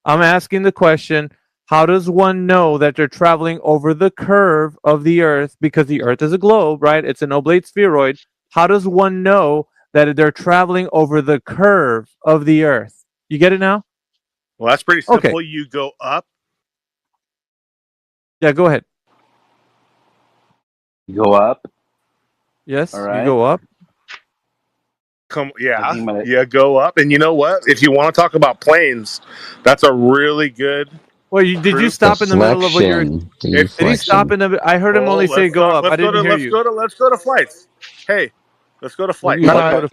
I'm asking the question: how does one know that they're traveling over the curve of the Earth? Because the Earth is a globe, right? It's an oblate spheroid. How does one know that they're traveling over the curve of the Earth? You get it now? Well, that's pretty simple. Okay. You go up. Yeah, go ahead. You go up. Yes, All you right. go up. You go up, and you know what? If you want to talk about planes, that's a really good. Well, did you stop in the middle of what you're? Did he stop in the? I heard him only say go up. I didn't hear you. Let's go to flights. Hey, let's go to flights.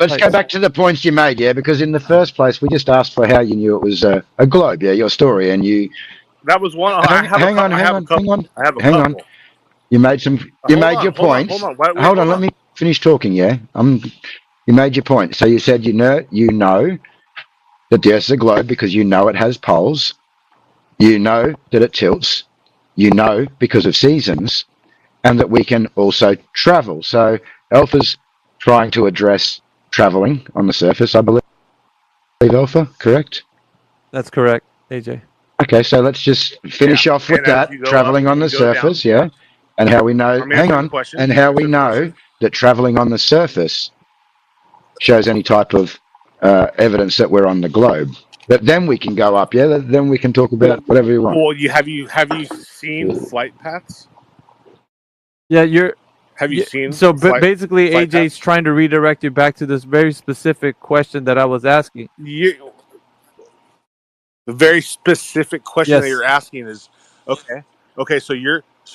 Let's go back to the points you made, yeah, because in the first place, we just asked for how you knew it was a globe, yeah, your story, and you. That was one. Hang on. You made some. You made your point. Hold on. Let me finish talking. Yeah, you made your point. So you said you know that the Earth is a globe because you know it has poles. You know that it tilts. You know because of seasons, and that we can also travel. So Alpha's trying to address traveling on the surface, I believe. Alpha, correct? That's correct, AJ. Okay, so let's just finish off with that, traveling on the surface, yeah, and how we know, and how we know that traveling on the surface shows any type of evidence that we're on the globe. But then we can go up, yeah, then we can talk about whatever you want. Well, have you seen flight paths? Yeah, Have you seen? So basically, AJ's trying to redirect you back to this very specific question that I was asking. The very specific question that Yes. you're asking is, okay. So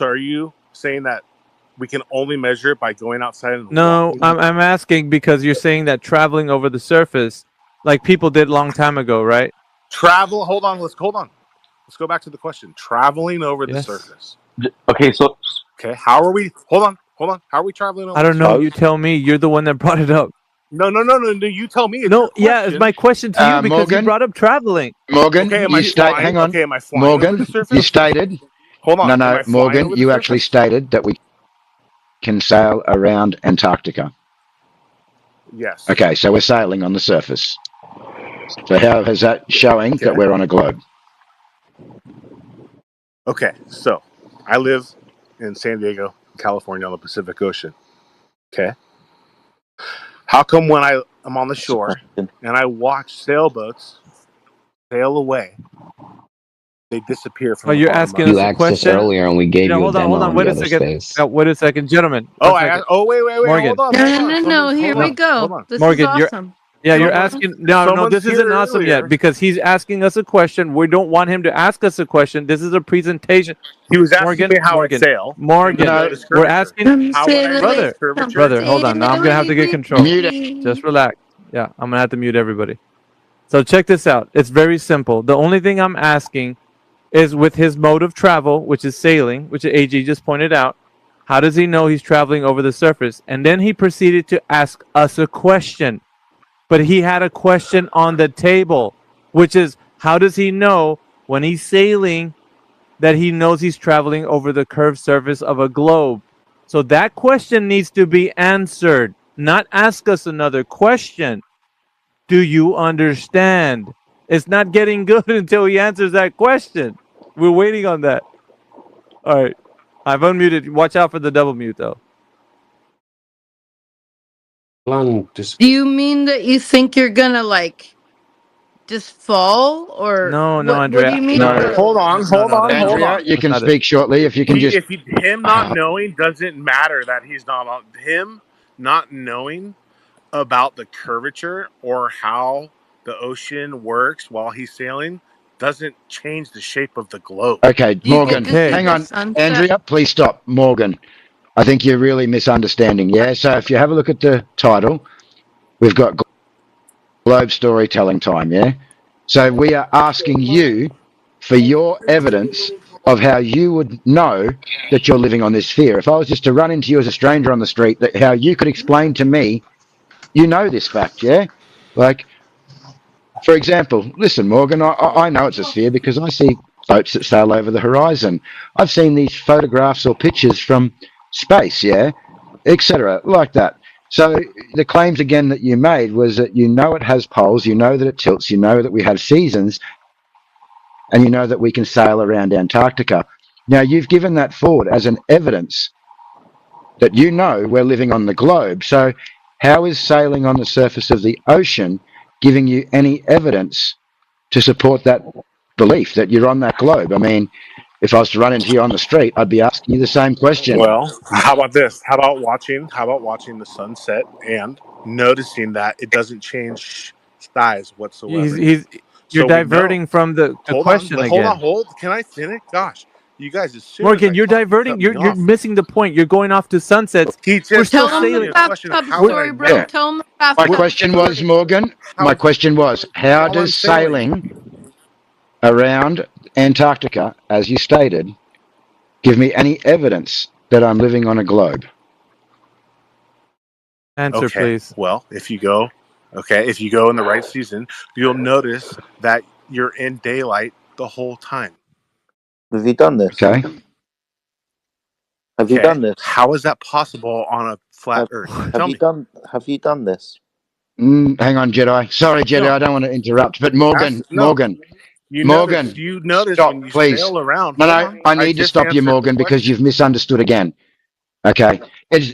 are you saying that we can only measure it by going outside and No, walking? I'm asking because you're saying that traveling over the surface, like people did a long time ago, right? Hold on. Let's go back to the question. Traveling over the surface. Okay, so how are we? Hold on. How are we traveling over? I don't the know. surface? You tell me. You're the one that brought it up. No. You tell me. It's my question to you because Morgan? you brought up traveling. Morgan, Okay, am you I stated. flying? Hang on, Okay, am I flying Morgan, over the surface? you stated. Hold on. Am No, I flying Morgan, over the you actually surface? stated that we can sail around Antarctica. Yes. Okay, so we're sailing on the surface. So how is that showing that we're on a globe? Okay, so I live in San Diego, California, on the Pacific Ocean. Okay. How come when I'm on the shore and I watch sailboats sail away, they disappear from? Oh, you're asking us You a asked us question earlier, and we gave you a demo hold on. on Wait the a other second. space. Wait a second, gentlemen. Oh, wait, Morgan. hold on. No. Here we go. This Morgan, is awesome. you're asking. No, this isn't awesome yet because he's asking us a question. We don't want him to ask us a question. This is a presentation. He was asking me how I sail. Morgan, we're asking. How would I notice Brother, hold on. Now I'm gonna have to get control. Just relax. Yeah, I'm gonna have to mute everybody. So check this out. It's very simple. The only thing I'm asking is with his mode of travel, which is sailing, which AG just pointed out. How does he know he's traveling over the surface? And then he proceeded to ask us a question. But he had a question on the table, which is how does he know when he's sailing that he knows he's traveling over the curved surface of a globe? So that question needs to be answered, not ask us another question. Do you understand? It's not getting good until he answers that question. We're waiting on that. All right. I've unmuted. Watch out for the double mute, though. Do you mean that you think you're gonna just fall or No, what, Andrea. What do you mean? No. Hold on. Andrea, you can speak shortly if you can just. Him not knowing doesn't matter that he's not on him not knowing about the curvature or how the ocean works while he's sailing doesn't change the shape of the globe. Okay, Morgan, hang on. Andrea, please stop. Morgan, I think you're really misunderstanding. Yeah, so if you have a look at the title, we've got globe storytelling time. Yeah, so we are asking you for your evidence of how you would know that you're living on this sphere. If I was just to run into you as a stranger on the street, that how you could explain to me, you know this fact, yeah? Like, for example, listen, Morgan, I know it's a sphere because I see boats that sail over the horizon. I've seen these photographs or pictures from space, yeah, etc., like that. So the claims again that you made was that you know it has poles, you know that it tilts, you know that we have seasons, and you know that we can sail around Antarctica. Now you've given that forward as an evidence that you know we're living on the globe. So how is sailing on the surface of the ocean giving you any evidence to support that belief that you're on that globe? I mean, if I was to run into you on the street, I'd be asking you the same question. Well, how about this? How about watching the sunset and noticing that it doesn't change size whatsoever? You're diverting from the question again. Hold. Can I finish? Gosh, you guys, as soon Morgan, as you're diverting. You're missing the point. You're going off to sunsets. We're still sailing. Tell them the story, bro. Yeah. Tell them the My question was, Morgan, how does sailing around Antarctica, as you stated, give me any evidence that I'm living on a globe? Answer, please. Well, if you go in the right season, you'll notice that you're in daylight the whole time. Have you done this? Okay. Have you done this? How is that possible on a flat Earth? Have you done this? Hang on, Jedi. Sorry, Jedi, I don't want to interrupt, but Morgan, You notice stop, when you please. sail around. No, I need to stop you, Morgan, because you've misunderstood again. Okay,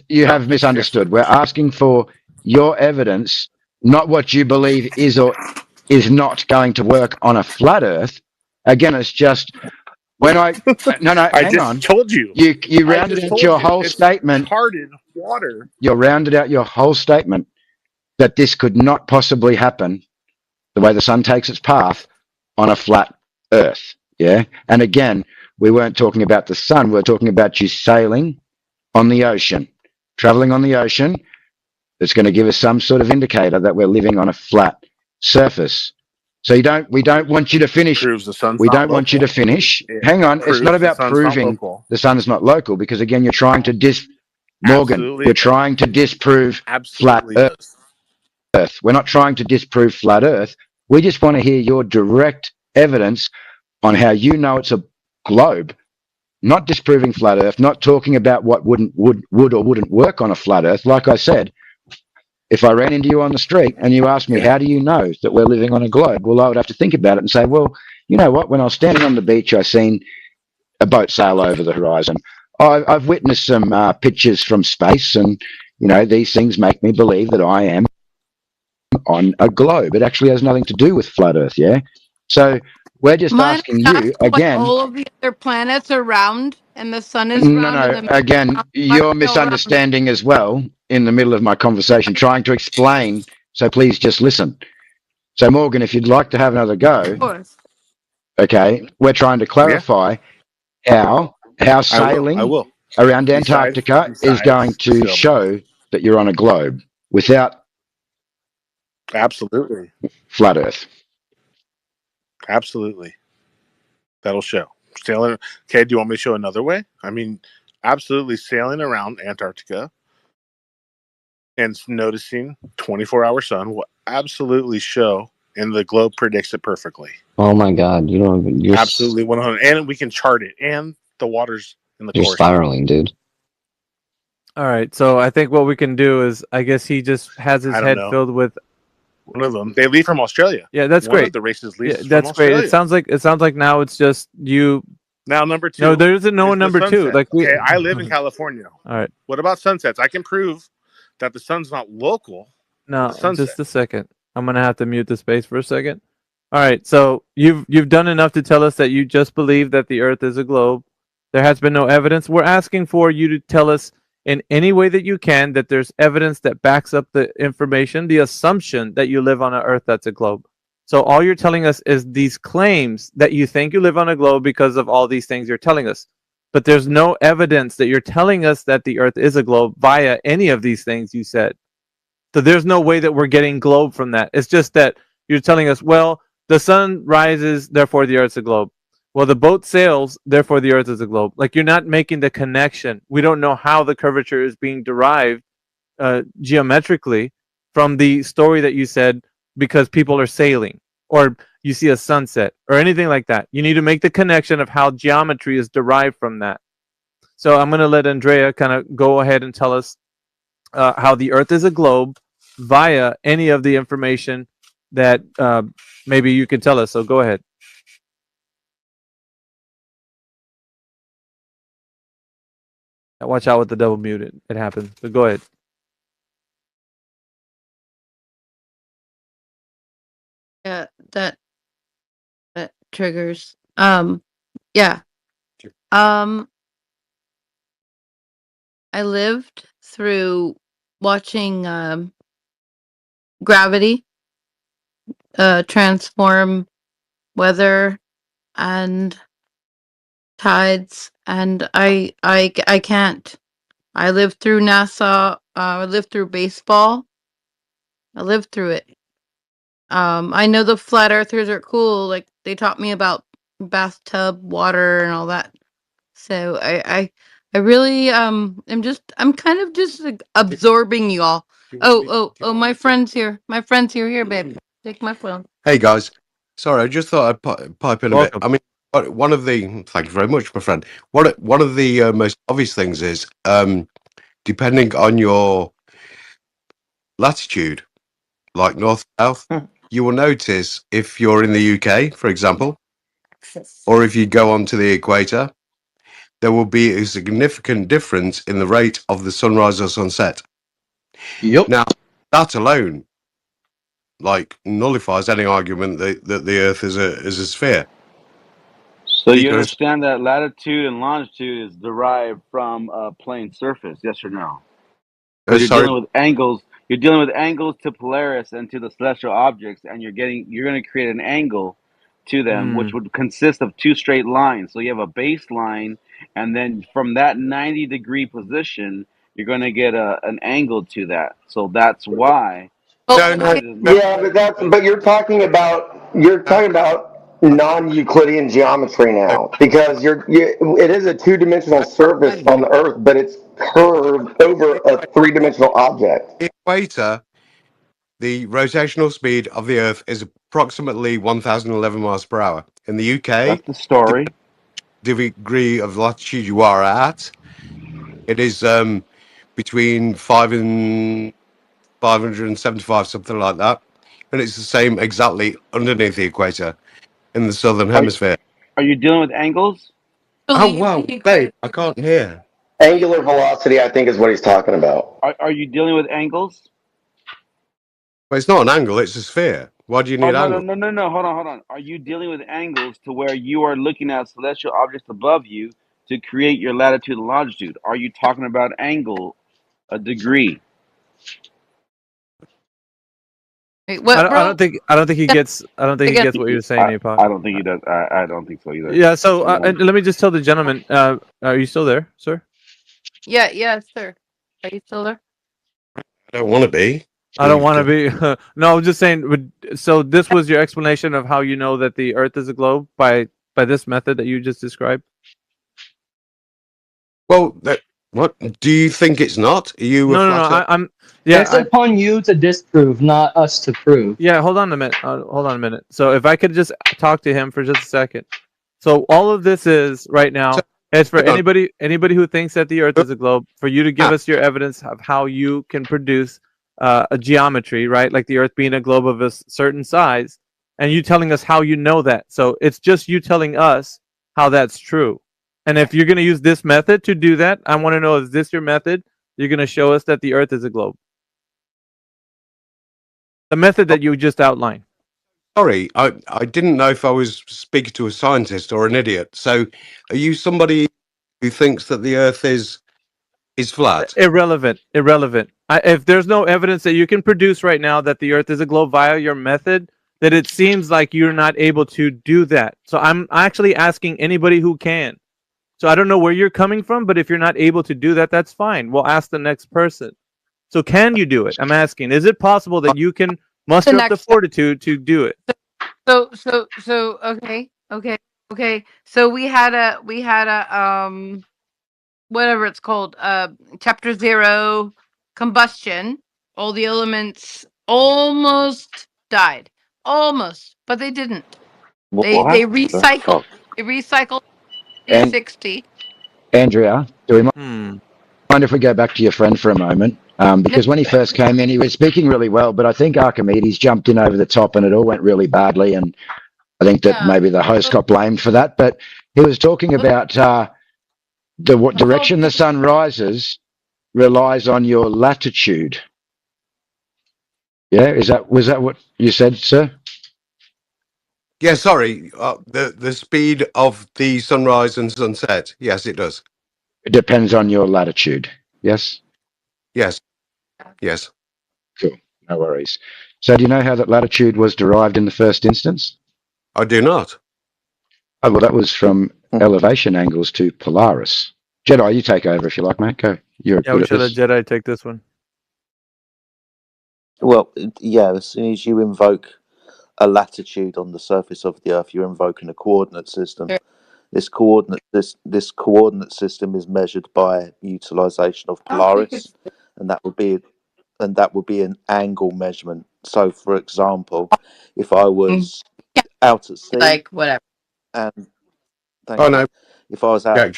you have misunderstood. We're asking for your evidence, not what you believe is or is not going to work on a flat Earth. Again, it's just when I hang on. Told you. You rounded out your whole statement. Charted water. You rounded out your whole statement that this could not possibly happen the way the sun takes its path on a flat Earth. Yeah, and again, we weren't talking about the sun. We're talking about you sailing on the ocean, traveling on the ocean. That's going to give us some sort of indicator that we're living on a flat surface. So we don't want you to finish. We don't want you to finish. Hang on, it's not about proving the sun's not local, because again, you're trying to Morgan, you're trying to disprove flat Earth. We're not trying to disprove flat Earth. We just want to hear your direct evidence on how you know it's a globe, not disproving flat Earth, not talking about what would or wouldn't work on a flat Earth. Like I said, if I ran into you on the street and you asked me, how do you know that we're living on a globe? Well, I would have to think about it and say, well, you know what? When I was standing on the beach, I seen a boat sail over the horizon. I've witnessed some pictures from space, and, you know, these things make me believe that I am on a globe. It actually has nothing to do with flat Earth, yeah? So we're just asking you again. All of the other planets are round and the sun is round. No. Again, you're misunderstanding as well in the middle of my conversation, trying to explain. So please just listen. So Morgan, if you'd like to have another go, of course. Okay, we're trying to clarify how sailing around Antarctica is going to show that you're on a globe without absolutely flat Earth. Absolutely. That'll show. Sailing. Okay, do you want me to show another way? I mean, absolutely sailing around Antarctica and noticing 24-hour sun will absolutely show, and the globe predicts it perfectly. Oh my God, you don't even. You're absolutely 100, and we can chart it, and the waters in the. You're spiraling, dude. All right, so I think what we can do is, I guess he just has his head filled with. One of them, they leave from Australia. Yeah, that's One great. Of the races leaves from that's Australia. great. It sounds like now it's just you. Now number two. No, there isn't no number two. Like okay, I live in California. All right. What about sunsets? I can prove that the sun's not local. No, just a second. I'm gonna have to mute the space for a second. All right. So you've done enough to tell us that you just believe that the Earth is a globe. There has been no evidence. We're asking for you to tell us in any way that you can that there's evidence that backs up the information, the assumption that you live on an Earth that's a globe. So all you're telling us is these claims that you think you live on a globe because of all these things you're telling us. But there's no evidence that you're telling us that the Earth is a globe via any of these things you said. So there's no way that we're getting globe from that. It's just that you're telling us, well, the sun rises, therefore the Earth's a globe. Well, the boat sails, therefore the Earth is a globe. Like, you're not making the connection. We don't know how the curvature is being derived geometrically from the story that you said because people are sailing or you see a sunset or anything like that. You need to make the connection of how geometry is derived from that. So I'm going to let Andrea kind of go ahead and tell us how the Earth is a globe via any of the information that maybe you can tell us. So go ahead. Watch out with the double mute. It happens. So go ahead. Yeah, that triggers. Yeah. I lived through watching gravity transform weather and tides, and I can't. I lived through NASA. I lived through baseball. I lived through it. I know the flat earthers are cool. Like they taught me about bathtub water and all that. So I really I'm kind of just like, absorbing you all. Oh, my friend's here. My friend's here. Here, babe. Take my phone. Hey guys, sorry, I just thought I'd pipe in a bit. Welcome. I mean, one of the thank you very much, my friend. One of the most obvious things is depending on your latitude, like north south, you will notice if you're in the UK, for example, or if you go onto the equator, there will be a significant difference in the rate of the sunrise or sunset. Yep. Now, that alone, like, nullifies any argument that the Earth is a sphere. So you Because understand that latitude and longitude is derived from a plane surface, yes or no? Because you're sorry, dealing with angles. You're dealing with angles to Polaris and to the celestial objects, and you're going to create an angle to them, which would consist of two straight lines. So you have a baseline, and then from that 90-degree position, you're going to get an angle to that. So that's why no, no, no, Yeah, but you're talking about non-Euclidean geometry now, because it is a two-dimensional surface on the Earth, but it's curved over a three-dimensional object. the equator, the rotational speed of the Earth is approximately 1,011 miles per hour. In the UK, that's the story. The degree of latitude you are at, it is between 575, something like that, and it's the same exactly underneath the equator in the southern hemisphere. Are you dealing with angles? Oh wow, babe, I can't hear. Angular velocity, I think, is what he's talking about. Are you dealing with angles? But it's not an angle; it's a sphere. Why do you Oh need no. angle? Hold on. Are you dealing with angles to where you are looking at celestial objects above you to create your latitude and longitude? Are you talking about angle, a degree? Wait, what, I don't think he gets. I don't think he Again. gets what you're saying, Apod. I don't think he does. I don't think so either. Yeah. So and let me just tell the gentleman. Are you still there, sir? Yeah, sir. Are you still there? I don't want to be. I don't want to be. No, I'm just saying. So this was your explanation of how you know that the Earth is a globe by this method that you just described. Well, what do you think it's not? Are you? No. I'm. Yeah. It's upon you to disprove, not us to prove. Yeah. Hold on a minute. Hold on a minute. So if I could just talk to him for just a second. So all of this is right now. It's for anybody who thinks that the Earth is a globe. For you to give us your evidence of how you can produce a geometry, right? Like the Earth being a globe of a certain size, and you telling us how you know that. So it's just you telling us how that's true. And if you're going to use this method to do that, I want to know, is this your method? You're going to show us that the Earth is a globe. The method that you just outlined. Sorry, I didn't know if I was speaking to a scientist or an idiot. So, are you somebody who thinks that the Earth is flat? Irrelevant. If there's no evidence that you can produce right now that the Earth is a globe via your method, then it seems like you're not able to do that. So I'm actually asking anybody who can. So I don't know where you're coming from, but if you're not able to do that, that's fine. We'll ask the next person. So can you do it? I'm asking. Is it possible that you can muster up the fortitude to do it? So okay. So we had a whatever it's called, chapter 0, combustion. All the elements almost died. Almost. but they didn't. What They the recycled. fuck? They recycled And 360. Andrea, do we Hmm. mind if we go back to your friend for a moment? No, Because when he first came in, he was speaking really well, but I think Archimedes jumped in over the top and it all went really badly. And I think that yeah. maybe the host got blamed for that. But he was talking about what direction the sun rises relies on your latitude. Yeah, was that what you said, sir? Yeah, sorry. The speed of the sunrise and sunset. Yes, it does. It depends on your latitude. Yes? Yes, yes. Cool. No worries. So do you know how that latitude was derived in the first instance? I do not. Oh, well, that was from elevation angles to Polaris. Jedi, you take over if you like, mate. Go. You're Yeah, good we at should let this. Jedi take this one. Well, yeah, as soon as you invoke a latitude on the surface of the Earth, you're invoking a coordinate system. Sure. This coordinate system is measured by utilization of Polaris, and that would be an angle measurement. So, for example, if I was out at sea, like whatever. and Oh thank you, no. if I was Yeah.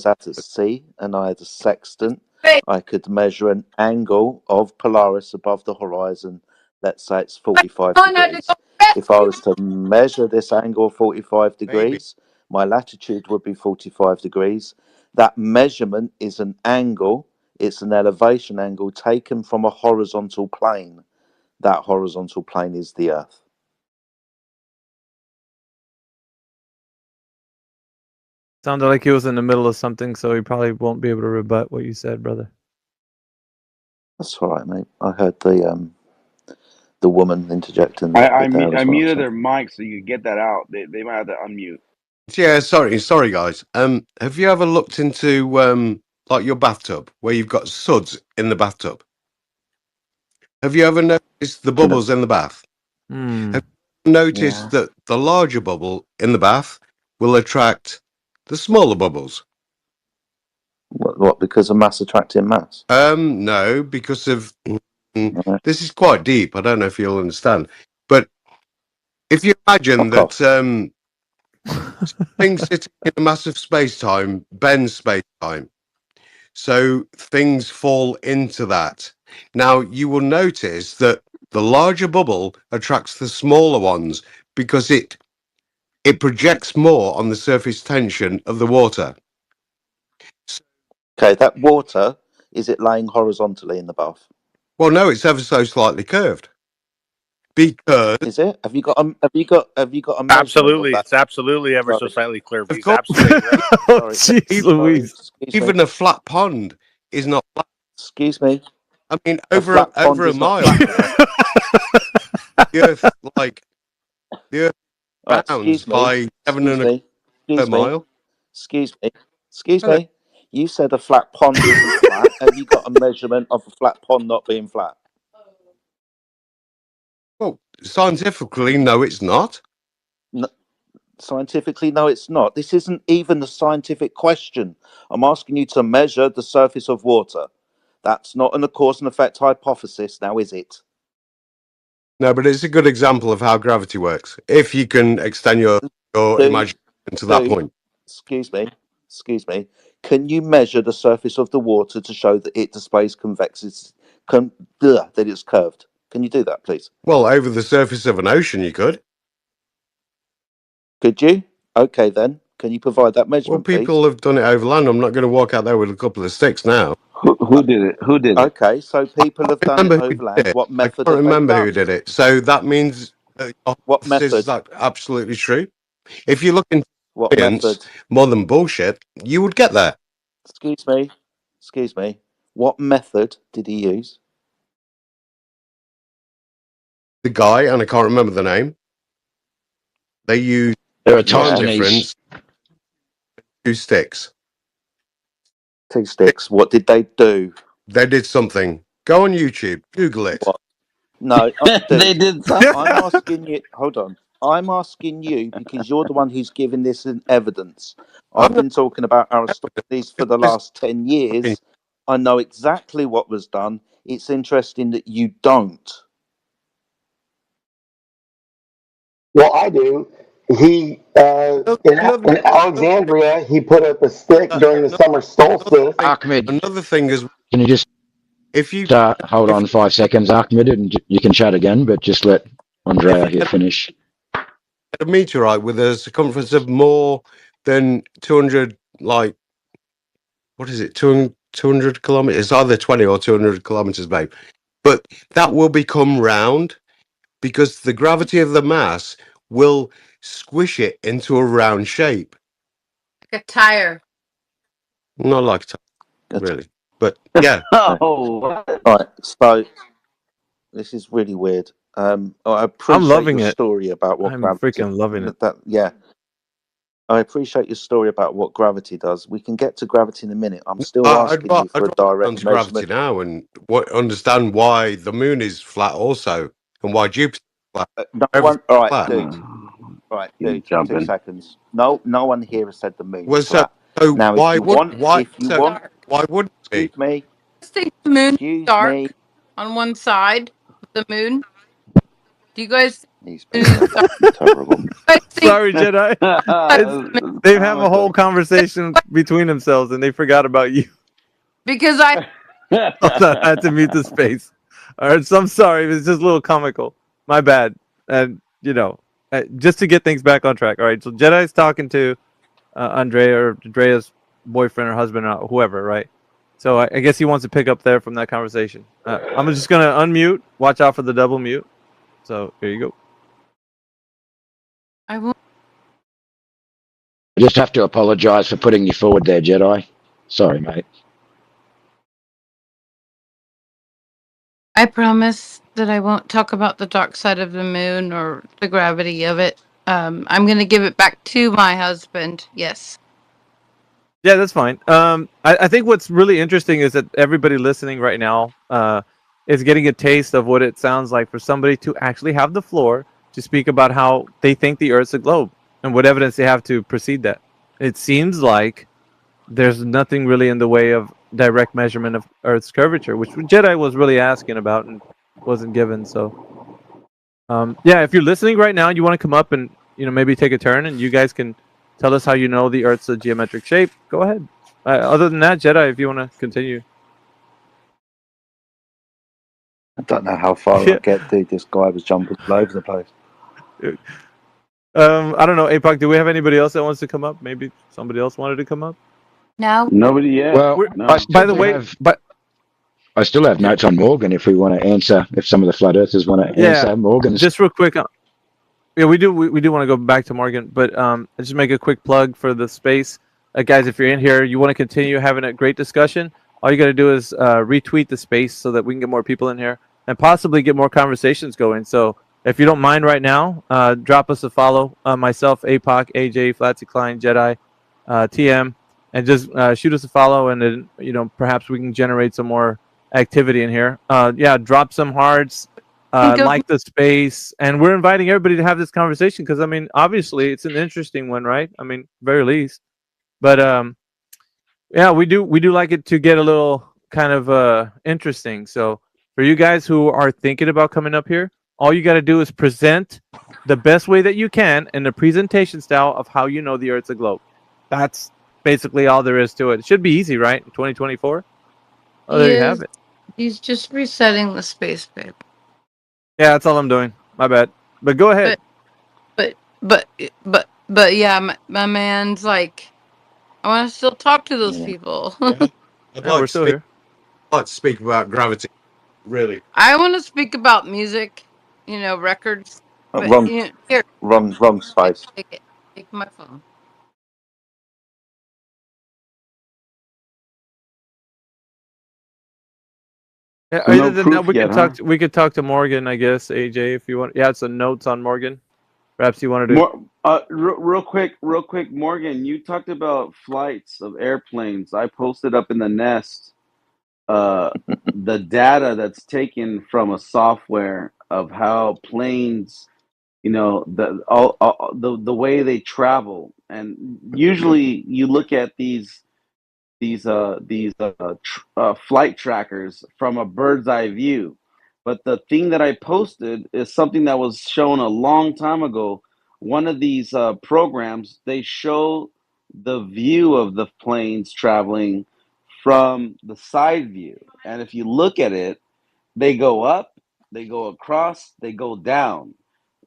out at sea and I had a sextant, Right. I could measure an angle of Polaris above the horizon. Let's say it's 45 Oh, no, to degrees. go back. If I was to measure this angle of 45 Maybe. degrees, my latitude would be 45 degrees. That measurement is an angle, it's an elevation angle taken from a horizontal plane. That horizontal plane is the Earth. Sounded like he was in the middle of something, so he probably won't be able to rebut what you said, brother. That's all right, mate. I heard the woman interjecting a I bit there as well. muted So. their mic so you could get that out. They might have to unmute. Yeah, sorry, guys. Have you ever looked into like your bathtub where you've got suds in the bathtub? Have you ever noticed the bubbles in the bath? Hmm. Have you noticed Yeah. that the larger bubble in the bath will attract the smaller bubbles? What? Because of mass attracting mass? No, because of Right. this is quite deep. I don't know if you'll understand, but if you imagine Fuck that off. things sitting in a massive space-time bends space-time, so things fall into that. Now you will notice that the larger bubble attracts the smaller ones because it projects more on the surface tension of the water. Okay, that water, is it laying horizontally in the bath? Well, no, it's ever so slightly curved because, Is it? Have you got a measurement of Absolutely, that? it's absolutely ever so Sorry. slightly curved. of He's course, absolutely right. Oh, Sorry. jeez, even, Louise. Excuse me. even a flat pond is not flat. Excuse me. I mean, A flat pond over a is not mile, flat. the Earth All right, bounds excuse me. by 7 Excuse and a me. per Excuse me. mile. Excuse me. Excuse Hello. me. You said a flat pond isn't flat. Have you got a measurement of a flat pond not being flat? Well, scientifically, no, it's not. No, scientifically, no, it's not. This isn't even a scientific question. I'm asking you to measure the surface of water. That's not an cause and effect hypothesis, now is it? No, but it's a good example of how gravity works. If you can extend your Do, imagination to that do, point. excuse me. Can you measure the surface of the water to show that it displays convexity, that it's curved? Can you do that, please? Well, over the surface of an ocean, you could. Could you? Okay, then. Can you provide that Well, measurement, people please? have done it over land. I'm not going to walk out there with a couple of sticks now. Who did it? Who did it? Okay, so people have done it Remember who over did land. it? What I method can't have they remember who done? did it. So that means that your What hypothesis is method? absolutely true. If you look into What science method? more than bullshit, you would get there. Excuse me. Excuse me. What method did he use? The guy, and I can't remember the name, they used time Eratosthenes. difference, 2 sticks. 2 sticks. What did they do? They did something. Go on YouTube, Google it. What? No, They dude. did something. I'm asking you. Hold on. I'm asking you because you're the one who's giving this in evidence. I'm I've not been talking about Aristotle's for the just last 10 years. I know exactly what was done. It's interesting that you don't. Well, I do. He Another, in Alexandria, he put up a stick during the another, summer solstice. Ahmed, another thing is can you just if you hold if on 5 seconds, Ahmed, and you can chat again, but just let if Andrea you here get finish. a meteorite with a circumference of more than 200, like what is it, 200 kilometers? It's either 20 or 200 kilometers, babe. But that will become round because the gravity of the mass will squish it into a round shape. Like a tire. Not like That's really, but yeah. okay. Oh, what? All right. So this is really weird. I I'm appreciate loving your it. story about what I'm gravity. freaking loving it. Yeah, I appreciate your story about what gravity does. We can get to gravity in a minute. I'm still asking you I'd for a rather go on direct to gravity measurement. now and understand why the moon is flat also and why Jupiter's flat. No Everything's one. All right, flat. dude. All right, He's dude. Two jumping. seconds. No, no one here has said the moon's Well, flat. so Now, why would why so Dark. why wouldn't it be? excuse me, I think the moon's excuse me. dark on one side of the moon. Do you guys He's think being the moon's dark? absolutely terrible. I think Sorry, Jedi. It's the moon- they have a whole conversation between themselves and they forgot about you. because I Hold on, I had to mute the space. All right, so I'm sorry. It's just a little comical. My bad. And just to get things back on track. All right, so Jedi's talking to Andrea or Andrea's boyfriend or husband or whoever, right? So I guess he wants to pick up there from that conversation. I'm just gonna unmute. Watch out for the double mute. So here you go. I won't. I just have to apologize for putting you forward there, Jedi. Sorry, mate. I promise that I won't talk about the dark side of the moon or the gravity of it. I'm gonna give it back to my husband. Yes. Yeah, that's fine. I think what's really interesting is that everybody listening right now is getting a taste of what it sounds like for somebody to actually have the floor to speak about how they think the Earth's a globe and what evidence they have to precede that. It seems like there's nothing really in the way of direct measurement of Earth's curvature, which Jedi was really asking about and wasn't given. So, yeah, if you're listening right now, you want to come up and maybe take a turn, and you guys can tell us how you know the Earth's a geometric shape. Go ahead. Other than that, Jedi, if you want to continue. I don't know how far I get, dude. This guy was jumping all over the place. I don't know, APOC, do we have anybody else that wants to come up? Maybe somebody else wanted to come up? No. Nobody yet. Well, No. By the way, I still have notes on Morgan if we want to answer, if some of the flat earthers want to answer Morgan's. Just real quick. Yeah, we do want to go back to Morgan, but just make a quick plug for the space. Guys, if you're in here, you want to continue having a great discussion, all you got to do is retweet the space so that we can get more people in here and possibly get more conversations going. So if you don't mind right now, drop us a follow. Myself, APOC, AJ, Flatsy Klein, Jedi, TM, and just shoot us a follow, and then perhaps we can generate some more activity in here. Yeah, drop some hearts. Like the space, and we're inviting everybody to have this conversation because obviously it's an interesting one, right? Very least. But yeah, we do like it to get a little kind of interesting. So for you guys who are thinking about coming up here, all you got to do is present the best way that you can in the presentation style of how you know the Earth's a globe. That's basically all there is to it. It should be easy, right? 2024. Oh, there you have it. He's just resetting the space, babe. Yeah, that's all I'm doing. My bad. But go ahead. But yeah, my man's like, I want to still talk to those people. I'd we're still here. I'd like to speak about gravity. Really. I want to speak about music, records. But, here, Wrong space. take it. Take my phone. Yeah, No other than that, proof we could talk to Morgan, I guess, AJ, if you want. Yeah, it's some notes on Morgan. Perhaps you want to do. Real quick, Morgan. You talked about flights of airplanes. I posted up in the nest the data that's taken from a software of how planes, the way they travel, and usually you look at these flight trackers from a bird's eye view. But the thing that I posted is something that was shown a long time ago. One of these programs, they show the view of the planes traveling from the side view. And if you look at it, they go up, they go across, they go down.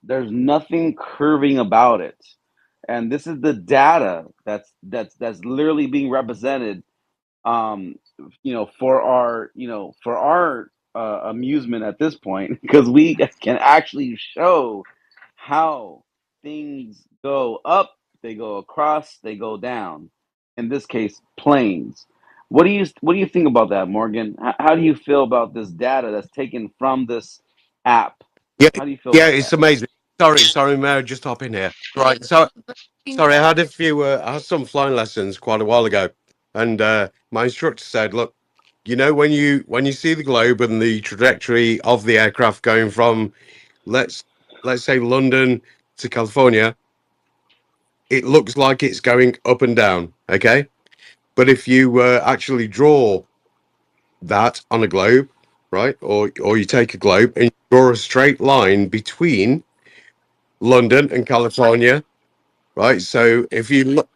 There's nothing curving about it. And this is the data that's literally being represented, for our amusement at this point, because we can actually show how things go up, they go across, they go down. In this case, planes. What do you think about that, Morgan? How do you feel about this data that's taken from this app? Yeah, How do you feel yeah, about it's that? amazing. Sorry, may I just hop in here? Right, so sorry, I had some flying lessons quite a while ago, and my instructor said, "Look, when you see the globe and the trajectory of the aircraft going from let's let's say London to California, it looks like it's going up and down, okay? But if you actually draw that on a globe, right, or you take a globe and you draw a straight line between London and California, right? So if you look,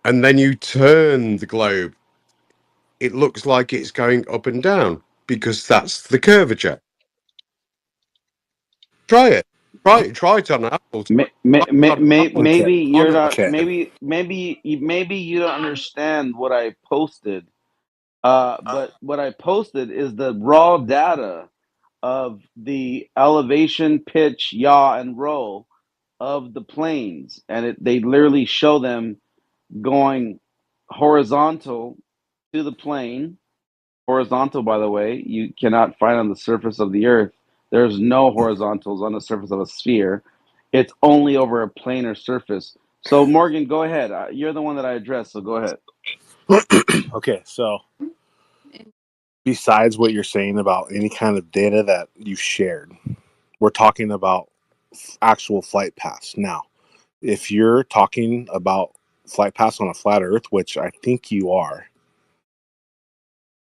and then you turn the globe, it looks like it's going up and down because that's the curvature. Try it. Try it on an apple. Maybe you're not. Okay. Maybe you don't understand what I posted. But what I posted is the raw data of the elevation, pitch, yaw, and roll of the planes, and they literally show them going horizontal to the plane. Horizontal, by the way, you cannot find on the surface of the Earth. There's no horizontals on the surface of a sphere. It's only over a planar surface. So, Morgan, go ahead. You're the one that I addressed, so go ahead. Okay, so besides what you're saying about any kind of data that you shared, we're talking about actual flight paths. Now, if you're talking about flight paths on a flat Earth, which I think you are,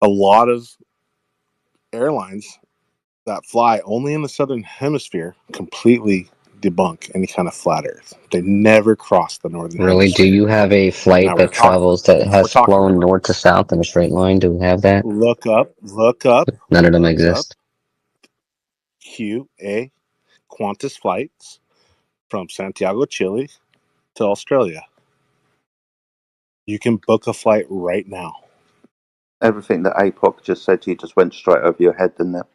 a lot of airlines that fly only in the southern hemisphere completely debunk any kind of flat Earth. They never cross the northern Really? hemisphere. Do you have a flight Now that has flown north to south in a straight line? Do we have that? Look up. None of them exist. QA Qantas flights from Santiago, Chile to Australia. You can book a flight right now. Everything that APOC just said to you just went straight over your head, didn't it?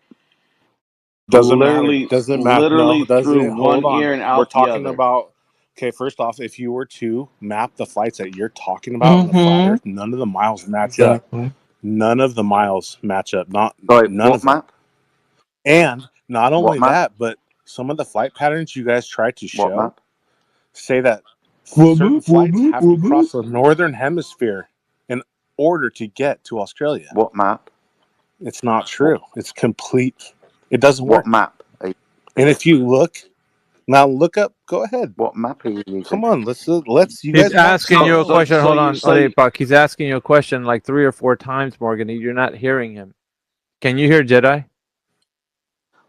Doesn't matter. Doesn't matter. No, through doesn't. one Hold on. ear and out We're the talking other. about. Okay, first off, if you were to map the flights that you're talking about on the flat Earth, none of the miles match up. None of the miles match up. None of them. Map? And not only map? that, but some of the flight patterns you guys try to show map? say that certain flights have to cross the northern hemisphere in order to get to Australia. What map? It's not true. It's complete. It doesn't work. What map? And if you look up, go ahead. What map are you using? Come on, let's. You He's guys asking you a question. Hold on, so Buck. He's asking you a question like 3 or 4 times, Morgan. You're not hearing him. Can you hear Jedi?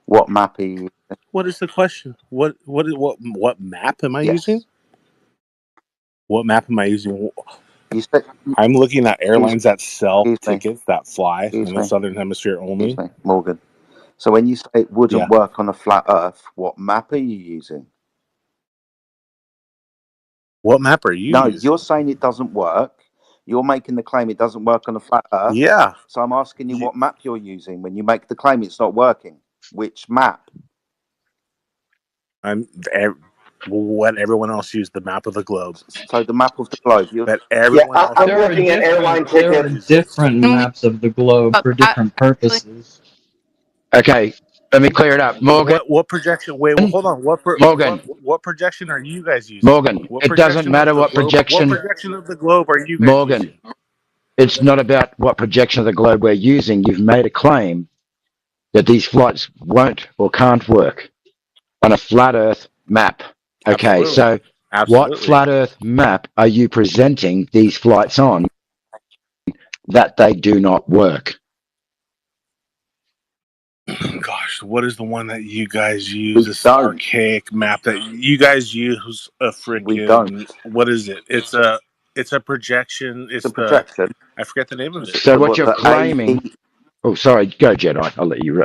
What map are you using? What is the question? What map am I using? What map am I using? I'm looking at airlines that sell tickets that fly in the southern hemisphere only. Morgan. So when you say it wouldn't work on a flat Earth, what map are you using? What map are you using? You're saying it doesn't work. You're making the claim it doesn't work on a flat Earth. Yeah. So I'm asking you what map you're using when you make the claim it's not working. Which map? What everyone else used, the map of the globe. So the map of the globe. I'm looking at airline tickets. There are different maps of the globe for different purposes. Okay, let me clear it up, Morgan. What projection? Wait, hold on. Morgan. What projection are you guys using? Morgan, it doesn't matter what projection. What projection of the globe are you guys Morgan, using? it's not about what projection of the globe we're using. You've made a claim that these flights won't or can't work on a flat Earth map. Okay, so what flat Earth map are you presenting these flights on that they do not work? Gosh. what is the one that you guys use? We This don't. archaic map that you guys use. A We don't. freaking what is it? It's a projection. It's It's a projection. I forget the name of it. So what you're The claiming? AE. Oh, sorry. Go, Jedi. I'll let you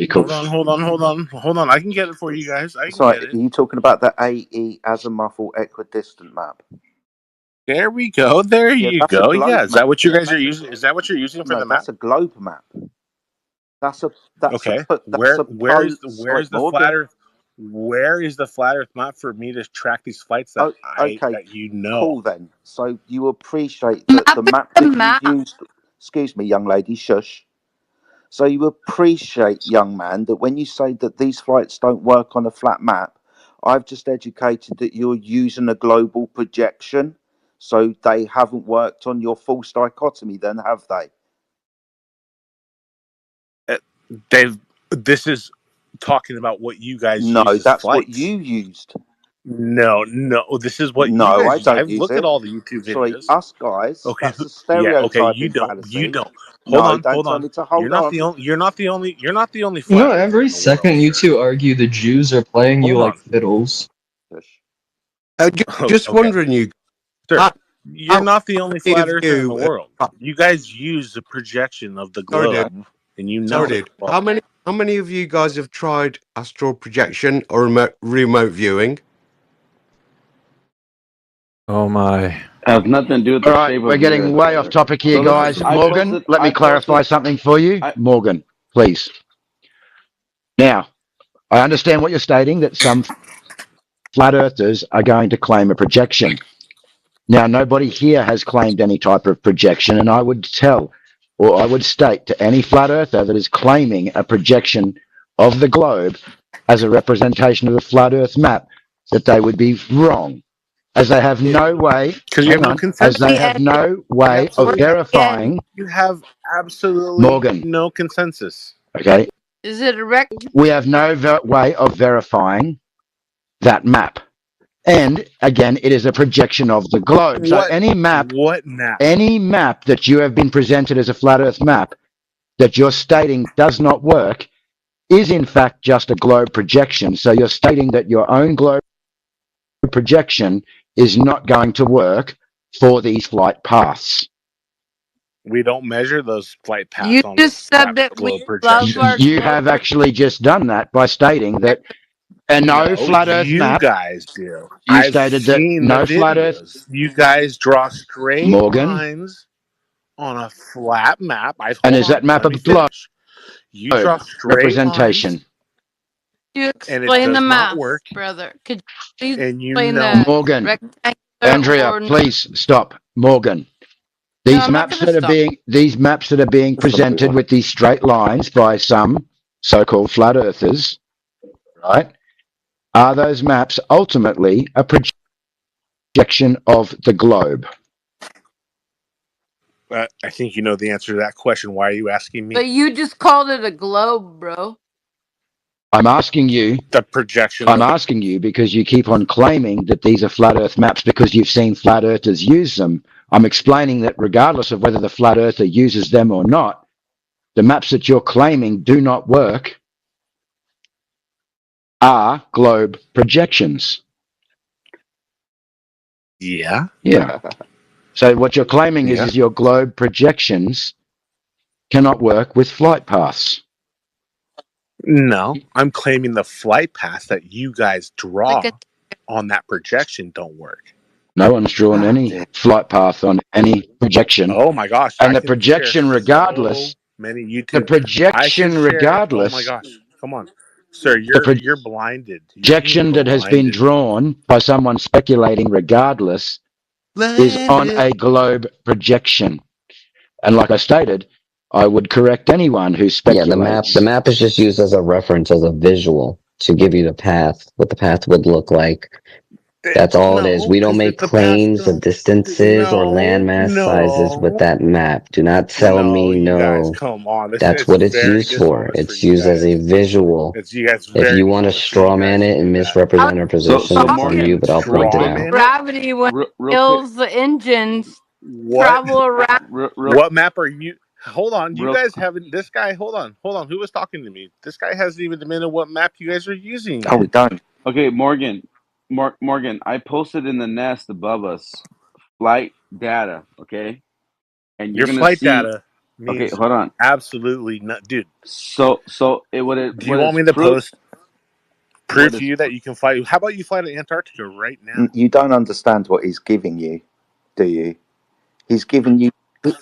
cook. Hold on. I can get it for you guys. I can Sorry, get it. are you talking about the AE azimuth or equidistant map? There we go. There Yeah, you that's a go. globe Yeah, is map. that what you guys are using? Is that what you're using for No, the map? that's a globe map. That's Okay. a Where is sorry, the flat Earth? Where is the flat Earth map for me to track these flights that okay, that you know? cool then. So you appreciate that the map that you used. Excuse me, young lady. Shush. So you appreciate, young man, that when you say that these flights don't work on a flat map, I've just educated that you're using a global projection. So they haven't worked on your false dichotomy, then, have they? This is talking about what you guys No, use as that's flights. what you used. No, this is what No, you guys I use. don't I've use looked it. at all the YouTube Sorry, videos. us guys. Okay, That's a yeah, okay, stereotyping you don't. fallacy. You don't. Don't Hold tell on. me to You're hold not on. the only. You're not the only. You're not the only You flat know, earther every in the world, second you sir. two argue the Jews are playing you Hold like fiddles. Just Okay. wondering, you. Sir, you're not the only many flat of earther in the you? world. You guys use the projection of the Sorry, dude. globe, and you know Sorry, it. dude. Well, How many of you guys have tried astral projection or remote viewing? Oh my. Has nothing to do with All the right, shape we're of the getting Earth, way brother. off topic here, So guys. listen, I Morgan, let me clarify something for you. Morgan, please. Now, I understand what you're stating, that some flat earthers are going to claim a projection. Now, nobody here has claimed any type of projection, and I would state to any flat earther that is claiming a projection of the globe as a representation of the flat earth map that they would be wrong, as they have no way, because you have no consensus. as they have no way of verifying. You have absolutely Morgan. no consensus. Okay, Is it a rect? we have no way of verifying that map. And again, it is a projection of the globe. So any map that you have been presented as a flat earth map that you're stating does not work is in fact just a globe projection. So you're stating that your own globe projection is not going to work for these flight paths. We don't measure those flight paths You on just the said that globe we projection. love our You have actually just done that by stating that no flat earth you map. guys do. You I've stated that seen no the flat earth. videos. You guys draw straight Morgan. lines on a flat map. And is that map of the globe? You draw straight representation. lines, You and it explain does the not math, work. brother. Could you please And you explain know, the Morgan, rectangular Andrea, or please stop. Morgan, No, these I'm not maps gonna that are stop. being presented with these straight lines by some so-called flat earthers, right? Are those maps ultimately a projection of the globe? I think you know the answer to that question. Why are you asking me? But you just called it a globe, bro. I'm asking you. The projection. I'm asking you because you keep on claiming that these are flat earth maps because you've seen flat earthers use them. I'm explaining that regardless of whether the flat earther uses them or not, the maps that you're claiming do not work are globe projections. Yeah. Yeah. So what you're claiming is your globe projections cannot work with flight paths. No, I'm claiming the flight paths that you guys draw on that projection don't work. No one's drawn any flight path on any projection. Oh my gosh! And the projection, regardless, many YouTube. the projection, regardless. Oh my gosh! Come on, sir. You're blinded. Projection that has been drawn by someone speculating, regardless, is on a globe projection. And like I stated, I would correct anyone who speculates. Yeah, the map is just used as a reference, as a visual to give you the path, what the path would look like. That's all it is. We don't make claims of distances or landmass sizes with that map. Do not tell me you guys, come on. That's what it's used for. It's used as a visual. If you want to straw man it and misrepresent our position, that's on you, but I'll point it out. Gravity when it kills the engines travel around. What map are you? Hold on, you Real guys haven't. This guy, hold on. Who was talking to me? This guy hasn't even admitted what map you guys are using Oh, we yet. don't. Okay, Morgan. Morgan, I posted in the nest above us flight data, okay? And you're Your gonna flight see. data Okay, means hold on. absolutely not, dude. So Do you what want is me to post what proof to is you that you can fly? How about you fly to Antarctica right now? You don't understand what he's giving you, do you? He's giving you,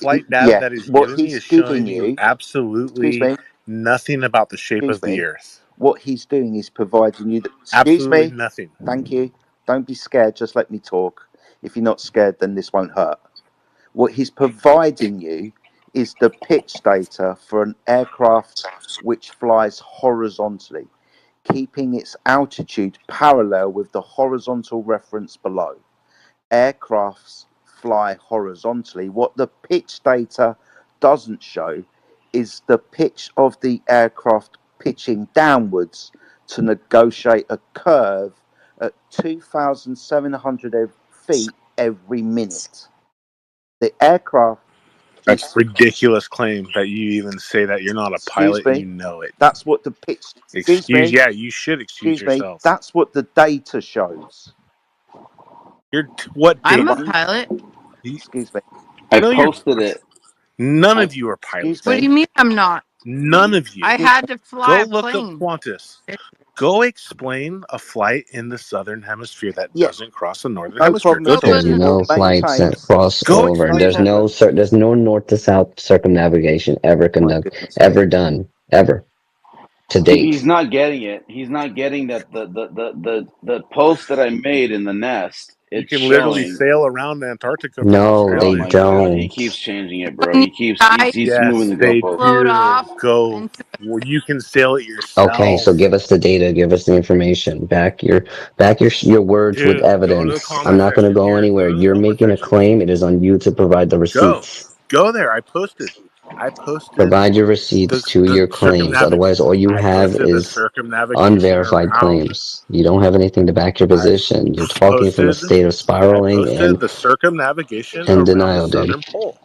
Flight data yeah. that he's What giving me he's is giving showing you you. Excuse absolutely me. nothing about the shape Excuse of the me. Earth. What he's doing is providing you. Excuse Absolutely me. nothing. Thank you. Don't be scared. Just let me talk. If you're not scared, then this won't hurt. What he's providing you is the pitch data for an aircraft which flies horizontally, keeping its altitude parallel with the horizontal reference below. Aircrafts fly horizontally. What the pitch data doesn't show is the pitch of the aircraft pitching downwards to negotiate a curve at 2,700 feet every minute. The aircraft That's is, ridiculous claim that you even say that you're not a excuse pilot and me, you know it. that's what the pitch, excuse me, Yeah, you should excuse excuse me, yourself. that's what the data shows. What I'm data? a pilot. Excuse me. I No, you're posted it. none of you are Excuse pilots. What do me. you mean I'm not? None of you. I had to fly Go a look up plane. Qantas. Go explain a flight in the southern hemisphere that Yeah, doesn't cross the northern no hemisphere. problem Go at do all. There's it. We'll no flights maintain. that cross Go over. No explain There's it. problem. there's no north to south circumnavigation ever My goodness me. ever done ever to He's date. not getting it. He's not getting that the post that I made in the nest, You it's can literally showing. sail around Antarctica from No, Oh they Australia. my god, he don't. keeps changing it, bro. When you die, He's moving Yes, the they goalposts. float do. off Go. into Well, you can sail it Okay, so yourself. give us the data, give us the information. Back your words with Dude, go to the evidence. I'm comment not going to section go here. anywhere. Go to the You're comment making a section. claim. It is on you to provide the Go. receipts. Go there. I posted Provide your receipts to the your claims. Otherwise, all you have is circumnavigation unverified around. claims. You don't have anything to back your position. You're talking from a state of spiraling The circumnavigation and around the denial, dude. southern pole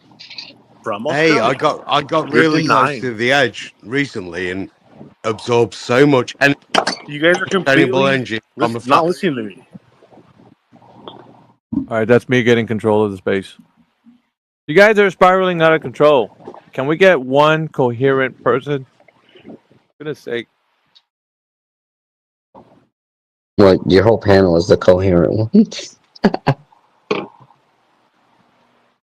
from Hey, Australia. I got You're really close denying. to the edge recently and absorbed so much You guys are sustainable completely energy from a not flat. listening to me. All right, that's me getting control of the space. You guys are spiraling out of control. Can we get one coherent person? For goodness sake. What, your whole panel is the coherent one?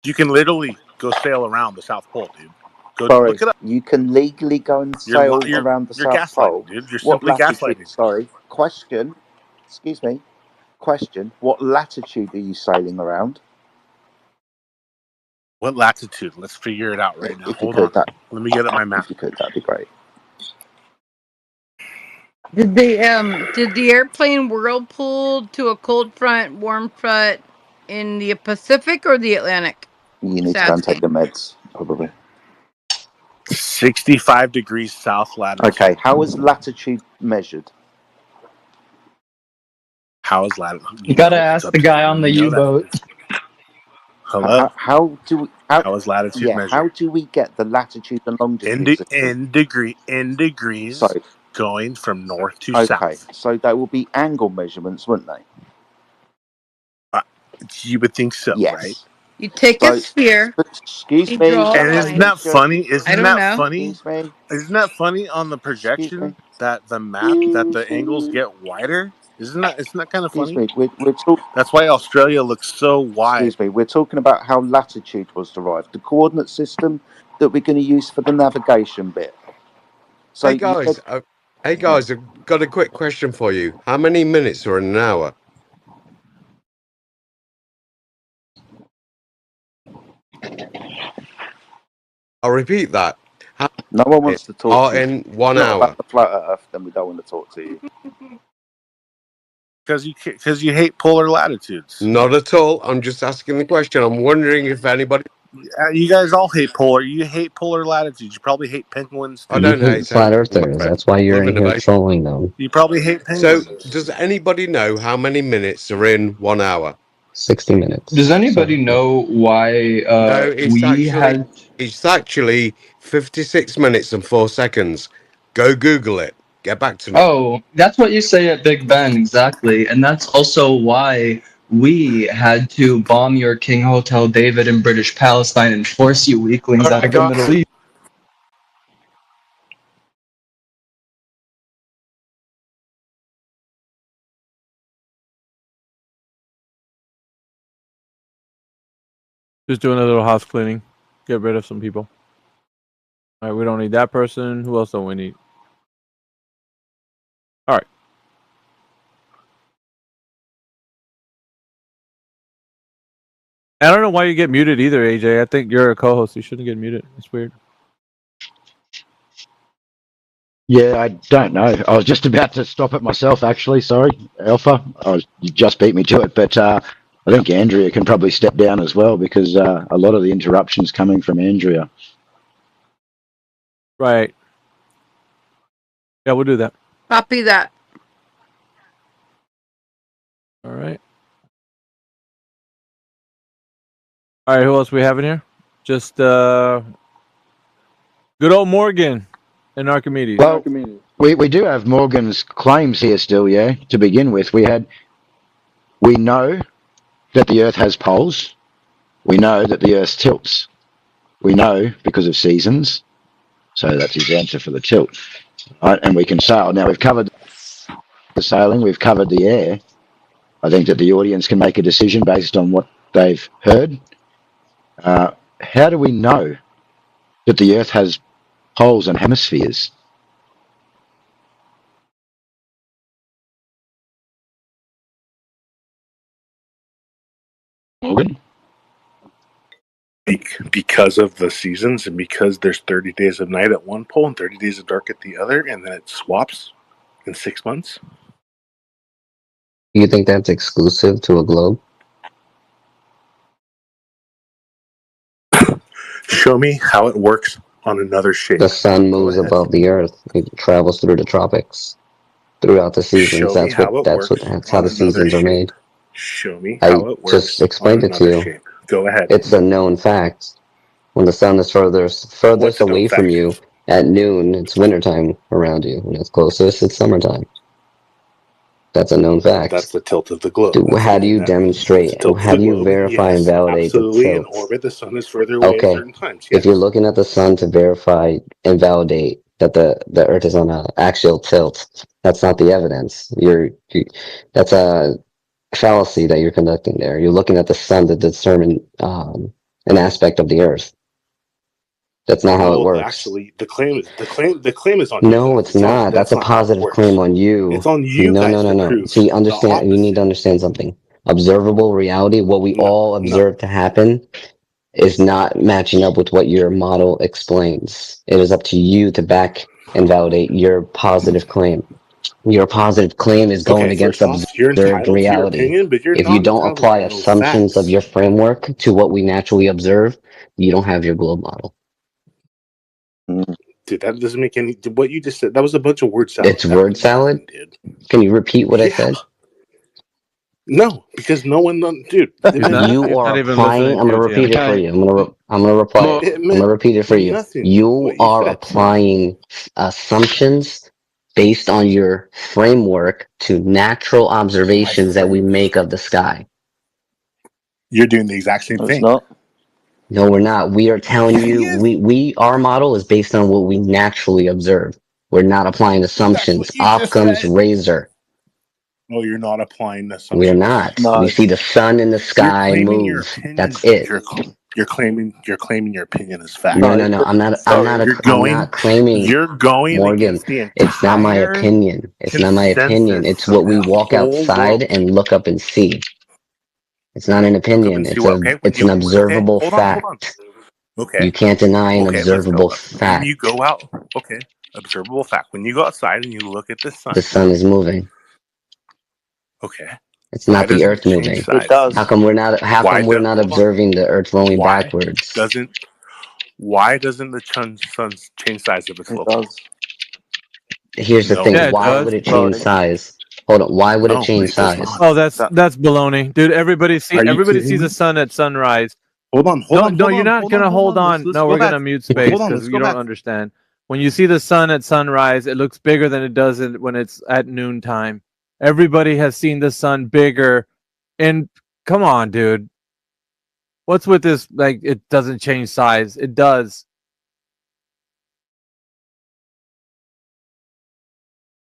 You can literally go sail around the South Pole, dude. Go look Boris, it up. you can legally go and sail around the You're South gaslighting, Pole. dude. You're What simply latitude? gaslighting. Sorry. Question. Excuse me. Question. What latitude are you sailing around? What latitude? Let's figure it out right now. If you Hold could, on. Let me get up my map. if you could, that'd be great. did the airplane whirlpool to a cold front, warm front in the Pacific or the Atlantic? You Just need to go and asking. take your meds, probably. 65 degrees south latitude. Okay. How is latitude measured? How is latitude? You gotta ask the guy on the U-boat. Hello? How do we? How is latitude Yeah. measured? How do we get the latitude and longitude system? In degrees, So, going from north to okay. south. So there will be angle measurements, wouldn't they? You would think so, Yes. right? You take a sphere. Excuse You me. draw a And isn't line. that funny? I don't know. Funny? Excuse me. Isn't that funny on the projection that the map that the angles get wider? Isn't that kind of funny? Excuse me. We're talking. That's why Australia looks so wide. Excuse me. We're talking about how latitude was derived, the coordinate system that we're going to use for the navigation bit. So Hey guys, I've got a quick question for you. How many minutes are in an hour? I'll repeat that. How no one wants to talk are to you. in 1 Not hour? about the flat Earth, then we don't want to talk to you. Because you hate polar latitudes. Not at all. I'm just asking the question. I'm wondering if anybody. You guys all hate polar. You hate polar latitudes. You probably hate penguins. I You don't hate hate flat them, my earthers. friend. That's why you're Love in here innovation. trolling them. You probably hate So, penguins. does anybody know how many minutes are in 1 hour? 60 minutes. Does anybody know why No, it's it's actually 56 minutes and 4 seconds. Go Google it. Get back to me. Oh, that's what you say at Big Ben, exactly. And that's also why we had to bomb your King Hotel David in British Palestine and force you weaklings out of the Middle East. Just doing a little house cleaning. Get rid of some people. All right, we don't need that person. Who else don't we need? All right. I don't know why you get muted either, AJ. I think you're a co-host. You shouldn't get muted. It's weird. Yeah, I don't know. I was just about to stop it myself, actually. Sorry, Alpha. You just beat me to it. But I think Andrea can probably step down as well because a lot of the interruptions coming from Andrea. Right. Yeah, we'll do that. Copy that. All right. All right, who else we have in here? Just good old Morgan and Archimedes. Well, we do have Morgan's claims here still, yeah, to begin with. We know that the Earth has poles. We know that the Earth tilts. We know because of seasons. So that's his answer for the tilt. Right, and we can sail. Now, we've covered the sailing. We've covered the air. I think that the audience can make a decision based on what they've heard. How do we know that the Earth has poles and hemispheres? Morgan? Because of the seasons and because there's 30 days of night at one pole and 30 days of dark at the other, and then it swaps in 6 months. You think that's exclusive to a globe? Show me how it works on another shape. The sun moves above the earth. It travels through the tropics throughout the seasons. That's how the seasons are made. Show me I how it works. just explained it to you. Shape. Go ahead. It's a known fact. When the sun is furthest away from you at noon, it's wintertime around you. When it's closest, it's summertime. That's a known fact. That's the tilt of the globe. How do you demonstrate? How do you verify and validate absolutely. the In tilt? orbit, the sun is further away at certain times. Yes. If you're looking at the sun to verify and validate that the Earth is on an axial tilt, that's not the evidence. That's a fallacy that you're conducting there. You're looking at the sun to determine an aspect of the Earth. That's not how it works. Actually, the claim is on. No, it's not. That's a positive claim on you. It's on you. No. See, understand. You need to understand something. Observable reality, what we all observe to happen, is not matching up with what your model explains. It is up to you to back and validate your positive claim. Your positive claim is going against observed reality. If you don't apply assumptions of your framework to what we naturally observe, you don't have your globe model. Dude, that doesn't make any. What you just said, that was a bunch of word salad. It's word salad? Can you repeat what I said? No, because no one, dude. You are applying. I'm going to repeat it for you. I'm going to reply. I'm going to repeat it for you. You are applying assumptions based on your framework to natural observations that we make of the sky. You're doing the exact same thing. No, we're not. We are telling you, our model is based on what we naturally observe. We're not applying assumptions. Occam's razor. No, you're not applying assumptions. We're not. We see the sun in the sky move. That's it. You're claiming your opinion is fact. No. I'm not claiming. You're going, Morgan. It's not my opinion. It's not my opinion. It's what we walk outside and look up and see. It's not an opinion. It's an observable fact. Okay. You can't deny an observable fact. When you go out, observable fact. When you go outside and you look at the sun is moving. Okay. It's not the Earth moving. It does. How come we're not observing the Earth rolling backwards? Why doesn't the sun change size of its globe? Here's the thing. Why would it change size? Hold on. Why would it No, change it does size? not. Oh, that's baloney, dude. Everybody Are you everybody kidding sees the me? sun at sunrise. Hold on, No, you're not gonna hold on. Let's No, go we're back. gonna mute space Hold on, because let's you go don't back. understand. When you see the sun at sunrise, it looks bigger than it does when it's at noontime. Everybody has seen the sun bigger. And come on, dude. What's with this? Like, it doesn't change size. It does.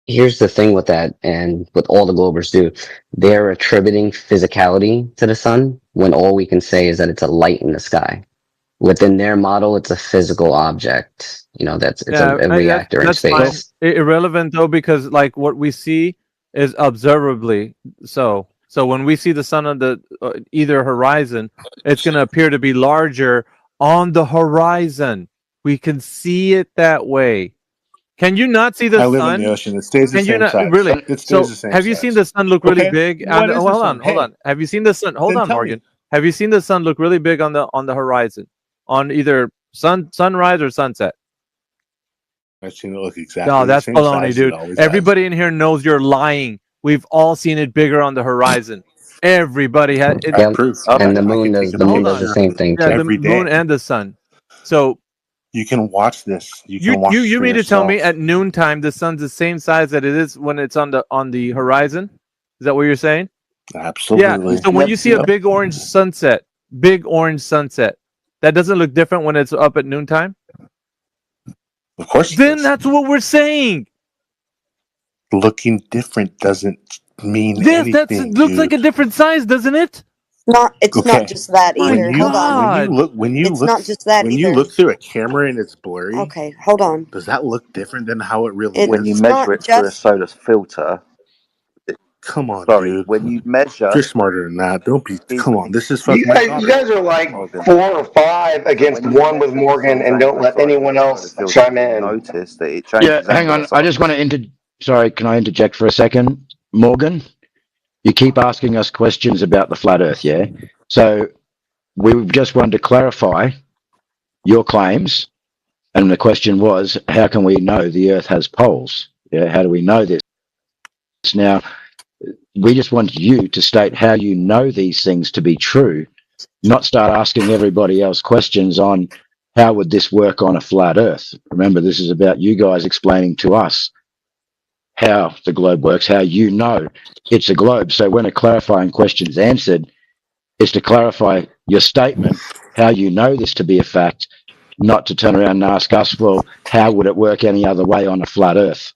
Here's the thing with that, and what all the Globers do. They're attributing physicality to the sun when all we can say is that it's a light in the sky. Within their model, it's a physical object. It's Yeah, a reactor in that's fine. space. Irrelevant though, because like what we see is observably so. So when we see the sun on the either horizon, it's going to appear to be larger on the horizon. We can see it that way. Can you not see the I live sun? in the ocean. It stays the Can you same not size. really? It So stays the same have you size. seen the sun look really Okay. big? What is the Hold sun? on, hold Hey, on. Have you seen the sun? Hold then on, tell Morgan. me. Have you seen the sun look really big on the horizon, on either sunrise or sunset? I've seen it look exactly No, the that's same baloney, size as it dude. always has. Everybody in here knows you're lying. We've all seen it bigger on the horizon. Everybody has it. I have Yep. proof. And the I moon can take does a the moon Hold does the on. picture same thing Yeah, too. the every moon day. and the sun. So You can watch this. You you can watch you this you for mean to tell me yourself. at noontime the sun's the same size that it is when it's on the horizon? Is that what you're saying? Yeah. Absolutely. So when you see a Yep. big orange sunset, that doesn't look different when it's up at noontime? Of course it Then does. that's what we're saying. Looking different doesn't mean Yes, it anything, looks like dude. a different size, doesn't it? It's Okay. not just that My either. Hold on. God. It's not just that when you either. look through a camera and it's blurry, Okay, hold on. does that look different than how it really It- When you is? It's measure not it through a just solar filter, Come on, sorry, dude. when you measure, You're smarter than that. Don't be. excuse Come on. me, This is You fucking guys, you retarded. guys are like Morgan, 4 or 5 against when you 1 with measure the Morgan, sun's and don't angle let side with anyone a solar else filter, chime you'll in. notice that it Yeah, changes hang angle on. I just want side. to Sorry, can I interject for a second? Morgan, you keep asking us questions about the flat earth, yeah? So we just wanted to clarify your claims. And the question was, how can we know the earth has poles? Yeah, how do we know this? Now, we just want you to state how you know these things to be true, not start asking everybody else questions on how would this work on a flat earth. Remember, this is about you guys explaining to us how the globe works, how you know it's a globe. So when a clarifying question is answered, it's to clarify your statement, how you know this to be a fact, not to turn around and ask us, well, how would it work any other way on a flat earth?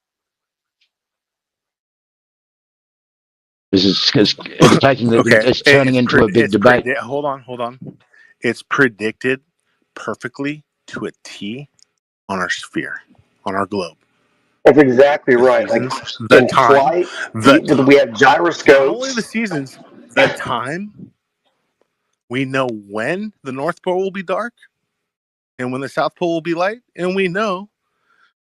This is it's taking Okay. it's turning into a big debate. Hold on. It's predicted perfectly to a T on our sphere, on our globe. That's exactly The right. Like seasons, in flight, we have not only the gyroscopes. seasons, the time. We know when the North Pole will be dark and when the South Pole will be light, and we know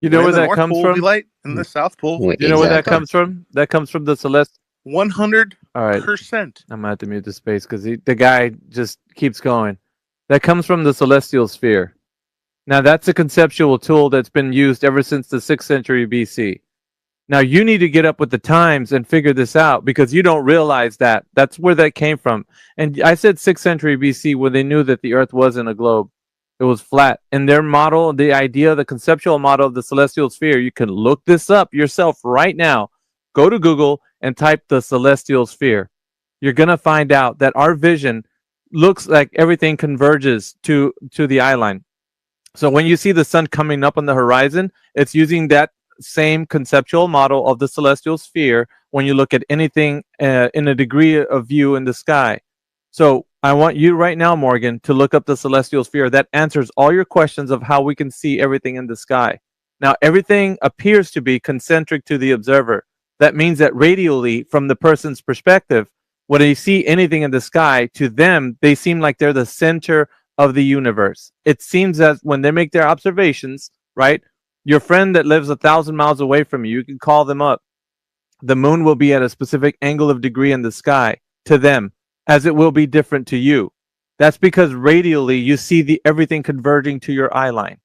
You know when where the that North comes Pole will be from? light and the South Pole will You know where that Exactly. comes from? That comes from the celestial. 100%. All right. I'm gonna have to mute the space because the guy just keeps going. That comes from the celestial sphere. Now that's a conceptual tool that's been used ever since the 6th century BC. Now you need to get up with the times and figure this out because you don't realize that. That's where that came from. And I said 6th century BC when they knew that the Earth wasn't a globe. It was flat. In their model, the idea, the conceptual model of the celestial sphere, you can look this up yourself right now. Go to Google and type the celestial sphere. You're going to find out that our vision looks like everything converges to the eye line. So when you see the sun coming up on the horizon, it's using that same conceptual model of the celestial sphere when you look at anything in a degree of view in the sky. So I want you right now, Morgan, to look up the celestial sphere. That answers all your questions of how we can see everything in the sky. Now, everything appears to be concentric to the observer. That means that radially, from the person's perspective, when they see anything in the sky, to them, they seem like they're the center of the universe. It seems that when they make their observations, right, your friend that lives 1,000 miles away from you, you can call them up. The moon will be at a specific angle of degree in the sky to them, as it will be different to you. That's because radially you see everything converging to your eye line.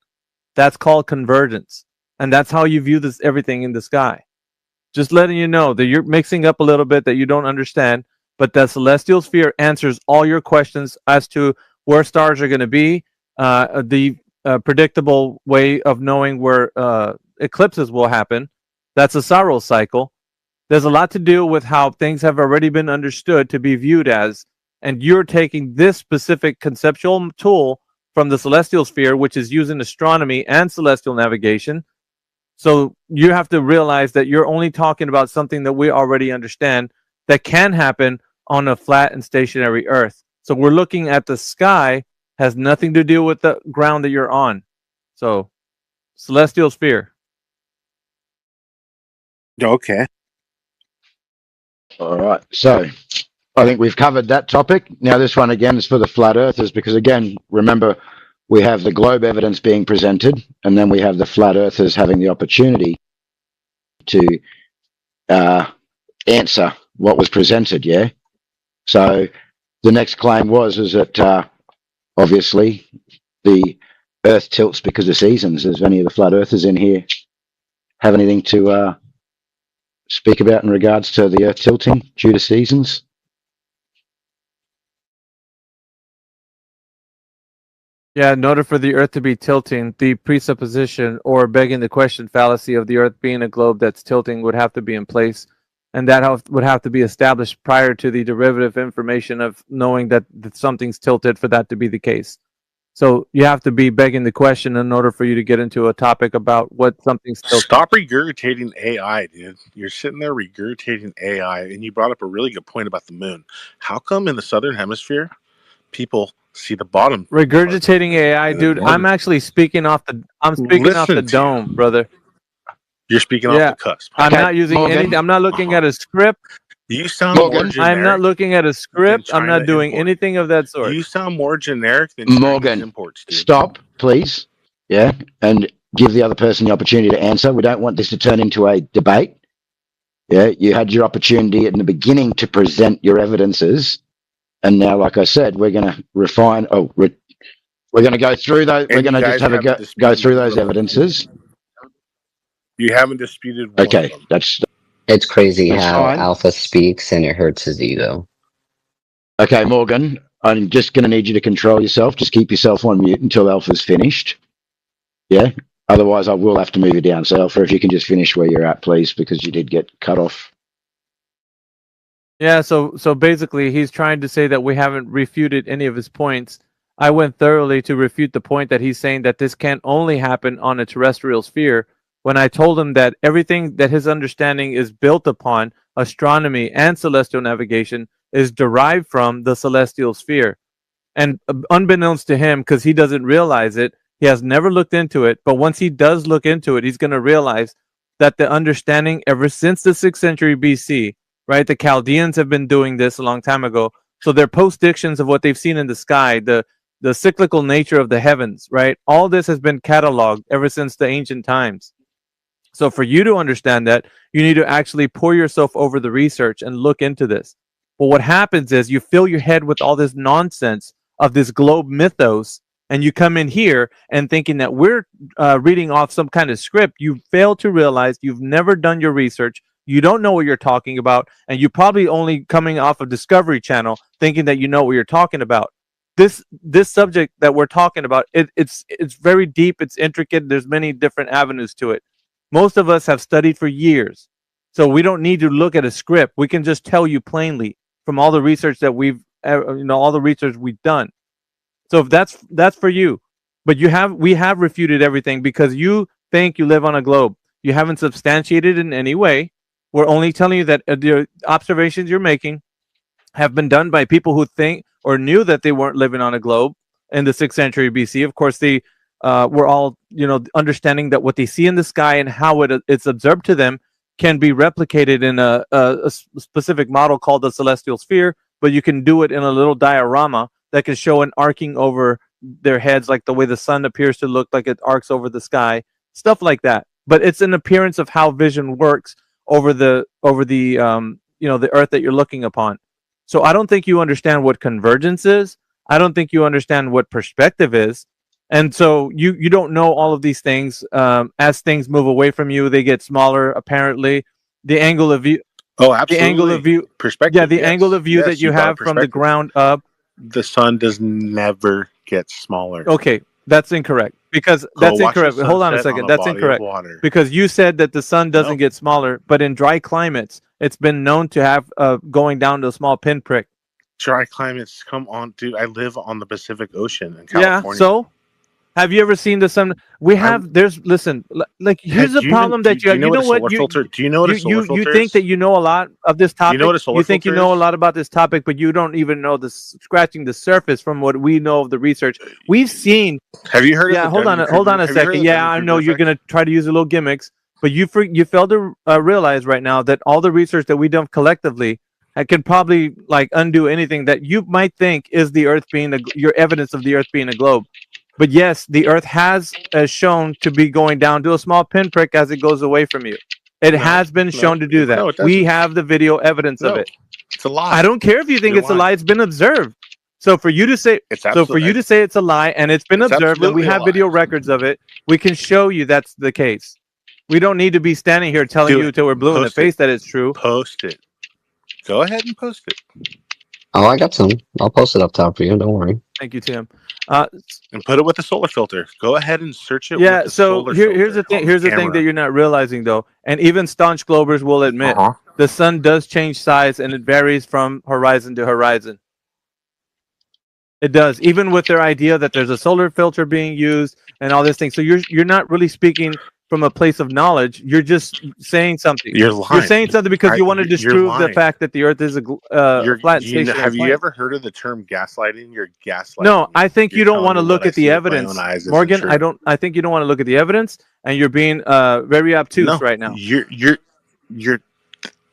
That's called convergence, and that's how you view this everything in the sky. Just letting you know that you're mixing up a little bit, that you don't understand. But the celestial sphere answers all your questions as to where stars are going to be, the predictable way of knowing where eclipses will happen. That's a Saros cycle. There's a lot to do with how things have already been understood to be viewed as, and you're taking this specific conceptual tool from the celestial sphere, which is using astronomy and celestial navigation. So you have to realize that you're only talking about something that we already understand that can happen on a flat and stationary Earth. So we're looking at the sky, has nothing to do with the ground that you're on. So celestial sphere. Okay. All right. So I think we've covered that topic. Now this one again is for the flat earthers, because again, remember, we have the globe evidence being presented, and then we have the flat earthers having the opportunity to answer what was presented. Yeah. So the next claim is that obviously the Earth tilts because of seasons. Does any of the flat earthers in here have anything to speak about in regards to the Earth tilting due to seasons? Yeah, in order for the Earth to be tilting, the presupposition or begging the question fallacy of the Earth being a globe that's tilting would have to be in place, and that would have to be established prior to the derivative information of knowing that something's tilted for that to be the case. So you have to be begging the question in order for you to get into a topic about what something's tilted. Stop regurgitating AI, dude. You're sitting there regurgitating AI, and you brought up a really good point about the moon. How come in the southern hemisphere people see the bottom? Regurgitating AI, dude. I'm actually speaking off the. I'm speaking off the dome, brother. You're speaking off the cusp. I'm not using any. I'm not looking at a script. You sound more generic. I'm not looking at a script. I'm not doing anything of that sort. You sound more generic than Morgan. Imports, dude. Stop, please. Yeah, and give the other person the opportunity to answer. We don't want this to turn into a debate. Yeah, you had your opportunity in the beginning to present your evidences, and now, like I said, we're going to refine. We're going to go through those. We're going to just have a go through those evidences. You haven't disputed one Okay, of them. that's. It's crazy That's how fine. Alpha speaks and it hurts his ego. Okay, Morgan, I'm just going to need you to control yourself. Just keep yourself on mute until Alpha's finished. Yeah? Otherwise, I will have to move you down. So, Alpha, if you can just finish where you're at, please, because you did get cut off. Yeah, so basically he's trying to say that we haven't refuted any of his points. I went thoroughly to refute the point that he's saying that this can only happen on a terrestrial sphere, when I told him that everything that his understanding is built upon, astronomy and celestial navigation, is derived from the celestial sphere. And unbeknownst to him, because he doesn't realize it, he has never looked into it, but once he does look into it, he's going to realize that the understanding ever since the 6th century BC, right? The Chaldeans have been doing this a long time ago. So their post-dictions of what they've seen in the sky, the cyclical nature of the heavens, right? All this has been cataloged ever since the ancient times. So for you to understand that, you need to actually pour yourself over the research and look into this. But what happens is you fill your head with all this nonsense of this globe mythos, and you come in here and thinking that we're reading off some kind of script. You fail to realize you've never done your research. You don't know what you're talking about, and you're probably only coming off of Discovery Channel thinking that you know what you're talking about. This subject that we're talking about, it's very deep, it's intricate. There's many different avenues to it. Most of us have studied for years, so we don't need to look at a script. We can just tell you plainly from all the research that we've, all the research we've done. So if that's for you, but we have refuted everything because you think you live on a globe. You haven't substantiated in any way. We're only telling you that the observations you're making have been done by people who think or knew that they weren't living on a globe in the 6th century BC. Of course, they were all, understanding that what they see in the sky and how it's observed to them can be replicated in a specific model called the celestial sphere, but you can do it in a little diorama that can show an arcing over their heads, like the way the sun appears to look like it arcs over the sky, stuff like that. But it's an appearance of how vision works over the the Earth that you're looking upon. So I don't think you understand what convergence is. I don't think you understand what perspective is. And so you don't know all of these things. As things move away from you, they get smaller, apparently. the angle of view, Oh, the angle of absolutely. view, Perspective. yeah, the angle Yes. of view that Yes, you you brought up have from the perspective. ground up. The sun does never get smaller. Okay, that's incorrect because Go that's watch the incorrect. Hold on a sunset on second. a That's body of incorrect water. because you said that the sun doesn't No. get smaller, but in dry climates, it's been known to have going down to a small pinprick. Dry climates, come on, dude. I live on the Pacific Ocean in Yeah. California. So, have you ever seen the sun? We have. There's. Listen. Like here's the problem that you do have. you know You what know a what solar you filter? Do you know what a solar you filter think is? that you know a lot of this Do you know topic. what a solar You think you filter know a is? lot about this topic, but you don't even know the scratching the surface from what we know of the research. We've seen. Have you heard Yeah. of the Hold on. Hold on a Have you heard second. of the Yeah, I know Dunning-Kruger you're effect? gonna try to use a little gimmicks, but you fail to realize right now that all the research that we've done collectively can probably like undo anything that you might think is the Earth being your evidence of the Earth being a globe. But yes, the Earth has shown to be going down to a small pinprick as it goes away from you. It No, has been shown to do that. no, it We doesn't. have the video evidence of No, it. it's a lie. I don't care if you think You're it's a lying. lie. It's been observed. So for you to say, It's so for you to say it's a lie and it's been It's observed and we absolutely a have lie. video records of it, we can show you that's the case. We don't need to be standing here telling Do you it. till we're blue in the Post face it. that it's true. Post it. Go ahead and post it. Oh, I got some. I'll post it up top for you. Don't worry. Thank you, Tim. And put it with the solar filter. Go ahead and search it Yeah. with the So solar here's the filter thing. on Here's the thing that camera. you're not realizing though, and even staunch globers will admit Uh-huh. the sun does change size and it varies from horizon to horizon. It does, even with their idea that there's a solar filter being used and all this thing. So you're not really speaking from a place of knowledge. You're just saying something. You're lying. You're saying something because you want to You're disprove the lying. fact that the Earth is a flat stationary Have you plane. ever heard of the term gaslighting? You're gaslighting. No, me. I think You're you don't telling want to me look what I at the see with my own evidence, eyes isn't Morgan. true. I think you don't want to look at the evidence, and you're being very obtuse No, right now. you're.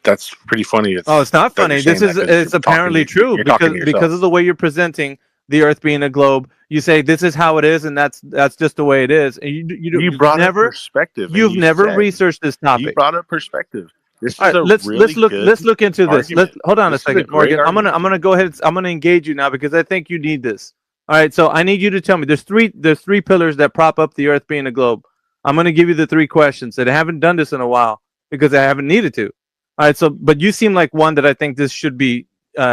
That's pretty funny. Oh, it's not that funny. you're saying This is that 'cause it's you're talking apparently to- true you're talking to because yourself. of the way you're presenting the Earth being a globe. You say this is how it is, and that's just the way it is. And You brought up perspective. and you've you never said- researched this You topic. brought up perspective. This All is right, a let's really let's look into this. argument. Hold on This a is second, great Morgan. I'm argument. gonna go ahead. I'm gonna engage you now because I think you need this. All right, so I need you to tell me. There's three pillars that prop up the Earth being a globe. I'm gonna give you the three questions. And I haven't done this in a while because I haven't needed to. All right, so but you seem like one that I think this should be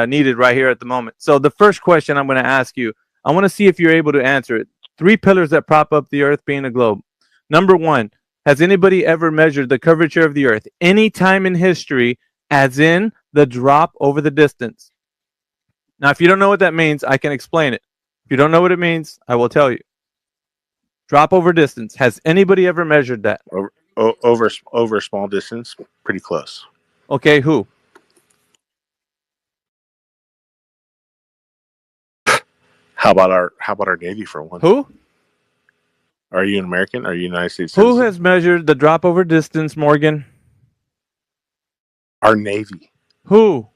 needed right here at the moment. So the first question I'm gonna ask you, I want to see if you're able to answer it. Three pillars that prop up the Earth being a globe. Number one. Has anybody ever measured the curvature of the Earth any time in history, as in the drop over the distance? Now, if you don't know what that means, I can explain it. If you don't know what it means, I will tell you. Drop over distance. Has anybody ever measured that? Over a small distance, pretty close. Okay, who? How about our Navy for one? Who? Are you an American? Are you United States Who citizen? has measured the drop over distance, Morgan? Our Navy. Who?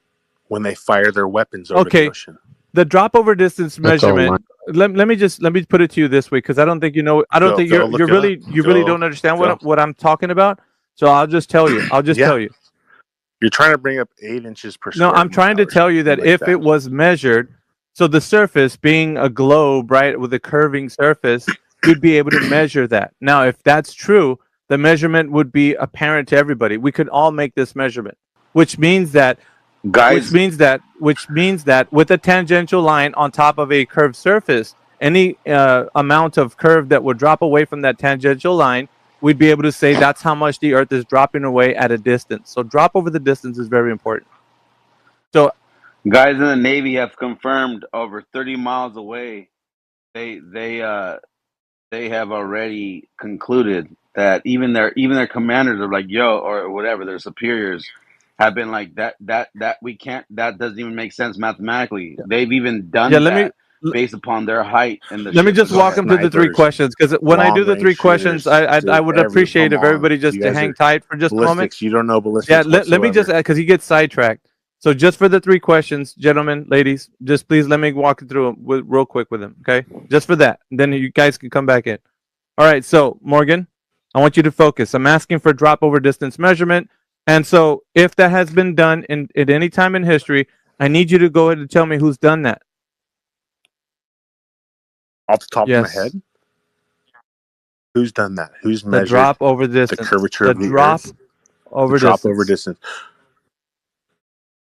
When they fire their weapons over the ocean. The drop over distance That's all measurement. Let me put it to you this way because I don't think you know. I don't think Go you're look it really up. you really Go- don't understand go. what I'm talking about. So I'll just tell you. I'll just Yeah. tell you. You're trying to bring up 8 inches per No, square. I'm trying to mile or tell you that something like if that. it was measured, so the surface being a globe, right, with a curving surface, you'd be able to measure that. Now, if that's true, the measurement would be apparent to everybody. We could all make this measurement, which means that Guys, which means that with a tangential line on top of a curved surface, any amount of curve that would drop away from that tangential line, we'd be able to say that's how much the Earth is dropping away at a distance. So drop over the distance is very important. So guys in the Navy have confirmed over 30 miles away. They have already concluded that even their commanders are like, yo, or whatever, their superiors have been like that we can't, that doesn't even make sense mathematically. They've even done Yeah, let me- that based upon their height and the let me ships just and walk shit. them through the three Snipers, questions because when I do the three long-range questions, shooters, I would appreciate if come on. everybody just You to guys hang are tight for just a moment. ballistics. You don't know ballistics. Yeah, let me just whatsoever. because he gets sidetracked. So just for the three questions, gentlemen, ladies, just please let me walk you through them real quick with them, okay? Just for that, and then you guys can come back in. All right, so Morgan, I want you to focus. I'm asking for drop over distance measurement, and so if that has been done at any time in history, I need you to go ahead and tell me who's done that. Off the top of my Yes. head, who's done that? Who's The measured drop over the distance. curvature The of the drop Earth Over drop distance. over distance.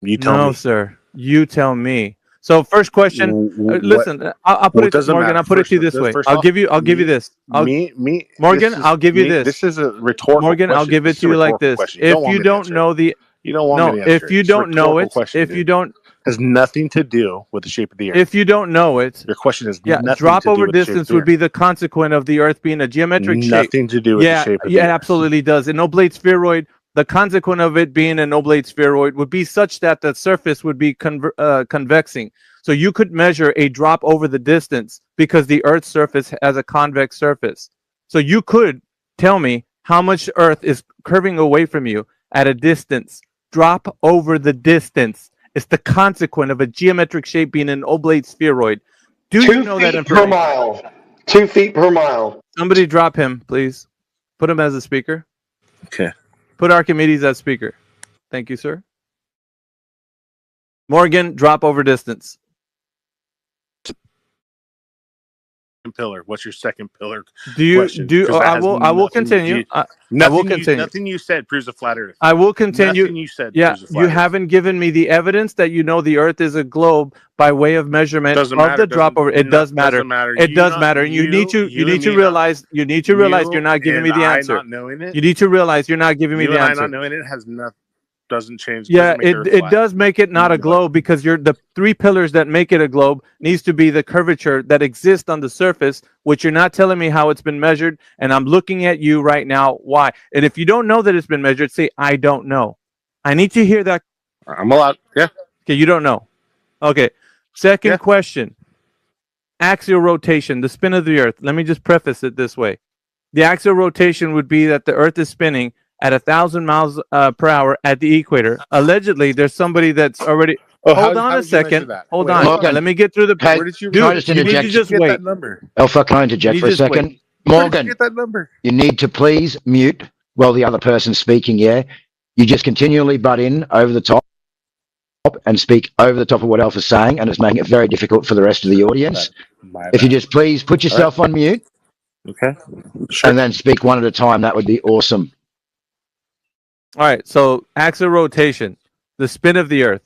You tell No, me. sir. You tell me. So first question. What? Listen, I'll put Well, it, it doesn't Morgan. matter. I'll put it to you this way. I'll off, give you this. Morgan, I'll give you this. This is a rhetorical Morgan, question. I'll give it This is to a you like rhetorical this. question. If want you me to don't answer know it. the, You don't want no, me to answer if you It's a don't know rhetorical it, question, if dude. you don't, has nothing to do with the shape of the earth. if you don't know it, Your question has yeah, nothing drop to do over with the shape of distance the would earth. be the consequent of the Earth being a geometric shape. Nothing to do with the shape of the It earth. absolutely does. An oblate spheroid, the consequent of it being an oblate spheroid would be such that the surface would be convexing. So you could measure a drop over the distance because the Earth's surface has a convex surface. So you could tell me how much Earth is curving away from you at a distance. Drop over the distance. It's the consequent of a geometric shape being an oblate spheroid. Do you know that 2 feet per information? mile. 2 feet per mile. Somebody drop him, please. Put him as a speaker. Okay. Put Archimedes as speaker. Thank you, sir. Morgan, drop over distance. Pillar. What's your second pillar? Do you question? do? 'Cause that I has will. I will nothing to continue. do- I Nothing will you, continue. nothing you said proves a flat Earth. I will continue. Nothing you said Yeah, proves a flat you Earth. haven't given me the evidence that you know the Earth is a globe by way of measurement Doesn't of matter. the drop over. It does matter. Doesn't matter. It You does not- matter. And you need to. You and need to me not- realize. You need to realize you're not giving me and the I answer. not knowing it. You need to realize you're not giving me You the and I answer. not knowing it has nothing. Doesn't change. Yeah, doesn't make the Earth it flat. does make it not a globe because you're the three pillars that make it a globe needs to be the curvature that exists on the surface, which you're not telling me how it's been measured, and I'm looking at you right now. Why? And if you don't know that it's been measured, say I don't know. I need to hear that. I'm allowed. Yeah. Okay, you don't know. Okay. Second question. Axial rotation, the spin of the Earth. Let me just preface it this way. The axial rotation would be that the Earth is spinning at 1,000 miles per hour at the equator. Allegedly, there's somebody that's already. Oh, hold how on a did you measure second. that? Hold Wait, on. Morgan, Let me get through the. hey, Where did you? can I Dude, just you need to interject? just get wait. that number? Alpha, can I interject You for a just wait. second? Where did you Morgan, get that number? you need to please mute while the other person's speaking, yeah? You just continually butt in over the top and speak over the top of what Alpha's saying, and it's making it very difficult for the rest of the audience. My If you bad. just please put yourself on mute Okay. Sure. and then speak one at a time, that would be awesome. All right. So axial rotation, the spin of the Earth.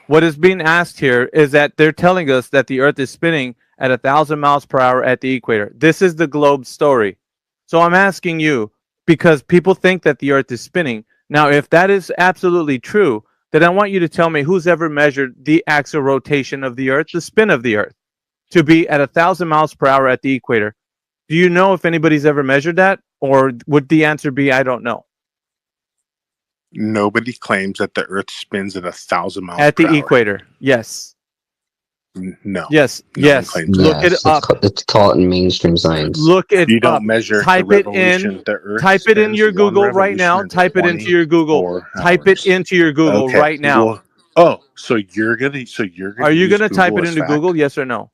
What is being asked here is that they're telling us that the Earth is spinning at 1,000 miles per hour at the equator. This is the globe story. So I'm asking you because people think that the Earth is spinning. Now, if that is absolutely true, then I want you to tell me who's ever measured the axial rotation of the Earth, the spin of the Earth, to be at 1,000 miles per hour at the equator. Do you know if anybody's ever measured that, or would the answer be I don't know? Nobody claims that the Earth spins at 1,000 miles At per the hour. equator, yes. No. Yes, No one yes. claims Look that. it up. It's taught in mainstream science. Look it You don't up. measure Type the it revolution. in. The Earth Type it in spins your one Google right now. revolution in Type it into your Google. 24 Type it hours. into your Google Okay. right now. Well, oh, so you're gonna Are you use going to type Google it as into fact? Google? Yes or no?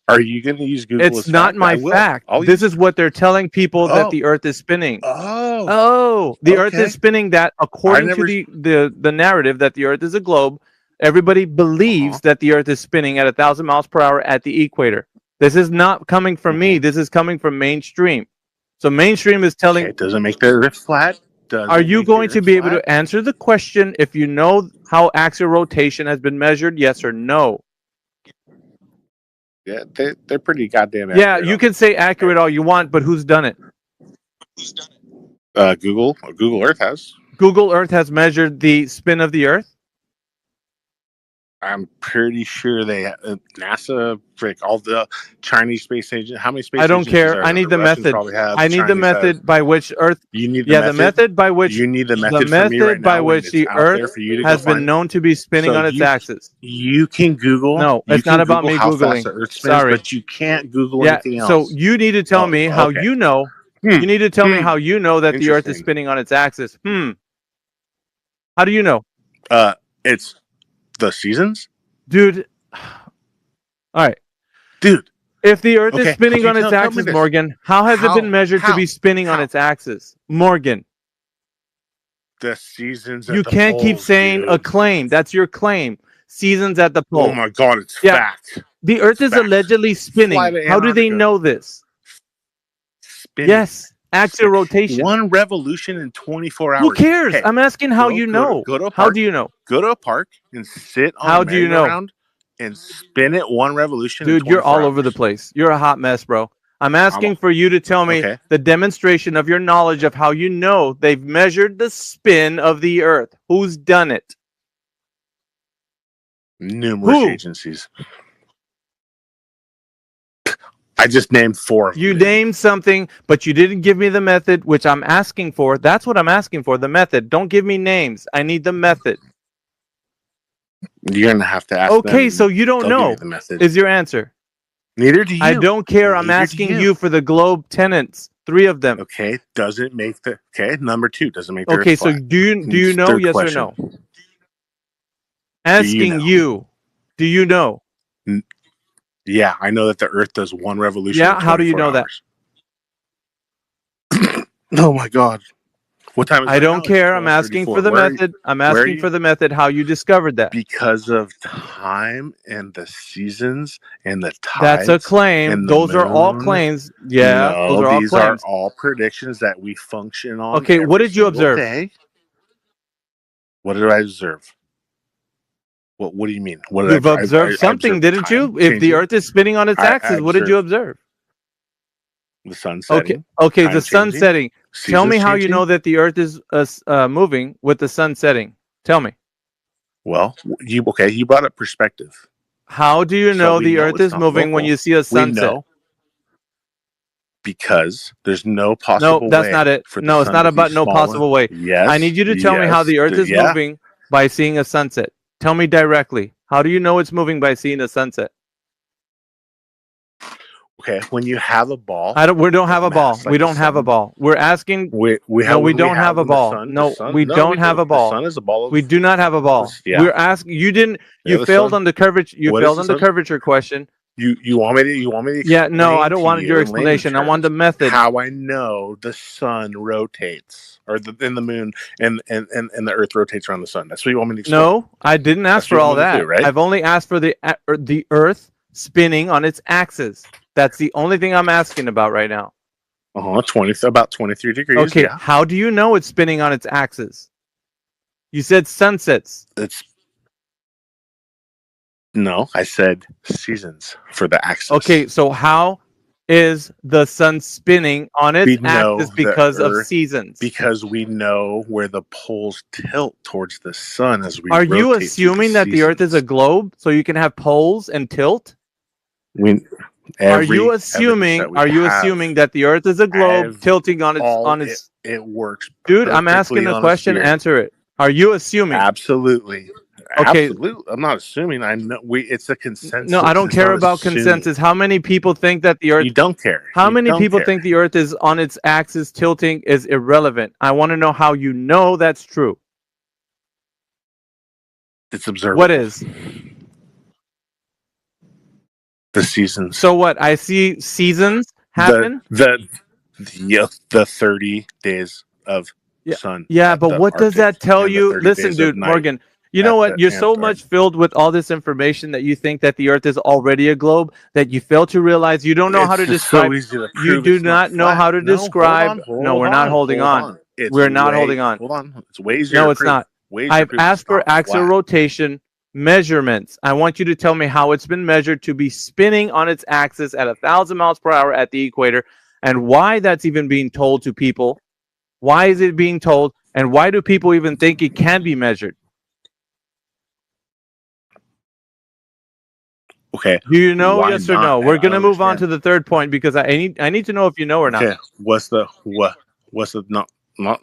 Are you going to use Google as It's not fact? my I will. fact. I'll This use. is what they're telling people that Oh. the Earth is spinning. Oh. Oh, the Earth Okay. is spinning. That according never- to the narrative that the Earth is a globe, everybody believes that the Earth is spinning at 1,000 miles per hour at the equator. This is not coming from me. This is coming from mainstream. So mainstream is telling. Okay, it doesn't make the Earth flat. Are you going to be able to answer the question if you know how axial rotation has been measured? Yes or no? Yeah, they're pretty goddamn Yeah, accurate. you can say accurate all you want, but who's done it? Google Earth has. Google Earth has measured the spin of the Earth. I'm pretty sure they NASA, frick, all the Chinese space agents. How many space I don't agencies care. are I there? need the Russians method. probably have, I need the Chinese method have. by which Earth. You need the Yeah, method? the method by which You need the method the for me method right by now when which it's the out there Earth for you to go has been find. known to be spinning So on its axis. You can Google. No, you it's can not about Google me how fast Googling. the Earth spins, Sorry. but you can't Google Yeah, anything so else. you need to tell Oh, me how okay. you know. You need to tell me how you know that the Earth is Interesting. spinning on its axis. How do you know? It's the seasons, dude. All right, dude. If the Earth Okay, is spinning could you on its tell me axis, this? Morgan, how has it been measured to How? be spinning on its axis, Morgan? The seasons. You at the can't keep poles, saying dude. a claim. That's your claim. Seasons at the pole. Oh my god, it's Yeah. fact. The Earth is fact. allegedly spinning. Fly to How do they Antarctica. know this? Spinning. Yes, axial rotation. One revolution in 24 hours. Who cares? Hey, I'm asking how you know. Go to a park, how do you know? Go to a park and sit on How a do you know? merry-go-round and spin it one revolution in Dude, 24 you're all hours. over the place. You're a hot mess, bro. I'm asking for you to tell me the demonstration of your knowledge of how you know they've measured the spin of the Earth. Who's done it? Numerous agencies. I just named 4 of them. You named something, but you didn't give me the method, which I'm asking for. That's what I'm asking for, the method. Don't give me names. I need the method. You're going to have to ask Okay, them. so you don't They'll give know you the method. is your answer. Neither do you. I don't care. I'm Neither do asking you for the globe tenants, 3 of them. Okay, doesn't make the number 2 doesn't make the Okay, Earth so flat. do you know? Third Yes question. or no? Asking you, do you know? Yeah, I know that the Earth does one revolution. Yeah, in how do you 24 know hours. Oh my God! What time is I it don't now? care. I'm asking for the method. I'm asking for the method. How you discovered that? Because of time and the seasons and the tides. That's a claim. And the Those are all moon. claims. Yeah, No, those are all these claims. are all predictions that we function on. Okay, what every did you single observe? day. What did I observe? What do you mean? What did You've observed something, didn't you? If the Earth is spinning on its axis, what did you observe? The sun setting. Okay, time the sun changing, setting. Tell me seasons how you changing. know that the Earth is moving with the sun setting. Tell me. Well, you brought up perspective. How do you So know we the know Earth it's is not moving when local. you see a We sunset? know because there's no possible No, that's way not it. for the No, it's sun not to be about no smaller. possible way. Yes. I need you to tell me how the Earth is moving by seeing a sunset. Tell me directly. How do you know it's moving by seeing a sunset? Okay, when you have a ball. We don't have a ball. mass, like We the don't have a sun. ball. We're asking. We No, we don't have a when the ball. sun- the No, sun- we no, don't we have do. a ball. The sun is a ball. We do not have a ball. Yeah. We're asking. You didn't. Yeah, You the failed sun. on the curvature. You What failed is on the the sun? curvature question. You want me to Yeah, no, I explain don't to want you your in layman explanation. I want the terms method. how I know the sun rotates, or the moon and the Earth rotates around the sun. That's what you want me to explain. No, I didn't ask That's for what you all want me to that. do, right? I've only asked for the Earth spinning on its axis. That's the only thing I'm asking about right now. About 23 degrees. Okay, Yeah. how do you know it's spinning on its axis? You said sunsets. No, I said seasons for the axis. Okay, so how is the sun spinning on its axis because of seasons? Because we know where the poles tilt towards the sun as we Are you rotate through assuming that the Earth is a globe so you can have poles and tilt? Are you assuming that the Earth is a globe tilting on its it works? Dude, I'm asking perfectly a on question, sphere. answer it. Are you assuming? Absolutely. Okay. Absolutely. I'm not assuming. I know it's a consensus. No, I don't It's care not about assuming. consensus. How many people think that the Earth? You don't care. How You many don't people care. think the Earth is on its axis tilting is irrelevant? I want to know how you know that's true. It's observable. What is? The seasons. So what? I see seasons happen. The 30 days of sun. Yeah, at but the what does Arctic that tell and the you? 30 Listen, days of dude, night Morgan, you know at what? the You're so much filled with all this information that you think that the Earth is already a globe that you fail to realize you don't know how to It's just so describe. easy to You prove do it's not not know flat. how to No, hold describe. on, No, hold we're not on, holding hold on. on. It's We're not way- holding on. Hold on. It's way easier No, to it's prove. not. Way easier to I've prove it's asked for not axial flat. rotation measurements. I want you to tell me how it's been measured to be spinning on its axis at 1,000 miles per hour at the equator, and why that's even being told to people. Why is it being told, and why do people even think it can be measured? Okay. Do you know? Why Yes or not? no? I We're don't gonna move on to understand. the third point because I need to know if you know or not. Okay. What's the not?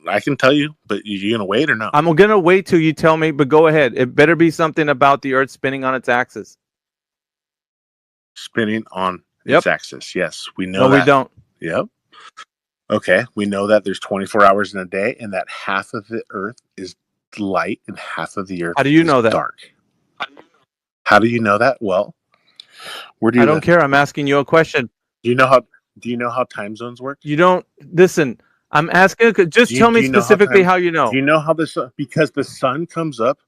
I can tell you, but you gonna wait or no? I'm gonna wait till you tell me, but go ahead. It better be something about the Earth spinning on its axis. Spinning on Yep. its axis. Yes, we know No, that. we don't. Yep. Okay, we know that there's 24 hours in a day, and that half of the Earth is light and half of the Earth How do you is know that? dark. How do you know that? Well, where do you I don't live? care. I'm asking you a question. Do you know how time zones work? You don't listen. I'm asking. Just tell me specifically how you know. Do you know how the sun? Because the sun comes up.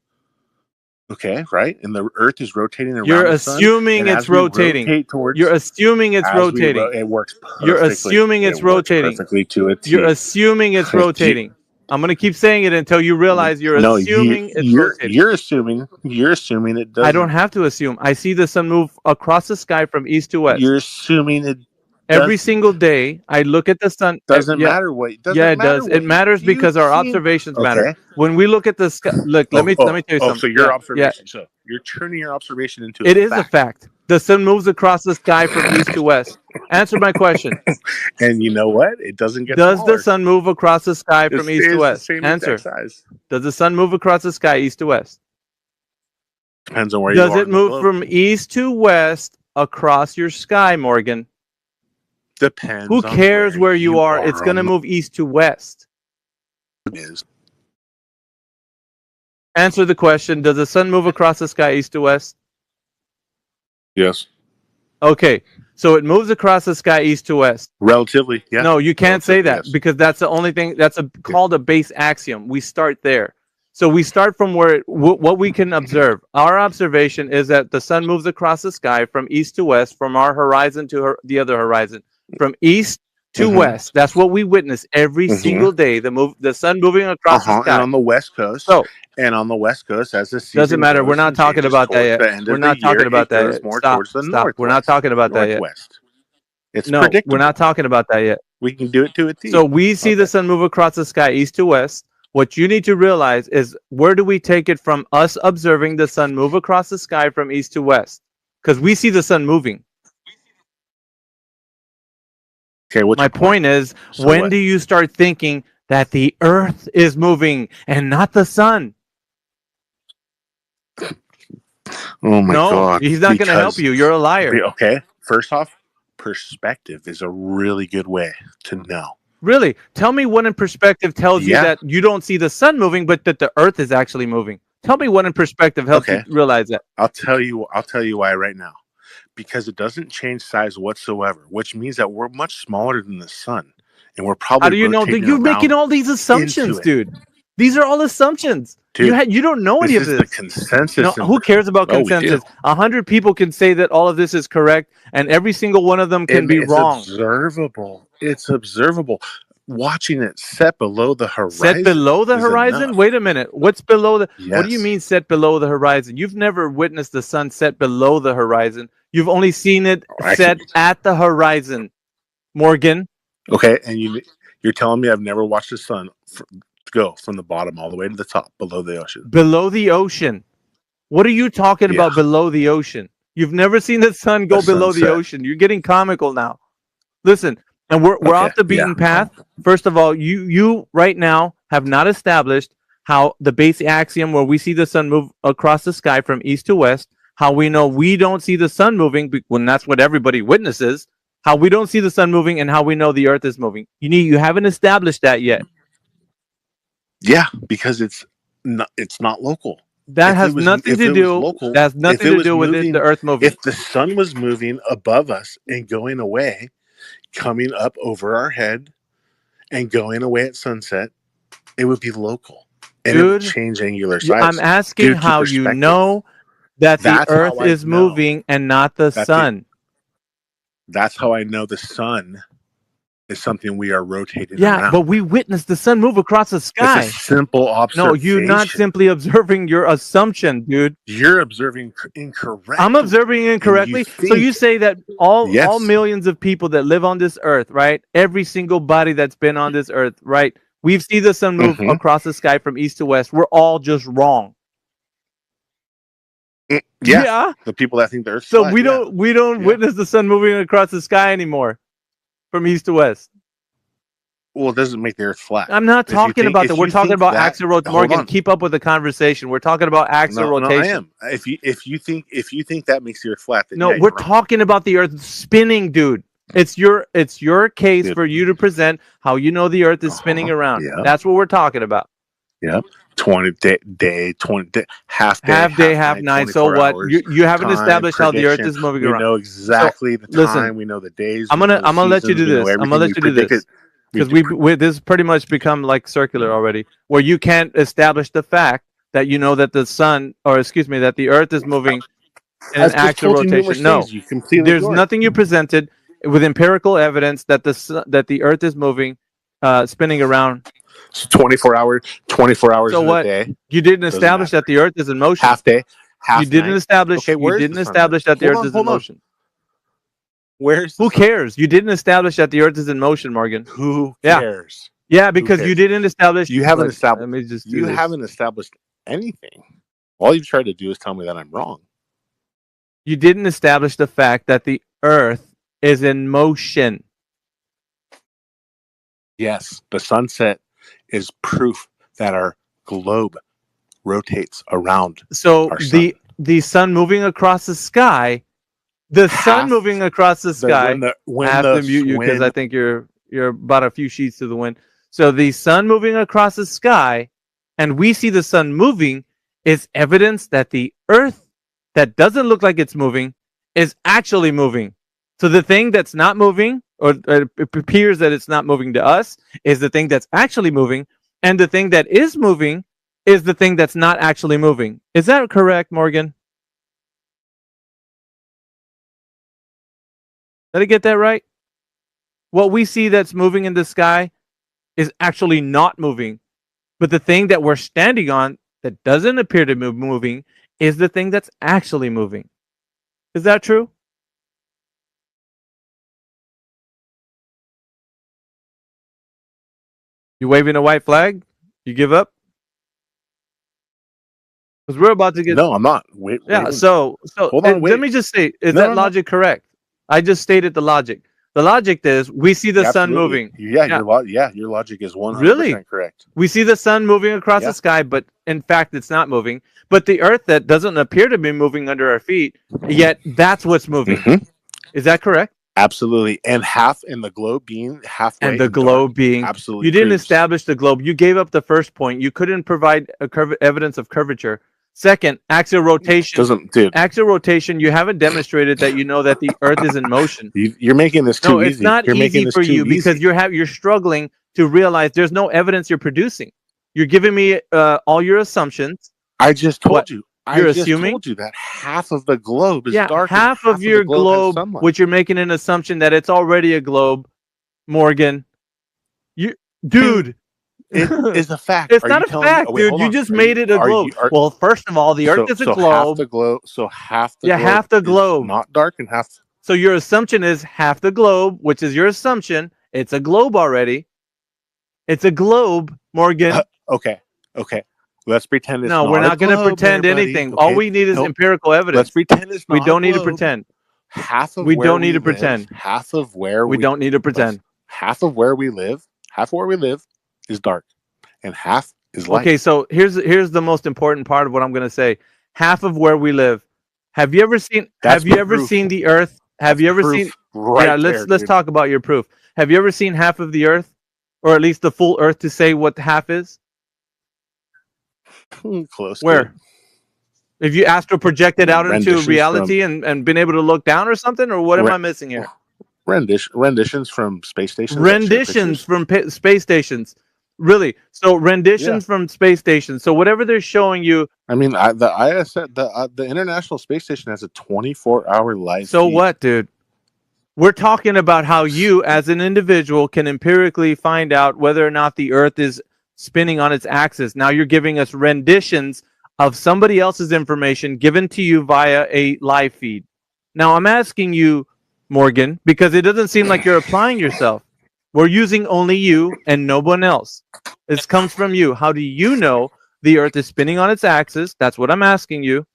Okay, right? And the Earth is rotating around You're the sun. assuming And it's as we rotating. rotate towards, You're assuming it's rotating. it works You're perfectly. assuming it's It works rotating. perfectly to a T. You're assuming it's rotating. I'm gonna keep saying it until you realize you're No, assuming it's rotating. you're assuming it doesn't. I don't have to assume. I see the sun move across the sky from east to west. You're assuming it Every single day. I look at the sun. doesn't yeah, matter what. Doesn't yeah, it matter does. what It matters you because our see. observations matter. Okay. When we look at the sky, look. Let me tell you something. So your Yeah, observation. So you're turning your observation into it a is fact. a fact. The sun moves across the sky from east to west. Answer my question. And you know what? It doesn't get Does smaller. the sun move across the sky It from east to stays the west? same Answer. exact size. Does the sun move across the sky east to west? Depends on where Does you are. it move from east to west across your sky, Morgan? Depends. Who on cares where you are? It's going to on move east to west. the- is. Answer the question. Does the sun move across the sky east to west? Yes. Okay. So it moves across the sky east to west. Relatively. Yeah. No, you can't say that Yes. because that's the only thing. That's called a base axiom. We start there. So we start from where what we can observe. Our observation is that the sun moves across the sky from east to west, from our horizon to the other horizon, from east to west. That's what we witness every single day. The sun moving across the sky. And on the West Coast. So and on the West Coast, as the season doesn't matter. goes We're not and talking changes about that towards yet. the end We're of not the year, talking about it that goes yet. more Stop. towards the Stop. We're not northwest, talking about that yet. northwest. It's No, predictable. we're not talking about that yet. We can do it to a T. So we see the sun move across the sky east to west. What you need to realize is where do we take it from us observing the sun move across the sky from east to west? Because we see the sun moving. Okay, what's my point is, So when what? do you start thinking that the earth is moving and not the sun? Oh my No, God. he's not going to help Because- you. You're a liar. Okay. First off, perspective is a really good way to know. Really? Tell me what in perspective tells you Yeah. that you don't see the sun moving, but that the earth is actually moving. Tell me what in perspective helps Okay. you realize that. I'll tell you why right now. Because it doesn't change size whatsoever, which means that we're much smaller than the sun. And we're probably How do you know? rotating You're making around all these assumptions, into it. dude. These are all assumptions. Dude, You don't know any this of is this. the consensus. No, who cares about Oh, we do. consensus? 100 people can say that all of this is correct, and every single one of them can be It's wrong. observable. It's observable. Watching it set below the horizon. Set below the is horizon? enough. Wait a minute. What's below the? What do you Yes. mean set below the horizon? You've never witnessed the sun set below the horizon. You've only seen it I set can- at the horizon. Morgan, Okay, and you're telling me I've never watched the sun go from the bottom all the way to the top below the ocean. below the ocean. What are you talking Yeah. about below the ocean? You've never seen the sun go A below the sunset. ocean. You're getting comical now. Listen, and we're Okay, off the beaten path. First of all, you right now have not established how the base axiom where we see the sun move across the sky from east to west, how we know we don't see the sun moving when that's what everybody witnesses, how we don't see the sun moving and how we know the earth is moving. You haven't established that yet. Yeah, because it's not local. That If has it was- nothing if to it was do. local, That has if nothing it to was do with moving- the earth moving. If the sun was moving above us and going away, coming up over our head and going away at sunset, it would be local. And it would Dude, change angular You- size. I'm asking due to how you perspective. know that the That's how earth I is know moving and not the that the- sun. That's how I know the sun is something we are rotating Yeah, around. but we witnessed the sun move across the sky. It's a simple No, observation. you're not simply observing your assumption, dude. You're observing incorrect. I'm observing incorrectly. So think- you say that all Yes. millions of people that live on this earth, right? Every single body that's been on this earth, right? We've seen the sun move Mhm. across the sky from east to west. We're all just wrong. Yeah. The people that think the Earth's So flat, we yeah. don't witness the sun moving across the sky anymore from east to west. Well, it doesn't make the Earth flat. I'm not If you talking think- about if that. We're you talking think about that- axial rotation. hold Morgan, on. keep up with the conversation. We're talking about axial No, rotation. I am. If you think that makes the Earth flat, then No, yeah, we're you're wrong. talking about the earth spinning, dude. It's your case Dude. for you to present how you know the earth is spinning around. yeah. That's what we're talking about. Yep. 20 day, 20 day, half day, Half day, half night. So 24 what? hours, You haven't time, established how the earth prediction. is moving we around. know exactly the listen, time. We know the days. I'm we know gonna the let you seasons, do we know this. I'm gonna everything. let We you do this predicted- because this pretty much become like circular already, where you can't establish the fact that you know that the sun, or excuse me, that the Earth is moving in an I've just actual told you numerous rotation? No, things you completely there's ignored. nothing you presented with empirical evidence that the Earth is moving, spinning around. So 24 hours So in a what? day. You didn't Doesn't establish matter. that the Earth is in motion. Half day, half You didn't night. establish. Okay, You where's didn't the sun establish then? that the Earth is in Hold on. motion. Where's the Who sun? cares? You didn't establish that the Earth is in motion, Morgan. Who Yeah. cares? Yeah, Who because you cares? didn't establish. You haven't Let established. me just do You this. haven't established anything. All you've tried to do is tell me that I'm wrong. You didn't establish the fact that the Earth is in motion. Yes, the sunset is proof that our globe rotates around So our sun. the sun moving across the sky, the sun moving across the sky. I have to mute you because I think you're about a few sheets to the wind. So the sun moving across the sky, and we see the sun moving, is evidence that the Earth that doesn't look like it's moving is actually moving. So the thing that's not moving, or it appears that it's not moving to us, is the thing that's actually moving, and the thing that is moving is the thing that's not actually moving. Is that correct, Morgan? Did I get that right? What we see that's moving in the sky is actually not moving. But the thing that we're standing on that doesn't appear to be moving is the thing that's actually moving. Is that true? You waving a white flag? You give up? Because we're about to get. No, I'm not. Yeah. So hold on. let me just say, is that logic correct? I just stated the logic. The logic is we see the sun Absolutely. moving. Yeah, your logic is 100% Really? correct. We see the sun moving across the sky, but in fact, it's not moving. But the Earth that doesn't appear to be moving under our feet, yet that's what's moving. Mm-hmm. Is that correct? Absolutely. And the globe being halfway. And the globe being. Absolutely. You didn't proves. establish the globe. You gave up the first point. You couldn't provide evidence of curvature. Second, axial rotation. Axial rotation, you haven't demonstrated that you know that the Earth is in motion. You're making this too easy. No, it's not easy for you because you're struggling to realize there's no evidence you're producing. You're giving me all your assumptions. I just told you. You're I just assuming told you that half of the globe is dark. Half of your globe, which you're making an assumption that it's already a globe, Morgan. Dude. It is a fact. It's not a fact, dude. You just made it a globe. Well, first of all, the Earth is a globe. Half the globe. So half the globe. Half the globe. Not dark and half. So your assumption is half the globe, which is your assumption. It's a globe already. It's a globe, Morgan. Okay. Let's pretend it's no. We're not going to pretend anything. All we need is empirical evidence. Let's pretend it's not. We don't need to pretend. We don't need to pretend. Half of where we don't need to pretend. Half of where we live. Is dark, and half is light. Okay, so here's the most important part of what I'm going to say. Half of where we live. Have you ever seen? Have you ever seen the Earth? Have you ever seen? Yeah, let's talk about your proof. Have you ever seen half of the Earth, or at least the full Earth, to say what half is? Close. Where? If you astral projected out into reality and been able to look down or something, or what am I missing here? Renditions from space stations. Renditions from space stations. Really? So renditions from space stations. So whatever they're showing you. I mean, the ISS, the International Space Station has a 24-hour live. So what, dude? We're talking about how you, as an individual, can empirically find out whether or not the Earth is spinning on its axis. Now you're giving us renditions of somebody else's information given to you via a live feed. Now I'm asking you, Morgan, because it doesn't seem like you're applying yourself. We're using only you and no one else. This comes from you. How do you know the Earth is spinning on its axis? That's what I'm asking you.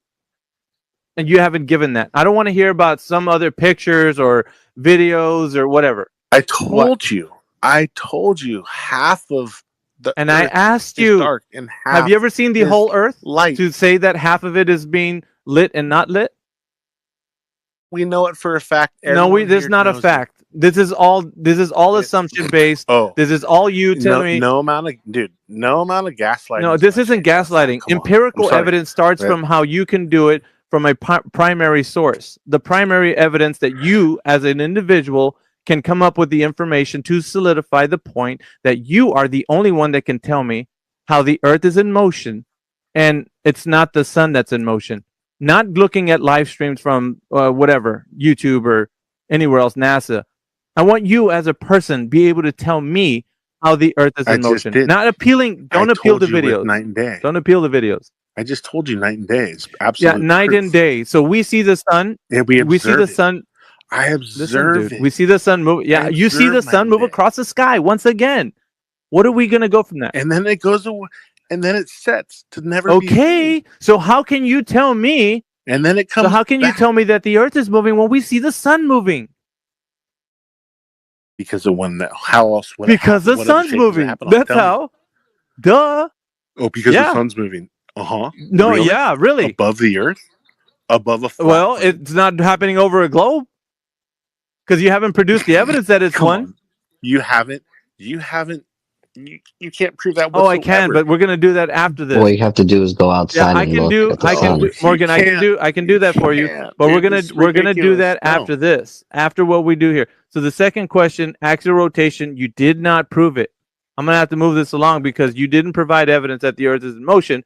And you haven't given that. I don't want to hear about some other pictures or videos or whatever. I told you half of the and Earth I asked you, dark and half have you ever seen the whole Earth? Light. To say that half of it is being lit and not lit? We know it for a fact. No, this is not a fact. This is all assumption based. Oh, this is all you telling me. No amount of gaslighting. No, this isn't gaslighting. Empirical evidence starts from how you can do it from a primary source. The primary evidence that you, as an individual, can come up with the information to solidify the point that you are the only one that can tell me how the Earth is in motion and it's not the sun that's in motion. Not looking at live streams from whatever, YouTube or anywhere else, NASA. I want you as a person be able to tell me how the Earth is I in just motion. did. Not appealing. Don't I appeal told to you with videos. night and day. Don't appeal to videos. I just told you night and day. It's Yeah, absolute night and proof. day. So we see the sun. And we We see the observe it. sun. I Listen, observe dude. We it. see the sun move. Yeah, I you see the observe night sun and move day. across the sky once again. What are we gonna go from that? And then it goes away. And then it sets to never be seen. Okay. So how can you tell me? And then it So comes how can you back. tell me that the Earth is moving when we see the sun moving? Because of when that, how else would it Because happen? the What other sun's shape does it moving. happen on? That's Tell me. how. Duh. Oh, because the Yeah. sun's moving. No. Really? Yeah. Really. Above the earth? Above a flat Well, plane? it's not happening over a globe because you haven't produced the evidence that it's Come one. on. You haven't you can't prove that Oh, whatsoever. I can, but we're gonna do that after this. All you have to do is go outside Yeah, I and can look do. at the I can, sun. do, Morgan. I can can't. do. I can do that for you. can't, But we're dude. gonna This is we're gonna do ridiculous. that No. after this. After what we do here. So the second question, axial rotation. You did not prove it. I'm gonna have to move this along because you didn't provide evidence that the Earth is in motion.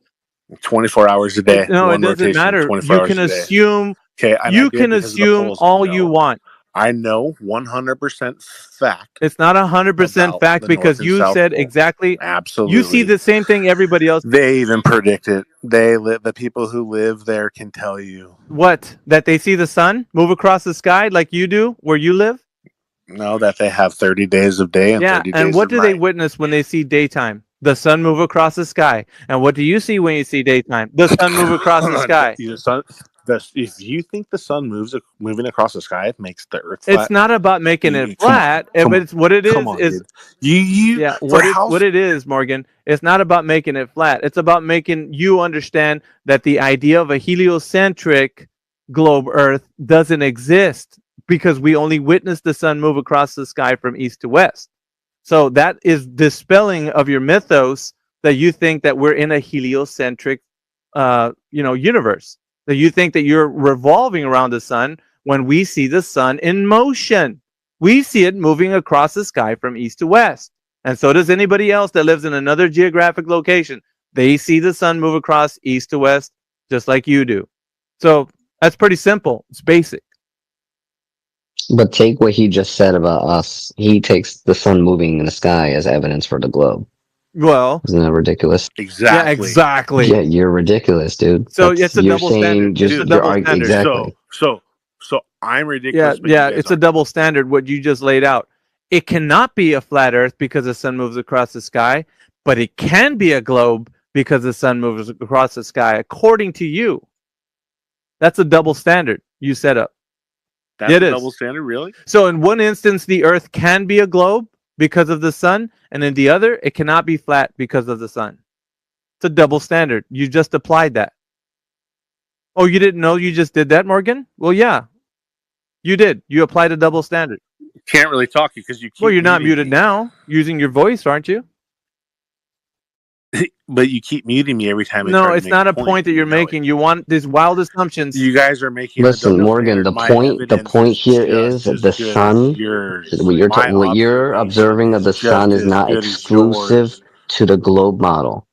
24 hours a day. No, it one doesn't rotation, matter. 24 You hours can a day. assume. Okay, and I You did can because of the assume polls. all No. you want. I know 100% fact. It's not 100% about fact the because North and you South said Pole. exactly. Absolutely. You see the same thing everybody else. They even predict it. The people who live there can tell you. What? That they see the sun move across the sky like you do where you live? No, that they have 30 days of day and Yeah, 30 and days what of do they night. witness when they see daytime? The sun move across the sky. And what do you see when you see daytime? The sun move across the sky. If you think the sun moving across the sky, it makes the Earth It's flat. not about making it Come on, flat. come But it's what it Come is on, is dude. You yeah. for What how it is, Morgan. It's not about making it flat. It's about making you understand that the idea of a heliocentric globe Earth doesn't exist because we only witness the sun move across the sky from east to west. So that is dispelling of your mythos that you think that we're in a heliocentric, universe. That you think that you're revolving around the sun when we see the sun in motion. We see it moving across the sky from east to west. And so does anybody else that lives in another geographic location. They see the sun move across east to west just like you do. So that's pretty simple. It's basic. But take what he just said about us. He takes the sun moving in the sky as evidence for the globe. Well, Isn't that ridiculous? exactly? yeah, exactly. Yeah, you're ridiculous, dude. So it's a you're double saying standard. just It's a you're double arg- standard. exactly. So I'm Yeah, ridiculous. but yeah, you guys it's a aren't. double standard what you just laid out. It cannot be a flat Earth because the sun moves across the sky, but it can be a globe because the sun moves across the sky, according to you. That's a double standard you set up. That's It a is. double standard, really? So in one instance, the Earth can be a globe because of the sun, and in the other, it cannot be flat because of the sun. It's a double standard. You just applied that. Oh, you didn't know you just did that, Morgan? Well, yeah, you did. You applied a double standard. Can't really talk because you keep Well, you're not muting muted now, using your voice, aren't you? me. But you keep muting me every time I No, try to it's make not a point. point that you're You know it. making. You want these wild assumptions. You guys are making Listen, a double Morgan. standard. The My point evidence here just is as the good sun. as yours. What you're My what you're observing of the observation sun just is as not good as exclusive yours. to the globe model.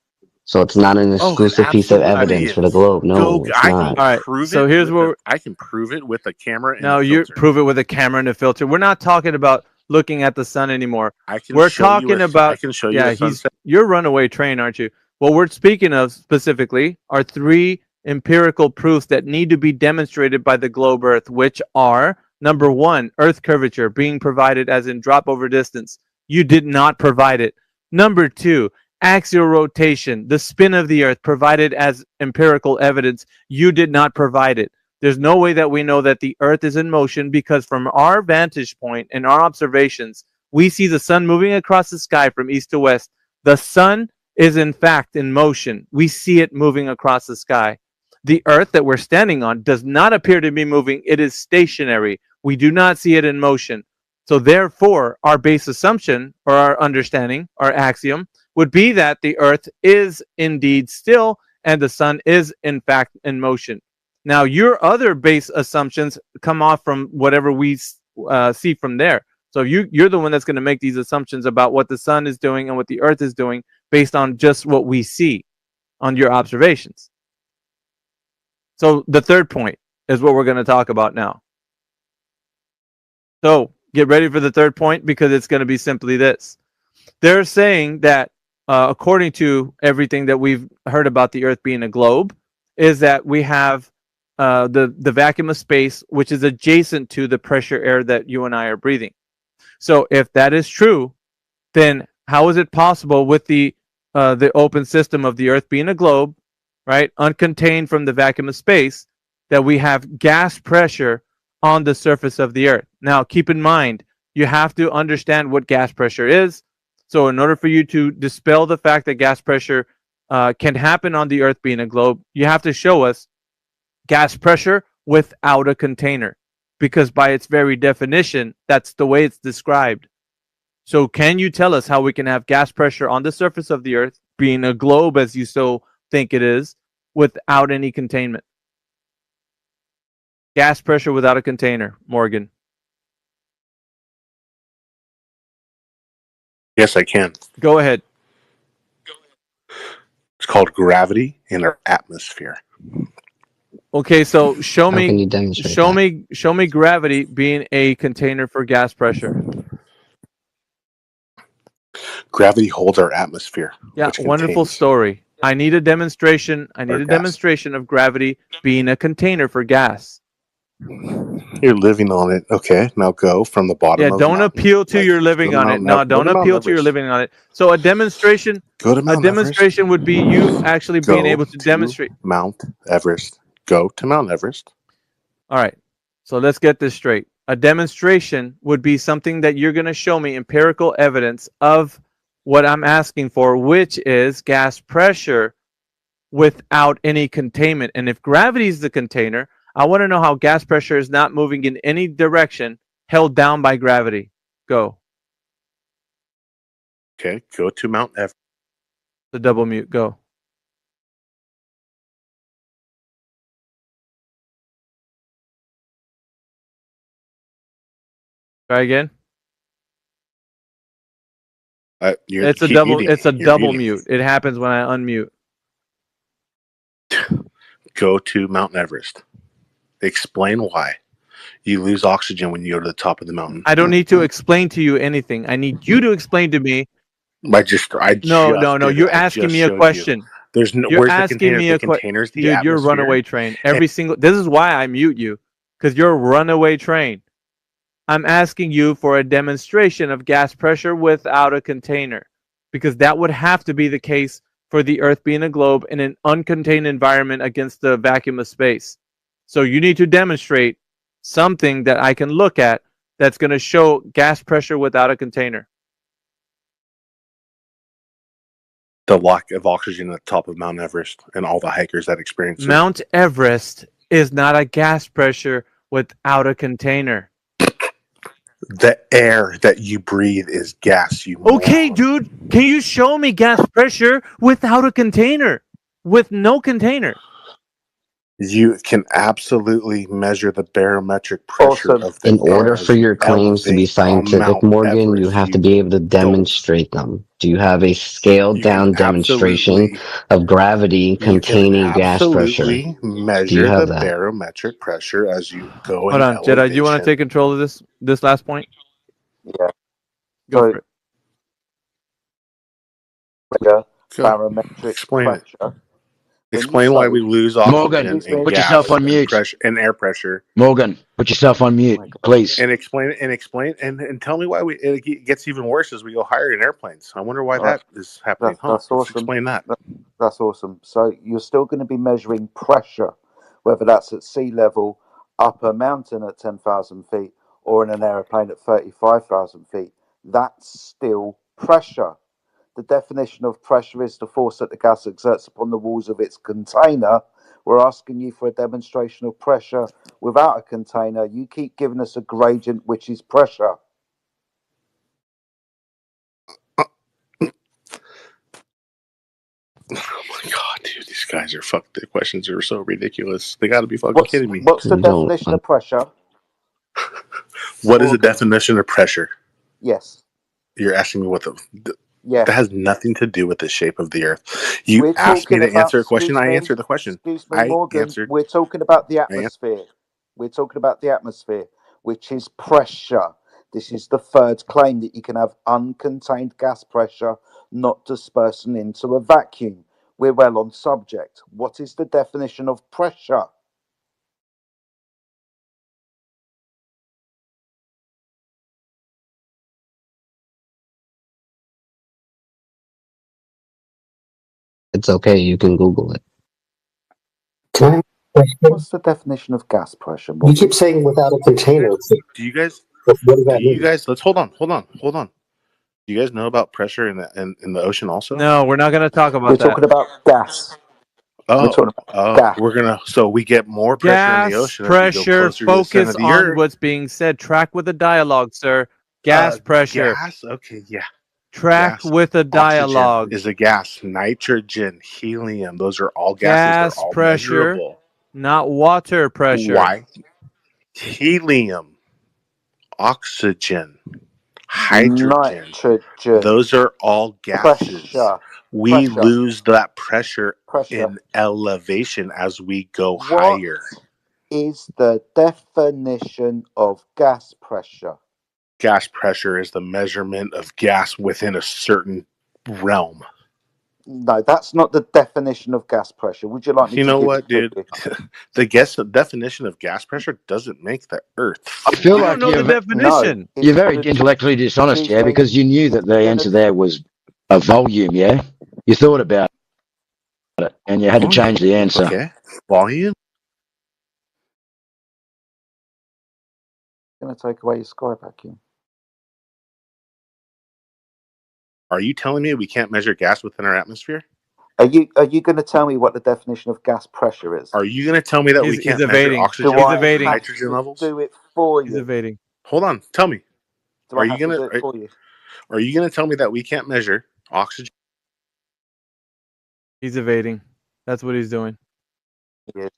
So it's not an Oh, exclusive piece of absolutely evidence for the is. globe. No, Go. it's I can not. All right. prove So it. here's where I can prove it with a camera and now a you filter. prove it with a camera and a filter. We're not talking about looking at the sun anymore. I can We're show you talking I about can show you yeah. a sunset. You're runaway train, aren't you? What we're speaking of specifically are three empirical proofs that need to be demonstrated by the globe Earth, which are number one, Earth curvature being provided as in drop over distance. You did not provide it. Number two, axial rotation, the spin of the Earth provided as empirical evidence. You did not provide it. There's no way that we know that the Earth is in motion because from our vantage point and our observations, we see the sun moving across the sky from east to west. The sun is in fact in motion. We see it moving across the sky. The Earth that we're standing on does not appear to be moving. It is stationary. We do not see it in motion. So therefore, our base assumption or our understanding, our axiom, would be that the Earth is indeed still and the sun is in fact in motion. Now, your other base assumptions come off from whatever we see from there. So you're the one that's going to make these assumptions about what the sun is doing and what the Earth is doing based on just what we see. on your observations. So the third point is what we're going to talk about now. So get ready for the third point, because it's going to be simply this. They're saying that according to everything that we've heard about the Earth being a globe, is that we have the vacuum of space, which is adjacent to the pressure air that you and I are breathing. So if that is true, then how is it possible with the open system of the Earth being a globe, right, uncontained from the vacuum of space, that we have gas pressure on the surface of the Earth? Now, keep in mind, you have to understand what gas pressure is. So in order for you to dispel the fact that gas pressure can happen on the Earth being a globe, you have to show us gas pressure without a container, because by its very definition, that's the way it's described. So can you tell us how we can have gas pressure on the surface of the Earth, being a globe as you so think it is, without any containment? Gas pressure without a container, Morgan. Yes, I can. Go ahead. It's called gravity in our atmosphere. Okay, so show How me, can you demonstrate show that? me, show me gravity being a container for gas pressure. Gravity holds our atmosphere. Yeah, which wonderful contains story. I need a demonstration. I need our a gas. demonstration of gravity being a container for gas. You're living on it. Okay, now go from the bottom Yeah, of the don't mountain. appeal to Like, your go living to on it. Mount No, Go don't to Mount appeal to your Everest. living on it. So a demonstration, Go to Mount Everest. demonstration would be you actually being Go able to demonstrate. Mount Everest. Go to Mount Everest. All right. So let's get this straight. A demonstration would be something that you're going to show me empirical evidence of what I'm asking for, which is gas pressure without any containment. And if gravity is the container, I want to know how gas pressure is not moving in any direction, held down by gravity. Go. Okay, go to Mount Everest. The double mute. Go. Try again. It's a Keep double. eating. It's a You're double eating. mute. It happens when I unmute. Go to Mount Everest. Explain why you lose oxygen when you go to the top of the mountain. I don't need to explain to you anything. I need you to explain to me. No. You're asking me a question. There's no. You're Where's the asking container? me The a question. container's the Dude, atmosphere. you're a runaway train. Every single. This is why I mute you, because you're a runaway train. I'm asking you for a demonstration of gas pressure without a container, because that would have to be the case for the Earth being a globe in an uncontained environment against the vacuum of space. So you need to demonstrate something that I can look at that's going to show gas pressure without a container. The lack of oxygen at the top of Mount Everest and all the hikers that experience it. Mount Everest is not a gas pressure without a container. The air that you breathe is gas, you Okay, dude, can you show me gas pressure without a container? With no container. You can absolutely measure the barometric pressure Awesome. of the In air order as for you your claims to be elevate on scientific, Mount Morgan, you Everest. have to be able to demonstrate them. Do you have a scaled down demonstration of gravity containing gas pressure? Absolutely Do you measure the have that? barometric pressure as you go Hold in on, elevation. Jedi, do you want to take control of this last point? Yeah. Go So, for it. barometric Explain it. pressure. Explain why we lose oxygen Morgan, and put gas yourself on and mute. pressure and air pressure. Morgan, put yourself on mute, please. And explain and tell me why it gets even worse as we go higher in airplanes. I wonder why that is happening. That's awesome. Explain that. That's awesome. So you're still going to be measuring pressure, whether that's at sea level, up a mountain at 10,000 feet, or in an aeroplane at 35,000 feet. That's still pressure. The definition of pressure is the force that the gas exerts upon the walls of its container. We're asking you for a demonstration of pressure without a container. You keep giving us a gradient, which is pressure. Oh my god, dude, these guys are fucked. The questions are so ridiculous. They got to be fucking kidding me. What's the definition of pressure? What is the definition of pressure? Yes. You're asking me what Yeah. That has nothing to do with the shape of the Earth. You We're asked me talking to about, answer a question. excuse I me, answered the question. I Morgan. answered. We're talking about the I answered. atmosphere. We're talking about the atmosphere, which is pressure. This is the third claim, that you can have uncontained gas pressure not dispersing into a vacuum. We're well on subject. What is the definition of pressure? It's okay. You can Google it. Can I ask a question? What's the definition of gas pressure, You Morgan? keep saying without a container. Do you guys? What does Do that you mean? guys? Let's hold on. Do you guys know about pressure in the ocean also? No, we're not going to talk We're about that. talking about gas. We're talking about gas. We're gonna. So we get more pressure in the Gas ocean as we go pressure. closer to the center Focus of the on Earth. what's being said. Track with the dialogue, sir. Gas pressure. Gas. Okay. Yeah. Track Gas. with a Oxygen dialogue. is a gas. Nitrogen, helium. Those are all gases. Gas They're all pressure, measurable. not water pressure. Why? Helium, oxygen, hydrogen. Nitrogen. Those are all gases. Pressure. We Pressure. lose that pressure Pressure. in elevation as we go What higher. is the definition of gas pressure? Gas pressure is the measurement of gas within a certain realm. No, that's not the definition of gas pressure. Would you like me You to know give what, it to dude? you? The definition of gas pressure doesn't make the Earth I feel You like don't know the definition. you're very intellectually dishonest, excuse yeah, me. because you knew that the answer there was a volume, yeah? You thought about it and you had to change the answer. Okay. Volume? Going to take away your sky vacuum. Are you telling me we can't measure gas within our atmosphere? Are you going to tell me what the definition of gas pressure is? Are you going to tell me that we He's can't measure evading. oxygen He's levels, evading. nitrogen levels? Do it for He's you. evading. Hold on. Tell me. Do I have to do it for you? Are you going to tell me that we can't measure oxygen? He's evading. That's what he's doing. Yeah.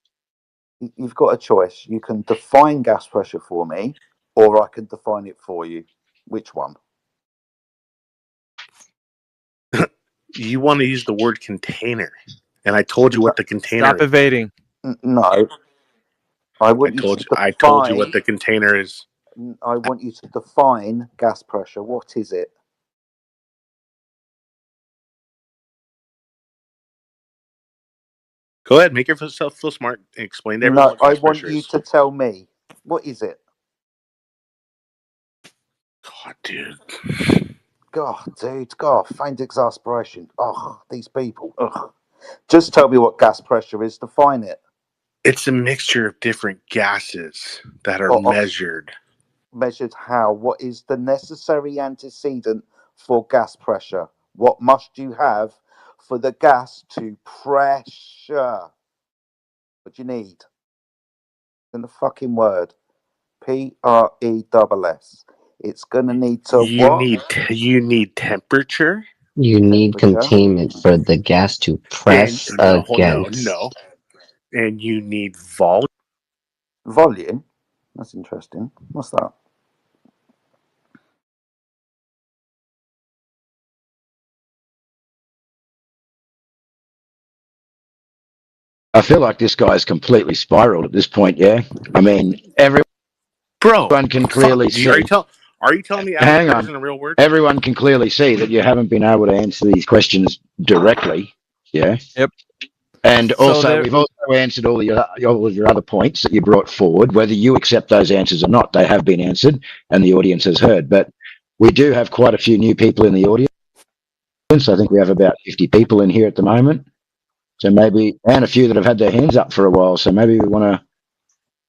You've got a choice. You can define gas pressure for me, or I can define it for you. Which one? You want to use the word container, and I told you what the container Stop is. evading. No. I told you what the container is. I want you to define gas pressure. What is it? Go ahead, make yourself feel smart and explain to everyone No, what I gas want pressure you is. to tell me. What is it? God, dude. God, faint exasperation. Oh, these people. Ugh. Just tell me what gas pressure is. Define it. It's a mixture of different gases that are measured. Measured how? What is the necessary antecedent for gas pressure? What must you have for the gas to pressure? What do you need? In the fucking word. PRESS. It's gonna need to You what? need temperature. You need containment for the gas to press against. No. And you need volume. Volume? That's interesting. What's that? I feel like this guy's completely spiraled at this point, yeah? I mean, everyone can clearly see. Are you telling me Hang atmosphere on. isn't a real word? Everyone can clearly see that you haven't been able to answer these questions directly, yeah? Yep. And So also, we've also answered all of your other points that you brought forward. Whether you accept those answers or not, they have been answered and the audience has heard. But we do have quite a few new people in the audience. I think we have about 50 people in here at the moment. So maybe, and a few that have had their hands up for a while. So maybe we want to.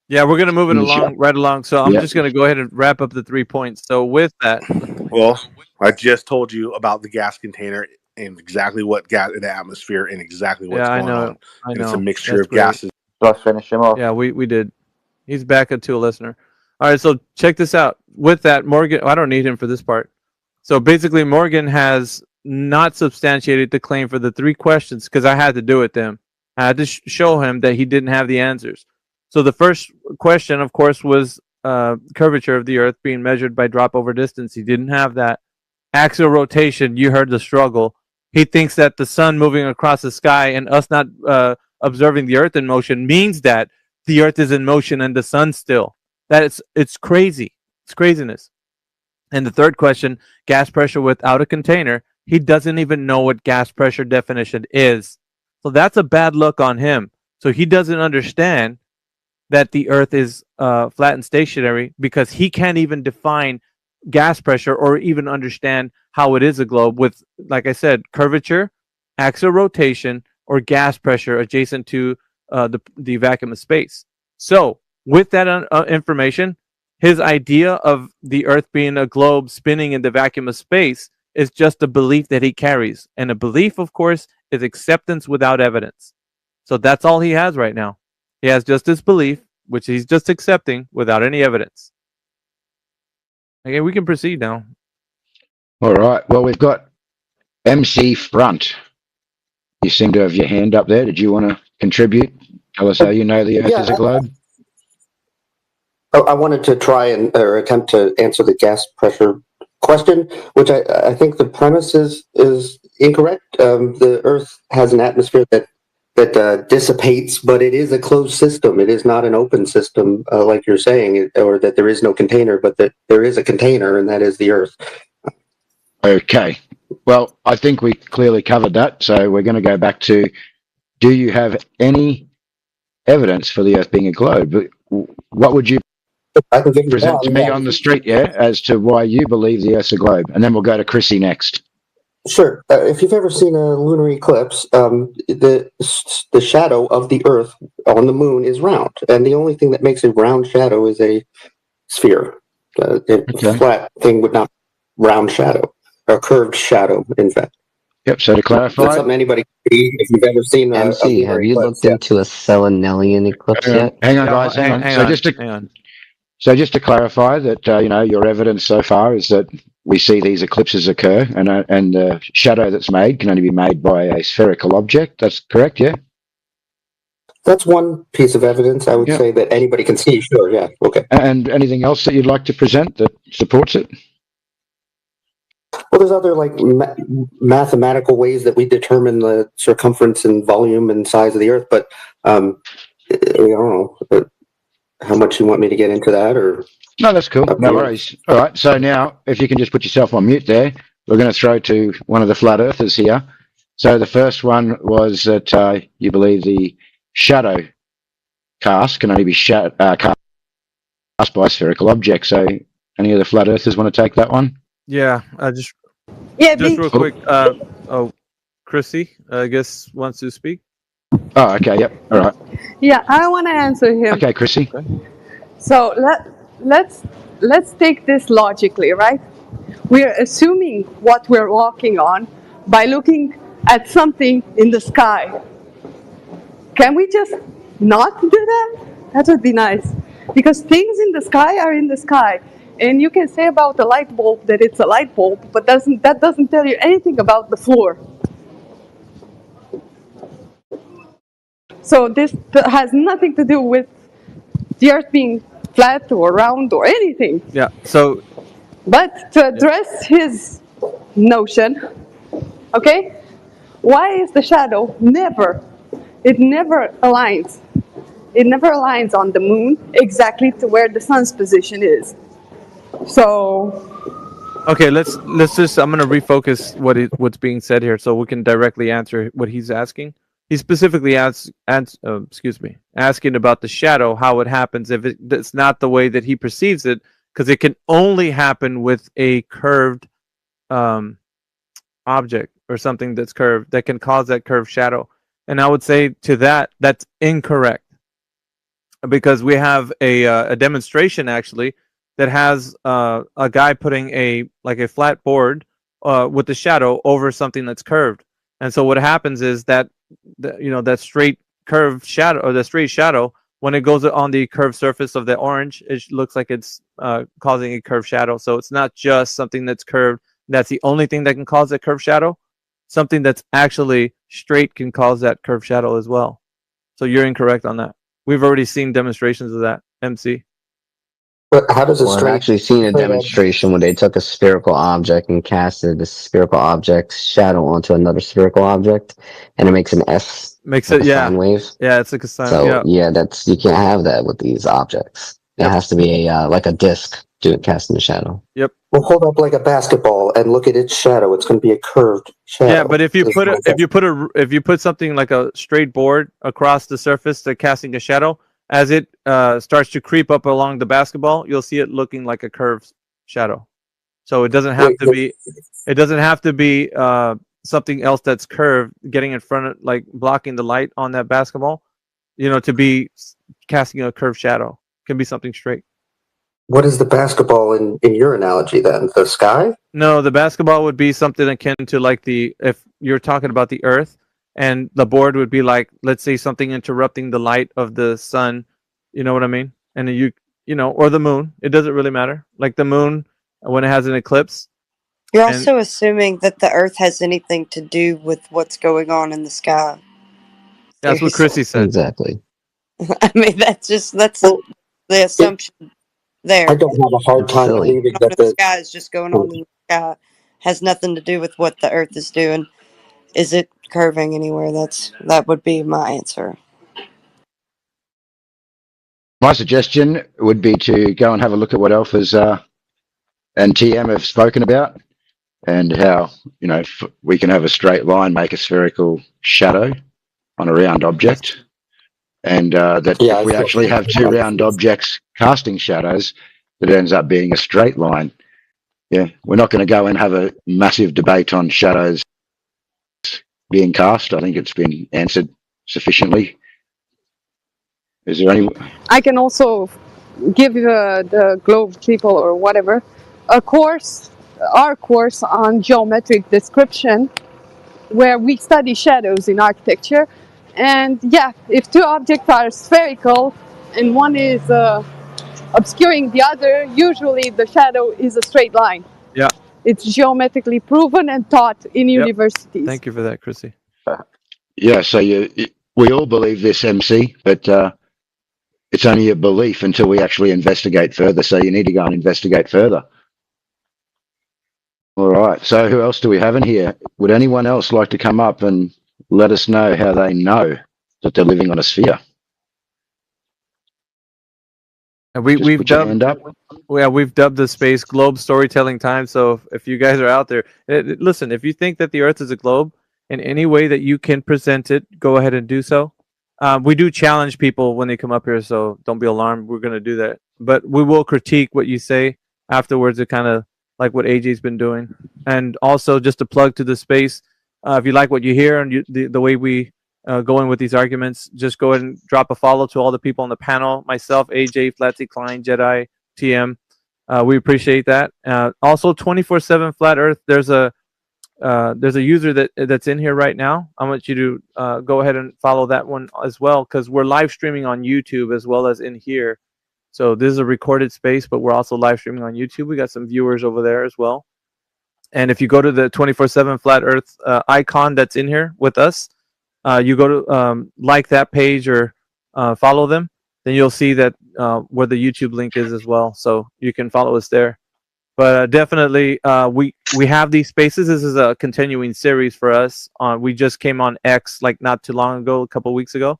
Yeah, we're going to move it along, right along. So I'm just going to go ahead and wrap up the 3 points. So with that. Well, I just told you about the gas container and exactly what gas in the atmosphere and exactly what's going on. I know. And it's a mixture That's of great. gases. Did I finish him off? Yeah, we did. He's back to a listener. All right, so check this out. With that, Morgan, I don't need him for this part. So basically, Morgan has not substantiated the claim for the 3 questions because I had to do it to him. I had to show him that he didn't have the answers. So the first question, of course, was curvature of the Earth being measured by drop over distance. He didn't have that. Axial rotation, you heard the struggle. He thinks that the sun moving across the sky and us not observing the Earth in motion means that the Earth is in motion and the sun still. That it's crazy. It's craziness. And the third question, gas pressure without a container, he doesn't even know what gas pressure definition is. So that's a bad look on him. So he doesn't understand that the Earth is flat and stationary because he can't even define gas pressure or even understand how it is a globe with, like I said, curvature, axial rotation, or gas pressure adjacent to the vacuum of space. So with that information, his idea of the Earth being a globe spinning in the vacuum of space is just a belief that he carries. And a belief, of course, is acceptance without evidence. So that's all he has right now. He has just this belief, which he's just accepting without any evidence. Okay, we can proceed now. All right. Well, we've got MC Front. You seem to have your hand up there. Did you want to contribute? Tell us how you know the Earth is a globe. I wanted to try and or attempt to answer the gas pressure question, which I think the premise is incorrect. The Earth has an atmosphere that dissipates, but it is a closed system. It is not an open system, like you're saying, or that there is no container, but that there is a container, and that is the Earth. Okay. Well, I think we clearly covered that, so we're going to go back to, do you have any evidence for the Earth being a globe? What would you present to me on the street, as to why you believe the Earth's a globe? And then we'll go to Chrissy next. Sure. If you've ever seen a lunar eclipse, the shadow of the Earth on the moon is round, and the only thing that makes a round shadow is a sphere. A flat thing would not round shadow, or curved shadow, in fact. Yep. So to clarify, that's something anybody can see if you've ever seen MC, have you looked into a Selenelian eclipse yet? Hang on, guys. Hang on. So just to clarify that, your evidence so far is that we see these eclipses occur, and the shadow that's made can only be made by a spherical object. That's correct, yeah? That's one piece of evidence I would say that anybody can see. Sure, yeah, okay. And anything else that you'd like to present that supports it? Well, there's other mathematical ways that we determine the circumference and volume and size of the Earth, but I don't know how much you want me to get into that, or no, that's cool. No worries. All right. So now, if you can just put yourself on mute there, we're going to throw to one of the flat earthers here. So the first one was that you believe the shadow cast can only be cast by a spherical object. So any of the flat earthers want to take that one? Yeah, just real quick. Chrissy, I guess wants to speak. Oh, okay. Yep. All right. Yeah, I want to answer him. Okay, Chrissy. So let's take this logically, right? We're assuming what we're walking on by looking at something in the sky. Can we just not do that? That would be nice, because things in the sky are in the sky. And you can say about a light bulb that it's a light bulb, but that doesn't tell you anything about the floor. So this has nothing to do with the Earth being flat or round or anything. Yeah. So, but to address his notion, okay, why is the shadow never aligns? It never aligns on the moon exactly to where the sun's position is. So okay, let's just, I'm going to refocus what's being said here so we can directly answer what he's asking. He specifically asking about the shadow, how it happens if it's not the way that he perceives it, because it can only happen with a curved object or something that's curved that can cause that curved shadow. And I would say to that's incorrect, because we have a demonstration actually that has a guy putting a flat board with the shadow over something that's curved. And so what happens is that that straight curved shadow, or the straight shadow, when it goes on the curved surface of the orange, it looks like it's causing a curved shadow. So it's not just something that's curved that's the only thing that can cause that curved shadow. Something that's actually straight can cause that curved shadow as well. So you're incorrect on that. We've already seen demonstrations of that, MC. But how does a Well, I've straight actually seen a straight edge? demonstration where they took a spherical object and casted the spherical object's shadow onto another spherical object, and it makes an S, Makes like it, a yeah. sine wave. Yeah, it's like a sign. So Yeah. yeah, that's you can't have that with these objects. It Yep. has to be a like a disc doing casting the shadow. Yep. Well, hold up like a basketball and look at its shadow. It's going to be a curved shadow. Yeah, but if you Is put what a, if you put something like a straight board across the surface to casting a shadow, as it starts to creep up along the basketball, you'll see it looking like a curved shadow. So it doesn't have to be. It doesn't have to be something else that's curved, getting in front of, like blocking the light on that basketball. You know, to be casting a curved shadow. It can be something straight. What is the basketball in your analogy then? The sky? No, the basketball would be something akin to like if you're talking about the Earth, and the board would be like, let's say, something interrupting the light of the sun. You know what I mean? And then you know, or the moon. It doesn't really matter. Like the moon when it has an eclipse. You're And- also assuming that the Earth has anything to do with what's going on in the sky. That's what Chrissy said. Exactly. I mean, that's the assumption there. I don't have a hard time believing Going on that in the sky is just going on in the sky. Has nothing to do with what the Earth is doing. Is it curving anywhere? That would be my answer. My suggestion would be to go and have a look at what Alphas and TM have spoken about, and how, you know, we can have a straight line make a spherical shadow on a round object, and that if we actually have two round objects casting shadows, it ends up being a straight line. Yeah, we're not going to go and have a massive debate on shadows being cast. I think it's been answered sufficiently. Is there any? I can also give the Globe people or whatever our course on geometric description, where we study shadows in architecture. And yeah, if two objects are spherical and one is obscuring the other, usually the shadow is a straight line. Yeah. It's geometrically proven and taught in universities. Thank you for that, Chrissy. Yeah, so we all believe this, MC, but it's only a belief until we actually investigate further. So you need to go and investigate further. All right. So who else do we have in here? Would anyone else like to come up and let us know how they know that they're living on a sphere? And we've dubbed we've dubbed the space Globe Storytelling Time. So if you guys are out there, listen, if you think that the Earth is a globe in any way that you can present it, go ahead and do so. We do challenge people when they come up here, so don't be alarmed. We're going to do that, but we will critique what you say afterwards. It kind of like what AJ's been doing, and also just to plug to the space. If you like what you hear and the way we go in with these arguments, just go ahead and drop a follow to all the people on the panel. Myself, AJ, Flatsy, Klein, Jedi, TM. We appreciate that. Also, 24/7 Flat Earth. There's a user that's in here right now. I want you to go ahead and follow that one as well, because we're live streaming on YouTube as well as in here. So this is a recorded space, but we're also live streaming on YouTube. We got some viewers over there as well. And if you go to the 24/7 Flat Earth icon that's in here with us, you go to like that page or follow them, then you'll see that where the YouTube link is as well. So you can follow us there. But definitely, we have these spaces. This is a continuing series for us. We just came on X like not too long ago, a couple weeks ago.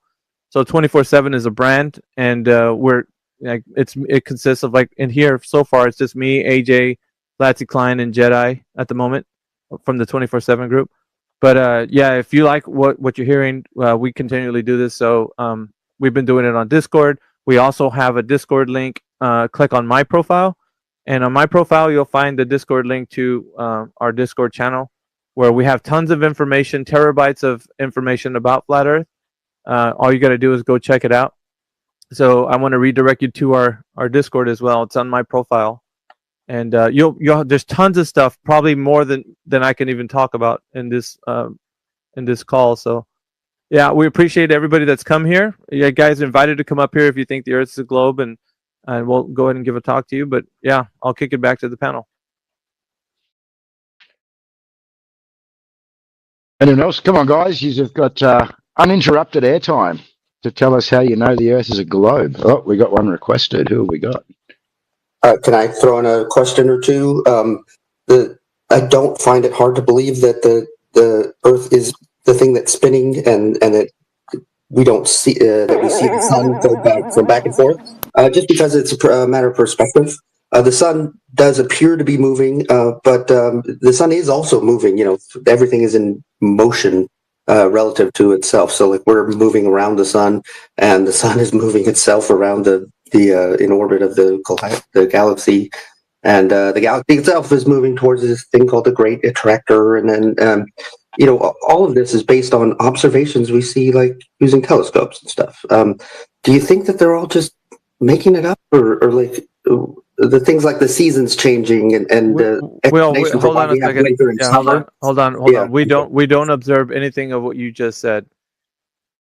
So 24/7 is a brand, and we're like it consists of, like, in here so far it's just me, AJ, Flatsy, Klein, and Jedi at the moment from the 24/7 group. But yeah, if you like what you're hearing, we continually do this. So we've been doing it on Discord. We also have a Discord link. Click on my profile. And on my profile, you'll find the Discord link to our Discord channel, where we have tons of information, terabytes of information about Flat Earth. All you got to do is go check it out. So I want to redirect you to our Discord as well. It's on my profile. And there's tons of stuff, probably more than I can even talk about in this call. So yeah, we appreciate everybody that's come here. You guys are invited to come up here if you think the Earth is a globe, and we'll go ahead and give a talk to you. But yeah, I'll kick it back to the panel. Anyone else? Come on, guys. You've got uninterrupted airtime to tell us how you know the Earth is a globe. Oh, we got one requested. Who have we got? Can I throw in a question or two? I don't find it hard to believe that the Earth is the thing that's spinning, and that we don't see that we see the sun go back and forth. Just because it's a matter of perspective. The sun does appear to be moving, but the sun is also moving. Everything is in motion relative to itself. So, like, we're moving around the sun, and the sun is moving itself around the in orbit of the galaxy, and the galaxy itself is moving towards this thing called the Great Attractor, and then all of this is based on observations we see, like using telescopes and stuff. Do you think that they're all just making it up, or like the things like the seasons changing and Well, explanation for hold why on a we have second. winter and Yeah, hold summer? on. Yeah. We don't observe anything of what you just said.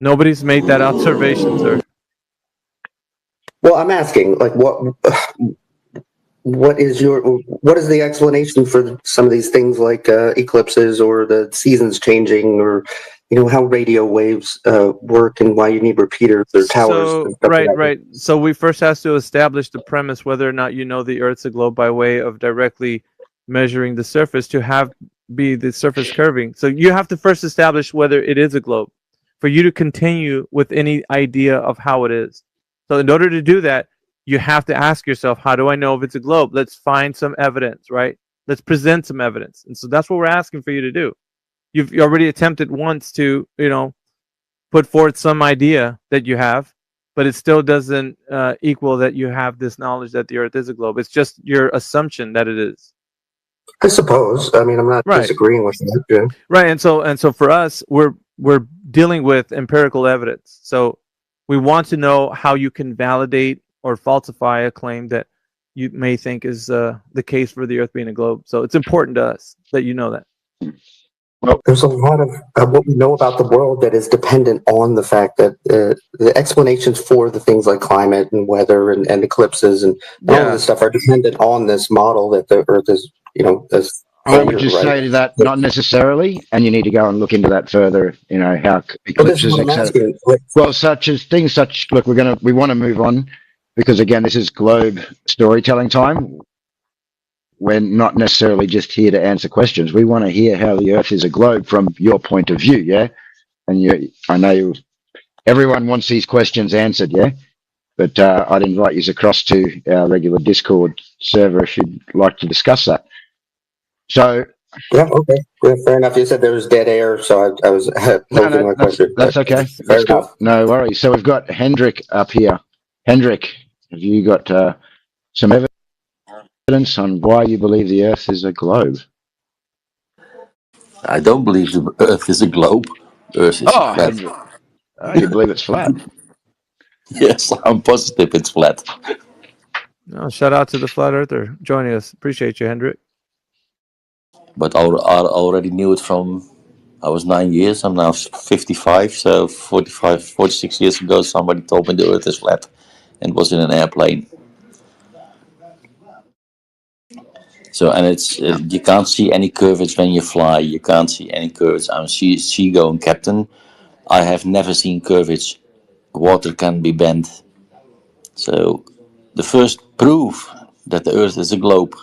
Nobody's made that observation, sir. Well, I'm asking, like, what is the explanation for some of these things, like eclipses or the seasons changing, or how radio waves work and why you need repeaters or towers? So and stuff like that? right. So we first have to establish the premise whether or not you know the Earth's a globe by way of directly measuring the surface to be the surface curving. So you have to first establish whether it is a globe for you to continue with any idea of how it is. So in order to do that, you have to ask yourself, how do I know if it's a globe? Let's find some evidence, right? Let's present some evidence. And so that's what we're asking for you to do. You've already attempted once to, put forth some idea that you have, but it still doesn't equal that you have this knowledge that the Earth is a globe. It's just your assumption that it is. I suppose. I mean, I'm not disagreeing with that. Yeah. Right, and so for us, we're dealing with empirical evidence. So we want to know how you can validate or falsify a claim that you may think is the case for the Earth being a globe. So it's important to us that you know that. Well, there's a lot of what we know about the world that is dependent on the fact that the explanations for the things like climate and weather and eclipses and all of this stuff are dependent on this model that the Earth is, as I would just say to that, not necessarily, and you need to go and look into that further. How eclipses, etc. Well, look, we want to move on, because again, this is globe storytelling time. We're not necessarily just here to answer questions. We want to hear how the Earth is a globe from your point of view, yeah? And I know everyone wants these questions answered, yeah? But I'd invite you across to our regular Discord server if you'd like to discuss that. So... Yeah, okay. Yeah, fair enough. You said there was dead air, so I was posing my question. That's okay. That's cool. No worries. So we've got Hendrik up here. Hendrik, have you got some evidence on why you believe the Earth is a globe? I don't believe the Earth is a globe. Earth is flat. Hendrik. Oh, you believe it's flat? Yes, I'm positive it's flat. Oh, shout out to the flat earther joining us. Appreciate you, Hendrik. But I already knew it from I was 9 years. I'm now 55, so 46 years ago, somebody told me the Earth is flat, and was in an airplane. So, and it's you can't see any curves when you fly. You can't see any curves. I'm a seagoing captain. I have never seen curves. Water can be bent. So, the first proof that the Earth is a globe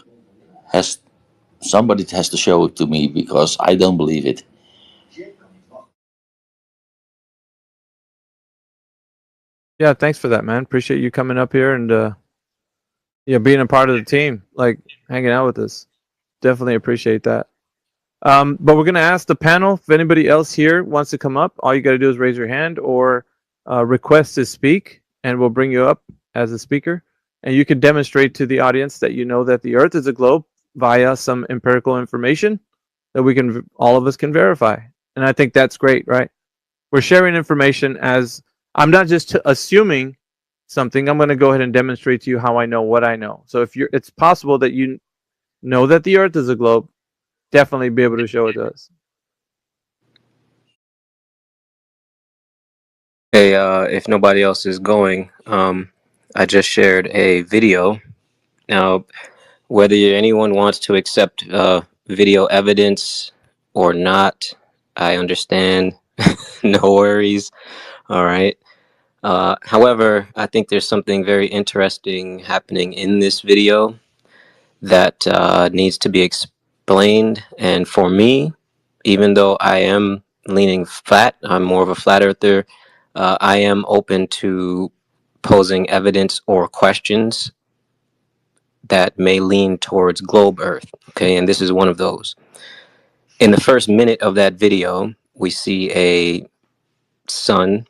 somebody has to show it to me, because I don't believe it. Yeah, thanks for that, man. Appreciate you coming up here and being a part of the team, like hanging out with us. Definitely appreciate that. But we're gonna ask the panel if anybody else here wants to come up. All you got to do is raise your hand or request to speak, and we'll bring you up as a speaker. And you can demonstrate to the audience that you know that the Earth is a globe via some empirical information that all of us can verify. And I think that's great, right? We're sharing information as I'm not just assuming something. I'm going to go ahead and demonstrate to you how I know what I know. So it's possible that you know that the Earth is a globe, definitely be able to show it to us. Hey, if nobody else is going, I just shared a video. Now, whether anyone wants to accept video evidence or not, I understand. No worries. All right. However, I think there's something very interesting happening in this video that needs to be explained. And for me, even though I am leaning flat, I'm more of a flat earther, I am open to posing evidence or questions that may lean towards globe Earth. Okay, and this is one of those. In the first minute of that video, we see a sun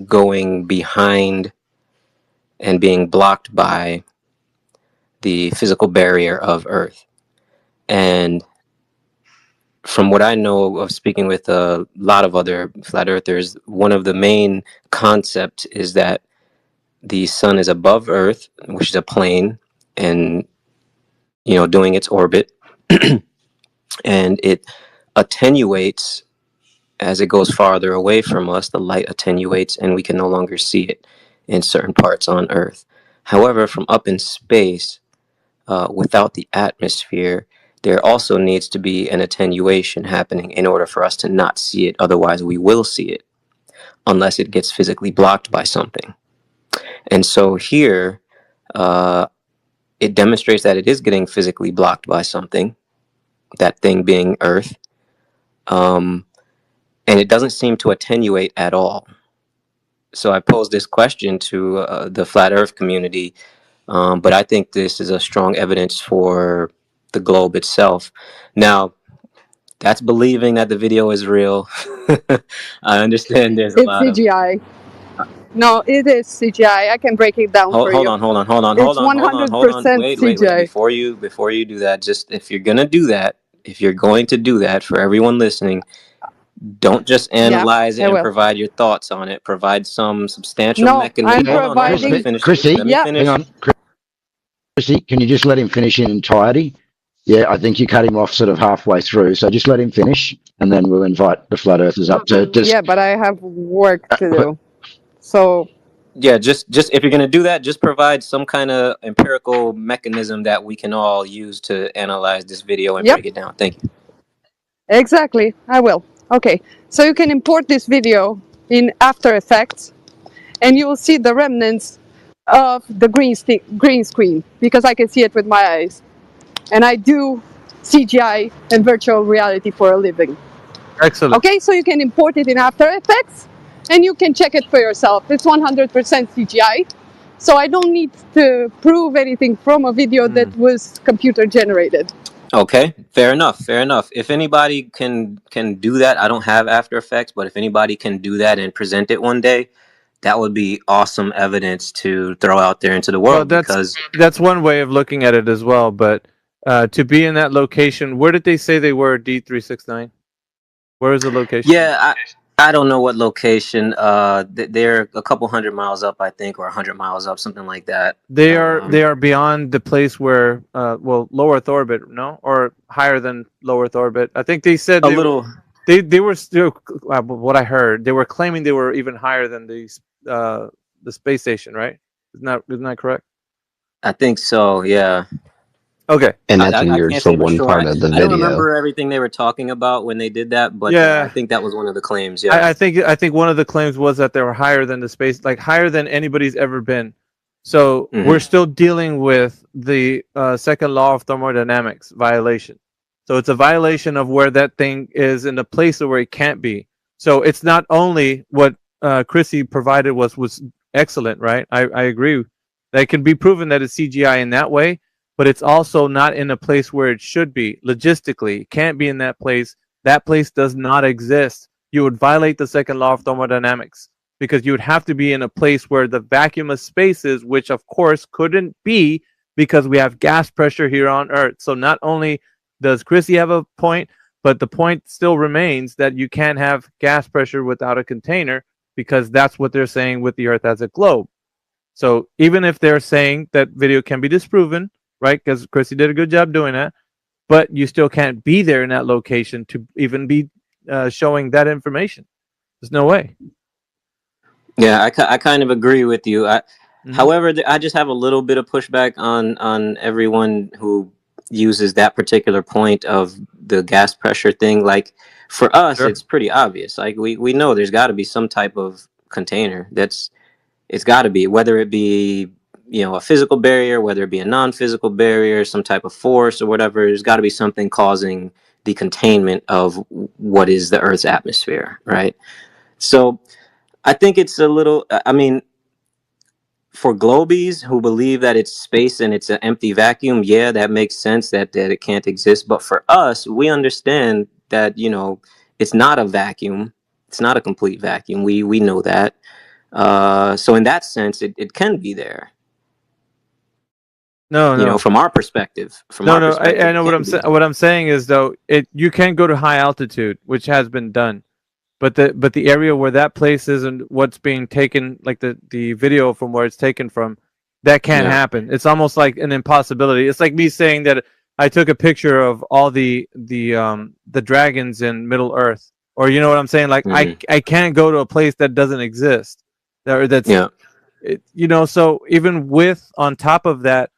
going behind and being blocked by the physical barrier of Earth. And from what I know of speaking with a lot of other flat earthers, one of the main concepts is that the sun is above Earth, which is a plane, and doing its orbit, and it attenuates as it goes farther away from us. The light attenuates, and we can no longer see it in certain parts on Earth. However, from up in space, without the atmosphere, there also needs to be an attenuation happening in order for us to not see it. Otherwise, we will see it unless it gets physically blocked by something. And so here, it demonstrates that it is getting physically blocked by something, that thing being Earth. And it doesn't seem to attenuate at all. So I posed this question to the flat Earth community, but I think this is a strong evidence for the globe itself. Now, that's believing that the video is real. I understand there's a lot of... It's CGI. No, it is CGI. I can break it down for Hold you. on. It's 100% Wait. CGI. Before you do that, just if you're gonna do that, if you're going to do that, for everyone listening, don't just analyze it and provide your thoughts on it. Provide some substantial mechanism. I'm providing. Chrissy, Let me finish. hang on. Chrissy, can you just let him finish in entirety? Yeah, I think you cut him off sort of halfway through. So just let him finish, and then we'll invite the flat earthers up to just... Yeah, but I have work to do. So... Yeah, just if you're going to do that, just provide some kind of empirical mechanism that we can all use to analyze this video and break it down. Thank you. Exactly, I will. Okay, so you can import this video in After Effects, and you will see the remnants of the green screen, because I can see it with my eyes. And I do CGI and virtual reality for a living. Excellent. Okay, so you can import it in After Effects, and you can check it for yourself. It's 100% CGI, so I don't need to prove anything from a video that was computer generated. Okay, fair enough. If anybody can do that, I don't have After Effects, but if anybody can do that and present it one day, that would be awesome evidence to throw out there into the world. Well, that's one way of looking at it as well. But to be in that location, where did they say they were? D369. Where is the location? Yeah, I don't know what location. They're a couple 100 miles up, I think, or 100 miles up, something like that. They are beyond the place where low Earth orbit, no, or higher than low Earth orbit. I think they said they were still. What I heard, they were claiming they were even higher than the space station, right? Isn't that correct? I think so. Yeah. Okay. And that's weird for one part of the video. I don't remember everything they were talking about when they did that, but I think that was one of the claims. Yeah. I think one of the claims was that they were higher than the space, like higher than anybody's ever been. So we're still dealing with the second law of thermodynamics violation. So it's a violation of where that thing is in a place where it can't be. So it's not only what Chrissy provided was excellent, right? I agree. That can be proven that it's CGI in that way, but it's also not in a place where it should be. Logistically, it can't be in that place. That place does not exist. You would violate the second law of thermodynamics because you would have to be in a place where the vacuum of space is, which of course couldn't be because we have gas pressure here on Earth. So not only does Chrissy have a point, but the point still remains that you can't have gas pressure without a container because that's what they're saying with the Earth as a globe. So even if they're saying that video can be disproven, right, because Chrissy did a good job doing that, but you still can't be there in that location to even be showing that information. There's no way. Yeah, I kind of agree with you. However, I just have a little bit of pushback on everyone who uses that particular point of the gas pressure thing. Like for us, it's pretty obvious. Like we know there's got to be some type of container. That's It's got to be, whether it be, you know, a physical barrier, whether it be a non-physical barrier, some type of force or whatever. There's got to be something causing the containment of what is the Earth's atmosphere, right? So I think it's a little, I mean, for globies who believe that it's space and it's an empty vacuum, yeah, that makes sense that it can't exist. But for us, we understand that, you know, it's not a vacuum. It's not a complete vacuum. We know that. So in that sense, it can be there. No, You know, from our perspective. From No, our no, perspective, I know what I'm saying. What I'm saying is though, you can go to high altitude, which has been done, but the area where that place is and what's being taken, like the video from where it's taken from, that can't Yeah. happen. It's almost like an impossibility. It's like me saying that I took a picture of all the dragons in Middle Earth, or you know what I'm saying? Like I can't go to a place that doesn't exist, that's Yeah. you know. So even with on top of that.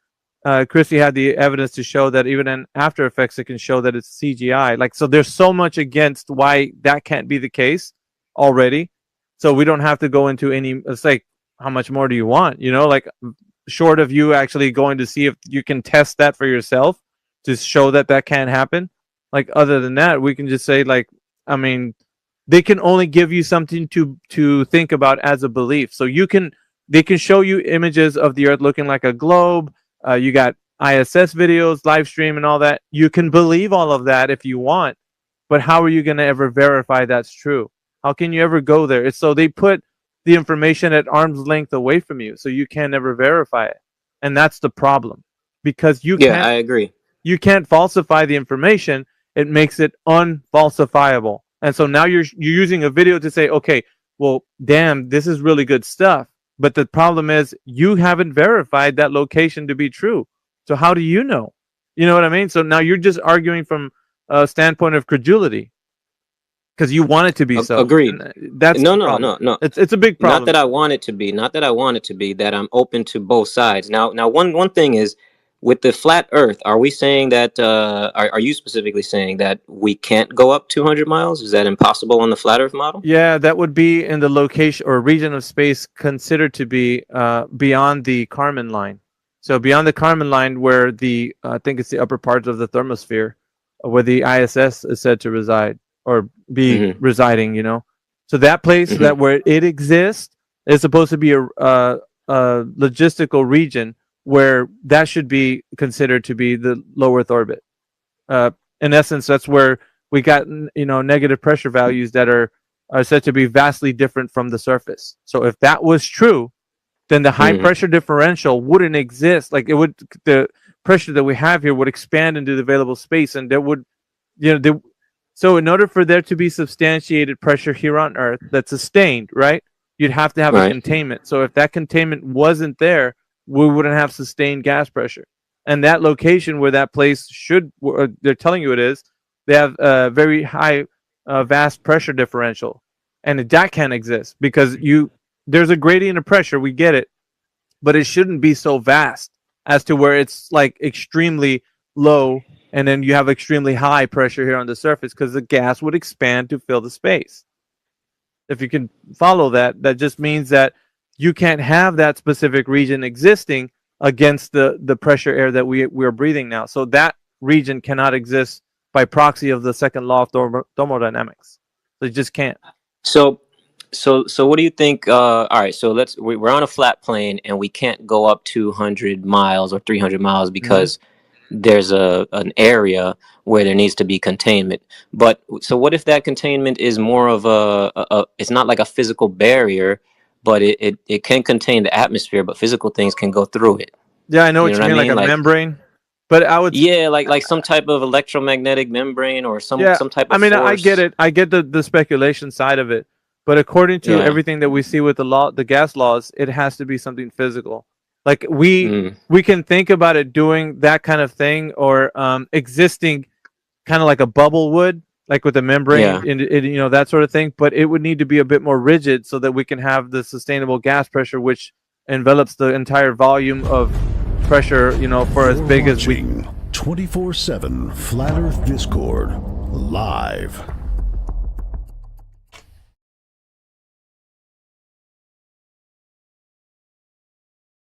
Christy had the evidence to show that even in After Effects, it can show that it's CGI. Like, so there's so much against why that can't be the case already. So we don't have to go into any, it's like, how much more do you want? You know, like short of you actually going to see if you can test that for yourself to show that that can't happen. Like, other than that, we can just say, like, I mean, they can only give you something to think about as a belief. So they can show you images of the Earth looking like a globe. You got ISS videos, live stream, and all that. You can believe all of that if you want, but how are you going to ever verify that's true? How can you ever go there? It's so they put the information at arm's length away from you, so you can never verify it, and that's the problem. Because you can't. I agree. You can't falsify the information. It makes it unfalsifiable, and so now you're using a video to say, okay, well, damn, this is really good stuff. But the problem is you haven't verified that location to be true. So how do you know? You know what I mean? So now you're just arguing from a standpoint of credulity because you want it to be so. Agreed. And that's no. It's a big problem. Not that I want it to be. Not that I want it to be. That I'm open to both sides. Now, one thing is with the flat Earth. Are we saying that? Are you specifically saying that we can't go up 200 miles? Is that impossible on the flat Earth model? Yeah, that would be in the location or region of space considered to be beyond the Kármán line. So beyond the Kármán line, where I think it's the upper parts of the thermosphere, where the ISS is said to reside or be residing. You know, so that place that where it exists is supposed to be a logistical region where that should be considered to be the low Earth orbit. In essence, that's where we got, you know, negative pressure values that are said to be vastly different from the surface. So if that was true, then the high pressure differential wouldn't exist. Like the pressure that we have here would expand into the available space, and there would, you know, so in order for there to be substantiated pressure here on Earth that's sustained, right, you'd have to have a containment. So if that containment wasn't there, we wouldn't have sustained gas pressure. And that location where that place they're telling you it is, they have a very high, vast pressure differential. And that can't exist because there's a gradient of pressure, we get it, but it shouldn't be so vast as to where it's like extremely low and then you have extremely high pressure here on the surface because the gas would expand to fill the space. If you can follow that, that just means that you can't have that specific region existing against the pressure air that we're breathing now. So that region cannot exist by proxy of the second law of thermodynamics. So you just can't. So what do you think? All right, so we're on a flat plane and we can't go up 200 miles or 300 miles because there's an area where there needs to be containment. But so what if that containment is more of it's not like a physical barrier, but it can contain the atmosphere, but physical things can go through it. Yeah, I know what you mean, like a membrane. But I would like some type of electromagnetic membrane or some type of I mean, force. I get it. I get the speculation side of it. But according to everything that we see with the gas laws, it has to be something physical. Like we can think about it doing that kind of thing or existing kind of like a bubble would, like with a membrane, you know, that sort of thing. But it would need to be a bit more rigid so that we can have the sustainable gas pressure, which envelops the entire volume of pressure, you know, for as big as we. 24/7 Flat Earth Discord live.